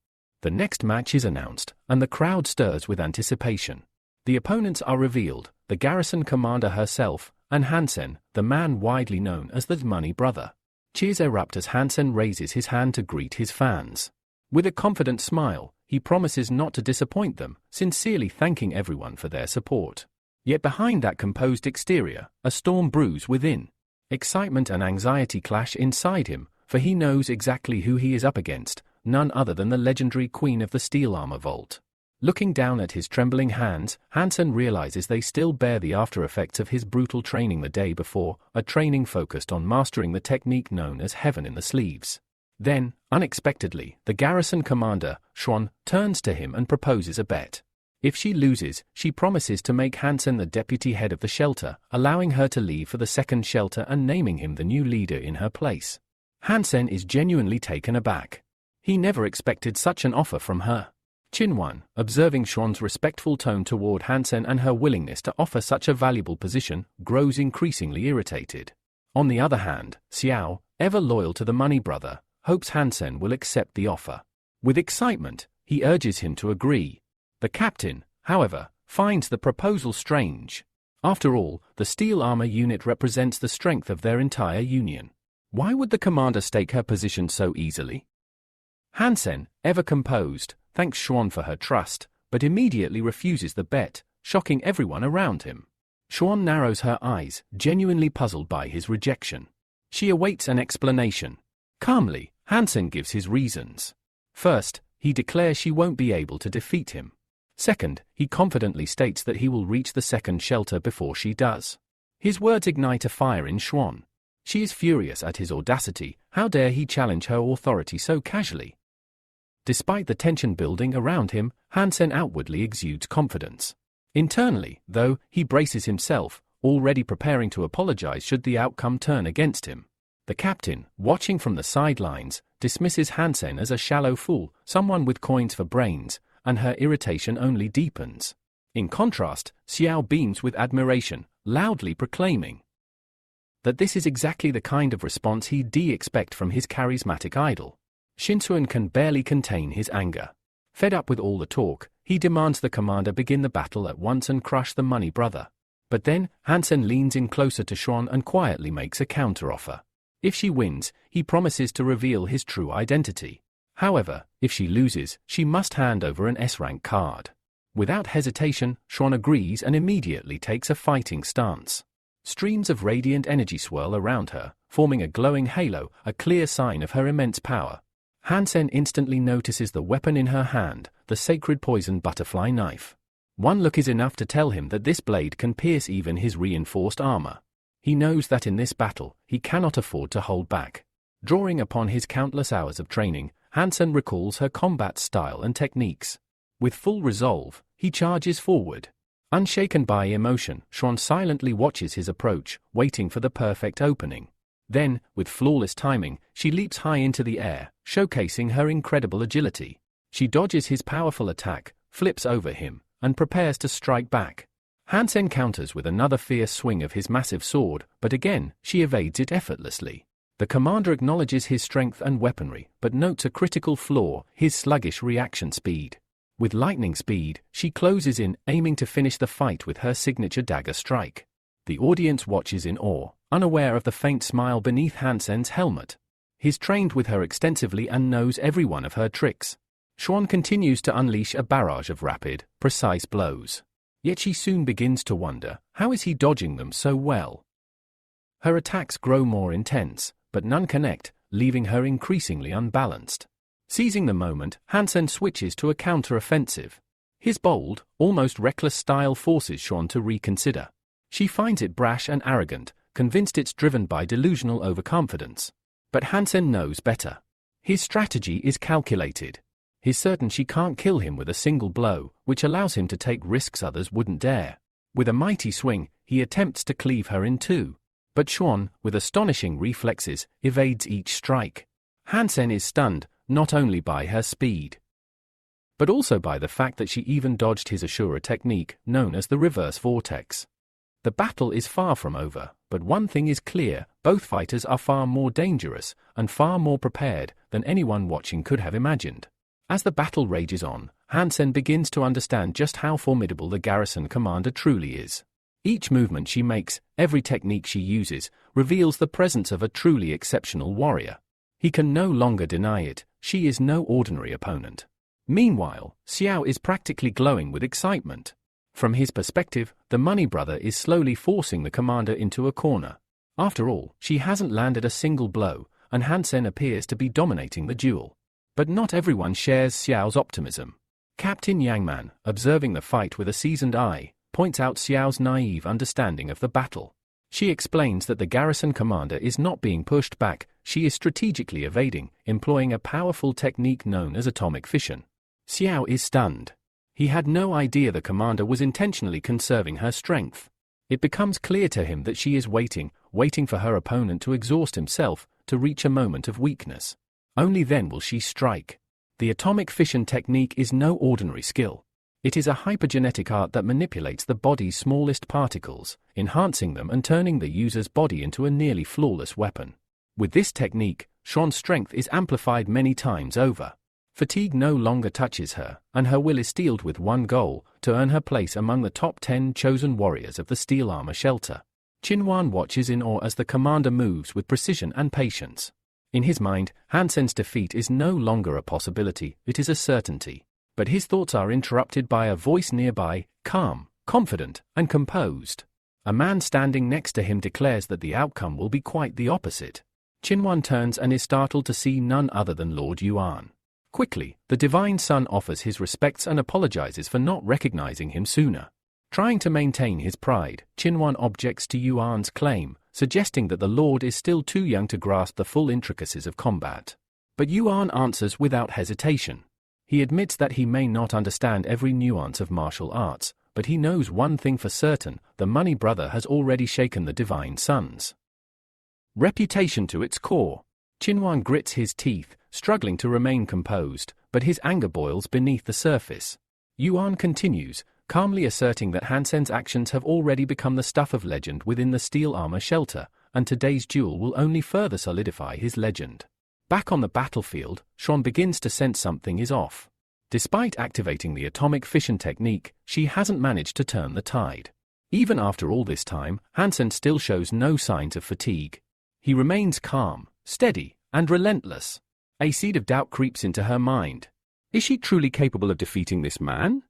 The next match is announced, and the crowd stirs with anticipation. The opponents are revealed, the garrison commander herself, and Hansen, the man widely known as the Money Brother. Cheers erupt as Hansen raises his hand to greet his fans. With a confident smile, he promises not to disappoint them, sincerely thanking everyone for their support. Yet behind that composed exterior, a storm brews within. Excitement and anxiety clash inside him, for he knows exactly who he is up against, none other than the legendary Queen of the Steel Armor Vault. Looking down at his trembling hands, Hansen realizes they still bear the after-effects of his brutal training the day before, a training focused on mastering the technique known as Heaven in the Sleeves. Then, unexpectedly, the garrison commander, Xuan, turns to him and proposes a bet. If she loses, she promises to make Hansen the deputy head of the shelter, allowing her to leave for the second shelter and naming him the new leader in her place. Hansen is genuinely taken aback. He never expected such an offer from her. Chinwon, observing Xuan's respectful tone toward Hansen and her willingness to offer such a valuable position, grows increasingly irritated. On the other hand, Xiao, ever loyal to the money brother, hopes Hansen will accept the offer. With excitement, he urges him to agree. The captain, however, finds the proposal strange. After all, the steel armor unit represents the strength of their entire union. Why would the commander stake her position so easily? Hansen, ever composed, thanks Xuan for her trust, but immediately refuses the bet, shocking everyone around him. Xuan narrows her eyes, genuinely puzzled by his rejection. She awaits an explanation. Calmly, Hansen gives his reasons. First, he declares she won't be able to defeat him. Second, he confidently states that he will reach the second shelter before she does. His words ignite a fire in Xuan. She is furious at his audacity. How dare he challenge her authority so casually? Despite the tension building around him, Hansen outwardly exudes confidence. Internally, though, he braces himself, already preparing to apologize should the outcome turn against him. The captain, watching from the sidelines, dismisses Hansen as a shallow fool, someone with coins for brains, and her irritation only deepens. In contrast, Xiao beams with admiration, loudly proclaiming that this is exactly the kind of response he'd expect from his charismatic idol. Shinsuan can barely contain his anger. Fed up with all the talk, he demands the commander begin the battle at once and crush the money brother. But then, Hansen leans in closer to Xuan and quietly makes a counteroffer. If she wins, he promises to reveal his true identity. However, if she loses, she must hand over an S-rank card. Without hesitation, Xuan agrees and immediately takes a fighting stance. Streams of radiant energy swirl around her, forming a glowing halo, a clear sign of her immense power. Hansen instantly notices the weapon in her hand, the sacred poison butterfly knife. One look is enough to tell him that this blade can pierce even his reinforced armor. He knows that in this battle, he cannot afford to hold back. Drawing upon his countless hours of training, Hansen recalls her combat style and techniques. With full resolve, he charges forward. Unshaken by emotion, Xuan silently watches his approach, waiting for the perfect opening. Then, with flawless timing, she leaps high into the air, showcasing her incredible agility. She dodges his powerful attack, flips over him, and prepares to strike back. Hansen counters with another fierce swing of his massive sword, but again, she evades it effortlessly. The commander acknowledges his strength and weaponry, but notes a critical flaw, his sluggish reaction speed. With lightning speed, she closes in, aiming to finish the fight with her signature dagger strike. The audience watches in awe, unaware of the faint smile beneath Hansen's helmet. He's trained with her extensively and knows every one of her tricks. Xuan continues to unleash a barrage of rapid, precise blows. Yet she soon begins to wonder, how is he dodging them so well? Her attacks grow more intense, but none connect, leaving her increasingly unbalanced. Seizing the moment, Hansen switches to a counter-offensive. His bold, almost reckless style forces Xuan to reconsider. She finds it brash and arrogant, convinced it's driven by delusional overconfidence. But Hansen knows better. His strategy is calculated. He's certain she can't kill him with a single blow, which allows him to take risks others wouldn't dare. With a mighty swing, he attempts to cleave her in two. But Xuan, with astonishing reflexes, evades each strike. Hansen is stunned, not only by her speed, but also by the fact that she even dodged his Ashura technique, known as the reverse vortex. The battle is far from over, but one thing is clear, both fighters are far more dangerous, and far more prepared, than anyone watching could have imagined. As the battle rages on, Hansen begins to understand just how formidable the garrison commander truly is. Each movement she makes, every technique she uses, reveals the presence of a truly exceptional warrior. He can no longer deny it, she is no ordinary opponent. Meanwhile, Xiao is practically glowing with excitement. From his perspective, the money brother is slowly forcing the commander into a corner. After all, she hasn't landed a single blow, and Hansen appears to be dominating the duel. But not everyone shares Xiao's optimism. Captain Yangman, observing the fight with a seasoned eye, points out Xiao's naive understanding of the battle. She explains that the garrison commander is not being pushed back, she is strategically evading, employing a powerful technique known as atomic fission. Xiao is stunned. He had no idea the commander was intentionally conserving her strength. It becomes clear to him that she is waiting for her opponent to exhaust himself, to reach a moment of weakness. Only then will she strike. The atomic fission technique is no ordinary skill. It is a hypergenetic art that manipulates the body's smallest particles, enhancing them and turning the user's body into a nearly flawless weapon. With this technique, Shron's strength is amplified many times over. Fatigue no longer touches her, and her will is steeled with one goal: to earn her place among the top 10 chosen warriors of the steel armor shelter. Qinhuan watches in awe as the commander moves with precision and patience. In his mind, Hansen's defeat is no longer a possibility, it is a certainty. But his thoughts are interrupted by a voice nearby, calm, confident, and composed. A man standing next to him declares that the outcome will be quite the opposite. Qinhuan turns and is startled to see none other than Lord Yuan. Quickly, the Divine Son offers his respects and apologizes for not recognizing him sooner. Trying to maintain his pride, Qinhuan objects to Yuan's claim, suggesting that the Lord is still too young to grasp the full intricacies of combat. But Yuan answers without hesitation. He admits that he may not understand every nuance of martial arts, but he knows one thing for certain: the Money Brother has already shaken the Divine Son's reputation to its core. Qinhuan grits his teeth, struggling to remain composed, but his anger boils beneath the surface. Yuan continues, calmly asserting that Hansen's actions have already become the stuff of legend within the steel armor shelter, and today's duel will only further solidify his legend. Back on the battlefield, Shron begins to sense something is off. Despite activating the atomic fission technique, she hasn't managed to turn the tide. Even after all this time, Hansen still shows no signs of fatigue. He remains calm, steady, and relentless. A seed of doubt creeps into her mind. Is she truly capable of defeating this man?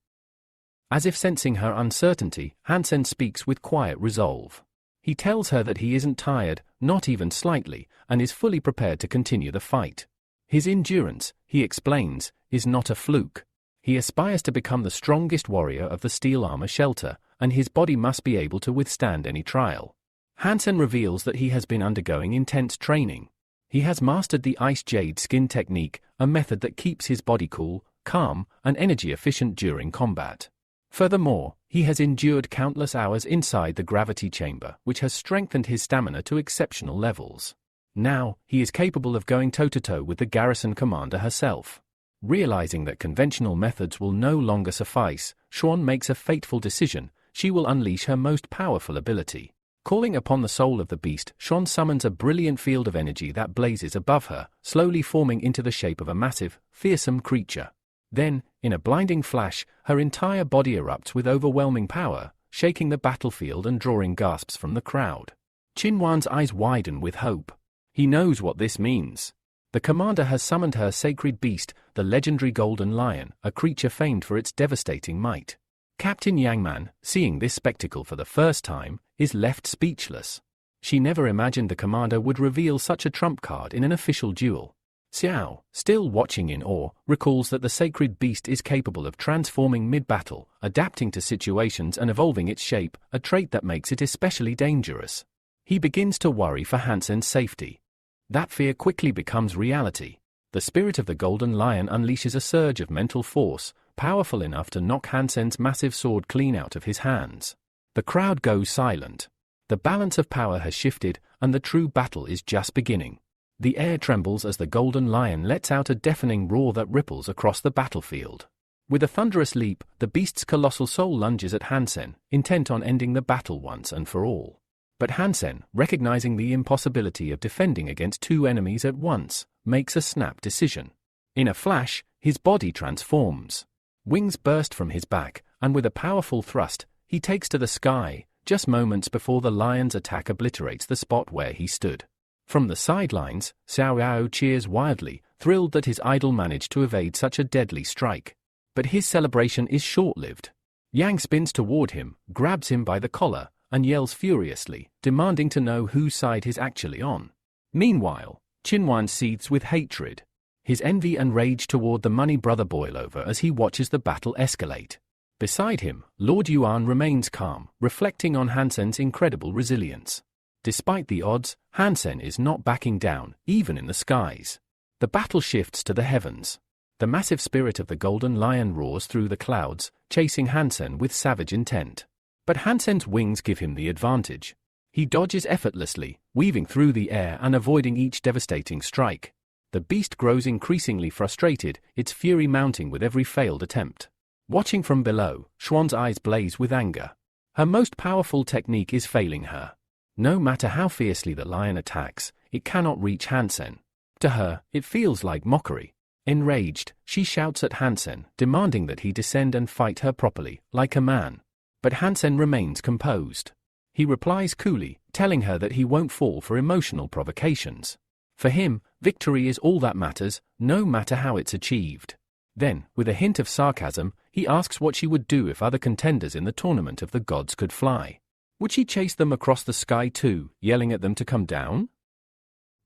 As if sensing her uncertainty, Hansen speaks with quiet resolve. He tells her that he isn't tired, not even slightly, and is fully prepared to continue the fight. His endurance, he explains, is not a fluke. He aspires to become the strongest warrior of the steel armor shelter, and his body must be able to withstand any trial. Hansen reveals that he has been undergoing intense training. He has mastered the ice jade skin technique, a method that keeps his body cool, calm, and energy efficient during combat. Furthermore, he has endured countless hours inside the gravity chamber, which has strengthened his stamina to exceptional levels. Now, he is capable of going toe-to-toe with the garrison commander herself. Realizing that conventional methods will no longer suffice, Shron makes a fateful decision: she will unleash her most powerful ability. Calling upon the soul of the beast, Shron summons a brilliant field of energy that blazes above her, slowly forming into the shape of a massive, fearsome creature. Then, in a blinding flash, her entire body erupts with overwhelming power, shaking the battlefield and drawing gasps from the crowd. Qinhuan's eyes widen with hope. He knows what this means. The commander has summoned her sacred beast, the legendary golden lion, a creature famed for its devastating might. Captain Yangman, seeing this spectacle for the first time, is left speechless. She never imagined the commander would reveal such a trump card in an official duel. Xiao, still watching in awe, recalls that the sacred beast is capable of transforming mid-battle, adapting to situations and evolving its shape, a trait that makes it especially dangerous. He begins to worry for Hansen's safety. That fear quickly becomes reality. The spirit of the golden lion unleashes a surge of mental force, powerful enough to knock Hansen's massive sword clean out of his hands. The crowd goes silent. The balance of power has shifted, and the true battle is just beginning. The air trembles as the golden lion lets out a deafening roar that ripples across the battlefield. With a thunderous leap, the beast's colossal soul lunges at Hansen, intent on ending the battle once and for all. But Hansen, recognizing the impossibility of defending against two enemies at once, makes a snap decision. In a flash, his body transforms. Wings burst from his back, and with a powerful thrust, he takes to the sky, just moments before the lion's attack obliterates the spot where he stood. From the sidelines, Xiao Yao cheers wildly, thrilled that his idol managed to evade such a deadly strike. But his celebration is short-lived. Yang spins toward him, grabs him by the collar, and yells furiously, demanding to know whose side he's actually on. Meanwhile, Qinhuan seethes with hatred. His envy and rage toward the money brother boil over as he watches the battle escalate. Beside him, Lord Yuan remains calm, reflecting on Hansen's incredible resilience. Despite the odds, Hansen is not backing down, even in the skies. The battle shifts to the heavens. The massive spirit of the golden lion roars through the clouds, chasing Hansen with savage intent. But Hansen's wings give him the advantage. He dodges effortlessly, weaving through the air and avoiding each devastating strike. The beast grows increasingly frustrated, its fury mounting with every failed attempt. Watching from below, Xuan's eyes blaze with anger. Her most powerful technique is failing her. No matter how fiercely the lion attacks, it cannot reach Hansen. To her, it feels like mockery. Enraged, she shouts at Hansen, demanding that he descend and fight her properly, like a man. But Hansen remains composed. He replies coolly, telling her that he won't fall for emotional provocations. For him, victory is all that matters, no matter how it's achieved. Then, with a hint of sarcasm, he asks what she would do if other contenders in the tournament of the gods could fly. Would she chase them across the sky too, yelling at them to come down?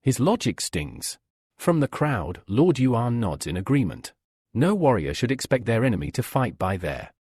His logic stings. From the crowd, Lord Yuan nods in agreement. No warrior should expect their enemy to fight by their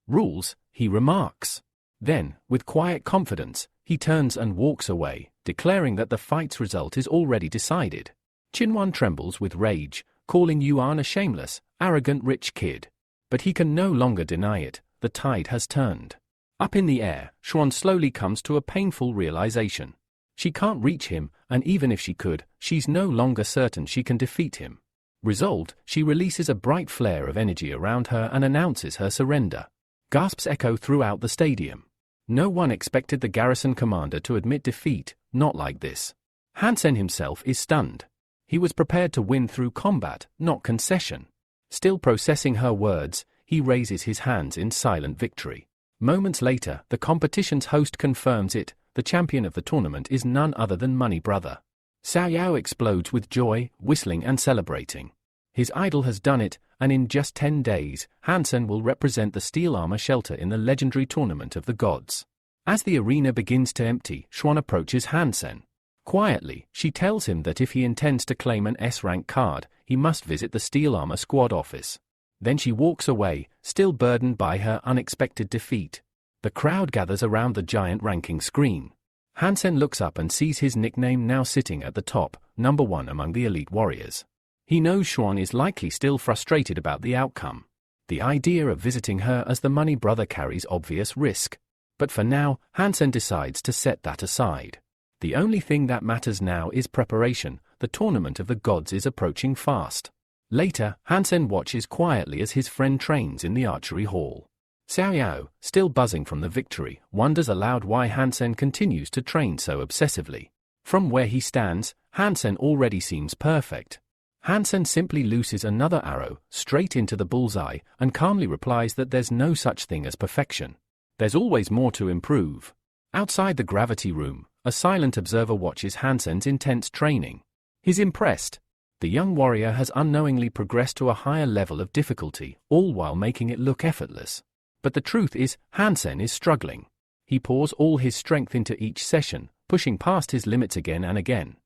rules, he remarks. Then, with quiet confidence, he turns and walks away, declaring that the fight's result is already decided. Qinwan trembles with rage, calling Yuan a shameless, arrogant rich kid. But he can no longer deny it, the tide has turned. Up in the air, Xuan slowly comes to a painful realization. She can't reach him, and even if she could, she's no longer certain she can defeat him. Resolved, she releases a bright flare of energy around her and announces her surrender. Gasps echo throughout the stadium. No one expected the garrison commander to admit defeat, not like this. Hansen himself is stunned. He was prepared to win through combat, not concession. Still processing her words, he raises his hands in silent victory. Moments later, the competition's host confirms it. The champion of the tournament is none other than Money Brother. Xiao Yao explodes with joy, whistling and celebrating. His idol has done it, and in just 10 days, Hansen will represent the steel armor shelter in the legendary tournament of the gods. As the arena begins to empty, Xuan approaches Hansen. Quietly, she tells him that if he intends to claim an S-rank card, he must visit the steel armor squad office. Then she walks away, still burdened by her unexpected defeat. The crowd gathers around the giant ranking screen. Hansen looks up and sees his nickname now sitting at the top, number 1 among the elite warriors. He knows Xuan is likely still frustrated about the outcome. The idea of visiting her as the Money Brother carries obvious risk. But for now, Hansen decides to set that aside. The only thing that matters now is preparation. The tournament of the gods is approaching fast. Later, Hansen watches quietly as his friend trains in the archery hall. Xiao Yao, still buzzing from the victory, wonders aloud why Hansen continues to train so obsessively. From where he stands, Hansen already seems perfect. Hansen simply looses another arrow, straight into the bullseye, and calmly replies that there's no such thing as perfection. There's always more to improve. Outside the gravity room, a silent observer watches Hansen's intense training. He's impressed. The young warrior has unknowingly progressed to a higher level of difficulty, all while making it look effortless. But the truth is, Hansen is struggling. He pours all his strength into each session, pushing past his limits again and again.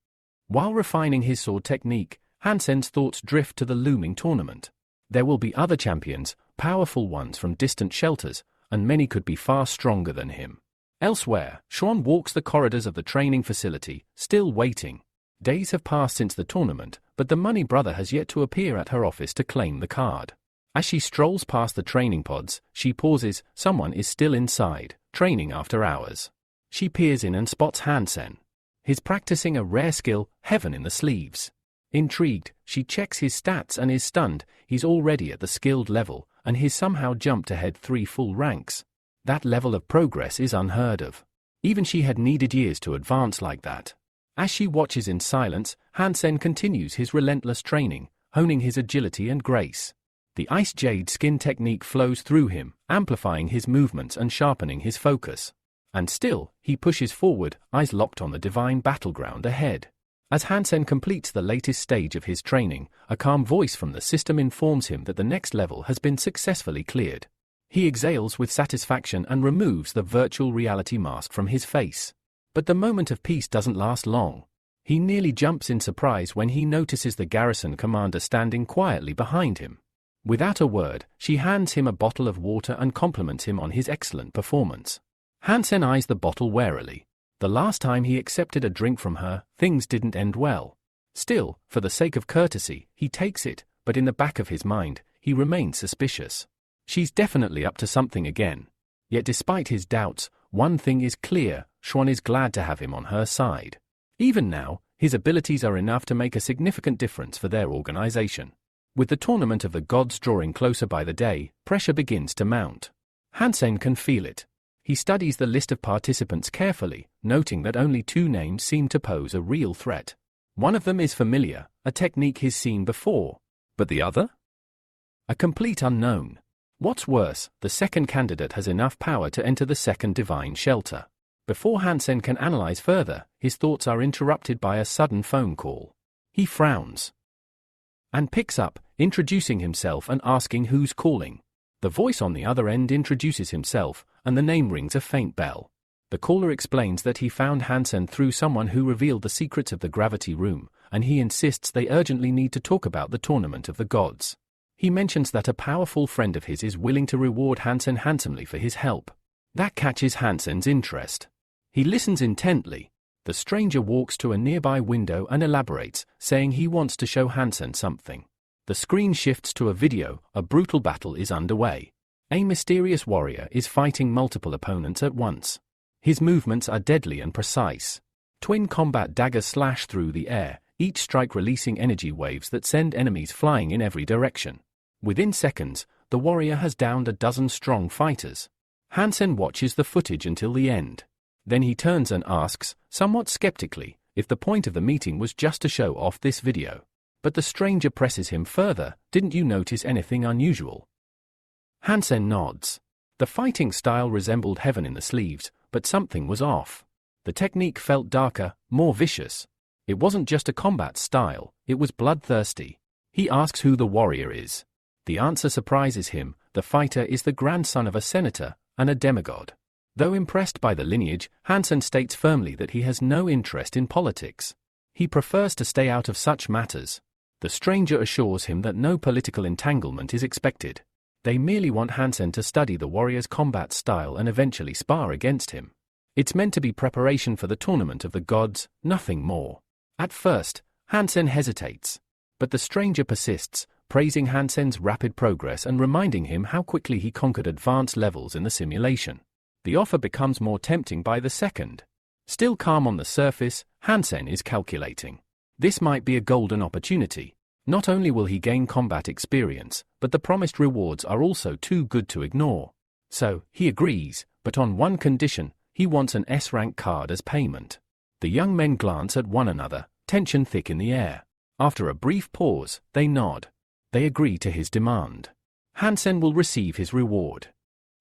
While refining his sword technique, Hansen's thoughts drift to the looming tournament. There will be other champions, powerful ones from distant shelters, and many could be far stronger than him. Elsewhere, Xuan walks the corridors of the training facility, still waiting. Days have passed since the tournament, but the Money Brother has yet to appear at her office to claim the card. As she strolls past the training pods, she pauses. Someone is still inside, training after hours. She peers in and spots Hansen. He's practicing a rare skill, Heaven in the Sleeves. Intrigued, she checks his stats and is stunned. He's already at the skilled level, and he's somehow jumped ahead 3 full ranks. That level of progress is unheard of. Even she had needed years to advance like that. As she watches in silence, Hansen continues his relentless training, honing his agility and grace. The ice jade skin technique flows through him, amplifying his movements and sharpening his focus. And still, he pushes forward, eyes locked on the divine battleground ahead. As Hansen completes the latest stage of his training, a calm voice from the system informs him that the next level has been successfully cleared. He exhales with satisfaction and removes the virtual reality mask from his face. But the moment of peace doesn't last long. He nearly jumps in surprise when he notices the garrison commander standing quietly behind him. Without a word, she hands him a bottle of water and compliments him on his excellent performance. Hansen eyes the bottle warily. The last time he accepted a drink from her, things didn't end well. Still, for the sake of courtesy, he takes it, but in the back of his mind, he remained suspicious. She's definitely up to something again. Yet despite his doubts, one thing is clear, Xuan is glad to have him on her side. Even now, his abilities are enough to make a significant difference for their organization. With the tournament of the gods drawing closer by the day, pressure begins to mount. Hansen can feel it. He studies the list of participants carefully, noting that only 2 names seem to pose a real threat. One of them is familiar, a technique he's seen before. But the other? A complete unknown. What's worse, the second candidate has enough power to enter the second divine shelter. Before Hansen can analyze further, his thoughts are interrupted by a sudden phone call. He frowns and picks up, introducing himself and asking who's calling. The voice on the other end introduces himself, and the name rings a faint bell. The caller explains that he found Hansen through someone who revealed the secrets of the gravity room, and he insists they urgently need to talk about the tournament of the gods. He mentions that a powerful friend of his is willing to reward Hansen handsomely for his help. That catches Hansen's interest. He listens intently. The stranger walks to a nearby window and elaborates, saying he wants to show Hansen something. The screen shifts to a video. A brutal battle is underway. A mysterious warrior is fighting multiple opponents at once. His movements are deadly and precise. Twin combat daggers slash through the air, each strike releasing energy waves that send enemies flying in every direction. Within seconds, the warrior has downed a dozen strong fighters. Hansen watches the footage until the end. Then he turns and asks, somewhat skeptically, if the point of the meeting was just to show off this video. But the stranger presses him further, didn't you notice anything unusual? Hansen nods. The fighting style resembled heaven in the sleeves, but something was off. The technique felt darker, more vicious. It wasn't just a combat style, it was bloodthirsty. He asks who the warrior is. The answer surprises him. The fighter is the grandson of a senator and a demigod. Though impressed by the lineage, Hansen states firmly that he has no interest in politics. He prefers to stay out of such matters. The stranger assures him that no political entanglement is expected. They merely want Hansen to study the warrior's combat style and eventually spar against him. It's meant to be preparation for the tournament of the gods, nothing more. At first, Hansen hesitates. But the stranger persists, praising Hansen's rapid progress and reminding him how quickly he conquered advanced levels in the simulation. The offer becomes more tempting by the second. Still calm on the surface, Hansen is calculating. This might be a golden opportunity. Not only will he gain combat experience, but the promised rewards are also too good to ignore. So, he agrees, but on one condition: he wants an S-rank card as payment. The young men glance at one another, tension thick in the air. After a brief pause, they nod. They agree to his demand. Hansen will receive his reward.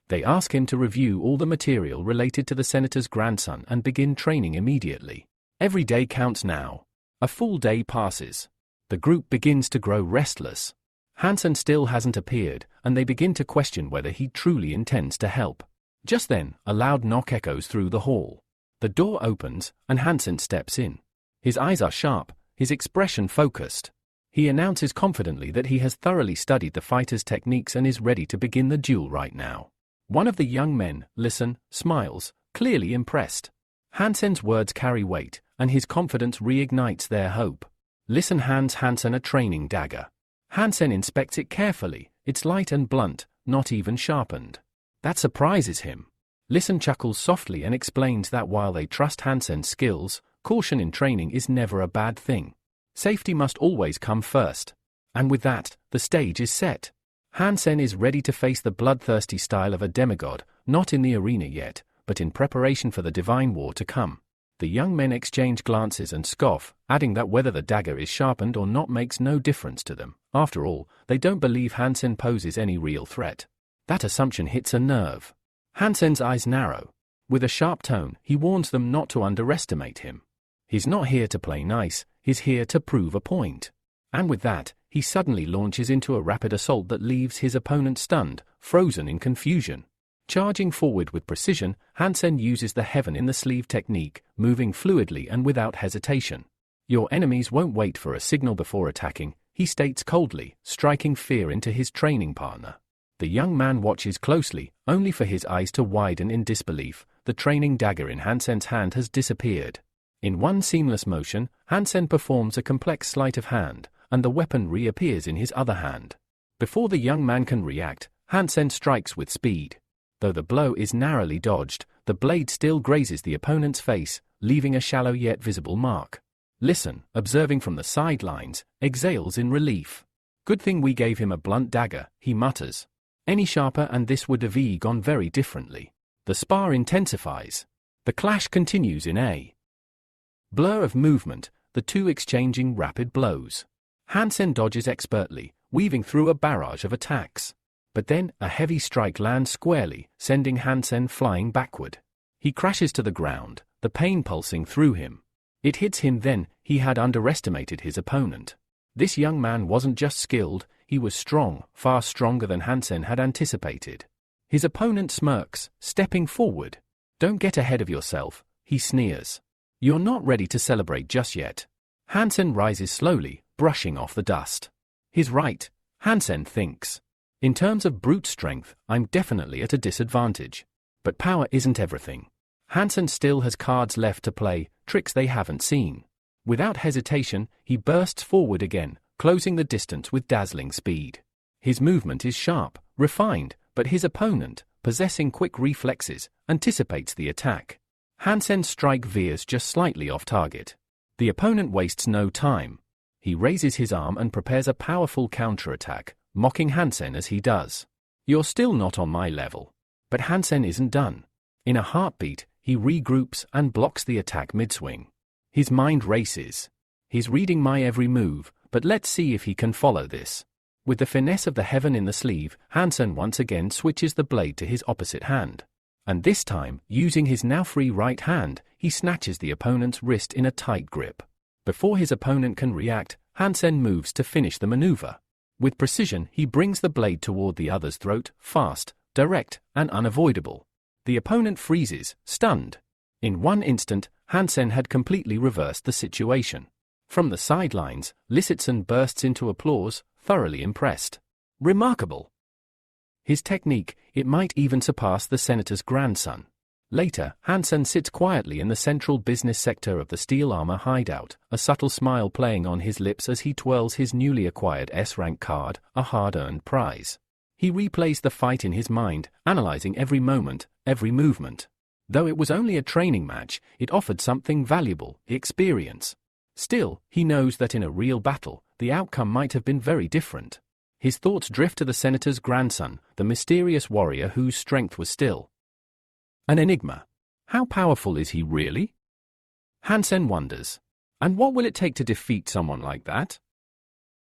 They ask him to review all the material related to the senator's grandson and begin training immediately. Every day counts now. A full day passes. The group begins to grow restless. Hansen still hasn't appeared, and they begin to question whether he truly intends to help. Just then, a loud knock echoes through the hall. The door opens, and Hansen steps in. His eyes are sharp, his expression focused. He announces confidently that he has thoroughly studied the fighter's techniques and is ready to begin the duel right now. One of the young men, Listen, smiles, clearly impressed. Hansen's words carry weight, and his confidence reignites their hope. Listen hands Hansen a training dagger. Hansen inspects it carefully. It's light and blunt, not even sharpened. That surprises him. Listen chuckles softly and explains that while they trust Hansen's skills, caution in training is never a bad thing. Safety must always come first. And with that, the stage is set. Hansen is ready to face the bloodthirsty style of a demigod, not in the arena yet, but in preparation for the divine war to come. The young men exchange glances and scoff, adding that whether the dagger is sharpened or not makes no difference to them. After all, they don't believe Hansen poses any real threat. That assumption hits a nerve. Hansen's eyes narrow. With a sharp tone, he warns them not to underestimate him. He's not here to play nice, he's here to prove a point. And with that, he suddenly launches into a rapid assault that leaves his opponent stunned, frozen in confusion. Charging forward with precision, Hansen uses the heaven in the sleeve technique, moving fluidly and without hesitation. Your enemies won't wait for a signal before attacking, he states coldly, striking fear into his training partner. The young man watches closely, only for his eyes to widen in disbelief. The training dagger in Hansen's hand has disappeared. In one seamless motion, Hansen performs a complex sleight of hand, and the weapon reappears in his other hand. Before the young man can react, Hansen strikes with speed. Though the blow is narrowly dodged, the blade still grazes the opponent's face, leaving a shallow yet visible mark. Listen, observing from the sidelines, exhales in relief. "Good thing we gave him a blunt dagger," he mutters. "Any sharper and this would have gone very differently." The spar intensifies. The clash continues in a blur of movement, the two exchanging rapid blows. Hansen dodges expertly, weaving through a barrage of attacks. But then, a heavy strike lands squarely, sending Hansen flying backward. He crashes to the ground, the pain pulsing through him. It hits him then, he had underestimated his opponent. This young man wasn't just skilled, he was strong, far stronger than Hansen had anticipated. His opponent smirks, stepping forward. "Don't get ahead of yourself," he sneers. "You're not ready to celebrate just yet." Hansen rises slowly, brushing off the dust. He's right, Hansen thinks. In terms of brute strength, I'm definitely at a disadvantage. But power isn't everything. Hansen still has cards left to play, tricks they haven't seen. Without hesitation, he bursts forward again, closing the distance with dazzling speed. His movement is sharp, refined, but his opponent, possessing quick reflexes, anticipates the attack. Hansen's strike veers just slightly off target. The opponent wastes no time. He raises his arm and prepares a powerful counterattack, mocking Hansen as he does. "You're still not on my level." But Hansen isn't done. In a heartbeat, he regroups and blocks the attack mid-swing. His mind races. He's reading my every move, but let's see if he can follow this. With the finesse of the heaven in the sleeve, Hansen once again switches the blade to his opposite hand. And this time, using his now free right hand, he snatches the opponent's wrist in a tight grip. Before his opponent can react, Hansen moves to finish the maneuver. With precision, he brings the blade toward the other's throat, fast, direct, and unavoidable. The opponent freezes, stunned. In one instant, Hansen had completely reversed the situation. From the sidelines, Lisitson bursts into applause, thoroughly impressed. "Remarkable." His technique, it might even surpass the senator's grandson. Later, Hansen sits quietly in the central business sector of the steel armor hideout, a subtle smile playing on his lips as he twirls his newly acquired S-rank card, a hard-earned prize. He replays the fight in his mind, analyzing every moment, every movement. Though it was only a training match, it offered something valuable, experience. Still, he knows that in a real battle, the outcome might have been very different. His thoughts drift to the senator's grandson, the mysterious warrior whose strength was still an enigma. How powerful is he really? Hansen wonders. And what will it take to defeat someone like that?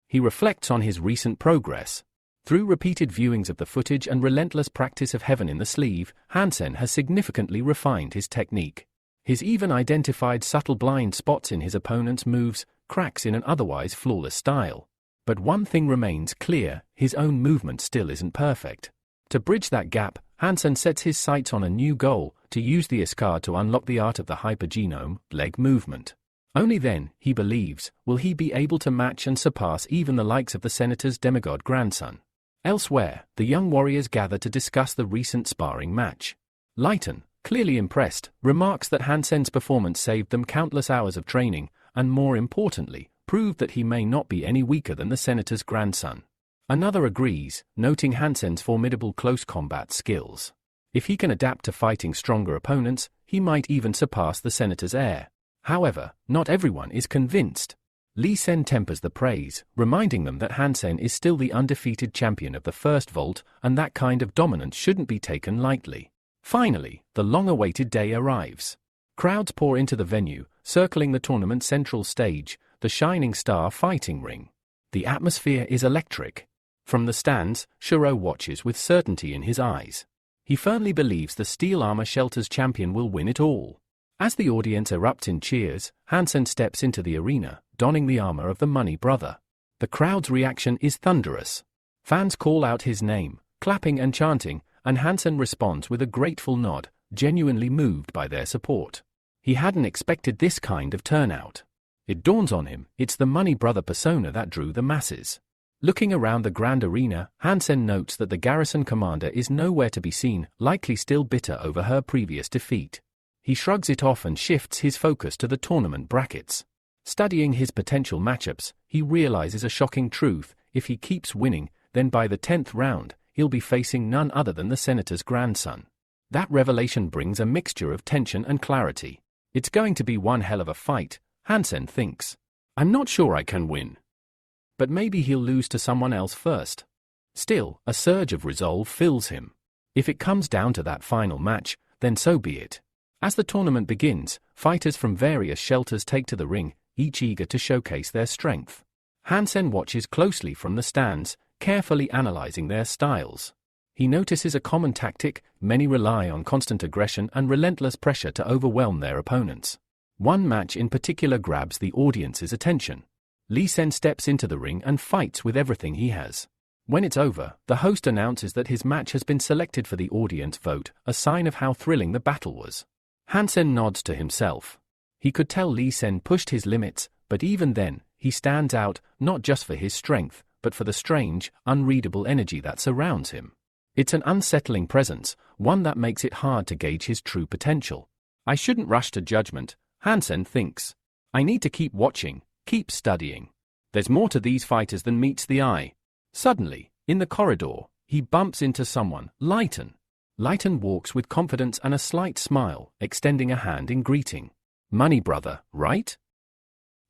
He reflects on his recent progress. Through repeated viewings of the footage and relentless practice of heaven in the sleeve, Hansen has significantly refined his technique. He's even identified subtle blind spots in his opponent's moves, cracks in an otherwise flawless style. But one thing remains clear, his own movement still isn't perfect. To bridge that gap, Hansen sets his sights on a new goal, to use the Iskard to unlock the art of the hypergenome, leg movement. Only then, he believes, will he be able to match and surpass even the likes of the senator's demigod grandson. Elsewhere, the young warriors gather to discuss the recent sparring match. Leighton, clearly impressed, remarks that Hansen's performance saved them countless hours of training, and more importantly, proved that he may not be any weaker than the senator's grandson. Another agrees, noting Hansen's formidable close combat skills. If he can adapt to fighting stronger opponents, he might even surpass the senator's heir. However, not everyone is convinced. Lee Sen tempers the praise, reminding them that Hansen is still the undefeated champion of the first vault, and that kind of dominance shouldn't be taken lightly. Finally, the long-awaited day arrives. Crowds pour into the venue, circling the tournament's central stage, the Shining Star fighting ring. The atmosphere is electric. From the stands, Shiro watches with certainty in his eyes. He firmly believes the Steel Armor Shelter's champion will win it all. As the audience erupts in cheers, Hansen steps into the arena, donning the armor of the Money Brother. The crowd's reaction is thunderous. Fans call out his name, clapping and chanting, and Hansen responds with a grateful nod, genuinely moved by their support. He hadn't expected this kind of turnout. It dawns on him, it's the Money Brother persona that drew the masses. Looking around the grand arena, Hansen notes that the garrison commander is nowhere to be seen, likely still bitter over her previous defeat. He shrugs it off and shifts his focus to the tournament brackets. Studying his potential matchups, he realizes a shocking truth: if he keeps winning, then by the 10th round, he'll be facing none other than the senator's grandson. That revelation brings a mixture of tension and clarity. It's going to be one hell of a fight, Hansen thinks. I'm not sure I can win. But maybe he'll lose to someone else first. Still, a surge of resolve fills him. If it comes down to that final match, then so be it. As the tournament begins, fighters from various shelters take to the ring, each eager to showcase their strength. Hansen watches closely from the stands, carefully analyzing their styles. He notices a common tactic: many rely on constant aggression and relentless pressure to overwhelm their opponents. One match in particular grabs the audience's attention. Lee Sen steps into the ring and fights with everything he has. When it's over, the host announces that his match has been selected for the audience vote, a sign of how thrilling the battle was. Hansen nods to himself. He could tell Lee Sen pushed his limits, but even then, he stands out, not just for his strength, but for the strange, unreadable energy that surrounds him. It's an unsettling presence, one that makes it hard to gauge his true potential. I shouldn't rush to judgment, Hansen thinks. I need to keep watching, keep studying. There's more to these fighters than meets the eye. Suddenly, in the corridor, he bumps into someone, Lighten. Lighten walks with confidence and a slight smile, extending a hand in greeting. Money brother, right?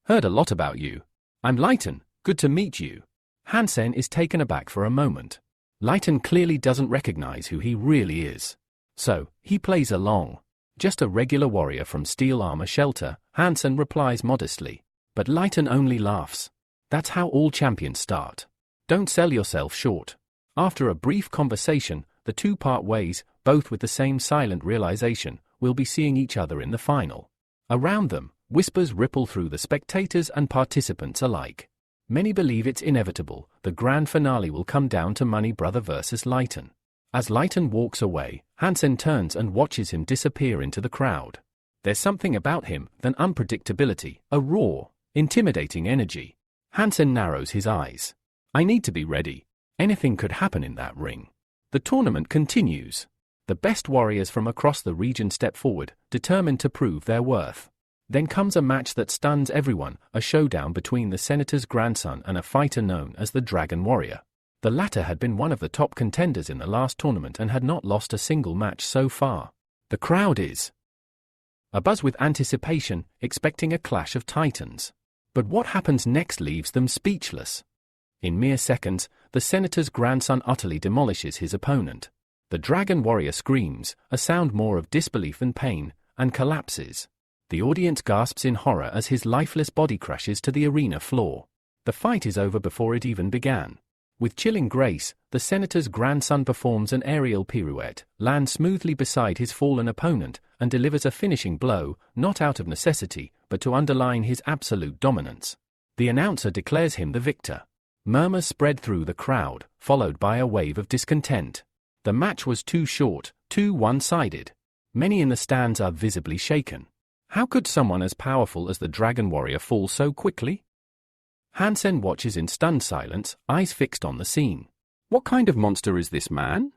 Heard a lot about you. I'm Lighten, good to meet you. Hansen is taken aback for a moment. Lighten clearly doesn't recognize who he really is. So, he plays along. Just a regular warrior from Steel Armor Shelter, Hansen replies modestly. But Lighten only laughs. That's how all champions start. Don't sell yourself short. After a brief conversation, the two part ways, both with the same silent realization: we'll be seeing each other in the final. Around them, whispers ripple through the spectators and participants alike. Many believe it's inevitable: the grand finale will come down to Money Brother versus Lighten. As Lighten walks away, Hansen turns and watches him disappear into the crowd. There's something about him, an unpredictability, a raw, intimidating energy. Hansen narrows his eyes. I need to be ready. Anything could happen in that ring. The tournament continues. The best warriors from across the region step forward, determined to prove their worth. Then comes a match that stuns everyone, a showdown between the senator's grandson and a fighter known as the Dragon Warrior. The latter had been one of the top contenders in the last tournament and had not lost a single match so far. The crowd is abuzz with anticipation, expecting a clash of titans. But what happens next leaves them speechless. In mere seconds, the senator's grandson utterly demolishes his opponent. The Dragon Warrior screams, a sound more of disbelief than pain, and collapses. The audience gasps in horror as his lifeless body crashes to the arena floor. The fight is over before it even began. With chilling grace, the senator's grandson performs an aerial pirouette, lands smoothly beside his fallen opponent, and delivers a finishing blow, not out of necessity, but to underline his absolute dominance. The announcer declares him the victor. Murmurs spread through the crowd, followed by a wave of discontent. The match was too short, too one-sided. Many in the stands are visibly shaken. How could someone as powerful as the Dragon Warrior fall so quickly? Hansen watches in stunned silence, eyes fixed on the scene. What kind of monster is this man?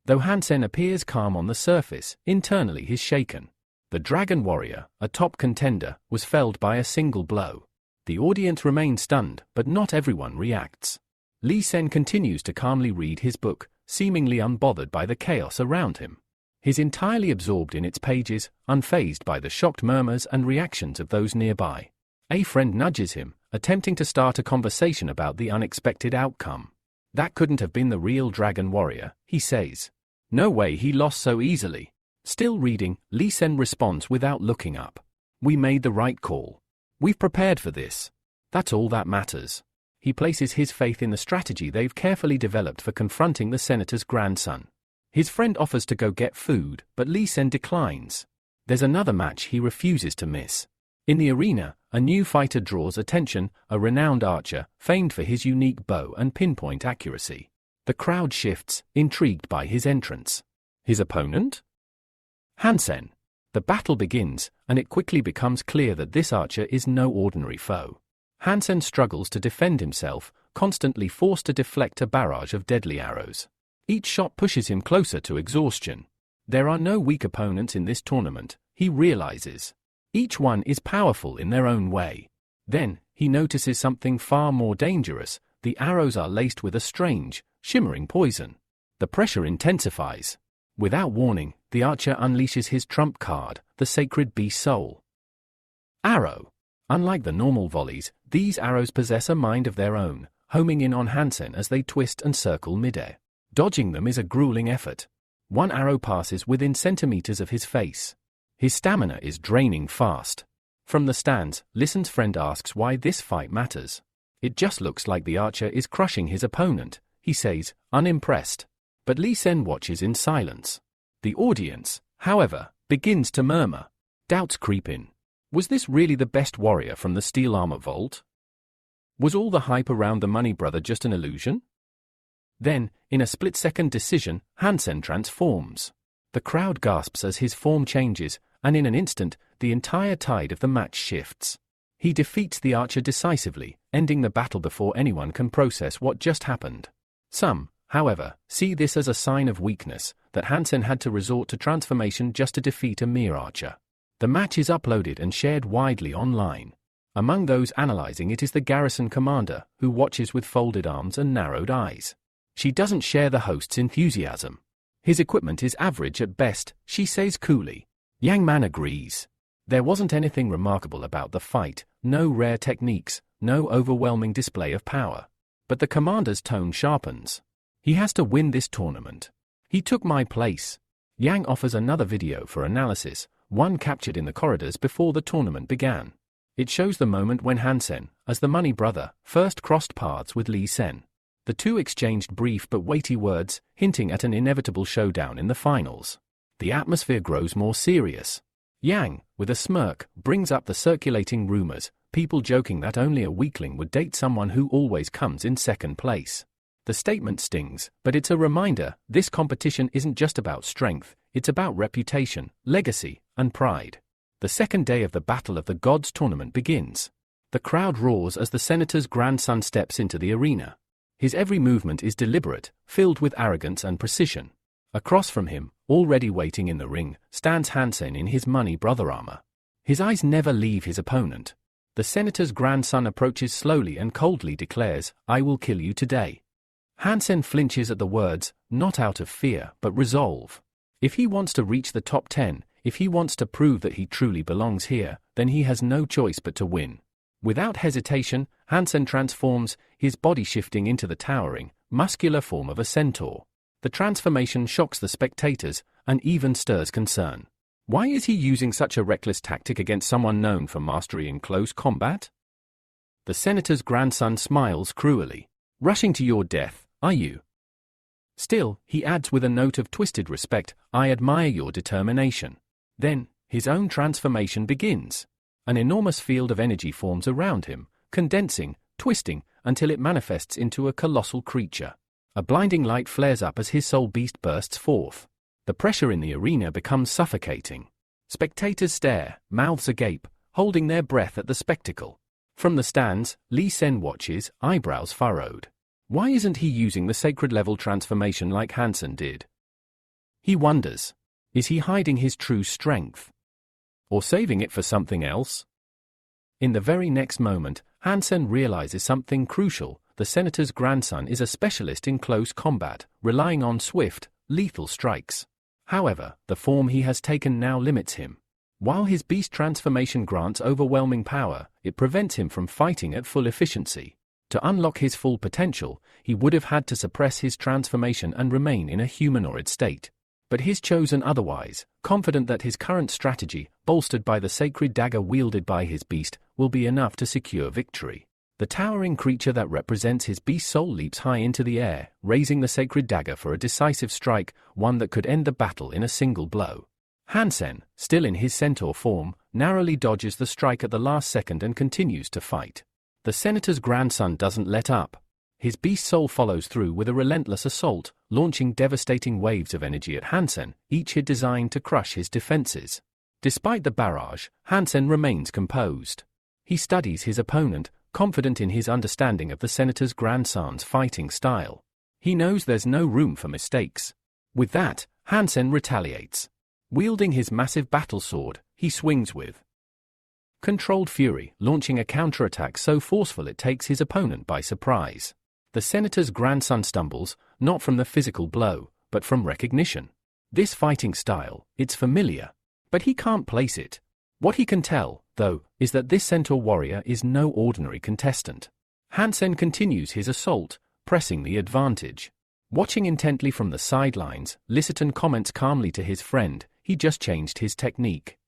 Though Hansen appears calm on the surface, internally he's shaken. The Dragon Warrior, a top contender, was felled by a single blow. The audience remains stunned, but not everyone reacts. Lee Sen continues to calmly read his book, seemingly unbothered by the chaos around him. He's entirely absorbed in its pages, unfazed by the shocked murmurs and reactions of those nearby. A friend nudges him, attempting to start a conversation about the unexpected outcome. That couldn't have been the real Dragon Warrior, he says. No way he lost so easily. Still reading, Lee Sen responds without looking up. We made the right call. We've prepared for this. That's all that matters. He places his faith in the strategy they've carefully developed for confronting the senator's grandson. His friend offers to go get food, but Lee Sen declines. There's another match he refuses to miss. In the arena, a new fighter draws attention, a renowned archer, famed for his unique bow and pinpoint accuracy. The crowd shifts, intrigued by his entrance. His opponent? Hansen. The battle begins, and it quickly becomes clear that this archer is no ordinary foe. Hansen struggles to defend himself, constantly forced to deflect a barrage of deadly arrows. Each shot pushes him closer to exhaustion. There are no weak opponents in this tournament, he realizes. Each one is powerful in their own way. Then, he notices something far more dangerous. The arrows are laced with a strange, shimmering poison. The pressure intensifies. Without warning, the archer unleashes his trump card, the sacred beast soul. Arrow. Unlike the normal volleys, these arrows possess a mind of their own, homing in on Hansen as they twist and circle midair. Dodging them is a grueling effort. One arrow passes within centimeters of his face. His stamina is draining fast. From the stands, Listen's friend asks why this fight matters. It just looks like the archer is crushing his opponent, he says, unimpressed. But Lisen watches in silence. The audience, however, begins to murmur. Doubts creep in. Was this really the best warrior from the steel armor vault? Was all the hype around the money brother just an illusion? Then, in a split-second decision, Hansen transforms. The crowd gasps as his form changes, and in an instant, the entire tide of the match shifts. He defeats the archer decisively, ending the battle before anyone can process what just happened. Some, however, see this as a sign of weakness, that Hansen had to resort to transformation just to defeat a mere archer. The match is uploaded and shared widely online. Among those analyzing it is the garrison commander, who watches with folded arms and narrowed eyes. She doesn't share the host's enthusiasm. His equipment is average at best, she says coolly. Yang Man agrees. There wasn't anything remarkable about the fight, no rare techniques, no overwhelming display of power. But the commander's tone sharpens. He has to win this tournament. He took my place. Yang offers another video for analysis, one captured in the corridors before the tournament began. It shows the moment when Hansen, as the money brother, first crossed paths with Lee Sen. The two exchanged brief but weighty words, hinting at an inevitable showdown in the finals. The atmosphere grows more serious. Yang, with a smirk, brings up the circulating rumors, people joking that only a weakling would date someone who always comes in second place. The statement stings, but it's a reminder, this competition isn't just about strength, it's about reputation, legacy, and pride. The second day of the Battle of the Gods tournament begins. The crowd roars as the senator's grandson steps into the arena. His every movement is deliberate, filled with arrogance and precision. Across from him, already waiting in the ring, stands Hansen in his money brother armor. His eyes never leave his opponent. The senator's grandson approaches slowly and coldly declares, "I will kill you today." Hansen flinches at the words, not out of fear, but resolve. If he wants to reach the top 10, if he wants to prove that he truly belongs here, then he has no choice but to win. Without hesitation, Hansen transforms, his body shifting into the towering, muscular form of a centaur. The transformation shocks the spectators, and even stirs concern. Why is he using such a reckless tactic against someone known for mastery in close combat? The senator's grandson smiles cruelly. Rushing to your death, are you? Still, he adds with a note of twisted respect, I admire your determination. Then, his own transformation begins. An enormous field of energy forms around him, condensing, twisting, until it manifests into a colossal creature. A blinding light flares up as his soul beast bursts forth. The pressure in the arena becomes suffocating. Spectators stare, mouths agape, holding their breath at the spectacle. From the stands, Lee Sen watches, eyebrows furrowed. Why isn't he using the sacred level transformation like Hansen did? He wonders. Is he hiding his true strength? Or saving it for something else? In the very next moment, Hansen realizes something crucial. The senator's grandson is a specialist in close combat, relying on swift, lethal strikes. However, the form he has taken now limits him. While his beast transformation grants overwhelming power, it prevents him from fighting at full efficiency. To unlock his full potential, he would have had to suppress his transformation and remain in a humanoid state. But he's chosen otherwise, confident that his current strategy, bolstered by the sacred dagger wielded by his beast, will be enough to secure victory. The towering creature that represents his beast soul leaps high into the air, raising the sacred dagger for a decisive strike, one that could end the battle in a single blow. Hansen, still in his centaur form, narrowly dodges the strike at the last second and continues to fight. The senator's grandson doesn't let up. His beast soul follows through with a relentless assault, launching devastating waves of energy at Hansen, each hit designed to crush his defenses. Despite the barrage, Hansen remains composed. He studies his opponent, confident in his understanding of the senator's grandson's fighting style. He knows there's no room for mistakes. With that, Hansen retaliates. Wielding his massive battle sword, he swings with controlled fury, launching a counterattack so forceful it takes his opponent by surprise. The senator's grandson stumbles, not from the physical blow, but from recognition. This fighting style, it's familiar, but he can't place it. What he can tell, though, is that this centaur warrior is no ordinary contestant. Hansen continues his assault, pressing the advantage. Watching intently from the sidelines, Lysaton comments calmly to his friend, he just changed his technique.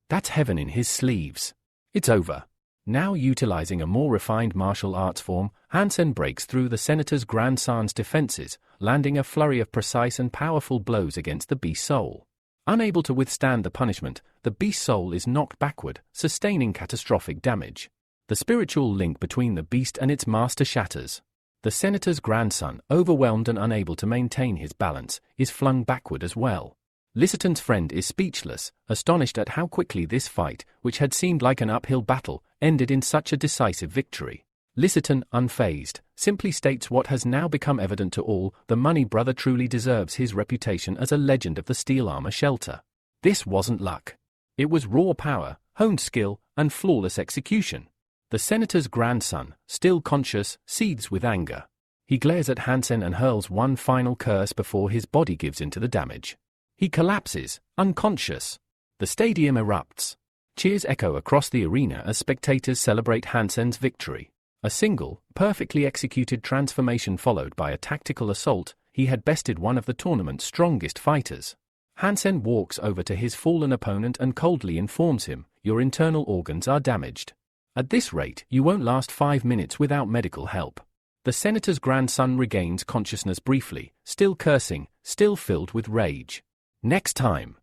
That's heaven in his sleeves. It's over. Now utilizing a more refined martial arts form, Hansen breaks through the senator's grandson's defenses, landing a flurry of precise and powerful blows against the beast soul. Unable to withstand the punishment, the beast soul is knocked backward, sustaining catastrophic damage. The spiritual link between the beast and its master shatters. The senator's grandson, overwhelmed and unable to maintain his balance, is flung backward as well. Lysaton's friend is speechless, astonished at how quickly this fight, which had seemed like an uphill battle, ended in such a decisive victory. Lysaton, unfazed, simply states what has now become evident to all: the Money Brother truly deserves his reputation as a legend of the steel armor shelter. This wasn't luck. It was raw power, honed skill, and flawless execution. The senator's grandson, still conscious, seethes with anger. He glares at Hansen and hurls one final curse before his body gives in to the damage. He collapses, unconscious. The stadium erupts. Cheers echo across the arena as spectators celebrate Hansen's victory. A single, perfectly executed transformation followed by a tactical assault, he had bested one of the tournament's strongest fighters. Hansen walks over to his fallen opponent and coldly informs him, "Your internal organs are damaged. At this rate, you won't last 5 minutes without medical help." The senator's grandson regains consciousness briefly, still cursing, still filled with rage. "Next time.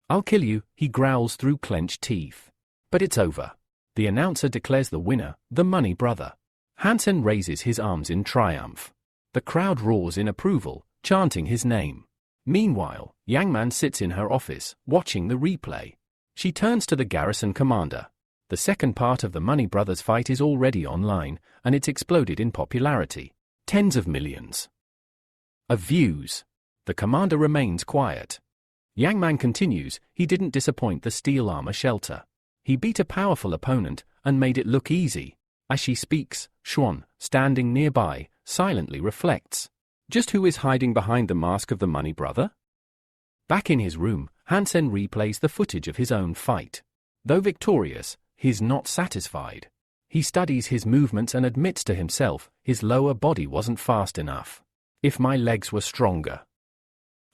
I'll kill you," he growls through clenched teeth. But it's over. The announcer declares the winner, the Money Brother. Hansen raises his arms in triumph. The crowd roars in approval, chanting his name. Meanwhile, Yangman sits in her office, watching the replay. She turns to the garrison commander. The second part of the Money Brothers fight is already online, and it's exploded in popularity. Tens of millions of views. The commander remains quiet. Yangman continues, he didn't disappoint the steel armor shelter. He beat a powerful opponent, and made it look easy. As she speaks, Xuan, standing nearby, silently reflects. Just who is hiding behind the mask of the Money Brother? Back in his room, Hansen replays the footage of his own fight. Though victorious, he's not satisfied. He studies his movements and admits to himself, his lower body wasn't fast enough. If my legs were stronger,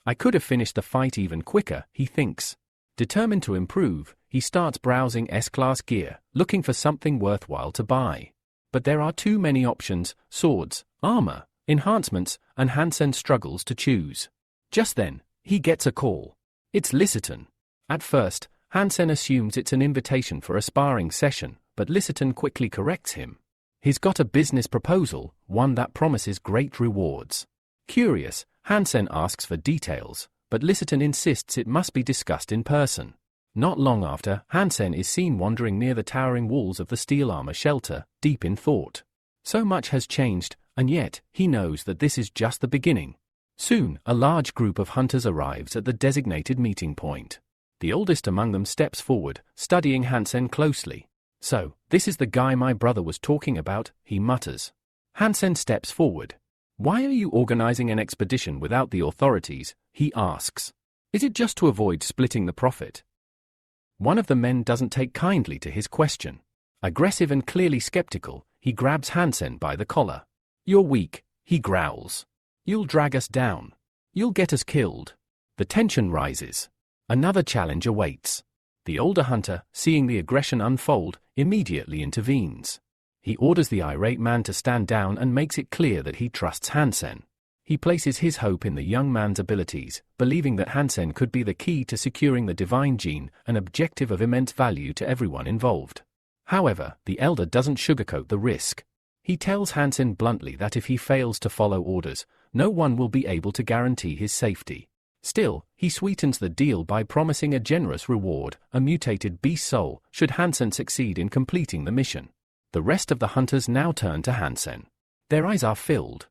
I could have finished the fight even quicker, he thinks. Determined to improve, he starts browsing S-class gear, looking for something worthwhile to buy. But there are too many options: swords, armor, enhancements, and Hansen struggles to choose. Just then, he gets a call. It's Lysaton. At first, Hansen assumes it's an invitation for a sparring session, but Lysaton quickly corrects him. He's got a business proposal, one that promises great rewards. Curious, Hansen asks for details, but Lysaton insists it must be discussed in person. Not long after, Hansen is seen wandering near the towering walls of the steel armor shelter, deep in thought. So much has changed, and yet, he knows that this is just the beginning. Soon, a large group of hunters arrives at the designated meeting point. The oldest among them steps forward, studying Hansen closely. "So, this is the guy my brother was talking about," he mutters. Hansen steps forward. "Why are you organizing an expedition without the authorities?" he asks. "Is it just to avoid splitting the profit?" One of the men doesn't take kindly to his question. Aggressive and clearly skeptical, he grabs Hansen by the collar. "You're weak," he growls. "You'll drag us down. You'll get us killed." The tension rises. Another challenge awaits. The older hunter, seeing the aggression unfold, immediately intervenes. He orders the irate man to stand down and makes it clear that he trusts Hansen. He places his hope in the young man's abilities, believing that Hansen could be the key to securing the divine gene, an objective of immense value to everyone involved. However, the elder doesn't sugarcoat the risk. He tells Hansen bluntly that if he fails to follow orders, no one will be able to guarantee his safety. Still, he sweetens the deal by promising a generous reward, a mutated beast soul, should Hansen succeed in completing the mission. The rest of the hunters now turn to Hansen. Their eyes are filled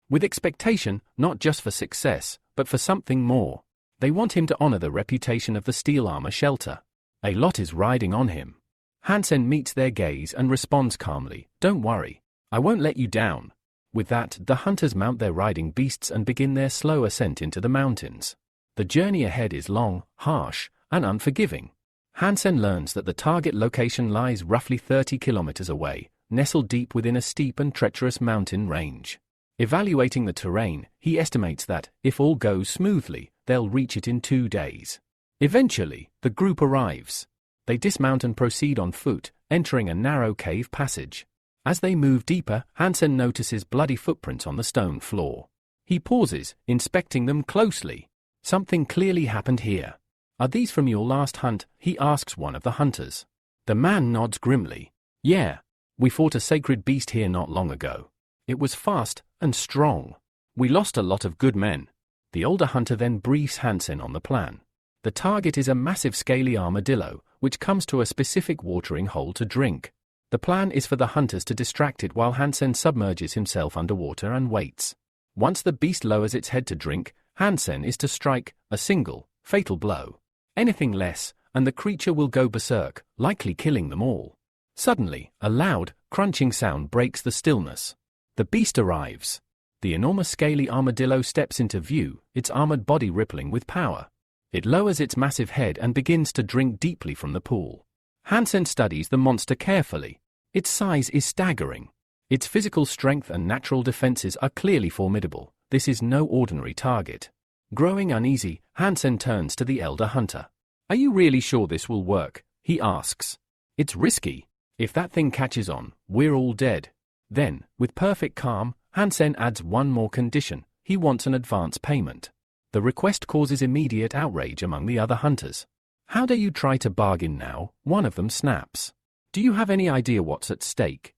with expectation, not just for success, but for something more. They want him to honor the reputation of the steel armor shelter. A lot is riding on him. Hansen meets their gaze and responds calmly, "Don't worry. I won't let you down." With that, the hunters mount their riding beasts and begin their slow ascent into the mountains. The journey ahead is long, harsh, and unforgiving. Hansen learns that the target location lies roughly 30 kilometers away, nestled deep within a steep and treacherous mountain range. Evaluating the terrain, he estimates that, if all goes smoothly, they'll reach it in 2 days. Eventually, the group arrives. They dismount and proceed on foot, entering a narrow cave passage. As they move deeper, Hansen notices bloody footprints on the stone floor. He pauses, inspecting them closely. Something clearly happened here. "Are these from your last hunt?" he asks one of the hunters. The man nods grimly. "Yeah. We fought a sacred beast here not long ago. It was fast and strong. We lost a lot of good men." The older hunter then briefs Hansen on the plan. The target is a massive scaly armadillo, which comes to a specific watering hole to drink. The plan is for the hunters to distract it while Hansen submerges himself underwater and waits. Once the beast lowers its head to drink, Hansen is to strike a single, fatal blow. Anything less, and the creature will go berserk, likely killing them all. Suddenly, a loud, crunching sound breaks the stillness. The beast arrives. The enormous scaly armadillo steps into view, its armored body rippling with power. It lowers its massive head and begins to drink deeply from the pool. Hansen studies the monster carefully. Its size is staggering. Its physical strength and natural defenses are clearly formidable. This is no ordinary target. Growing uneasy, Hansen turns to the elder hunter. "Are you really sure this will work?" he asks. "It's risky. If that thing catches on, we're all dead." Then, with perfect calm, Hansen adds one more condition. He wants an advance payment. The request causes immediate outrage among the other hunters. "How dare you try to bargain now?" one of them snaps. "Do you have any idea what's at stake?"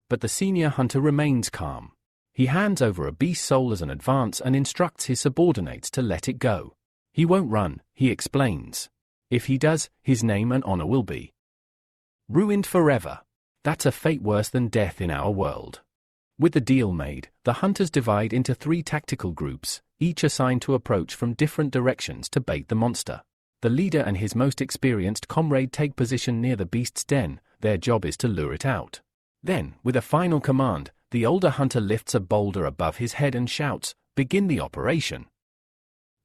But the senior hunter remains calm. He hands over a beast soul as an advance and instructs his subordinates to let it go. "He won't run," he explains. "If he does, his name and honor will be ruined forever. That's a fate worse than death in our world." With the deal made, the hunters divide into 3 tactical groups, each assigned to approach from different directions to bait the monster. The leader and his most experienced comrade take position near the beast's den. Their job is to lure it out. Then, with a final command, the older hunter lifts a boulder above his head and shouts, "Begin the operation."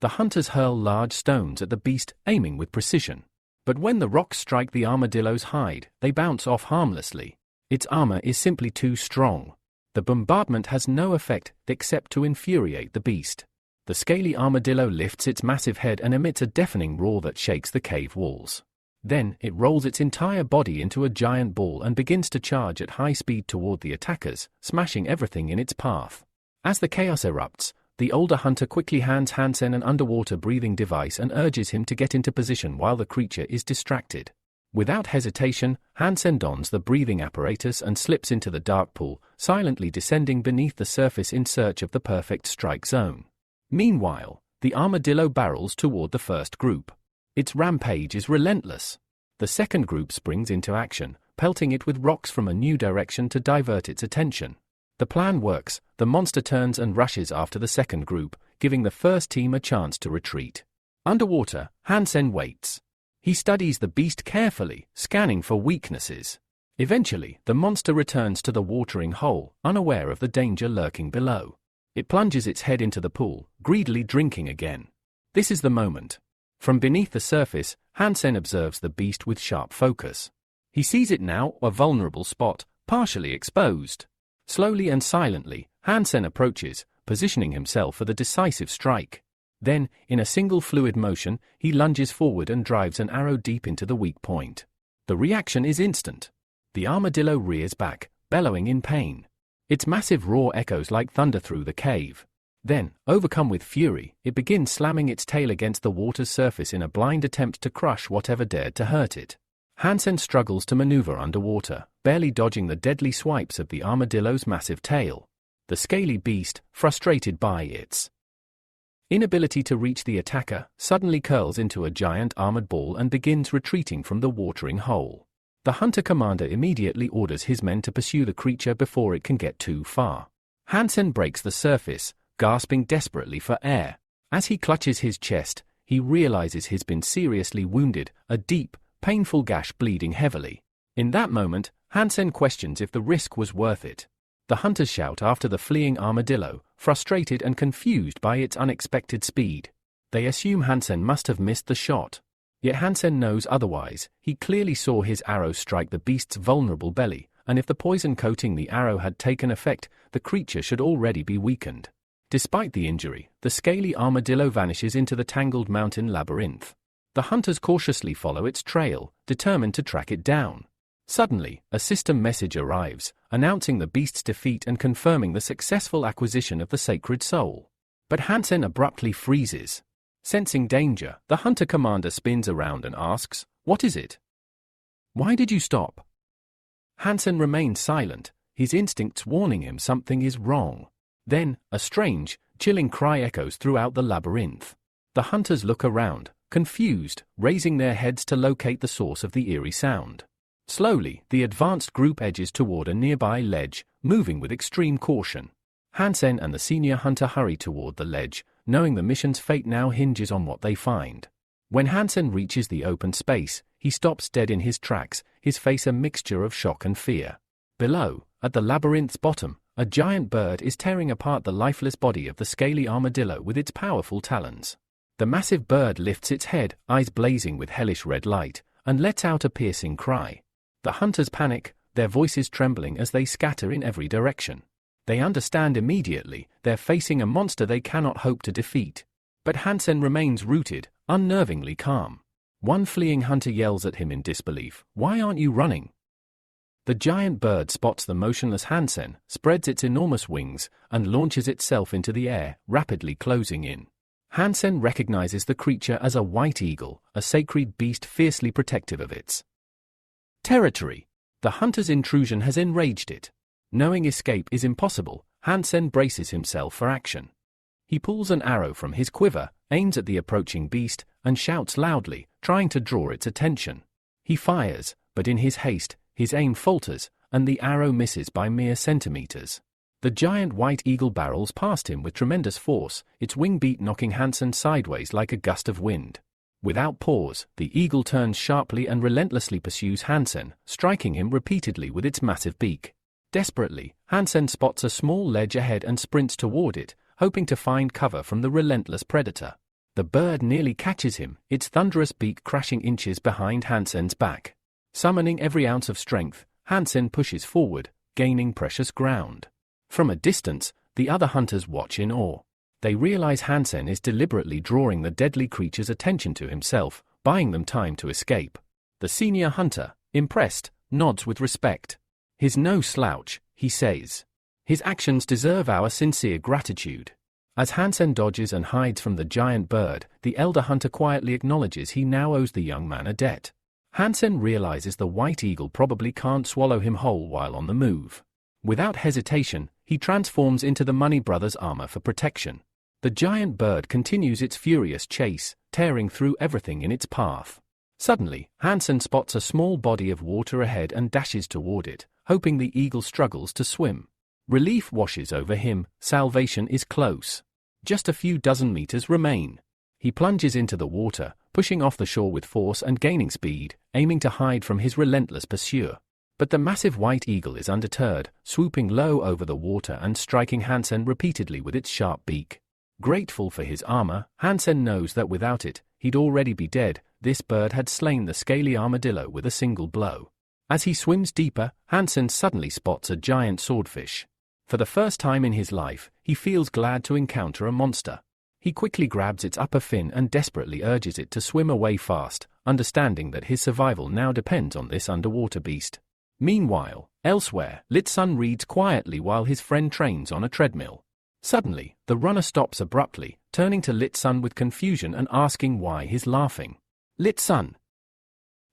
The hunters hurl large stones at the beast, aiming with precision. But when the rocks strike the armadillo's hide, they bounce off harmlessly. Its armor is simply too strong. The bombardment has no effect except to infuriate the beast. The scaly armadillo lifts its massive head and emits a deafening roar that shakes the cave walls. Then, it rolls its entire body into a giant ball and begins to charge at high speed toward the attackers, smashing everything in its path. As the chaos erupts, the older hunter quickly hands Hansen an underwater breathing device and urges him to get into position while the creature is distracted. Without hesitation, Hansen dons the breathing apparatus and slips into the dark pool, silently descending beneath the surface in search of the perfect strike zone. Meanwhile, the armadillo barrels toward the first group. Its rampage is relentless. The second group springs into action, pelting it with rocks from a new direction to divert its attention. The plan works. The monster turns and rushes after the second group, giving the first team a chance to retreat. Underwater, Hansen waits. He studies the beast carefully, scanning for weaknesses. Eventually, the monster returns to the watering hole, unaware of the danger lurking below. It plunges its head into the pool, greedily drinking again. This is the moment. From beneath the surface, Hansen observes the beast with sharp focus. He sees it now, a vulnerable spot, partially exposed. Slowly and silently, Hansen approaches, positioning himself for the decisive strike. Then, in a single fluid motion, he lunges forward and drives an arrow deep into the weak point. The reaction is instant. The armadillo rears back, bellowing in pain. Its massive roar echoes like thunder through the cave. Then, overcome with fury, it begins slamming its tail against the water's surface in a blind attempt to crush whatever dared to hurt it. Hansen struggles to maneuver underwater, barely dodging the deadly swipes of the armadillo's massive tail. The scaly beast, frustrated by its inability to reach the attacker, suddenly curls into a giant armored ball and begins retreating from the watering hole. The hunter commander immediately orders his men to pursue the creature before it can get too far. Hansen breaks the surface, gasping desperately for air. As he clutches his chest, he realizes he's been seriously wounded. A deep, painful gash bleeding heavily. In that moment, Hansen questions if the risk was worth it. The hunters shout after the fleeing armadillo, frustrated and confused by its unexpected speed. They assume Hansen must have missed the shot. Yet Hansen knows otherwise. He clearly saw his arrow strike the beast's vulnerable belly, and if the poison coating the arrow had taken effect, the creature should already be weakened. Despite the injury, the scaly armadillo vanishes into the tangled mountain labyrinth. The hunters cautiously follow its trail, determined to track it down. Suddenly, a system message arrives, announcing the beast's defeat and confirming the successful acquisition of the sacred soul. But Hansen abruptly freezes. Sensing danger, the hunter commander spins around and asks, "What is it? Why did you stop?" Hansen remains silent, his instincts warning him something is wrong. Then, a strange, chilling cry echoes throughout the labyrinth. The hunters look around, confused, raising their heads to locate the source of the eerie sound. Slowly, the advanced group edges toward a nearby ledge, moving with extreme caution. Hansen and the senior hunter hurry toward the ledge, knowing the mission's fate now hinges on what they find. When Hansen reaches the open space, he stops dead in his tracks, his face a mixture of shock and fear. Below, at the labyrinth's bottom, a giant bird is tearing apart the lifeless body of the scaly armadillo with its powerful talons. The massive bird lifts its head, eyes blazing with hellish red light, and lets out a piercing cry. The hunters panic, their voices trembling as they scatter in every direction. They understand immediately, they're facing a monster they cannot hope to defeat. But Hansen remains rooted, unnervingly calm. One fleeing hunter yells at him in disbelief, "Why aren't you running?" The giant bird spots the motionless Hansen, spreads its enormous wings, and launches itself into the air, rapidly closing in. Hansen recognizes the creature as a white eagle, a sacred beast fiercely protective of its territory. The hunter's intrusion has enraged it. Knowing escape is impossible, Hansen braces himself for action. He pulls an arrow from his quiver, aims at the approaching beast, and shouts loudly, trying to draw its attention. He fires, but in his haste, his aim falters, and the arrow misses by mere centimeters. The giant white eagle barrels past him with tremendous force, its wing beat knocking Hansen sideways like a gust of wind. Without pause, the eagle turns sharply and relentlessly pursues Hansen, striking him repeatedly with its massive beak. Desperately, Hansen spots a small ledge ahead and sprints toward it, hoping to find cover from the relentless predator. The bird nearly catches him, its thunderous beak crashing inches behind Hansen's back. Summoning every ounce of strength, Hansen pushes forward, gaining precious ground. From a distance, the other hunters watch in awe. They realize Hansen is deliberately drawing the deadly creature's attention to himself, buying them time to escape. The senior hunter, impressed, nods with respect. "He's no slouch," he says. "His actions deserve our sincere gratitude." As Hansen dodges and hides from the giant bird, the elder hunter quietly acknowledges he now owes the young man a debt. Hansen realizes the white eagle probably can't swallow him whole while on the move. Without hesitation, he transforms into the Money Brothers' armor for protection. The giant bird continues its furious chase, tearing through everything in its path. Suddenly, Hansen spots a small body of water ahead and dashes toward it, hoping the eagle struggles to swim. Relief washes over him, salvation is close. Just a few dozen meters remain. He plunges into the water, pushing off the shore with force and gaining speed, aiming to hide from his relentless pursuer. But the massive white eagle is undeterred, swooping low over the water and striking Hansen repeatedly with its sharp beak. Grateful for his armor, Hansen knows that without it, he'd already be dead. This bird had slain the scaly armadillo with a single blow. As he swims deeper, Hansen suddenly spots a giant swordfish. For the first time in his life, he feels glad to encounter a monster. He quickly grabs its upper fin and desperately urges it to swim away fast, understanding that his survival now depends on this underwater beast. Meanwhile, elsewhere, Lit-sun reads quietly while his friend trains on a treadmill. Suddenly, the runner stops abruptly, turning to Lit-sun with confusion and asking why he's laughing. Lit-sun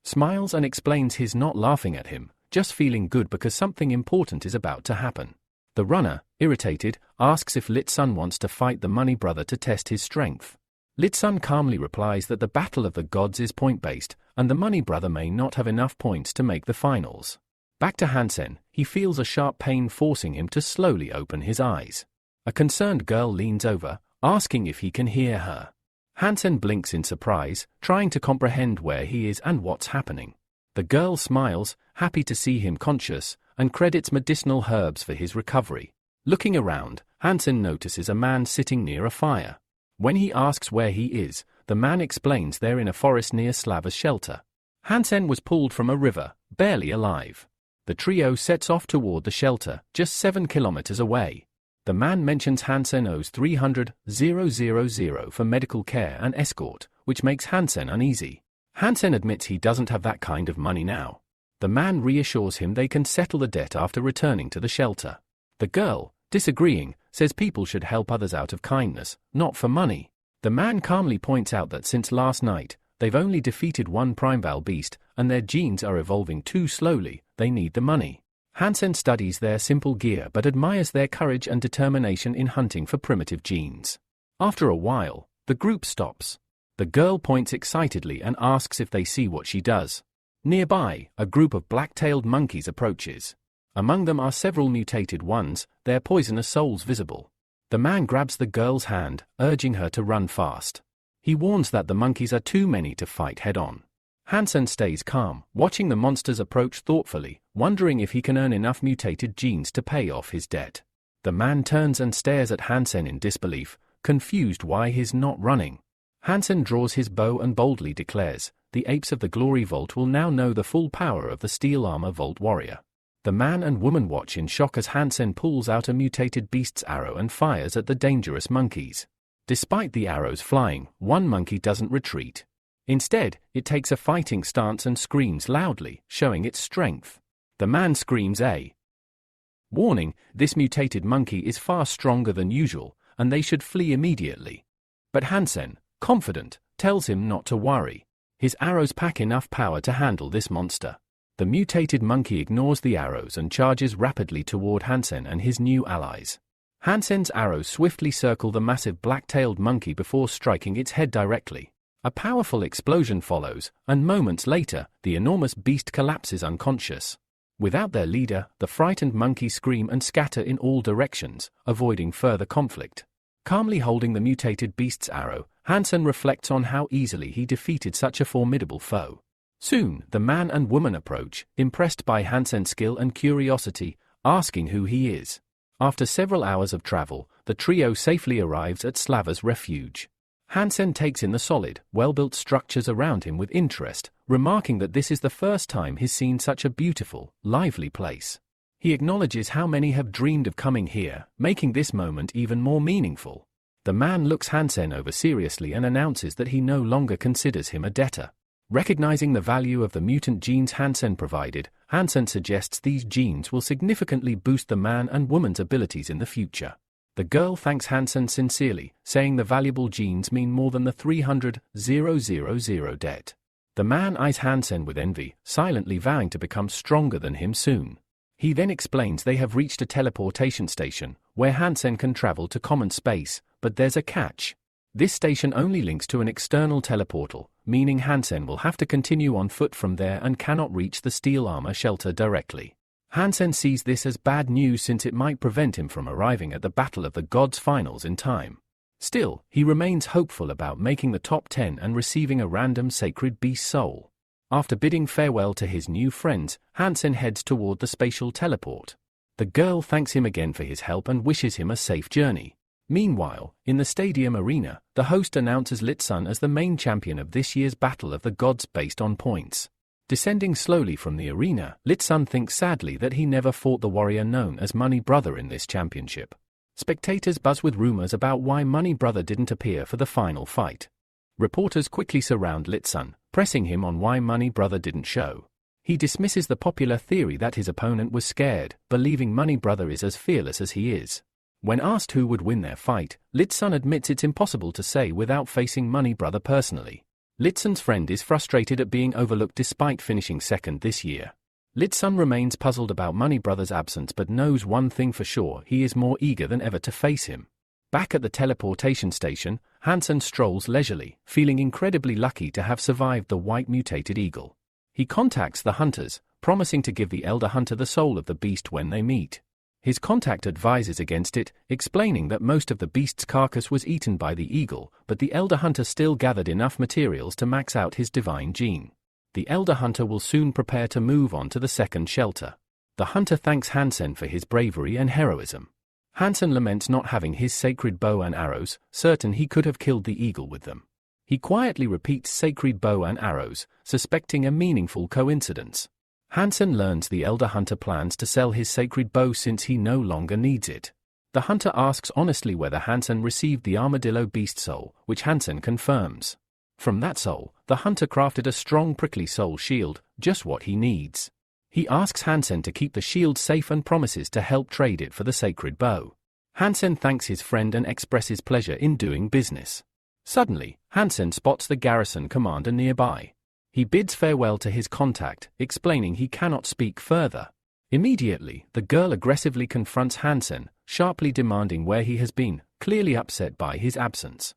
smiles and explains he's not laughing at him, just feeling good because something important is about to happen. The runner, irritated, asks if Lit-sun wants to fight the Money Brother to test his strength. Lit-sun calmly replies that the battle of the gods is point-based, and the Money Brother may not have enough points to make the finals. Back to Hansen, he feels a sharp pain forcing him to slowly open his eyes. A concerned girl leans over, asking if he can hear her. Hansen blinks in surprise, trying to comprehend where he is and what's happening. The girl smiles, happy to see him conscious, and credits medicinal herbs for his recovery. Looking around, Hansen notices a man sitting near a fire. When he asks where he is, the man explains they're in a forest near Slava's shelter. Hansen was pulled from a river, barely alive. The trio sets off toward the shelter, just 7 kilometers away. The man mentions Hansen owes 300,000 for medical care and escort, which makes Hansen uneasy. Hansen admits he doesn't have that kind of money now. The man reassures him they can settle the debt after returning to the shelter. The girl, disagreeing, says people should help others out of kindness, not for money. The man calmly points out that since last night, they've only defeated one primeval beast, and their genes are evolving too slowly, they need the money. Hansen studies their simple gear but admires their courage and determination in hunting for primitive genes. After a while, the group stops. The girl points excitedly and asks if they see what she does. Nearby, a group of black-tailed monkeys approaches. Among them are several mutated ones, their poisonous souls visible. The man grabs the girl's hand, urging her to run fast. He warns that the monkeys are too many to fight head-on. Hansen stays calm, watching the monsters approach thoughtfully, wondering if he can earn enough mutated genes to pay off his debt. The man turns and stares at Hansen in disbelief, confused why he's not running. Hansen draws his bow and boldly declares, the apes of the Glory Vault will now know the full power of the Steel Armor Vault Warrior. The man and woman watch in shock as Hansen pulls out a mutated beast's arrow and fires at the dangerous monkeys. Despite the arrows flying, one monkey doesn't retreat. Instead, it takes a fighting stance and screams loudly, showing its strength. The man screams a warning, this mutated monkey is far stronger than usual, and they should flee immediately. But Hansen, confident, tells him not to worry. His arrows pack enough power to handle this monster. The mutated monkey ignores the arrows and charges rapidly toward Hansen and his new allies. Hansen's arrows swiftly circle the massive black-tailed monkey before striking its head directly. A powerful explosion follows, and moments later, the enormous beast collapses unconscious. Without their leader, the frightened monkeys scream and scatter in all directions, avoiding further conflict. Calmly holding the mutated beast's arrow, Hansen reflects on how easily he defeated such a formidable foe. Soon, the man and woman approach, impressed by Hansen's skill and curiosity, asking who he is. After several hours of travel, the trio safely arrives at Slava's refuge. Hansen takes in the solid, well-built structures around him with interest, remarking that this is the first time he's seen such a beautiful, lively place. He acknowledges how many have dreamed of coming here, making this moment even more meaningful. The man looks Hansen over seriously and announces that he no longer considers him a debtor. Recognizing the value of the mutant genes Hansen provided, Hansen suggests these genes will significantly boost the man and woman's abilities in the future. The girl thanks Hansen sincerely, saying the valuable genes mean more than the 300,000 debt. The man eyes Hansen with envy, silently vowing to become stronger than him soon. He then explains they have reached a teleportation station, where Hansen can travel to common space, but there's a catch. This station only links to an external teleportal, meaning Hansen will have to continue on foot from there and cannot reach the steel armor shelter directly. Hansen sees this as bad news since it might prevent him from arriving at the Battle of the Gods finals in time. Still, he remains hopeful about making the top 10 and receiving a random sacred beast soul. After bidding farewell to his new friends, Hansen heads toward the spatial teleport. The girl thanks him again for his help and wishes him a safe journey. Meanwhile, in the stadium arena, the host announces Litsun as the main champion of this year's Battle of the Gods based on points. Descending slowly from the arena, Litsun thinks sadly that he never fought the warrior known as Money Brother in this championship. Spectators buzz with rumors about why Money Brother didn't appear for the final fight. Reporters quickly surround Litsun, pressing him on why Money Brother didn't show. He dismisses the popular theory that his opponent was scared, believing Money Brother is as fearless as he is. When asked who would win their fight, Litsun admits it's impossible to say without facing Money Brother personally. Litsun's friend is frustrated at being overlooked despite finishing second this year. Litsun remains puzzled about Money Brother's absence but knows one thing for sure: he is more eager than ever to face him. Back at the teleportation station, Hansen strolls leisurely, feeling incredibly lucky to have survived the white mutated eagle. He contacts the hunters, promising to give the elder hunter the soul of the beast when they meet. His contact advises against it, explaining that most of the beast's carcass was eaten by the eagle, but the elder hunter still gathered enough materials to max out his divine gene. The elder hunter will soon prepare to move on to the second shelter. The hunter thanks Hansen for his bravery and heroism. Hansen laments not having his sacred bow and arrows, certain he could have killed the eagle with them. He quietly repeats sacred bow and arrows, suspecting a meaningful coincidence. Hansen learns the elder hunter plans to sell his sacred bow since he no longer needs it. The hunter asks honestly whether Hansen received the armadillo beast soul, which Hansen confirms. From that soul, the hunter crafted a strong prickly soul shield, just what he needs. He asks Hansen to keep the shield safe and promises to help trade it for the sacred bow. Hansen thanks his friend and expresses pleasure in doing business. Suddenly, Hansen spots the garrison commander nearby. He bids farewell to his contact, explaining he cannot speak further. Immediately, the girl aggressively confronts Hansen, sharply demanding where he has been, clearly upset by his absence.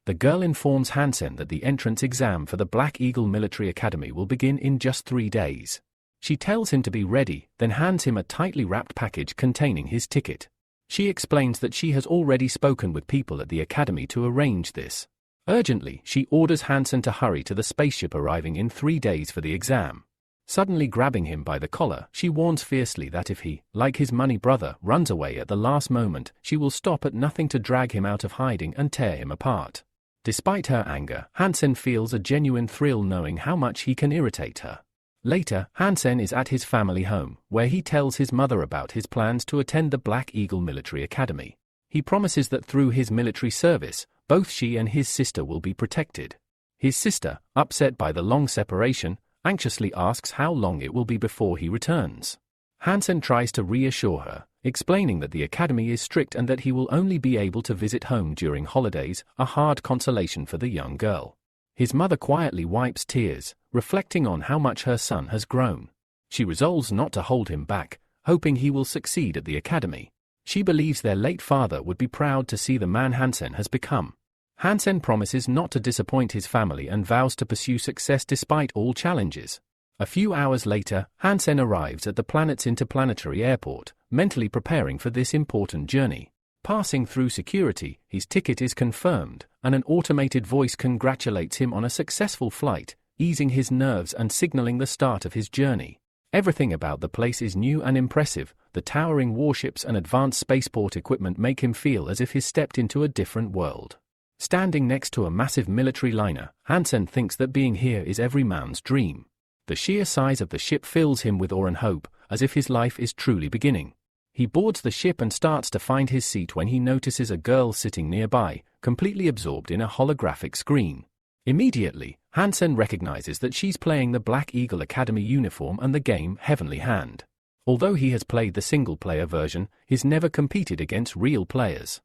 The girl informs Hansen that the entrance exam for the Black Eagle Military Academy will begin in just 3 days. She tells him to be ready, then hands him a tightly wrapped package containing his ticket. She explains that she has already spoken with people at the academy to arrange this. Urgently, she orders Hansen to hurry to the spaceship arriving in 3 days for the exam. Suddenly grabbing him by the collar, she warns fiercely that if he, like his money brother, runs away at the last moment, she will stop at nothing to drag him out of hiding and tear him apart. Despite her anger, Hansen feels a genuine thrill knowing how much he can irritate her. Later, Hansen is at his family home, where he tells his mother about his plans to attend the Black Eagle Military Academy. He promises that through his military service, both she and his sister will be protected. His sister, upset by the long separation, anxiously asks how long it will be before he returns. Hansen tries to reassure her, explaining that the academy is strict and that he will only be able to visit home during holidays, a hard consolation for the young girl. His mother quietly wipes tears, reflecting on how much her son has grown. She resolves not to hold him back, hoping he will succeed at the academy. She believes their late father would be proud to see the man Hansen has become. Hansen promises not to disappoint his family and vows to pursue success despite all challenges. A few hours later, Hansen arrives at the planet's interplanetary airport, mentally preparing for this important journey. Passing through security, his ticket is confirmed, and an automated voice congratulates him on a successful flight, easing his nerves and signaling the start of his journey. Everything about the place is new and impressive. The towering warships and advanced spaceport equipment make him feel as if he's stepped into a different world. Standing next to a massive military liner, Hansen thinks that being here is every man's dream. The sheer size of the ship fills him with awe and hope, as if his life is truly beginning. He boards the ship and starts to find his seat when he notices a girl sitting nearby, completely absorbed in a holographic screen. Immediately, Hansen recognizes that she's playing the Black Eagle Academy uniform and the game Heavenly Hand. Although he has played the single-player version, he's never competed against real players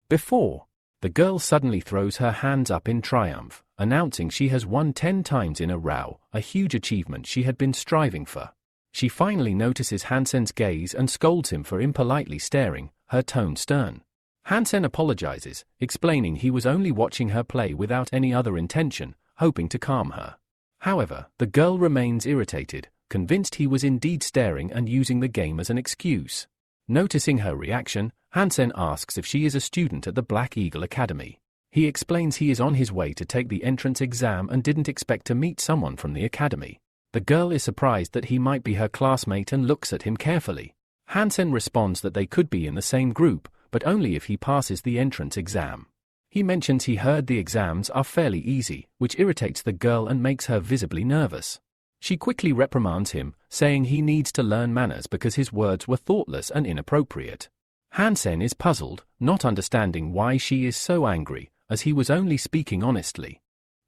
before. The girl suddenly throws her hands up in triumph, announcing she has won 10 times in a row, a huge achievement she had been striving for. She finally notices Hansen's gaze and scolds him for impolitely staring, her tone stern. Hansen apologizes, explaining he was only watching her play without any other intention, hoping to calm her. However, the girl remains irritated, convinced he was indeed staring and using the game as an excuse. Noticing her reaction, Hansen asks if she is a student at the Black Eagle Academy. He explains he is on his way to take the entrance exam and didn't expect to meet someone from the academy. The girl is surprised that he might be her classmate and looks at him carefully. Hansen responds that they could be in the same group, but only if he passes the entrance exam. He mentions he heard the exams are fairly easy, which irritates the girl and makes her visibly nervous. She quickly reprimands him, saying he needs to learn manners because his words were thoughtless and inappropriate. Hansen is puzzled, not understanding why she is so angry, as he was only speaking honestly.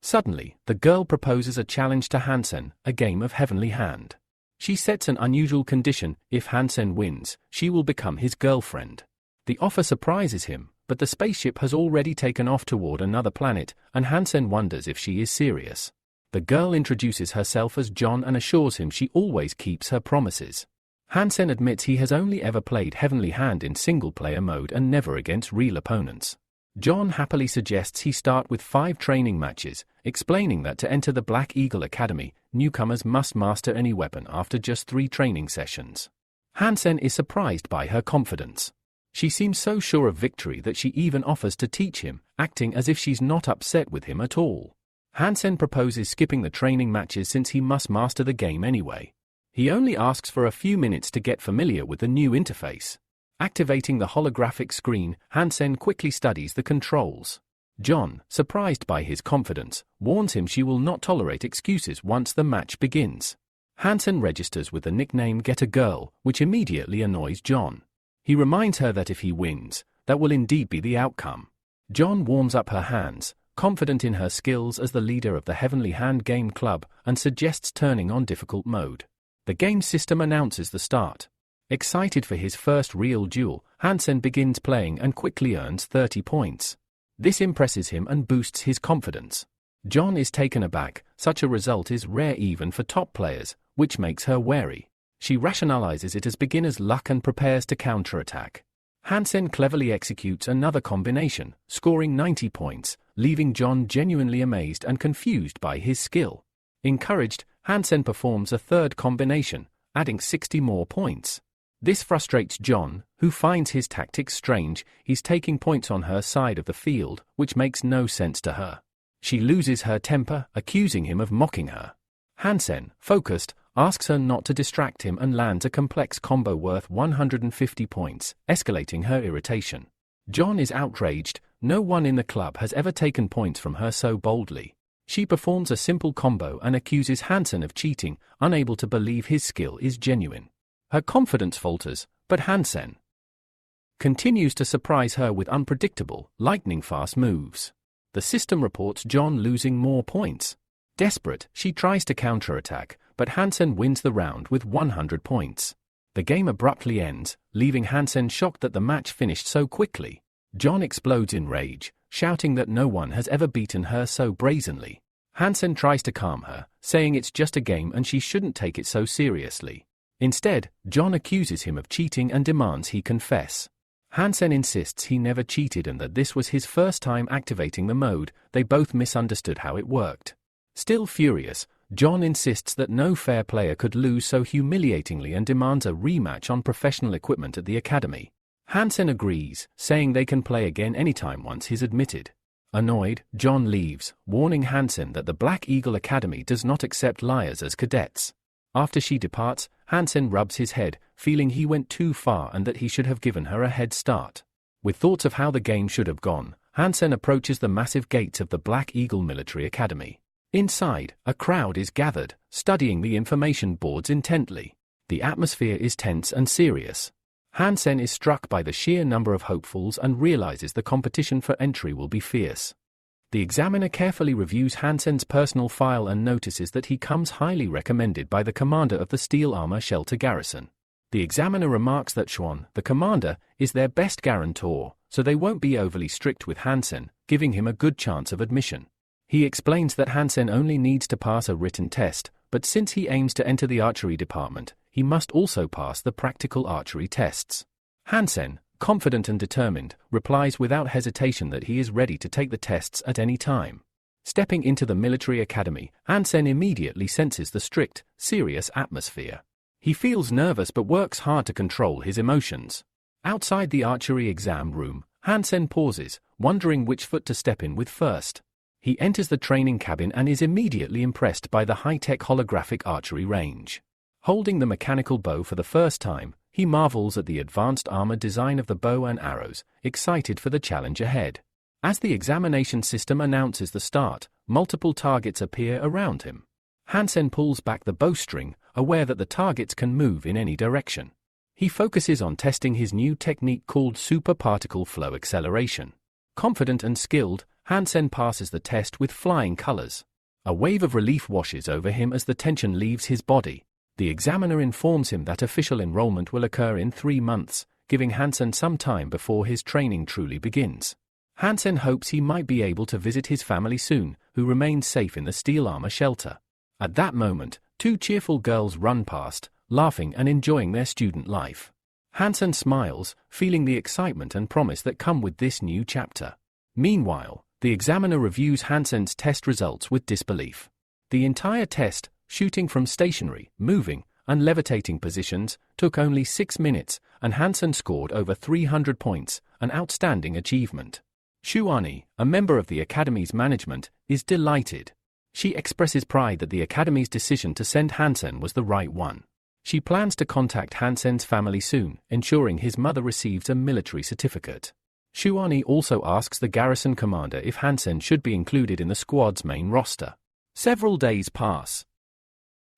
Suddenly, the girl proposes a challenge to Hansen, a game of Heavenly Hand. She sets an unusual condition: if Hansen wins, she will become his girlfriend. The offer surprises him, but the spaceship has already taken off toward another planet, and Hansen wonders if she is serious. The girl introduces herself as John and assures him she always keeps her promises. Hansen admits he has only ever played Heavenly Hand in single-player mode and never against real opponents. John happily suggests he start with 5 training matches, explaining that to enter the Black Eagle Academy, newcomers must master any weapon after just 3 training sessions. Hansen is surprised by her confidence. She seems so sure of victory that she even offers to teach him, acting as if she's not upset with him at all. Hansen proposes skipping the training matches since he must master the game anyway. He only asks for a few minutes to get familiar with the new interface. Activating the holographic screen, Hansen quickly studies the controls. John, surprised by his confidence, warns him she will not tolerate excuses once the match begins. Hansen registers with the nickname "Get a Girl," which immediately annoys John. He reminds her that if he wins, that will indeed be the outcome. John warms up her hands, confident in her skills as the leader of the Heavenly Hand Game Club, and suggests turning on difficult mode. The game system announces the start. Excited for his first real duel, Hansen begins playing and quickly earns 30 points. This impresses him and boosts his confidence. John is taken aback. Such a result is rare even for top players, which makes her wary. She rationalizes it as beginner's luck and prepares to counterattack. Hansen cleverly executes another combination, scoring 90 points, leaving John genuinely amazed and confused by his skill. Encouraged, Hansen performs a third combination, adding 60 more points. This frustrates John, who finds his tactics strange. He's taking points on her side of the field, which makes no sense to her. She loses her temper, accusing him of mocking her. Hansen, focused, asks her not to distract him and lands a complex combo worth 150 points, escalating her irritation. John is outraged. No one in the club has ever taken points from her so boldly. She performs a simple combo and accuses Hansen of cheating, unable to believe his skill is genuine. Her confidence falters, but Hansen continues to surprise her with unpredictable, lightning-fast moves. The system reports John losing more points. Desperate, she tries to counterattack, but Hansen wins the round with 100 points. The game abruptly ends, leaving Hansen shocked that the match finished so quickly. John explodes in rage, shouting that no one has ever beaten her so brazenly. Hansen tries to calm her, saying it's just a game and she shouldn't take it so seriously. Instead, John accuses him of cheating and demands he confess. Hansen insists he never cheated and that this was his first time activating the mode. They both misunderstood how it worked. Still furious, John insists that no fair player could lose so humiliatingly and demands a rematch on professional equipment at the academy. Hansen agrees, saying they can play again anytime once he's admitted. Annoyed, John leaves, warning Hansen that the Black Eagle Academy does not accept liars as cadets. After she departs, Hansen rubs his head, feeling he went too far and that he should have given her a head start. With thoughts of how the game should have gone, Hansen approaches the massive gates of the Black Eagle Military Academy. Inside, a crowd is gathered, studying the information boards intently. The atmosphere is tense and serious. Hansen is struck by the sheer number of hopefuls and realizes the competition for entry will be fierce. The examiner carefully reviews Hansen's personal file and notices that he comes highly recommended by the commander of the Steel Armor Shelter Garrison. The examiner remarks that Schwan, the commander, is their best guarantor, so they won't be overly strict with Hansen, giving him a good chance of admission. He explains that Hansen only needs to pass a written test, but since he aims to enter the archery department, he must also pass the practical archery tests. Hansen, confident and determined, replies without hesitation that he is ready to take the tests at any time. Stepping into the military academy, Hansen immediately senses the strict, serious atmosphere. He feels nervous but works hard to control his emotions. Outside the archery exam room, Hansen pauses, wondering which foot to step in with first. He enters the training cabin and is immediately impressed by the high-tech holographic archery range. Holding the mechanical bow for the first time, he marvels at the advanced armor design of the bow and arrows, excited for the challenge ahead. As the examination system announces the start, multiple targets appear around him. Hansen pulls back the bowstring, aware that the targets can move in any direction. He focuses on testing his new technique called super particle flow acceleration. Confident and skilled, Hansen passes the test with flying colors. A wave of relief washes over him as the tension leaves his body. The examiner informs him that official enrollment will occur in 3 months, giving Hansen some time before his training truly begins. Hansen hopes he might be able to visit his family soon, who remain safe in the steel armor shelter. At that moment, 2 cheerful girls run past, laughing and enjoying their student life. Hansen smiles, feeling the excitement and promise that come with this new chapter. Meanwhile, the examiner reviews Hansen's test results with disbelief. The entire test, shooting from stationary, moving, and levitating positions took only 6 minutes, and Hansen scored over 300 points, an outstanding achievement. Shuani, a member of the Academy's management, is delighted. She expresses pride that the Academy's decision to send Hansen was the right one. She plans to contact Hansen's family soon, ensuring his mother receives a military certificate. Shuani also asks the garrison commander if Hansen should be included in the squad's main roster. Several days pass,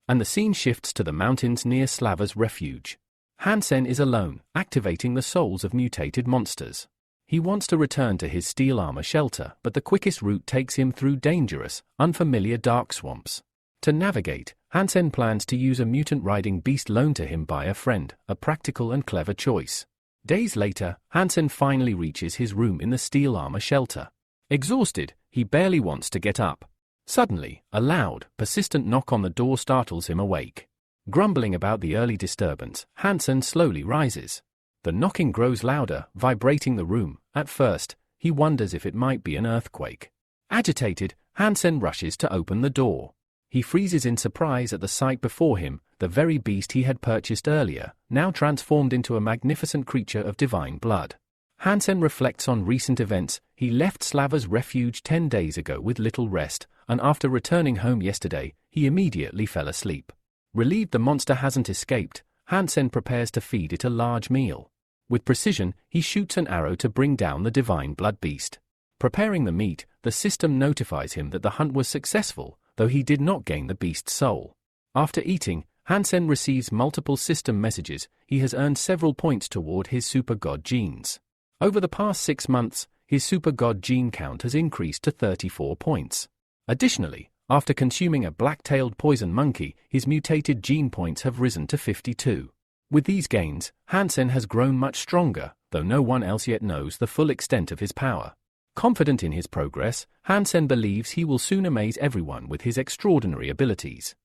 and the scene shifts to the mountains near Slava's refuge. Hansen is alone, activating the souls of mutated monsters. He wants to return to his steel armor shelter, but the quickest route takes him through dangerous, unfamiliar dark swamps. To navigate, Hansen plans to use a mutant riding beast loaned to him by a friend, a practical and clever choice. Days later, Hansen finally reaches his room in the steel armor shelter. Exhausted, he barely wants to get up. Suddenly, a loud, persistent knock on the door startles him awake. Grumbling about the early disturbance, Hansen slowly rises. The knocking grows louder, vibrating the room. At first, he wonders if it might be an earthquake. Agitated, Hansen rushes to open the door. He freezes in surprise at the sight before him, the very beast he had purchased earlier, now transformed into a magnificent creature of divine blood. Hansen reflects on recent events. He left Slava's refuge 10 days ago with little rest, and after returning home yesterday, he immediately fell asleep. Relieved the monster hasn't escaped, Hansen prepares to feed it a large meal. With precision, he shoots an arrow to bring down the divine blood beast. Preparing the meat, the system notifies him that the hunt was successful, though he did not gain the beast's soul. After eating, Hansen receives multiple system messages. He has earned several points toward his super god genes. Over the past 6 months, his super god gene count has increased to 34 points. Additionally, after consuming a black-tailed poison monkey, his mutated gene points have risen to 52. With these gains, Hansen has grown much stronger, though no one else yet knows the full extent of his power. Confident in his progress, Hansen believes he will soon amaze everyone with his extraordinary abilities.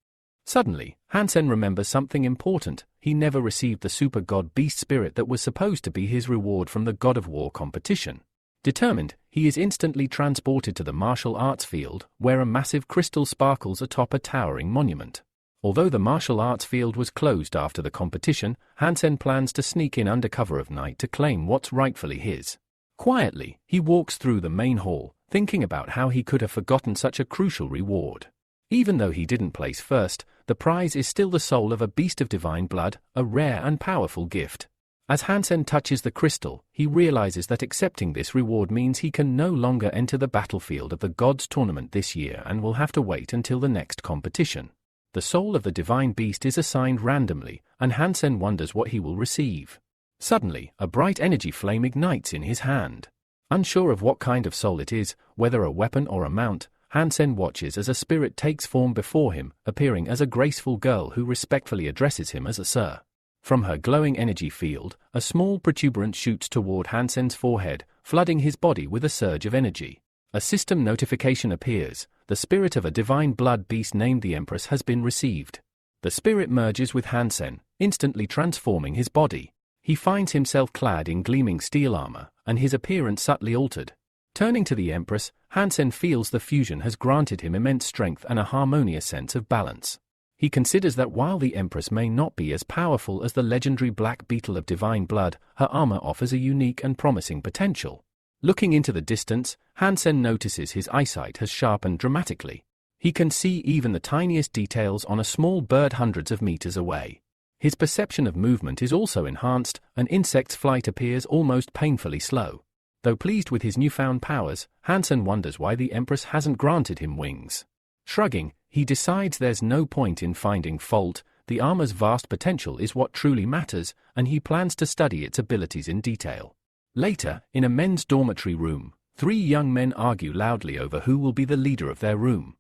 Suddenly, Hansen remembers something important. He never received the super god beast spirit that was supposed to be his reward from the God of War competition. Determined, he is instantly transported to the martial arts field, where a massive crystal sparkles atop a towering monument. Although the martial arts field was closed after the competition, Hansen plans to sneak in under cover of night to claim what's rightfully his. Quietly, he walks through the main hall, thinking about how he could have forgotten such a crucial reward. Even though he didn't place first, the prize is still the soul of a beast of divine blood, a rare and powerful gift. As Hansen touches the crystal, he realizes that accepting this reward means he can no longer enter the battlefield of the gods tournament this year and will have to wait until the next competition. The soul of the divine beast is assigned randomly, and Hansen wonders what he will receive. Suddenly, a bright energy flame ignites in his hand. Unsure of what kind of soul it is, whether a weapon or a mount, Hansen watches as a spirit takes form before him, appearing as a graceful girl who respectfully addresses him as a sir. From her glowing energy field, a small protuberance shoots toward Hansen's forehead, flooding his body with a surge of energy. A system notification appears. The spirit of a divine blood beast named the Empress has been received. The spirit merges with Hansen, instantly transforming his body. He finds himself clad in gleaming steel armor, and his appearance subtly altered. Turning to the Empress, Hansen feels the fusion has granted him immense strength and a harmonious sense of balance. He considers that while the Empress may not be as powerful as the legendary Black Beetle of divine blood, her armor offers a unique and promising potential. Looking into the distance, Hansen notices his eyesight has sharpened dramatically. He can see even the tiniest details on a small bird hundreds of meters away. His perception of movement is also enhanced. An insect's flight appears almost painfully slow. Though pleased with his newfound powers, Hansen wonders why the Empress hasn't granted him wings. Shrugging, he decides there's no point in finding fault. The armor's vast potential is what truly matters, and he plans to study its abilities in detail. Later, in a men's dormitory room, 3 young men argue loudly over who will be the leader of their room.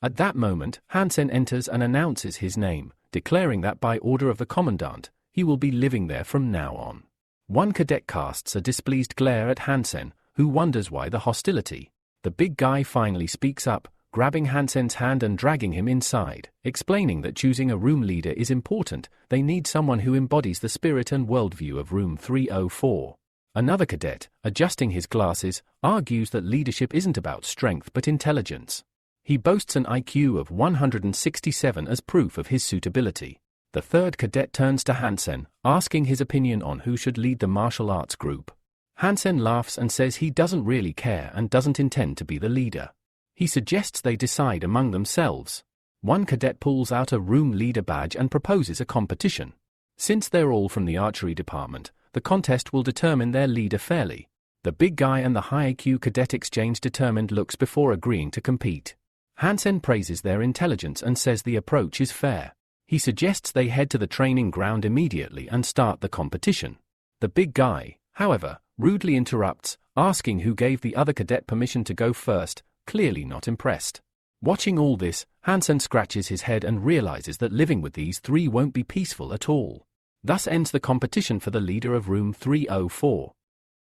At that moment, Hansen enters and announces his name, declaring that by order of the commandant, he will be living there from now on. One cadet casts a displeased glare at Hansen, who wonders why the hostility. The big guy finally speaks up, grabbing Hansen's hand and dragging him inside, explaining that choosing a room leader is important. They need someone who embodies the spirit and worldview of room 304. Another cadet, adjusting his glasses, argues that leadership isn't about strength but intelligence. He boasts an IQ of 167 as proof of his suitability. The third cadet turns to Hansen, asking his opinion on who should lead the martial arts group. Hansen laughs and says he doesn't really care and doesn't intend to be the leader. He suggests they decide among themselves. One cadet pulls out a room leader badge and proposes a competition. Since they're all from the archery department, the contest will determine their leader fairly. The big guy and the high IQ cadet exchange determined looks before agreeing to compete. Hansen praises their intelligence and says the approach is fair. He suggests they head to the training ground immediately and start the competition. The big guy, however, rudely interrupts, asking who gave the other cadet permission to go first, clearly not impressed. Watching all this, Hansen scratches his head and realizes that living with these three won't be peaceful at all. Thus ends the competition for the leader of room 304.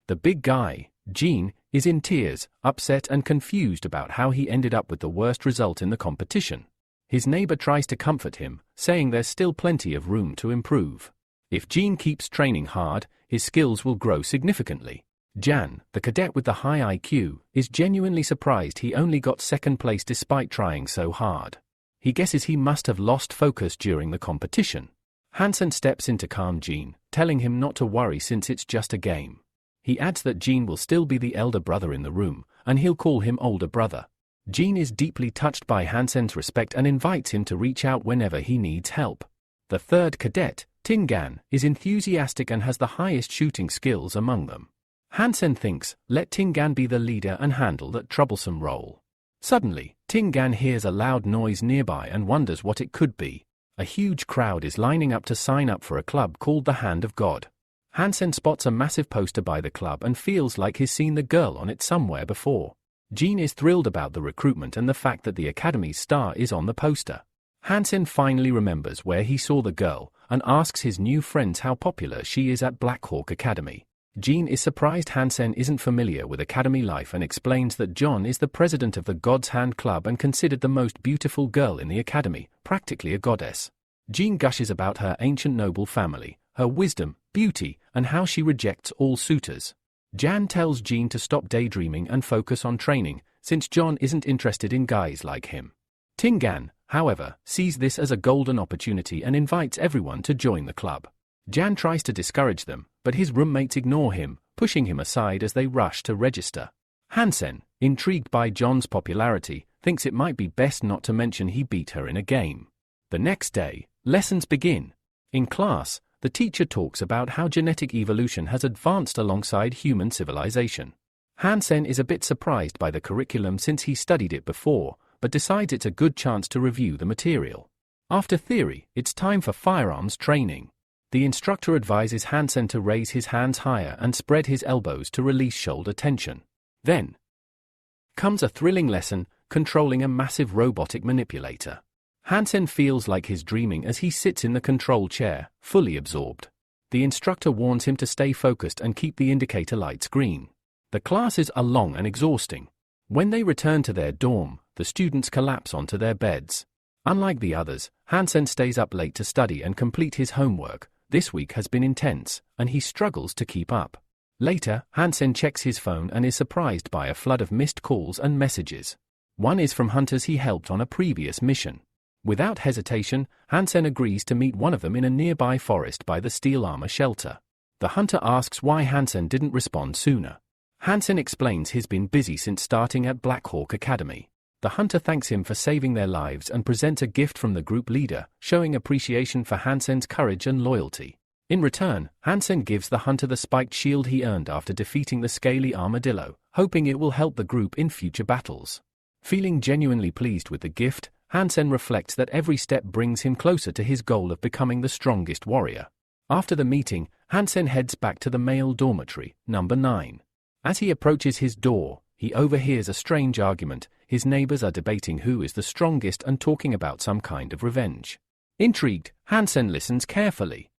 The big guy, Gene, is in tears, upset and confused about how he ended up with the worst result in the competition. His neighbor tries to comfort him, saying there's still plenty of room to improve. If Gene keeps training hard, his skills will grow significantly. Jan, the cadet with the high IQ, is genuinely surprised he only got second place despite trying so hard. He guesses he must have lost focus during the competition. Hansen steps in to calm Gene, telling him not to worry since it's just a game. He adds that Gene will still be the elder brother in the room, and he'll call him older brother. Gene is deeply touched by Hansen's respect and invites him to reach out whenever he needs help. The third cadet, Tingan, is enthusiastic and has the highest shooting skills among them. Hansen thinks, let Tingan be the leader and handle that troublesome role. Suddenly, Tingan hears a loud noise nearby and wonders what it could be. A huge crowd is lining up to sign up for a club called the Hand of God. Hansen spots a massive poster by the club and feels like he's seen the girl on it somewhere before. Gene is thrilled about the recruitment and the fact that the Academy's star is on the poster. Hansen finally remembers where he saw the girl and asks his new friends how popular she is at Black Hawk Academy. Gene is surprised Hansen isn't familiar with Academy life and explains that John is the president of the God's Hand Club and considered the most beautiful girl in the Academy, practically a goddess. Gene gushes about her ancient noble family, her wisdom, beauty, and how she rejects all suitors. Jan tells Gene to stop daydreaming and focus on training, since John isn't interested in guys like him. Tingan, however, sees this as a golden opportunity and invites everyone to join the club. Jan tries to discourage them, but his roommates ignore him, pushing him aside as they rush to register. Hansen, intrigued by John's popularity, thinks it might be best not to mention he beat her in a game. The next day, lessons begin. In class, the teacher talks about how genetic evolution has advanced alongside human civilization. Hansen is a bit surprised by the curriculum since he studied it before, but decides it's a good chance to review the material. After theory, it's time for firearms training. The instructor advises Hansen to raise his hands higher and spread his elbows to release shoulder tension. Then comes a thrilling lesson, controlling a massive robotic manipulator. Hansen feels like he's dreaming as he sits in the control chair, fully absorbed. The instructor warns him to stay focused and keep the indicator lights green. The classes are long and exhausting. When they return to their dorm, the students collapse onto their beds. Unlike the others, Hansen stays up late to study and complete his homework. This week has been intense, and he struggles to keep up. Later, Hansen checks his phone and is surprised by a flood of missed calls and messages. One is from hunters he helped on a previous mission. Without hesitation, Hansen agrees to meet one of them in a nearby forest by the steel armor shelter. The hunter asks why Hansen didn't respond sooner. Hansen explains he's been busy since starting at Black Hawk Academy. The hunter thanks him for saving their lives and presents a gift from the group leader, showing appreciation for Hansen's courage and loyalty. In return, Hansen gives the hunter the spiked shield he earned after defeating the scaly armadillo, hoping it will help the group in future battles. Feeling genuinely pleased with the gift, Hansen reflects that every step brings him closer to his goal of becoming the strongest warrior. After the meeting, Hansen heads back to the male dormitory, number 9. As he approaches his door, he overhears a strange argument. His neighbors are debating who is the strongest and talking about some kind of revenge. Intrigued, Hansen listens carefully.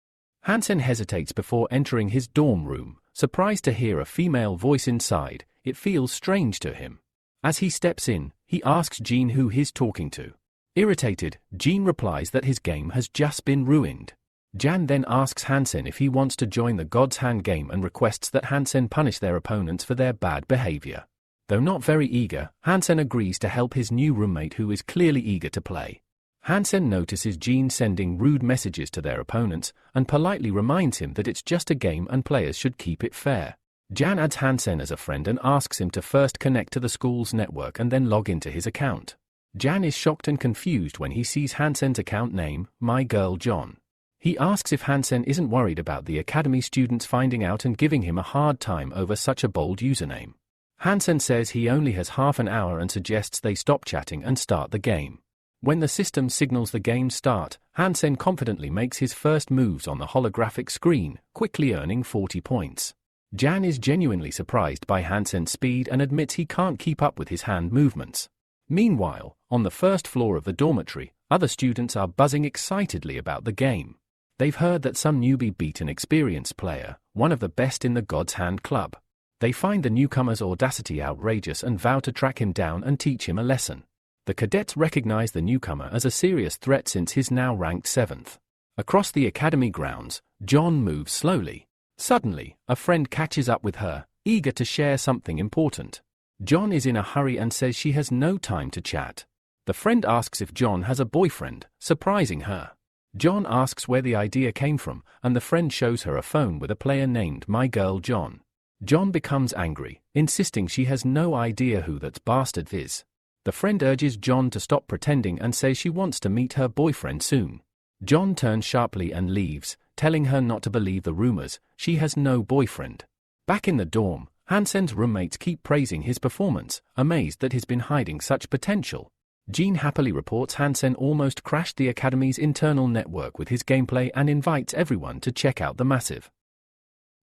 Hansen hesitates before entering his dorm room, surprised to hear a female voice inside. It feels strange to him. As he steps in, he asks Gene who he's talking to. Irritated, Gene replies that his game has just been ruined. Jan then asks Hansen if he wants to join the God's Hand game and requests that Hansen punish their opponents for their bad behavior. Though not very eager, Hansen agrees to help his new roommate who is clearly eager to play. Hansen notices Jean sending rude messages to their opponents and politely reminds him that it's just a game and players should keep it fair. Jan adds Hansen as a friend and asks him to first connect to the school's network and then log into his account. Jan is shocked and confused when he sees Hansen's account name, My Girl John. He asks if Hansen isn't worried about the academy students finding out and giving him a hard time over such a bold username. Hansen says he only has half an hour and suggests they stop chatting and start the game. When the system signals the game start, Hansen confidently makes his first moves on the holographic screen, quickly earning 40 points. Jan is genuinely surprised by Hansen's speed and admits he can't keep up with his hand movements. Meanwhile, on the first floor of the dormitory, other students are buzzing excitedly about the game. They've heard that some newbie beat an experienced player, one of the best in the God's Hand Club. They find the newcomer's audacity outrageous and vow to track him down and teach him a lesson. The cadets recognize the newcomer as a serious threat since he's now ranked 7th. Across the academy grounds, John moves slowly. Suddenly, a friend catches up with her, eager to share something important. John is in a hurry and says she has no time to chat. The friend asks if John has a boyfriend, surprising her. John asks where the idea came from, and the friend shows her a phone with a player named My Girl John. John becomes angry, insisting she has no idea who that bastard is. The friend urges John to stop pretending and says she wants to meet her boyfriend soon. John turns sharply and leaves, telling her not to believe the rumors, she has no boyfriend. Back in the dorm, Hansen's roommates keep praising his performance, amazed that he's been hiding such potential. Jean happily reports Hansen almost crashed the academy's internal network with his gameplay and invites everyone to check out the massive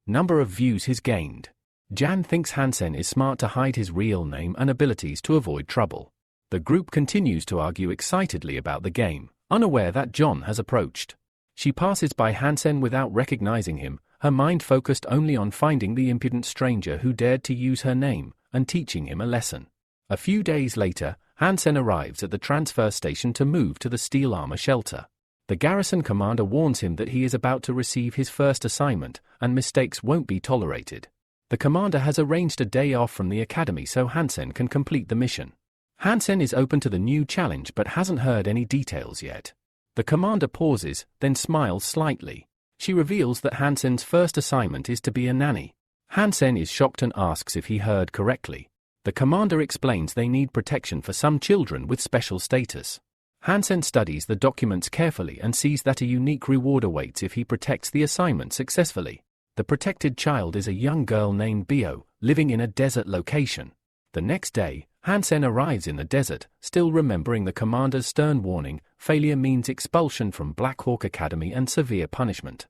number of views he's gained. Jan thinks Hansen is smart to hide his real name and abilities to avoid trouble. The group continues to argue excitedly about the game, unaware that John has approached. She passes by Hansen without recognizing him, her mind focused only on finding the impudent stranger who dared to use her name and teaching him a lesson. A few days later, Hansen arrives at the transfer station to move to the steel armor shelter. The garrison commander warns him that he is about to receive his first assignment, and mistakes won't be tolerated. The commander has arranged a day off from the academy so Hansen can complete the mission. Hansen is open to the new challenge but hasn't heard any details yet. The commander pauses, then smiles slightly. She reveals that Hansen's first assignment is to be a nanny. Hansen is shocked and asks if he heard correctly. The commander explains they need protection for some children with special status. Hansen studies the documents carefully and sees that a unique reward awaits if he protects the assignment successfully. The protected child is a young girl named Bio, living in a desert location. The next day, Hansen arrives in the desert, still remembering the commander's stern warning, failure means expulsion from Black Hawk Academy and severe punishment.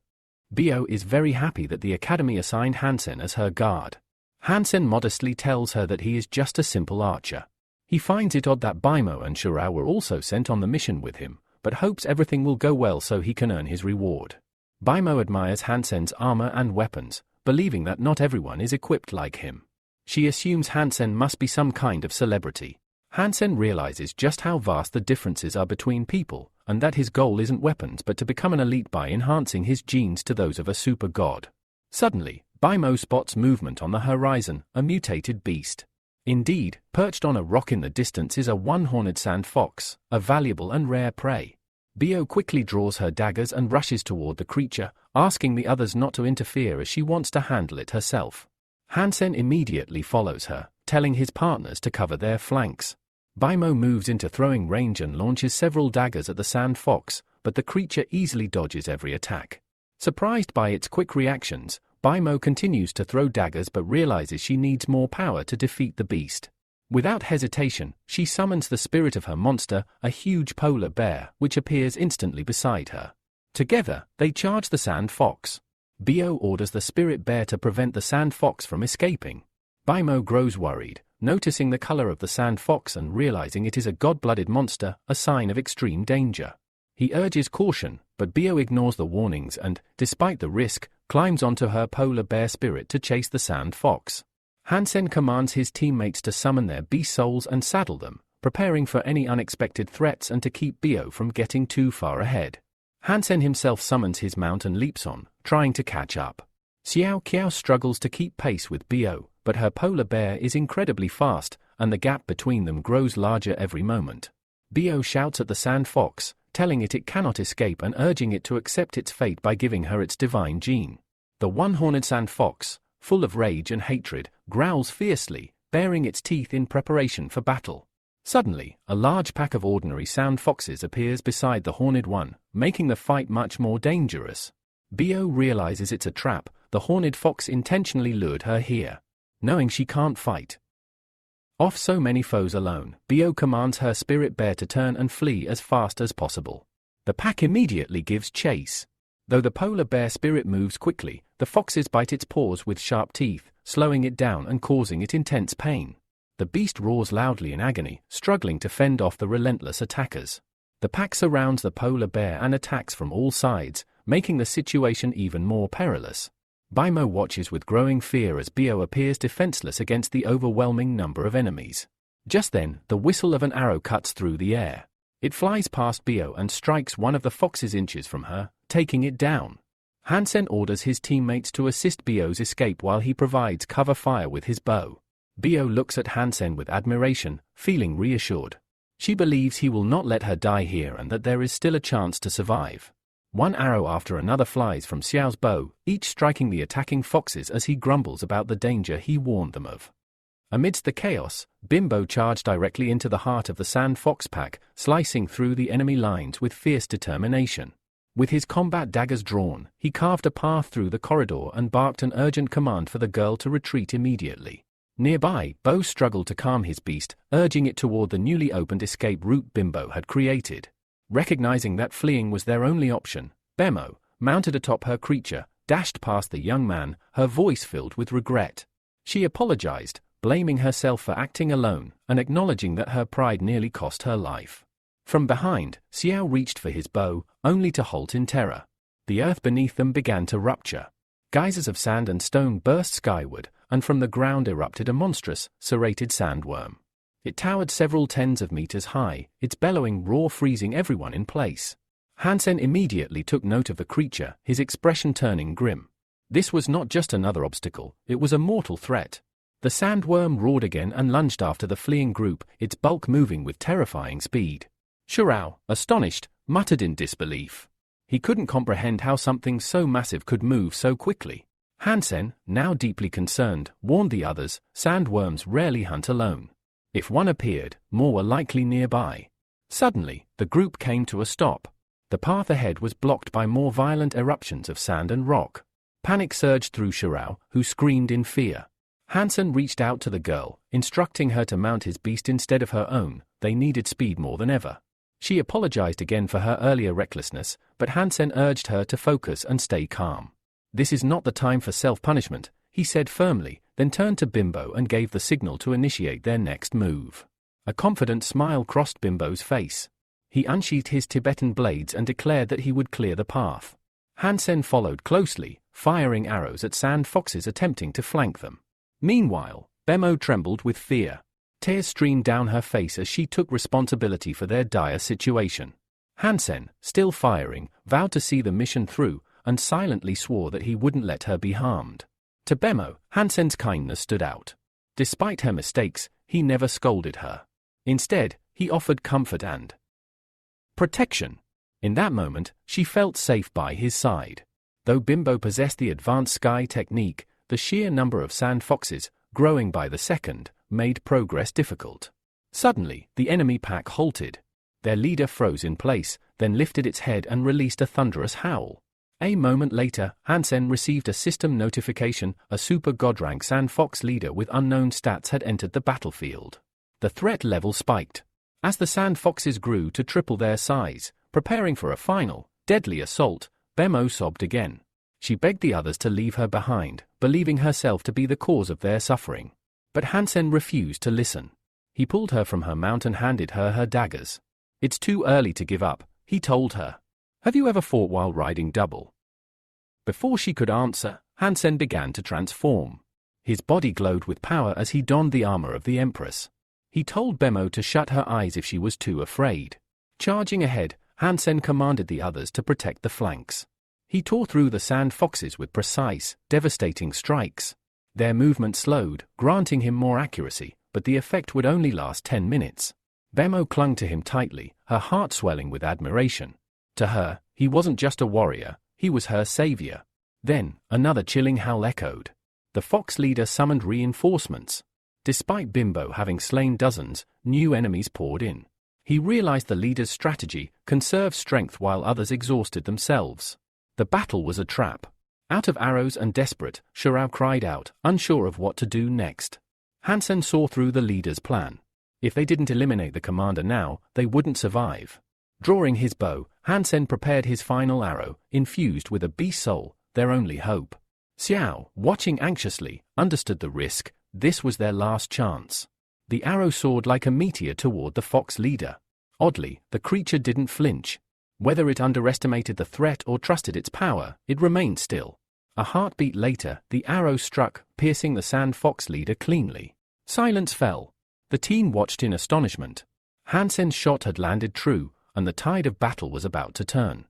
Bio is very happy that the academy assigned Hansen as her guard. Hansen modestly tells her that he is just a simple archer. He finds it odd that Baimo and Shurao were also sent on the mission with him, but hopes everything will go well so he can earn his reward. Baimo admires Hansen's armor and weapons, believing that not everyone is equipped like him. She assumes Hansen must be some kind of celebrity. Hansen realizes just how vast the differences are between people, and that his goal isn't weapons but to become an elite by enhancing his genes to those of a super god. Suddenly, Baimo spots movement on the horizon, a mutated beast. Indeed, perched on a rock in the distance is a one-horned sand fox, a valuable and rare prey. Bio quickly draws her daggers and rushes toward the creature, asking the others not to interfere as she wants to handle it herself. Hansen immediately follows her, telling his partners to cover their flanks. Baimo moves into throwing range and launches several daggers at the sand fox, but the creature easily dodges every attack. Surprised by its quick reactions, Baimo continues to throw daggers but realizes she needs more power to defeat the beast. Without hesitation, she summons the spirit of her monster, a huge polar bear, which appears instantly beside her. Together, they charge the sand fox. Bio orders the spirit bear to prevent the sand fox from escaping. Baimo grows worried, noticing the color of the sand fox and realizing it is a god-blooded monster, a sign of extreme danger. He urges caution, but Bio ignores the warnings and, despite the risk, climbs onto her polar bear spirit to chase the sand fox. Hansen commands his teammates to summon their beast souls and saddle them, preparing for any unexpected threats and to keep Bio from getting too far ahead. Hansen himself summons his mount and leaps on, trying to catch up. Xiao Qiao struggles to keep pace with Bio, but her polar bear is incredibly fast, and the gap between them grows larger every moment. Bio shouts at the sand fox, telling it cannot escape and urging it to accept its fate by giving her its divine gene. The one-horned sand fox, full of rage and hatred, growls fiercely, baring its teeth in preparation for battle. Suddenly, a large pack of ordinary sand foxes appears beside the horned one, making the fight much more dangerous. Bio realizes it's a trap. The horned fox intentionally lured her here, knowing she can't fight off so many foes alone. Bio commands her spirit bear to turn and flee as fast as possible. The pack immediately gives chase. Though the polar bear spirit moves quickly, the foxes bite its paws with sharp teeth, slowing it down and causing it intense pain. The beast roars loudly in agony, struggling to fend off the relentless attackers. The pack surrounds the polar bear and attacks from all sides, making the situation even more perilous. Bimo watches with growing fear as Bio appears defenseless against the overwhelming number of enemies. Just then, the whistle of an arrow cuts through the air. It flies past Bio and strikes one of the foxes inches from her, taking it down. Hansen orders his teammates to assist Bio's escape while he provides cover fire with his bow. Bio looks at Hansen with admiration, feeling reassured. She believes he will not let her die here and that there is still a chance to survive. One arrow after another flies from Xiao's bow, each striking the attacking foxes as he grumbles about the danger he warned them of. Amidst the chaos, Bimbo charged directly into the heart of the sand fox pack, slicing through the enemy lines with fierce determination. With his combat daggers drawn, he carved a path through the corridor and barked an urgent command for the girl to retreat immediately. Nearby, Bo struggled to calm his beast, urging it toward the newly opened escape route Bimbo had created. Recognizing that fleeing was their only option, Bemo, mounted atop her creature, dashed past the young man, her voice filled with regret. She apologized, blaming herself for acting alone, and acknowledging that her pride nearly cost her life. From behind, Xiao reached for his bow, only to halt in terror. The earth beneath them began to rupture. Geysers of sand and stone burst skyward, and from the ground erupted a monstrous, serrated sandworm. It towered several tens of meters high, its bellowing roar freezing everyone in place. Hansen immediately took note of the creature, his expression turning grim. This was not just another obstacle, it was a mortal threat. The sandworm roared again and lunged after the fleeing group, its bulk moving with terrifying speed. Shirao, astonished, muttered in disbelief. He couldn't comprehend how something so massive could move so quickly. Hansen, now deeply concerned, warned the others, sandworms rarely hunt alone. If one appeared, more were likely nearby. Suddenly, the group came to a stop. The path ahead was blocked by more violent eruptions of sand and rock. Panic surged through Shirao, who screamed in fear. Hansen reached out to the girl, instructing her to mount his beast instead of her own. They needed speed more than ever. She apologized again for her earlier recklessness, but Hansen urged her to focus and stay calm. "This is not the time for self-punishment," he said firmly, then turned to Bimbo and gave the signal to initiate their next move. A confident smile crossed Bimbo's face. He unsheathed his Tibetan blades and declared that he would clear the path. Hansen followed closely, firing arrows at sand foxes attempting to flank them. Meanwhile, Bemo trembled with fear. Tears streamed down her face as she took responsibility for their dire situation. Hansen, still firing, vowed to see the mission through, and silently swore that he wouldn't let her be harmed. To Bemo, Hansen's kindness stood out. Despite her mistakes, he never scolded her. Instead, he offered comfort and protection. In that moment, she felt safe by his side. Though Bimbo possessed the advanced sky technique, the sheer number of sand foxes, growing by the second, made progress difficult. Suddenly, the enemy pack halted. Their leader froze in place, then lifted its head and released a thunderous howl. A moment later, Hansen received a system notification: a super god-rank sand fox leader with unknown stats had entered the battlefield. The threat level spiked. As the sand foxes grew to triple their size, preparing for a final, deadly assault, Bemo sobbed again. She begged the others to leave her behind, believing herself to be the cause of their suffering. But Hansen refused to listen. He pulled her from her mount and handed her her daggers. "It's too early to give up," he told her. "Have you ever fought while riding double?" Before she could answer, Hansen began to transform. His body glowed with power as he donned the armor of the Empress. He told Bemo to shut her eyes if she was too afraid. Charging ahead, Hansen commanded the others to protect the flanks. He tore through the sand foxes with precise, devastating strikes. Their movement slowed, granting him more accuracy, but the effect would only last 10 minutes. Bemo clung to him tightly, her heart swelling with admiration. To her, he wasn't just a warrior, he was her savior. Then, another chilling howl echoed. The fox leader summoned reinforcements. Despite Bimbo having slain dozens, new enemies poured in. He realized the leader's strategy: conserve strength while others exhausted themselves. The battle was a trap. Out of arrows and desperate, Shirao cried out, unsure of what to do next. Hansen saw through the leader's plan. If they didn't eliminate the commander now, they wouldn't survive. Drawing his bow, Hansen prepared his final arrow, infused with a beast soul, their only hope. Xiao, watching anxiously, understood the risk. This was their last chance. The arrow soared like a meteor toward the fox leader. Oddly, the creature didn't flinch. Whether it underestimated the threat or trusted its power, it remained still. A heartbeat later, the arrow struck, piercing the sand fox leader cleanly. Silence fell. The team watched in astonishment. Hansen's shot had landed true, and the tide of battle was about to turn.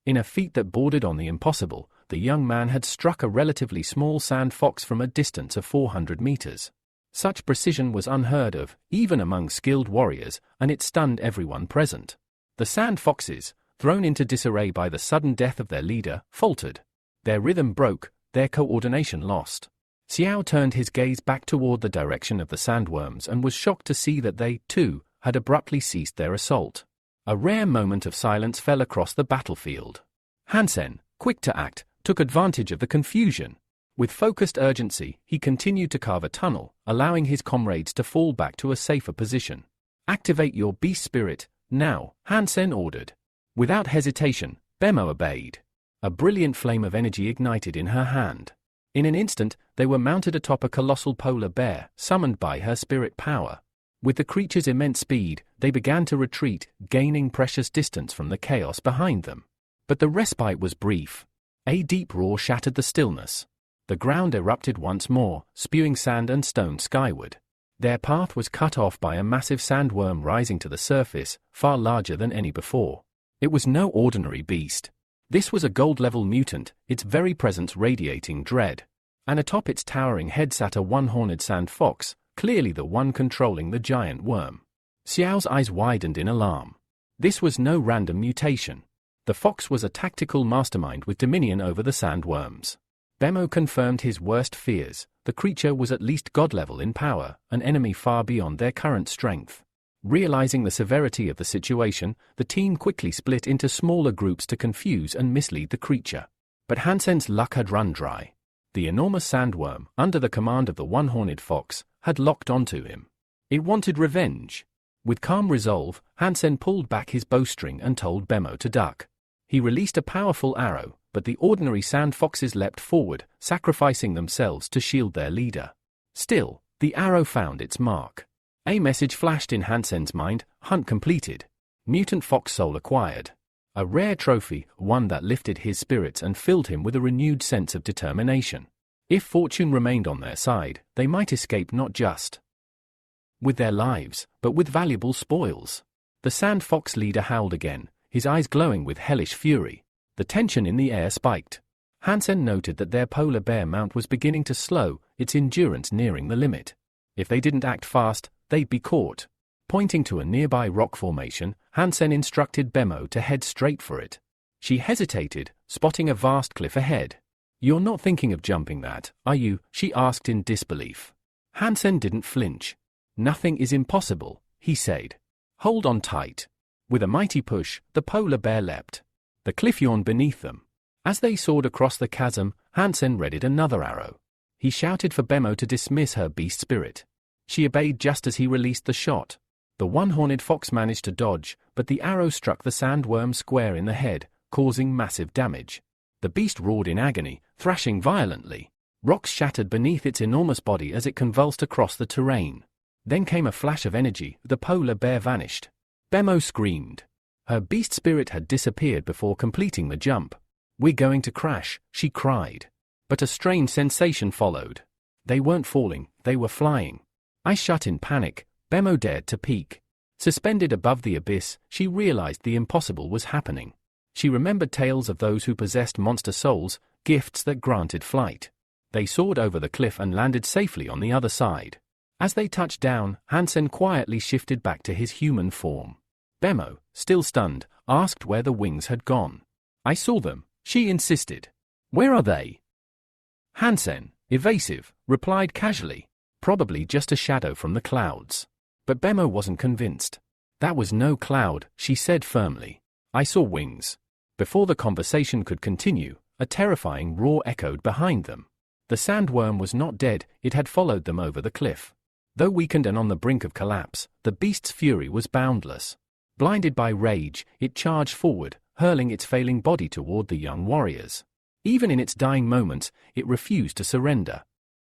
In a feat that bordered on the impossible, the young man had struck a relatively small sand fox from a distance of 400 meters. Such precision was unheard of, even among skilled warriors, and it stunned everyone present. The sand foxes, thrown into disarray by the sudden death of their leader, faltered. Their rhythm broke, their coordination lost. Xiao turned his gaze back toward the direction of the sandworms and was shocked to see that they, too, had abruptly ceased their assault. A rare moment of silence fell across the battlefield. Hansen, quick to act, took advantage of the confusion. With focused urgency, he continued to carve a tunnel, allowing his comrades to fall back to a safer position. Activate your beast spirit, now, Hansen ordered. Without hesitation, Bemo obeyed. A brilliant flame of energy ignited in her hand. In an instant, they were mounted atop a colossal polar bear, summoned by her spirit power. With the creature's immense speed, they began to retreat, gaining precious distance from the chaos behind them. But the respite was brief. A deep roar shattered the stillness. The ground erupted once more, spewing sand and stone skyward. Their path was cut off by a massive sandworm rising to the surface, far larger than any before. It was no ordinary beast. This was a gold-level mutant, its very presence radiating dread. And atop its towering head sat a one-horned sand fox, clearly the one controlling the giant worm. Xiao's eyes widened in alarm. This was no random mutation. The fox was a tactical mastermind with dominion over the sandworms. Bemo confirmed his worst fears. The creature was at least god-level in power, an enemy far beyond their current strength. Realizing the severity of the situation, the team quickly split into smaller groups to confuse and mislead the creature. But Hansen's luck had run dry. The enormous sandworm, under the command of the one-horned fox, had locked onto him. It wanted revenge. With calm resolve, Hansen pulled back his bowstring and told Bemo to duck. He released a powerful arrow, but the ordinary sand foxes leapt forward, sacrificing themselves to shield their leader. Still, the arrow found its mark. A message flashed in Hansen's mind: hunt completed. Mutant fox soul acquired. A rare trophy, one that lifted his spirits and filled him with a renewed sense of determination. If fortune remained on their side, they might escape not just with their lives, but with valuable spoils. The sand fox leader howled again, his eyes glowing with hellish fury. The tension in the air spiked. Hansen noted that their polar bear mount was beginning to slow, its endurance nearing the limit. If they didn't act fast, they'd be caught. Pointing to a nearby rock formation, Hansen instructed Bemo to head straight for it. She hesitated, spotting a vast cliff ahead. "You're not thinking of jumping that, are you?" she asked in disbelief. Hansen didn't flinch. "Nothing is impossible," he said. "Hold on tight." With a mighty push, the polar bear leapt. The cliff yawned beneath them. As they soared across the chasm, Hansen readied another arrow. He shouted for Bemo to dismiss her beast spirit. She obeyed just as he released the shot. The one-horned fox managed to dodge, but the arrow struck the sandworm square in the head, causing massive damage. The beast roared in agony, thrashing violently. Rocks shattered beneath its enormous body as it convulsed across the terrain. Then came a flash of energy. The polar bear vanished. Bemo screamed. Her beast spirit had disappeared before completing the jump. "We're going to crash," she cried. But a strange sensation followed. They weren't falling, they were flying. Eyes shut in panic, Bemo dared to peek. Suspended above the abyss, she realized the impossible was happening. She remembered tales of those who possessed monster souls, gifts that granted flight. They soared over the cliff and landed safely on the other side. As they touched down, Hansen quietly shifted back to his human form. Bemo, still stunned, asked where the wings had gone. I saw them, she insisted. Where are they? Hansen, evasive, replied casually. Probably just a shadow from the clouds. But Bemo wasn't convinced. That was no cloud, she said firmly. I saw wings. Before the conversation could continue, a terrifying roar echoed behind them. The sandworm was not dead, it had followed them over the cliff. Though weakened and on the brink of collapse, the beast's fury was boundless. Blinded by rage, it charged forward, hurling its failing body toward the young warriors. Even in its dying moments, it refused to surrender.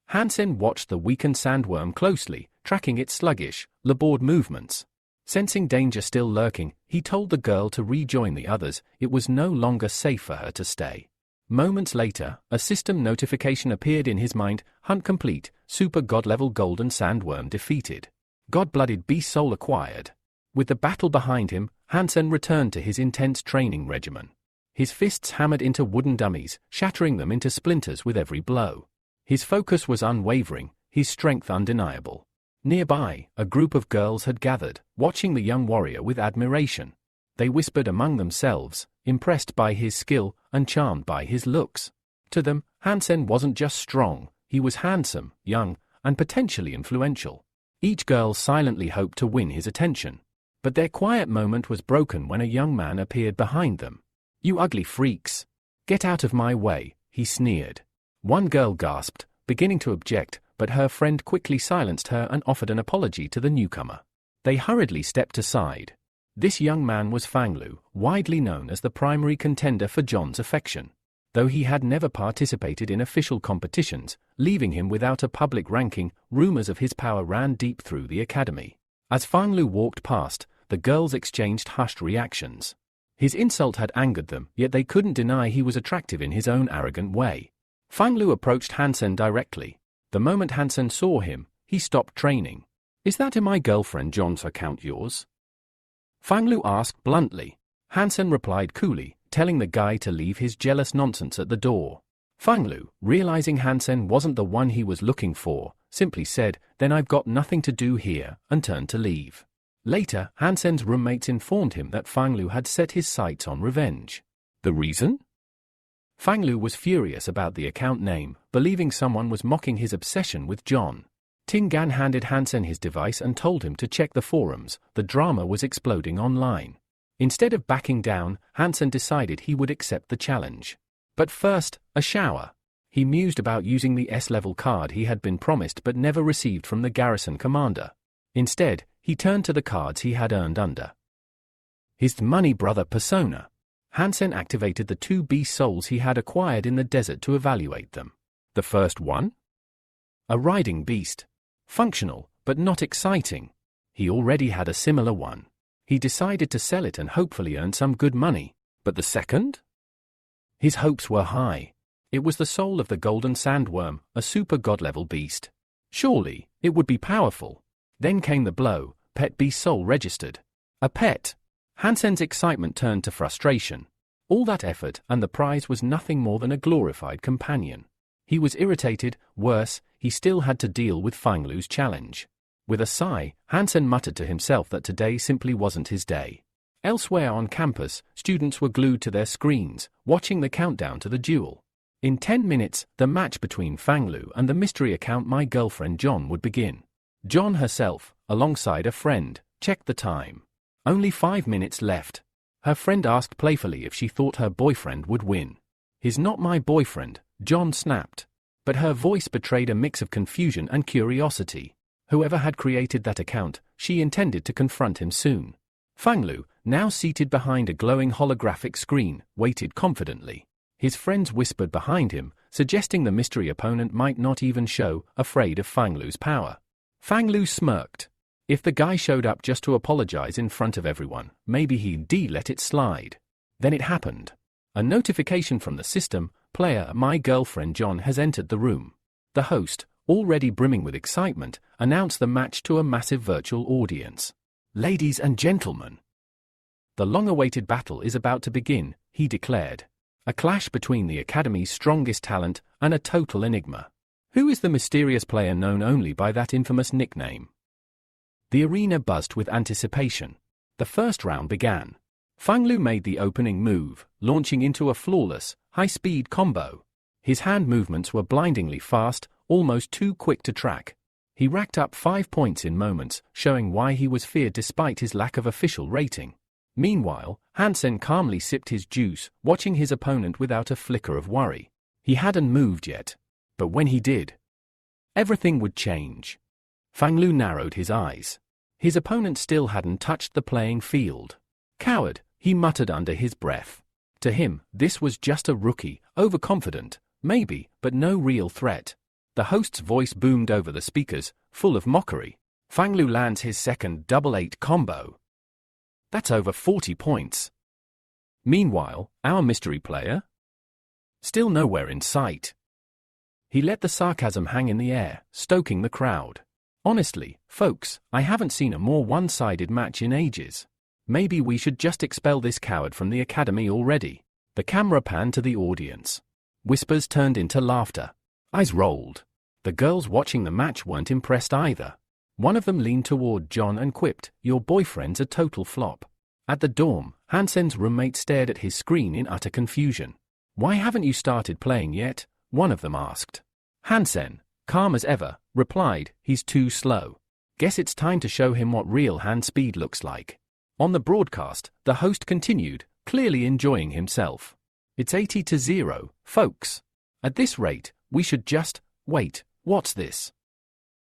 Hansen watched the weakened sandworm closely, tracking its sluggish, labored movements. Sensing danger still lurking, he told the girl to rejoin the others. It was no longer safe for her to stay. Moments later, a system notification appeared in his mind. Hunt complete, super god-level golden sandworm defeated. God-blooded beast soul acquired. With the battle behind him, Hansen returned to his intense training regimen. His fists hammered into wooden dummies, shattering them into splinters with every blow. His focus was unwavering, his strength undeniable. Nearby, a group of girls had gathered, watching the young warrior with admiration. They whispered among themselves, impressed by his skill and charmed by his looks. To them, Hansen wasn't just strong, he was handsome, young, and potentially influential. Each girl silently hoped to win his attention. But their quiet moment was broken when a young man appeared behind them. You ugly freaks! Get out of my way, he sneered. One girl gasped, beginning to object, but her friend quickly silenced her and offered an apology to the newcomer. They hurriedly stepped aside. This young man was Fanglu, widely known as the primary contender for John's affection. Though he had never participated in official competitions, leaving him without a public ranking, rumors of his power ran deep through the academy. As Fanglu walked past, the girls exchanged hushed reactions. His insult had angered them, yet they couldn't deny he was attractive in his own arrogant way. Fanglu approached Hansen directly. The moment Hansen saw him, he stopped training. Is that in my girlfriend John's account yours? Fanglu asked bluntly. Hansen replied coolly, telling the guy to leave his jealous nonsense at the door. Fanglu, realizing Hansen wasn't the one he was looking for, simply said, "Then I've got nothing to do here," and turned to leave. Later, Hansen's roommates informed him that Fanglu had set his sights on revenge. The reason? Fanglu was furious about the account name, believing someone was mocking his obsession with John. Tingan handed Hansen his device and told him to check the forums. The drama was exploding online. Instead of backing down, Hansen decided he would accept the challenge. But first, a shower. He mused about using the S-level card he had been promised but never received from the garrison commander. Instead, he turned to the cards he had earned under his money brother persona. Hansen activated the 2 beast souls he had acquired in the desert to evaluate them. The first one? A riding beast. Functional, but not exciting. He already had a similar one. He decided to sell it and hopefully earn some good money. But the second? His hopes were high. It was the soul of the golden sandworm, a super god-level beast. Surely, it would be powerful. Then came the blow. Pet beast soul registered. A pet. Hansen's excitement turned to frustration. All that effort and the prize was nothing more than a glorified companion. He was irritated. Worse, he still had to deal with Fanglu's challenge. With a sigh, Hansen muttered to himself that today simply wasn't his day. Elsewhere on campus, students were glued to their screens, watching the countdown to the duel. In 10 minutes, the match between Fanglu and the mystery account My Girlfriend John would begin. John herself, alongside a friend, checked the time. Only 5 minutes left. Her friend asked playfully if she thought her boyfriend would win. "He's not my boyfriend," John snapped. But her voice betrayed a mix of confusion and curiosity. Whoever had created that account, she intended to confront him soon. Fanglu, now seated behind a glowing holographic screen, waited confidently. His friends whispered behind him, suggesting the mystery opponent might not even show, afraid of Fanglu's power. Fanglu smirked. If the guy showed up just to apologize in front of everyone, maybe he'd let it slide. Then it happened. A notification from the system, "Player My Girlfriend John has entered the room." The host, already brimming with excitement, announced the match to a massive virtual audience. "Ladies and gentlemen, the long-awaited battle is about to begin," he declared. A clash between the Academy's strongest talent and a total enigma. Who is the mysterious player known only by that infamous nickname? The arena buzzed with anticipation. The first round began. Fang Lu made the opening move, launching into a flawless, high-speed combo. His hand movements were blindingly fast, almost too quick to track. He racked up 5 points in moments, showing why he was feared despite his lack of official rating. Meanwhile, Hansen calmly sipped his juice, watching his opponent without a flicker of worry. He hadn't moved yet. But when he did, everything would change. Fang Lu narrowed his eyes. His opponent still hadn't touched the playing field. Coward, he muttered under his breath. To him, this was just a rookie, overconfident, maybe, but no real threat. The host's voice boomed over the speakers, full of mockery. Fang Lu lands his second double-8 combo. That's over 40 points. Meanwhile, our mystery player? Still nowhere in sight. He let the sarcasm hang in the air, stoking the crowd. Honestly, folks, I haven't seen a more one-sided match in ages. Maybe we should just expel this coward from the academy already. The camera panned to the audience. Whispers turned into laughter. Eyes rolled. The girls watching the match weren't impressed either. One of them leaned toward John and quipped, "Your boyfriend's a total flop." At the dorm, Hansen's roommate stared at his screen in utter confusion. "Why haven't you started playing yet?" one of them asked. Hansen, calm as ever, replied, "He's too slow. Guess it's time to show him what real hand speed looks like." On the broadcast, the host continued, clearly enjoying himself. "It's 80-0, folks. At this rate, we should just, wait, what's this?"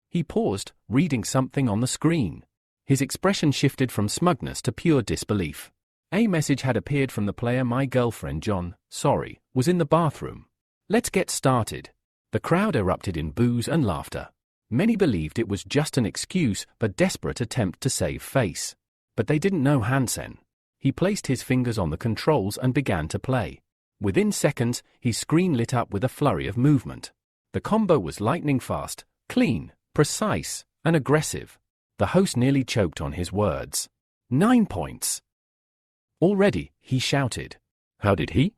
He paused, reading something on the screen. His expression shifted from smugness to pure disbelief. A message had appeared from the player. "My girlfriend John, sorry, was in the bathroom. Let's get started." The crowd erupted in boos and laughter. Many believed it was just an excuse but desperate attempt to save face. But they didn't know Hansen. He placed his fingers on the controls and began to play. Within seconds, his screen lit up with a flurry of movement. The combo was lightning fast, clean, precise, and aggressive. The host nearly choked on his words. 9 points. Already, he shouted. How did he?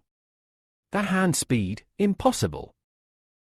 That hand speed, impossible.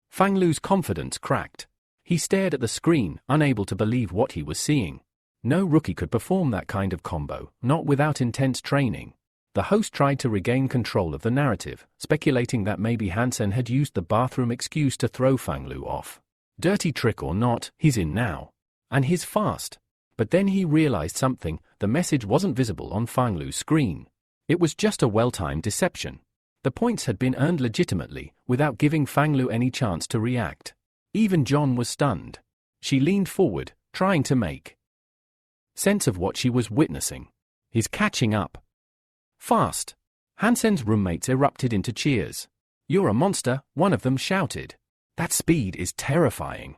Fang Lu's confidence cracked. He stared at the screen, unable to believe what he was seeing. No rookie could perform that kind of combo, not without intense training. The host tried to regain control of the narrative, speculating that maybe Hansen had used the bathroom excuse to throw Fang Lu off. Dirty trick or not, he's in now. And he's fast. But then he realized something. The message wasn't visible on Fang Lu's screen. It was just a well-timed deception. The points had been earned legitimately, without giving Fang Lu any chance to react. Even John was stunned. She leaned forward, trying to make sense of what she was witnessing. He's catching up. Fast. Hansen's roommates erupted into cheers. "You're a monster," one of them shouted. "That speed is terrifying."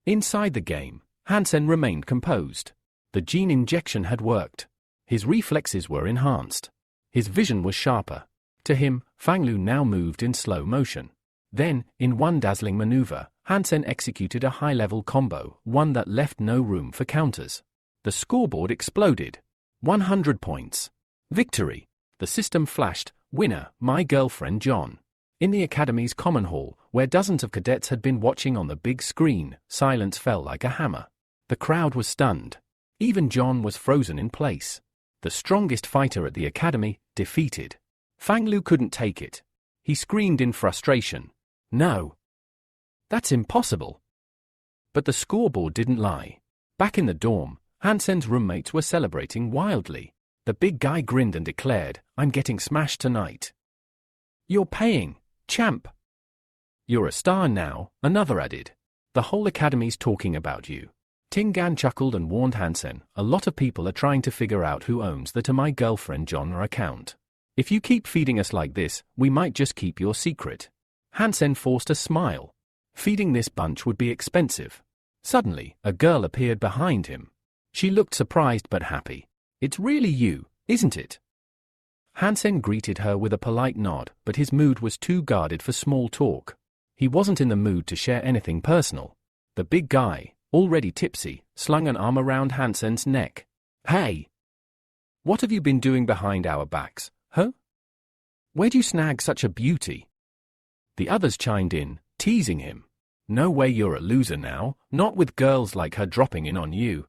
Inside the game, Hansen remained composed. The gene injection had worked. His reflexes were enhanced. His vision was sharper. To him, Fang Lu now moved in slow motion. Then, in one dazzling maneuver, Hansen executed a high-level combo, one that left no room for counters. The scoreboard exploded. 100 points. Victory. The system flashed, "Winner, my girlfriend John." In the academy's common hall, where dozens of cadets had been watching on the big screen, silence fell like a hammer. The crowd was stunned. Even John was frozen in place. The strongest fighter at the academy, defeated. Fang Lu couldn't take it. He screamed in frustration. "No. That's impossible." But the scoreboard didn't lie. Back in the dorm, Hansen's roommates were celebrating wildly. The big guy grinned and declared, "I'm getting smashed tonight." "You're paying, champ." "You're a star now," another added. "The whole academy's talking about you." Tingan chuckled and warned Hansen, "A lot of people are trying to figure out who owns the "To My Girlfriend John" account. If you keep feeding us like this, we might just keep your secret." Hansen forced a smile. Feeding this bunch would be expensive. Suddenly, a girl appeared behind him. She looked surprised but happy. "It's really you, isn't it?" Hansen greeted her with a polite nod, but his mood was too guarded for small talk. He wasn't in the mood to share anything personal. The big guy, already tipsy, slung an arm around Hansen's neck. "Hey! What have you been doing behind our backs, huh? Where'd you snag such a beauty?" The others chimed in, teasing him. No way you're a loser now, not with girls like her dropping in on you.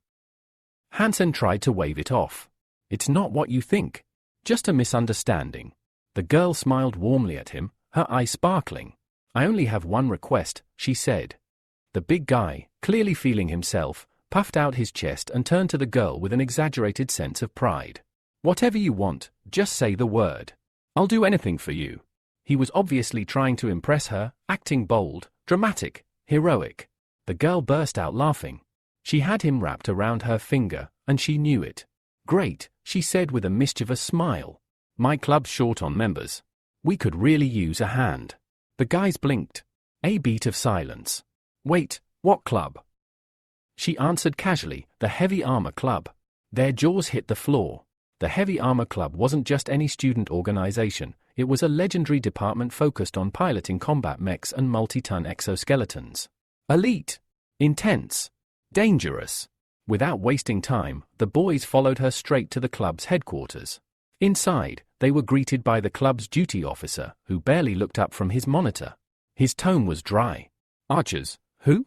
Hansen tried to wave it off. It's not what you think. Just a misunderstanding. The girl smiled warmly at him, her eyes sparkling. I only have one request, she said. The big guy, clearly feeling himself, puffed out his chest and turned to the girl with an exaggerated sense of pride. Whatever you want, just say the word. I'll do anything for you. He was obviously trying to impress her, acting bold, dramatic, heroic. The girl burst out laughing. She had him wrapped around her finger, and she knew it. Great, she said with a mischievous smile. My club's short on members. We could really use a hand. The guys blinked. A beat of silence. Wait, what club? She answered casually, the Heavy Armor Club. Their jaws hit the floor. The Heavy Armor Club wasn't just any student organization, it was a legendary department focused on piloting combat mechs and multi-ton exoskeletons. Elite. Intense. Dangerous. Without wasting time, the boys followed her straight to the club's headquarters. Inside, they were greeted by the club's duty officer, who barely looked up from his monitor. His tone was dry. Archers, who?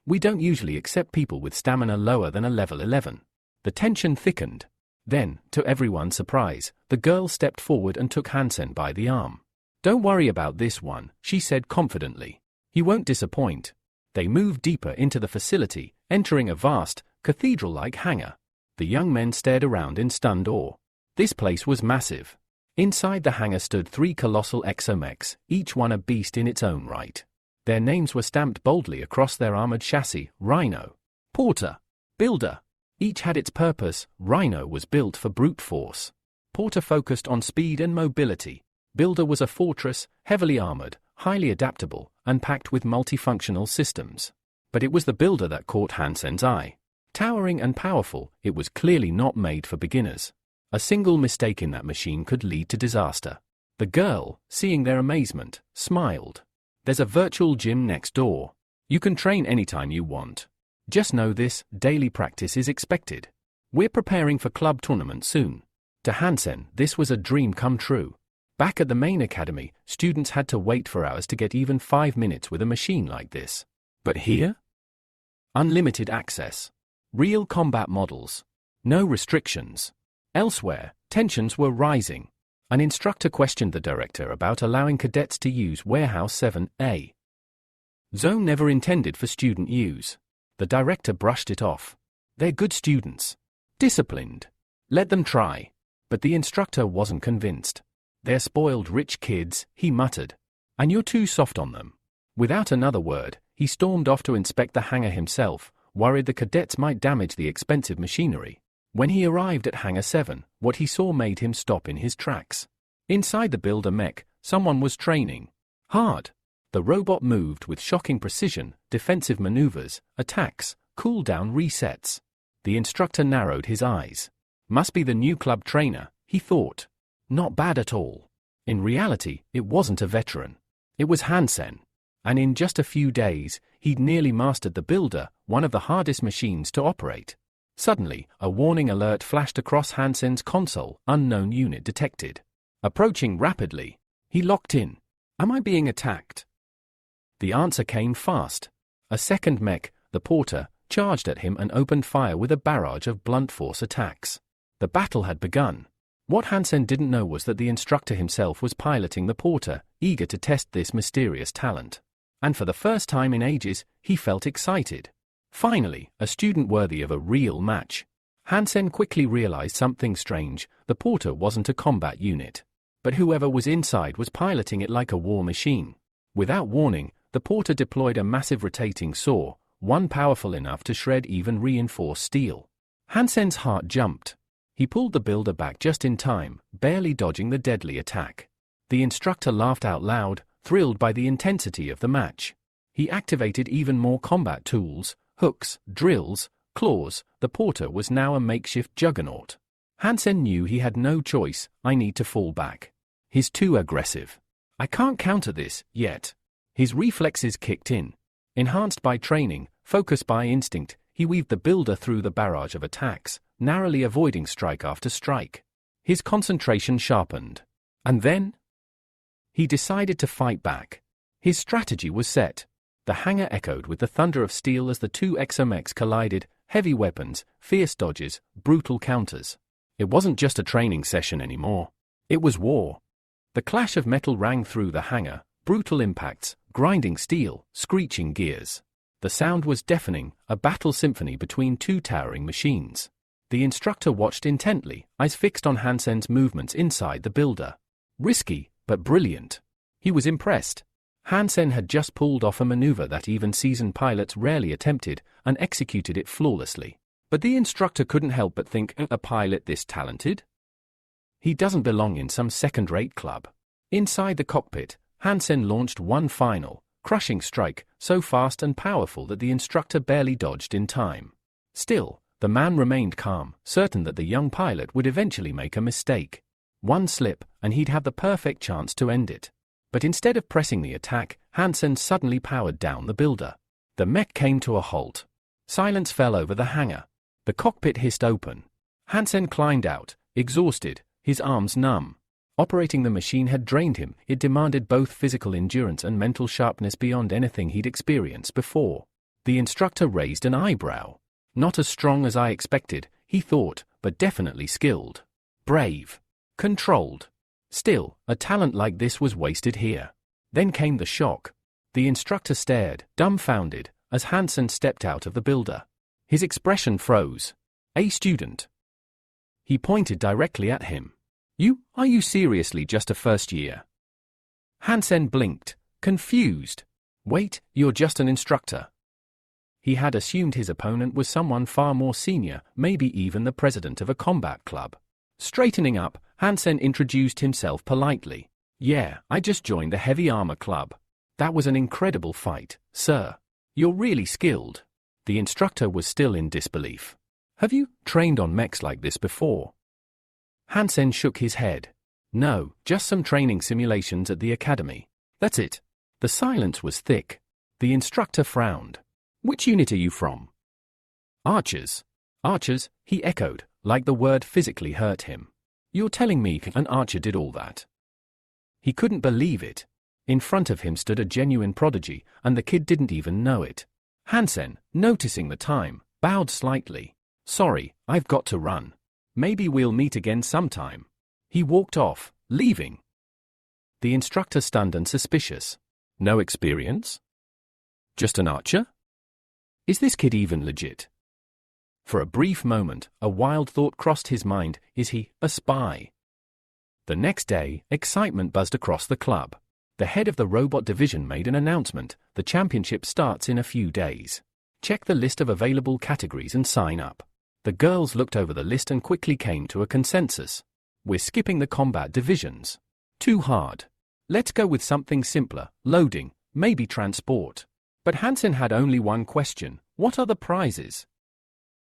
We don't usually accept people with stamina lower than a level 11. The tension thickened. Then, to everyone's surprise, the girl stepped forward and took Hansen by the arm. Don't worry about this one, she said confidently. He won't disappoint. They moved deeper into the facility, entering a vast, cathedral-like hangar. The young men stared around in stunned awe. This place was massive. Inside the hangar stood 3 colossal exomechs, each one a beast in its own right. Their names were stamped boldly across their armored chassis: Rhino, Porter, Builder. Each had its purpose. Rhino was built for brute force. Porter focused on speed and mobility. Builder was a fortress, heavily armored, highly adaptable, and packed with multifunctional systems. But it was the Builder that caught Hansen's eye. Towering and powerful, it was clearly not made for beginners. A single mistake in that machine could lead to disaster. The girl, seeing their amazement, smiled. There's a virtual gym next door. You can train anytime you want. Just know this, daily practice is expected. We're preparing for club tournament soon. To Hansen, this was a dream come true. Back at the main academy, students had to wait for hours to get even 5 minutes with a machine like this. But here? Unlimited access. Real combat models. No restrictions. Elsewhere, tensions were rising. An instructor questioned the director about allowing cadets to use Warehouse 7A. Zone never intended for student use. The director brushed it off. They're good students. Disciplined. Let them try. But the instructor wasn't convinced. They're spoiled rich kids, he muttered. And you're too soft on them. Without another word, he stormed off to inspect the hangar himself, worried the cadets might damage the expensive machinery. When he arrived at Hangar 7, what he saw made him stop in his tracks. Inside the Builder mech, someone was training. Hard. The robot moved with shocking precision, defensive maneuvers, attacks, cooldown resets. The instructor narrowed his eyes. Must be the new club trainer, he thought. Not bad at all. In reality, it wasn't a veteran. It was Hansen. And in just a few days, he'd nearly mastered the Builder, one of the hardest machines to operate. Suddenly, a warning alert flashed across Hansen's console, unknown unit detected. Approaching rapidly. He locked in. Am I being attacked? The answer came fast. A second mech, the Porter, charged at him and opened fire with a barrage of blunt force attacks. The battle had begun. What Hansen didn't know was that the instructor himself was piloting the Porter, eager to test this mysterious talent. And for the first time in ages, he felt excited. Finally, a student worthy of a real match. Hansen quickly realized something strange. The Porter wasn't a combat unit. But whoever was inside was piloting it like a war machine. Without warning, the Porter deployed a massive rotating saw, one powerful enough to shred even reinforced steel. Hansen's heart jumped. He pulled the Builder back just in time, barely dodging the deadly attack. The instructor laughed out loud, thrilled by the intensity of the match. He activated even more combat tools, hooks, drills, claws. The Porter was now a makeshift juggernaut. Hansen knew he had no choice. I need to fall back. He's too aggressive. I can't counter this, yet. His reflexes kicked in. Enhanced by training, focused by instinct, he weaved the Builder through the barrage of attacks, narrowly avoiding strike after strike. His concentration sharpened. And then? He decided to fight back. His strategy was set. The hangar echoed with the thunder of steel as the two exomechs collided, heavy weapons, fierce dodges, brutal counters. It wasn't just a training session anymore. It was war. The clash of metal rang through the hangar, brutal impacts, grinding steel, screeching gears. The sound was deafening, a battle symphony between two towering machines. The instructor watched intently, eyes fixed on Hansen's movements inside the builder. Risky, but brilliant. He was impressed. Hansen had just pulled off a maneuver that even seasoned pilots rarely attempted, and executed it flawlessly. But the instructor couldn't help but think, a pilot this talented? He doesn't belong in some second-rate club. Inside the cockpit, Hansen launched one final, crushing strike, so fast and powerful that the instructor barely dodged in time. Still, the man remained calm, certain that the young pilot would eventually make a mistake. One slip, and he'd have the perfect chance to end it. But instead of pressing the attack, Hansen suddenly powered down the builder. The mech came to a halt. Silence fell over the hangar. The cockpit hissed open. Hansen climbed out, exhausted, his arms numb. Operating the machine had drained him. It demanded both physical endurance and mental sharpness beyond anything he'd experienced before. The instructor raised an eyebrow. Not as strong as I expected, he thought, but definitely skilled. Brave. Controlled. Still, a talent like this was wasted here. Then came the shock. The instructor stared, dumbfounded, as Hansen stepped out of the builder. His expression froze. A student. He pointed directly at him. Are you seriously just a first year? Hansen blinked, confused. Wait, you're just an instructor. He had assumed his opponent was someone far more senior, maybe even the president of a combat club. Straightening up, Hansen introduced himself politely. Yeah, I just joined the heavy armor club. That was an incredible fight, sir. You're really skilled. The instructor was still in disbelief. Have you trained on mechs like this before? Hansen shook his head. No, just some training simulations at the academy. That's it. The silence was thick. The instructor frowned. Which unit are you from? Archers. Archers, he echoed, like the word physically hurt him. You're telling me an archer did all that? He couldn't believe it. In front of him stood a genuine prodigy, and the kid didn't even know it. Hansen, noticing the time, bowed slightly. Sorry, I've got to run. Maybe we'll meet again sometime. He walked off, leaving. The instructor stunned and suspicious. No experience? Just an archer? Is this kid even legit? For a brief moment, a wild thought crossed his mind. Is he a spy? The next day, excitement buzzed across the club. The head of the robot division made an announcement. The championship starts in a few days. Check the list of available categories and sign up. The girls looked over the list and quickly came to a consensus. We're skipping the combat divisions. Too hard. Let's go with something simpler, loading, maybe transport. But Hansen had only one question. What are the prizes?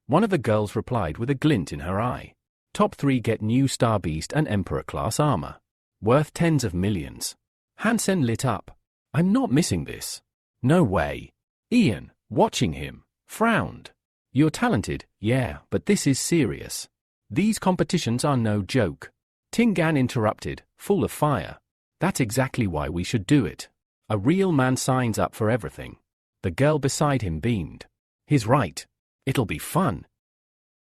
One of the girls replied with a glint in her eye. Top 3 get new Star Beast and Emperor-class armor. Worth tens of millions. Hansen lit up. I'm not missing this. No way. Ian, watching him, frowned. You're talented, yeah, but this is serious. These competitions are no joke. Tingan interrupted, full of fire. That's exactly why we should do it. A real man signs up for everything. The girl beside him beamed. He's right. It'll be fun.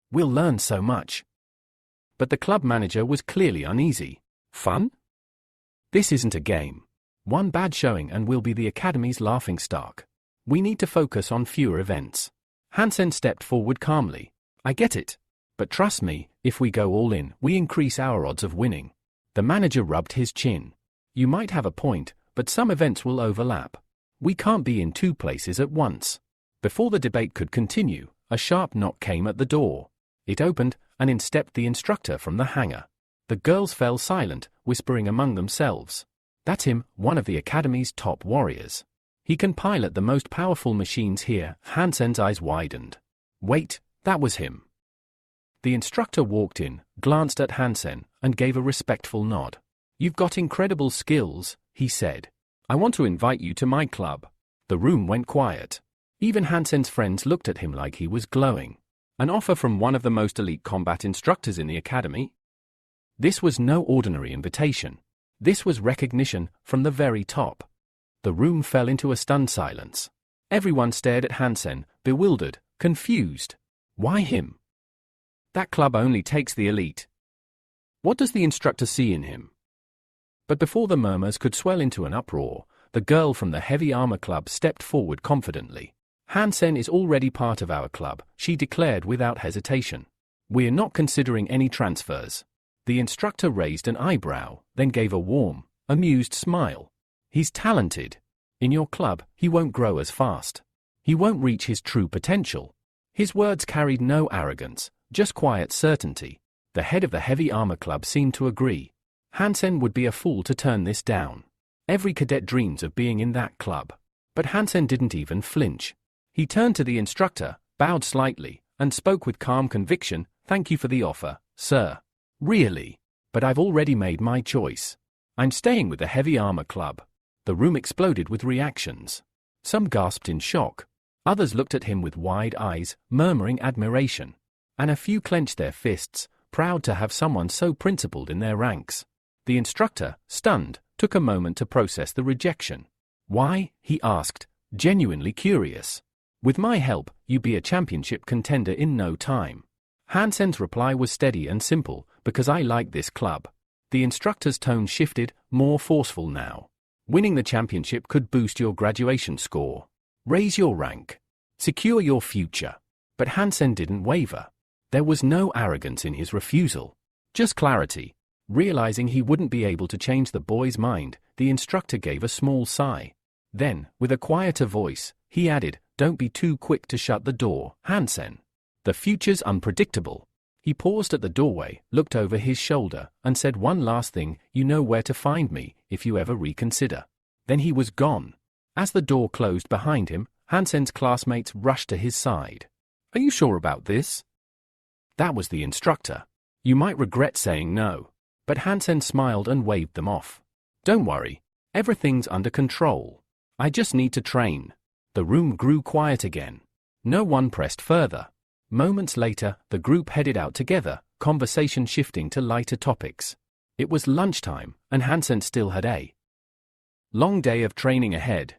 We'll learn so much. But the club manager was clearly uneasy. Fun? This isn't a game. One bad showing and we'll be the academy's laughingstock. We need to focus on fewer events. Hansen stepped forward calmly. I get it. But trust me, if we go all in, we increase our odds of winning. The manager rubbed his chin. You might have a point, but some events will overlap. We can't be in 2 places at once. Before the debate could continue, a sharp knock came at the door. It opened, and in stepped the instructor from the hangar. The girls fell silent, whispering among themselves. That's him, one of the academy's top warriors. He can pilot the most powerful machines here. Hansen's eyes widened. Wait, that was him. The instructor walked in, glanced at Hansen, and gave a respectful nod. You've got incredible skills, he said. I want to invite you to my club. The room went quiet. Even Hansen's friends looked at him like he was glowing. An offer from one of the most elite combat instructors in the academy? This was no ordinary invitation. This was recognition from the very top. The room fell into a stunned silence. Everyone stared at Hansen, bewildered, confused. Why him? That club only takes the elite. What does the instructor see in him? But before the murmurs could swell into an uproar, the girl from the heavy armor club stepped forward confidently. Hansen is already part of our club, she declared without hesitation. We're not considering any transfers. The instructor raised an eyebrow, then gave a warm, amused smile. He's talented. In your club, he won't grow as fast. He won't reach his true potential. His words carried no arrogance, just quiet certainty. The head of the heavy armor club seemed to agree. Hansen would be a fool to turn this down. Every cadet dreams of being in that club. But Hansen didn't even flinch. He turned to the instructor, bowed slightly, and spoke with calm conviction, "Thank you for the offer, sir. Really. But I've already made my choice. I'm staying with the heavy armor club." The room exploded with reactions. Some gasped in shock. Others looked at him with wide eyes, murmuring admiration. And a few clenched their fists, proud to have someone so principled in their ranks. The instructor, stunned, took a moment to process the rejection. "Why?" he asked, genuinely curious. "With my help, you'd be a championship contender in no time." Hansen's reply was steady and simple, "Because I like this club." The instructor's tone shifted, more forceful now. "Winning the championship could boost your graduation score, raise your rank, secure your future." But Hansen didn't waver. There was no arrogance in his refusal, just clarity. Realizing he wouldn't be able to change the boy's mind, the instructor gave a small sigh. Then, with a quieter voice, he added, "Don't be too quick to shut the door, Hansen. The future's unpredictable." He paused at the doorway, looked over his shoulder, and said one last thing, "You know where to find me, if you ever reconsider." Then he was gone. As the door closed behind him, Hansen's classmates rushed to his side. "Are you sure about this?" That was the instructor. "You might regret saying no." But Hansen smiled and waved them off. "Don't worry. Everything's under control. I just need to train." The room grew quiet again. No one pressed further. Moments later, the group headed out together, conversation shifting to lighter topics. It was lunchtime, and Hansen still had a long day of training ahead.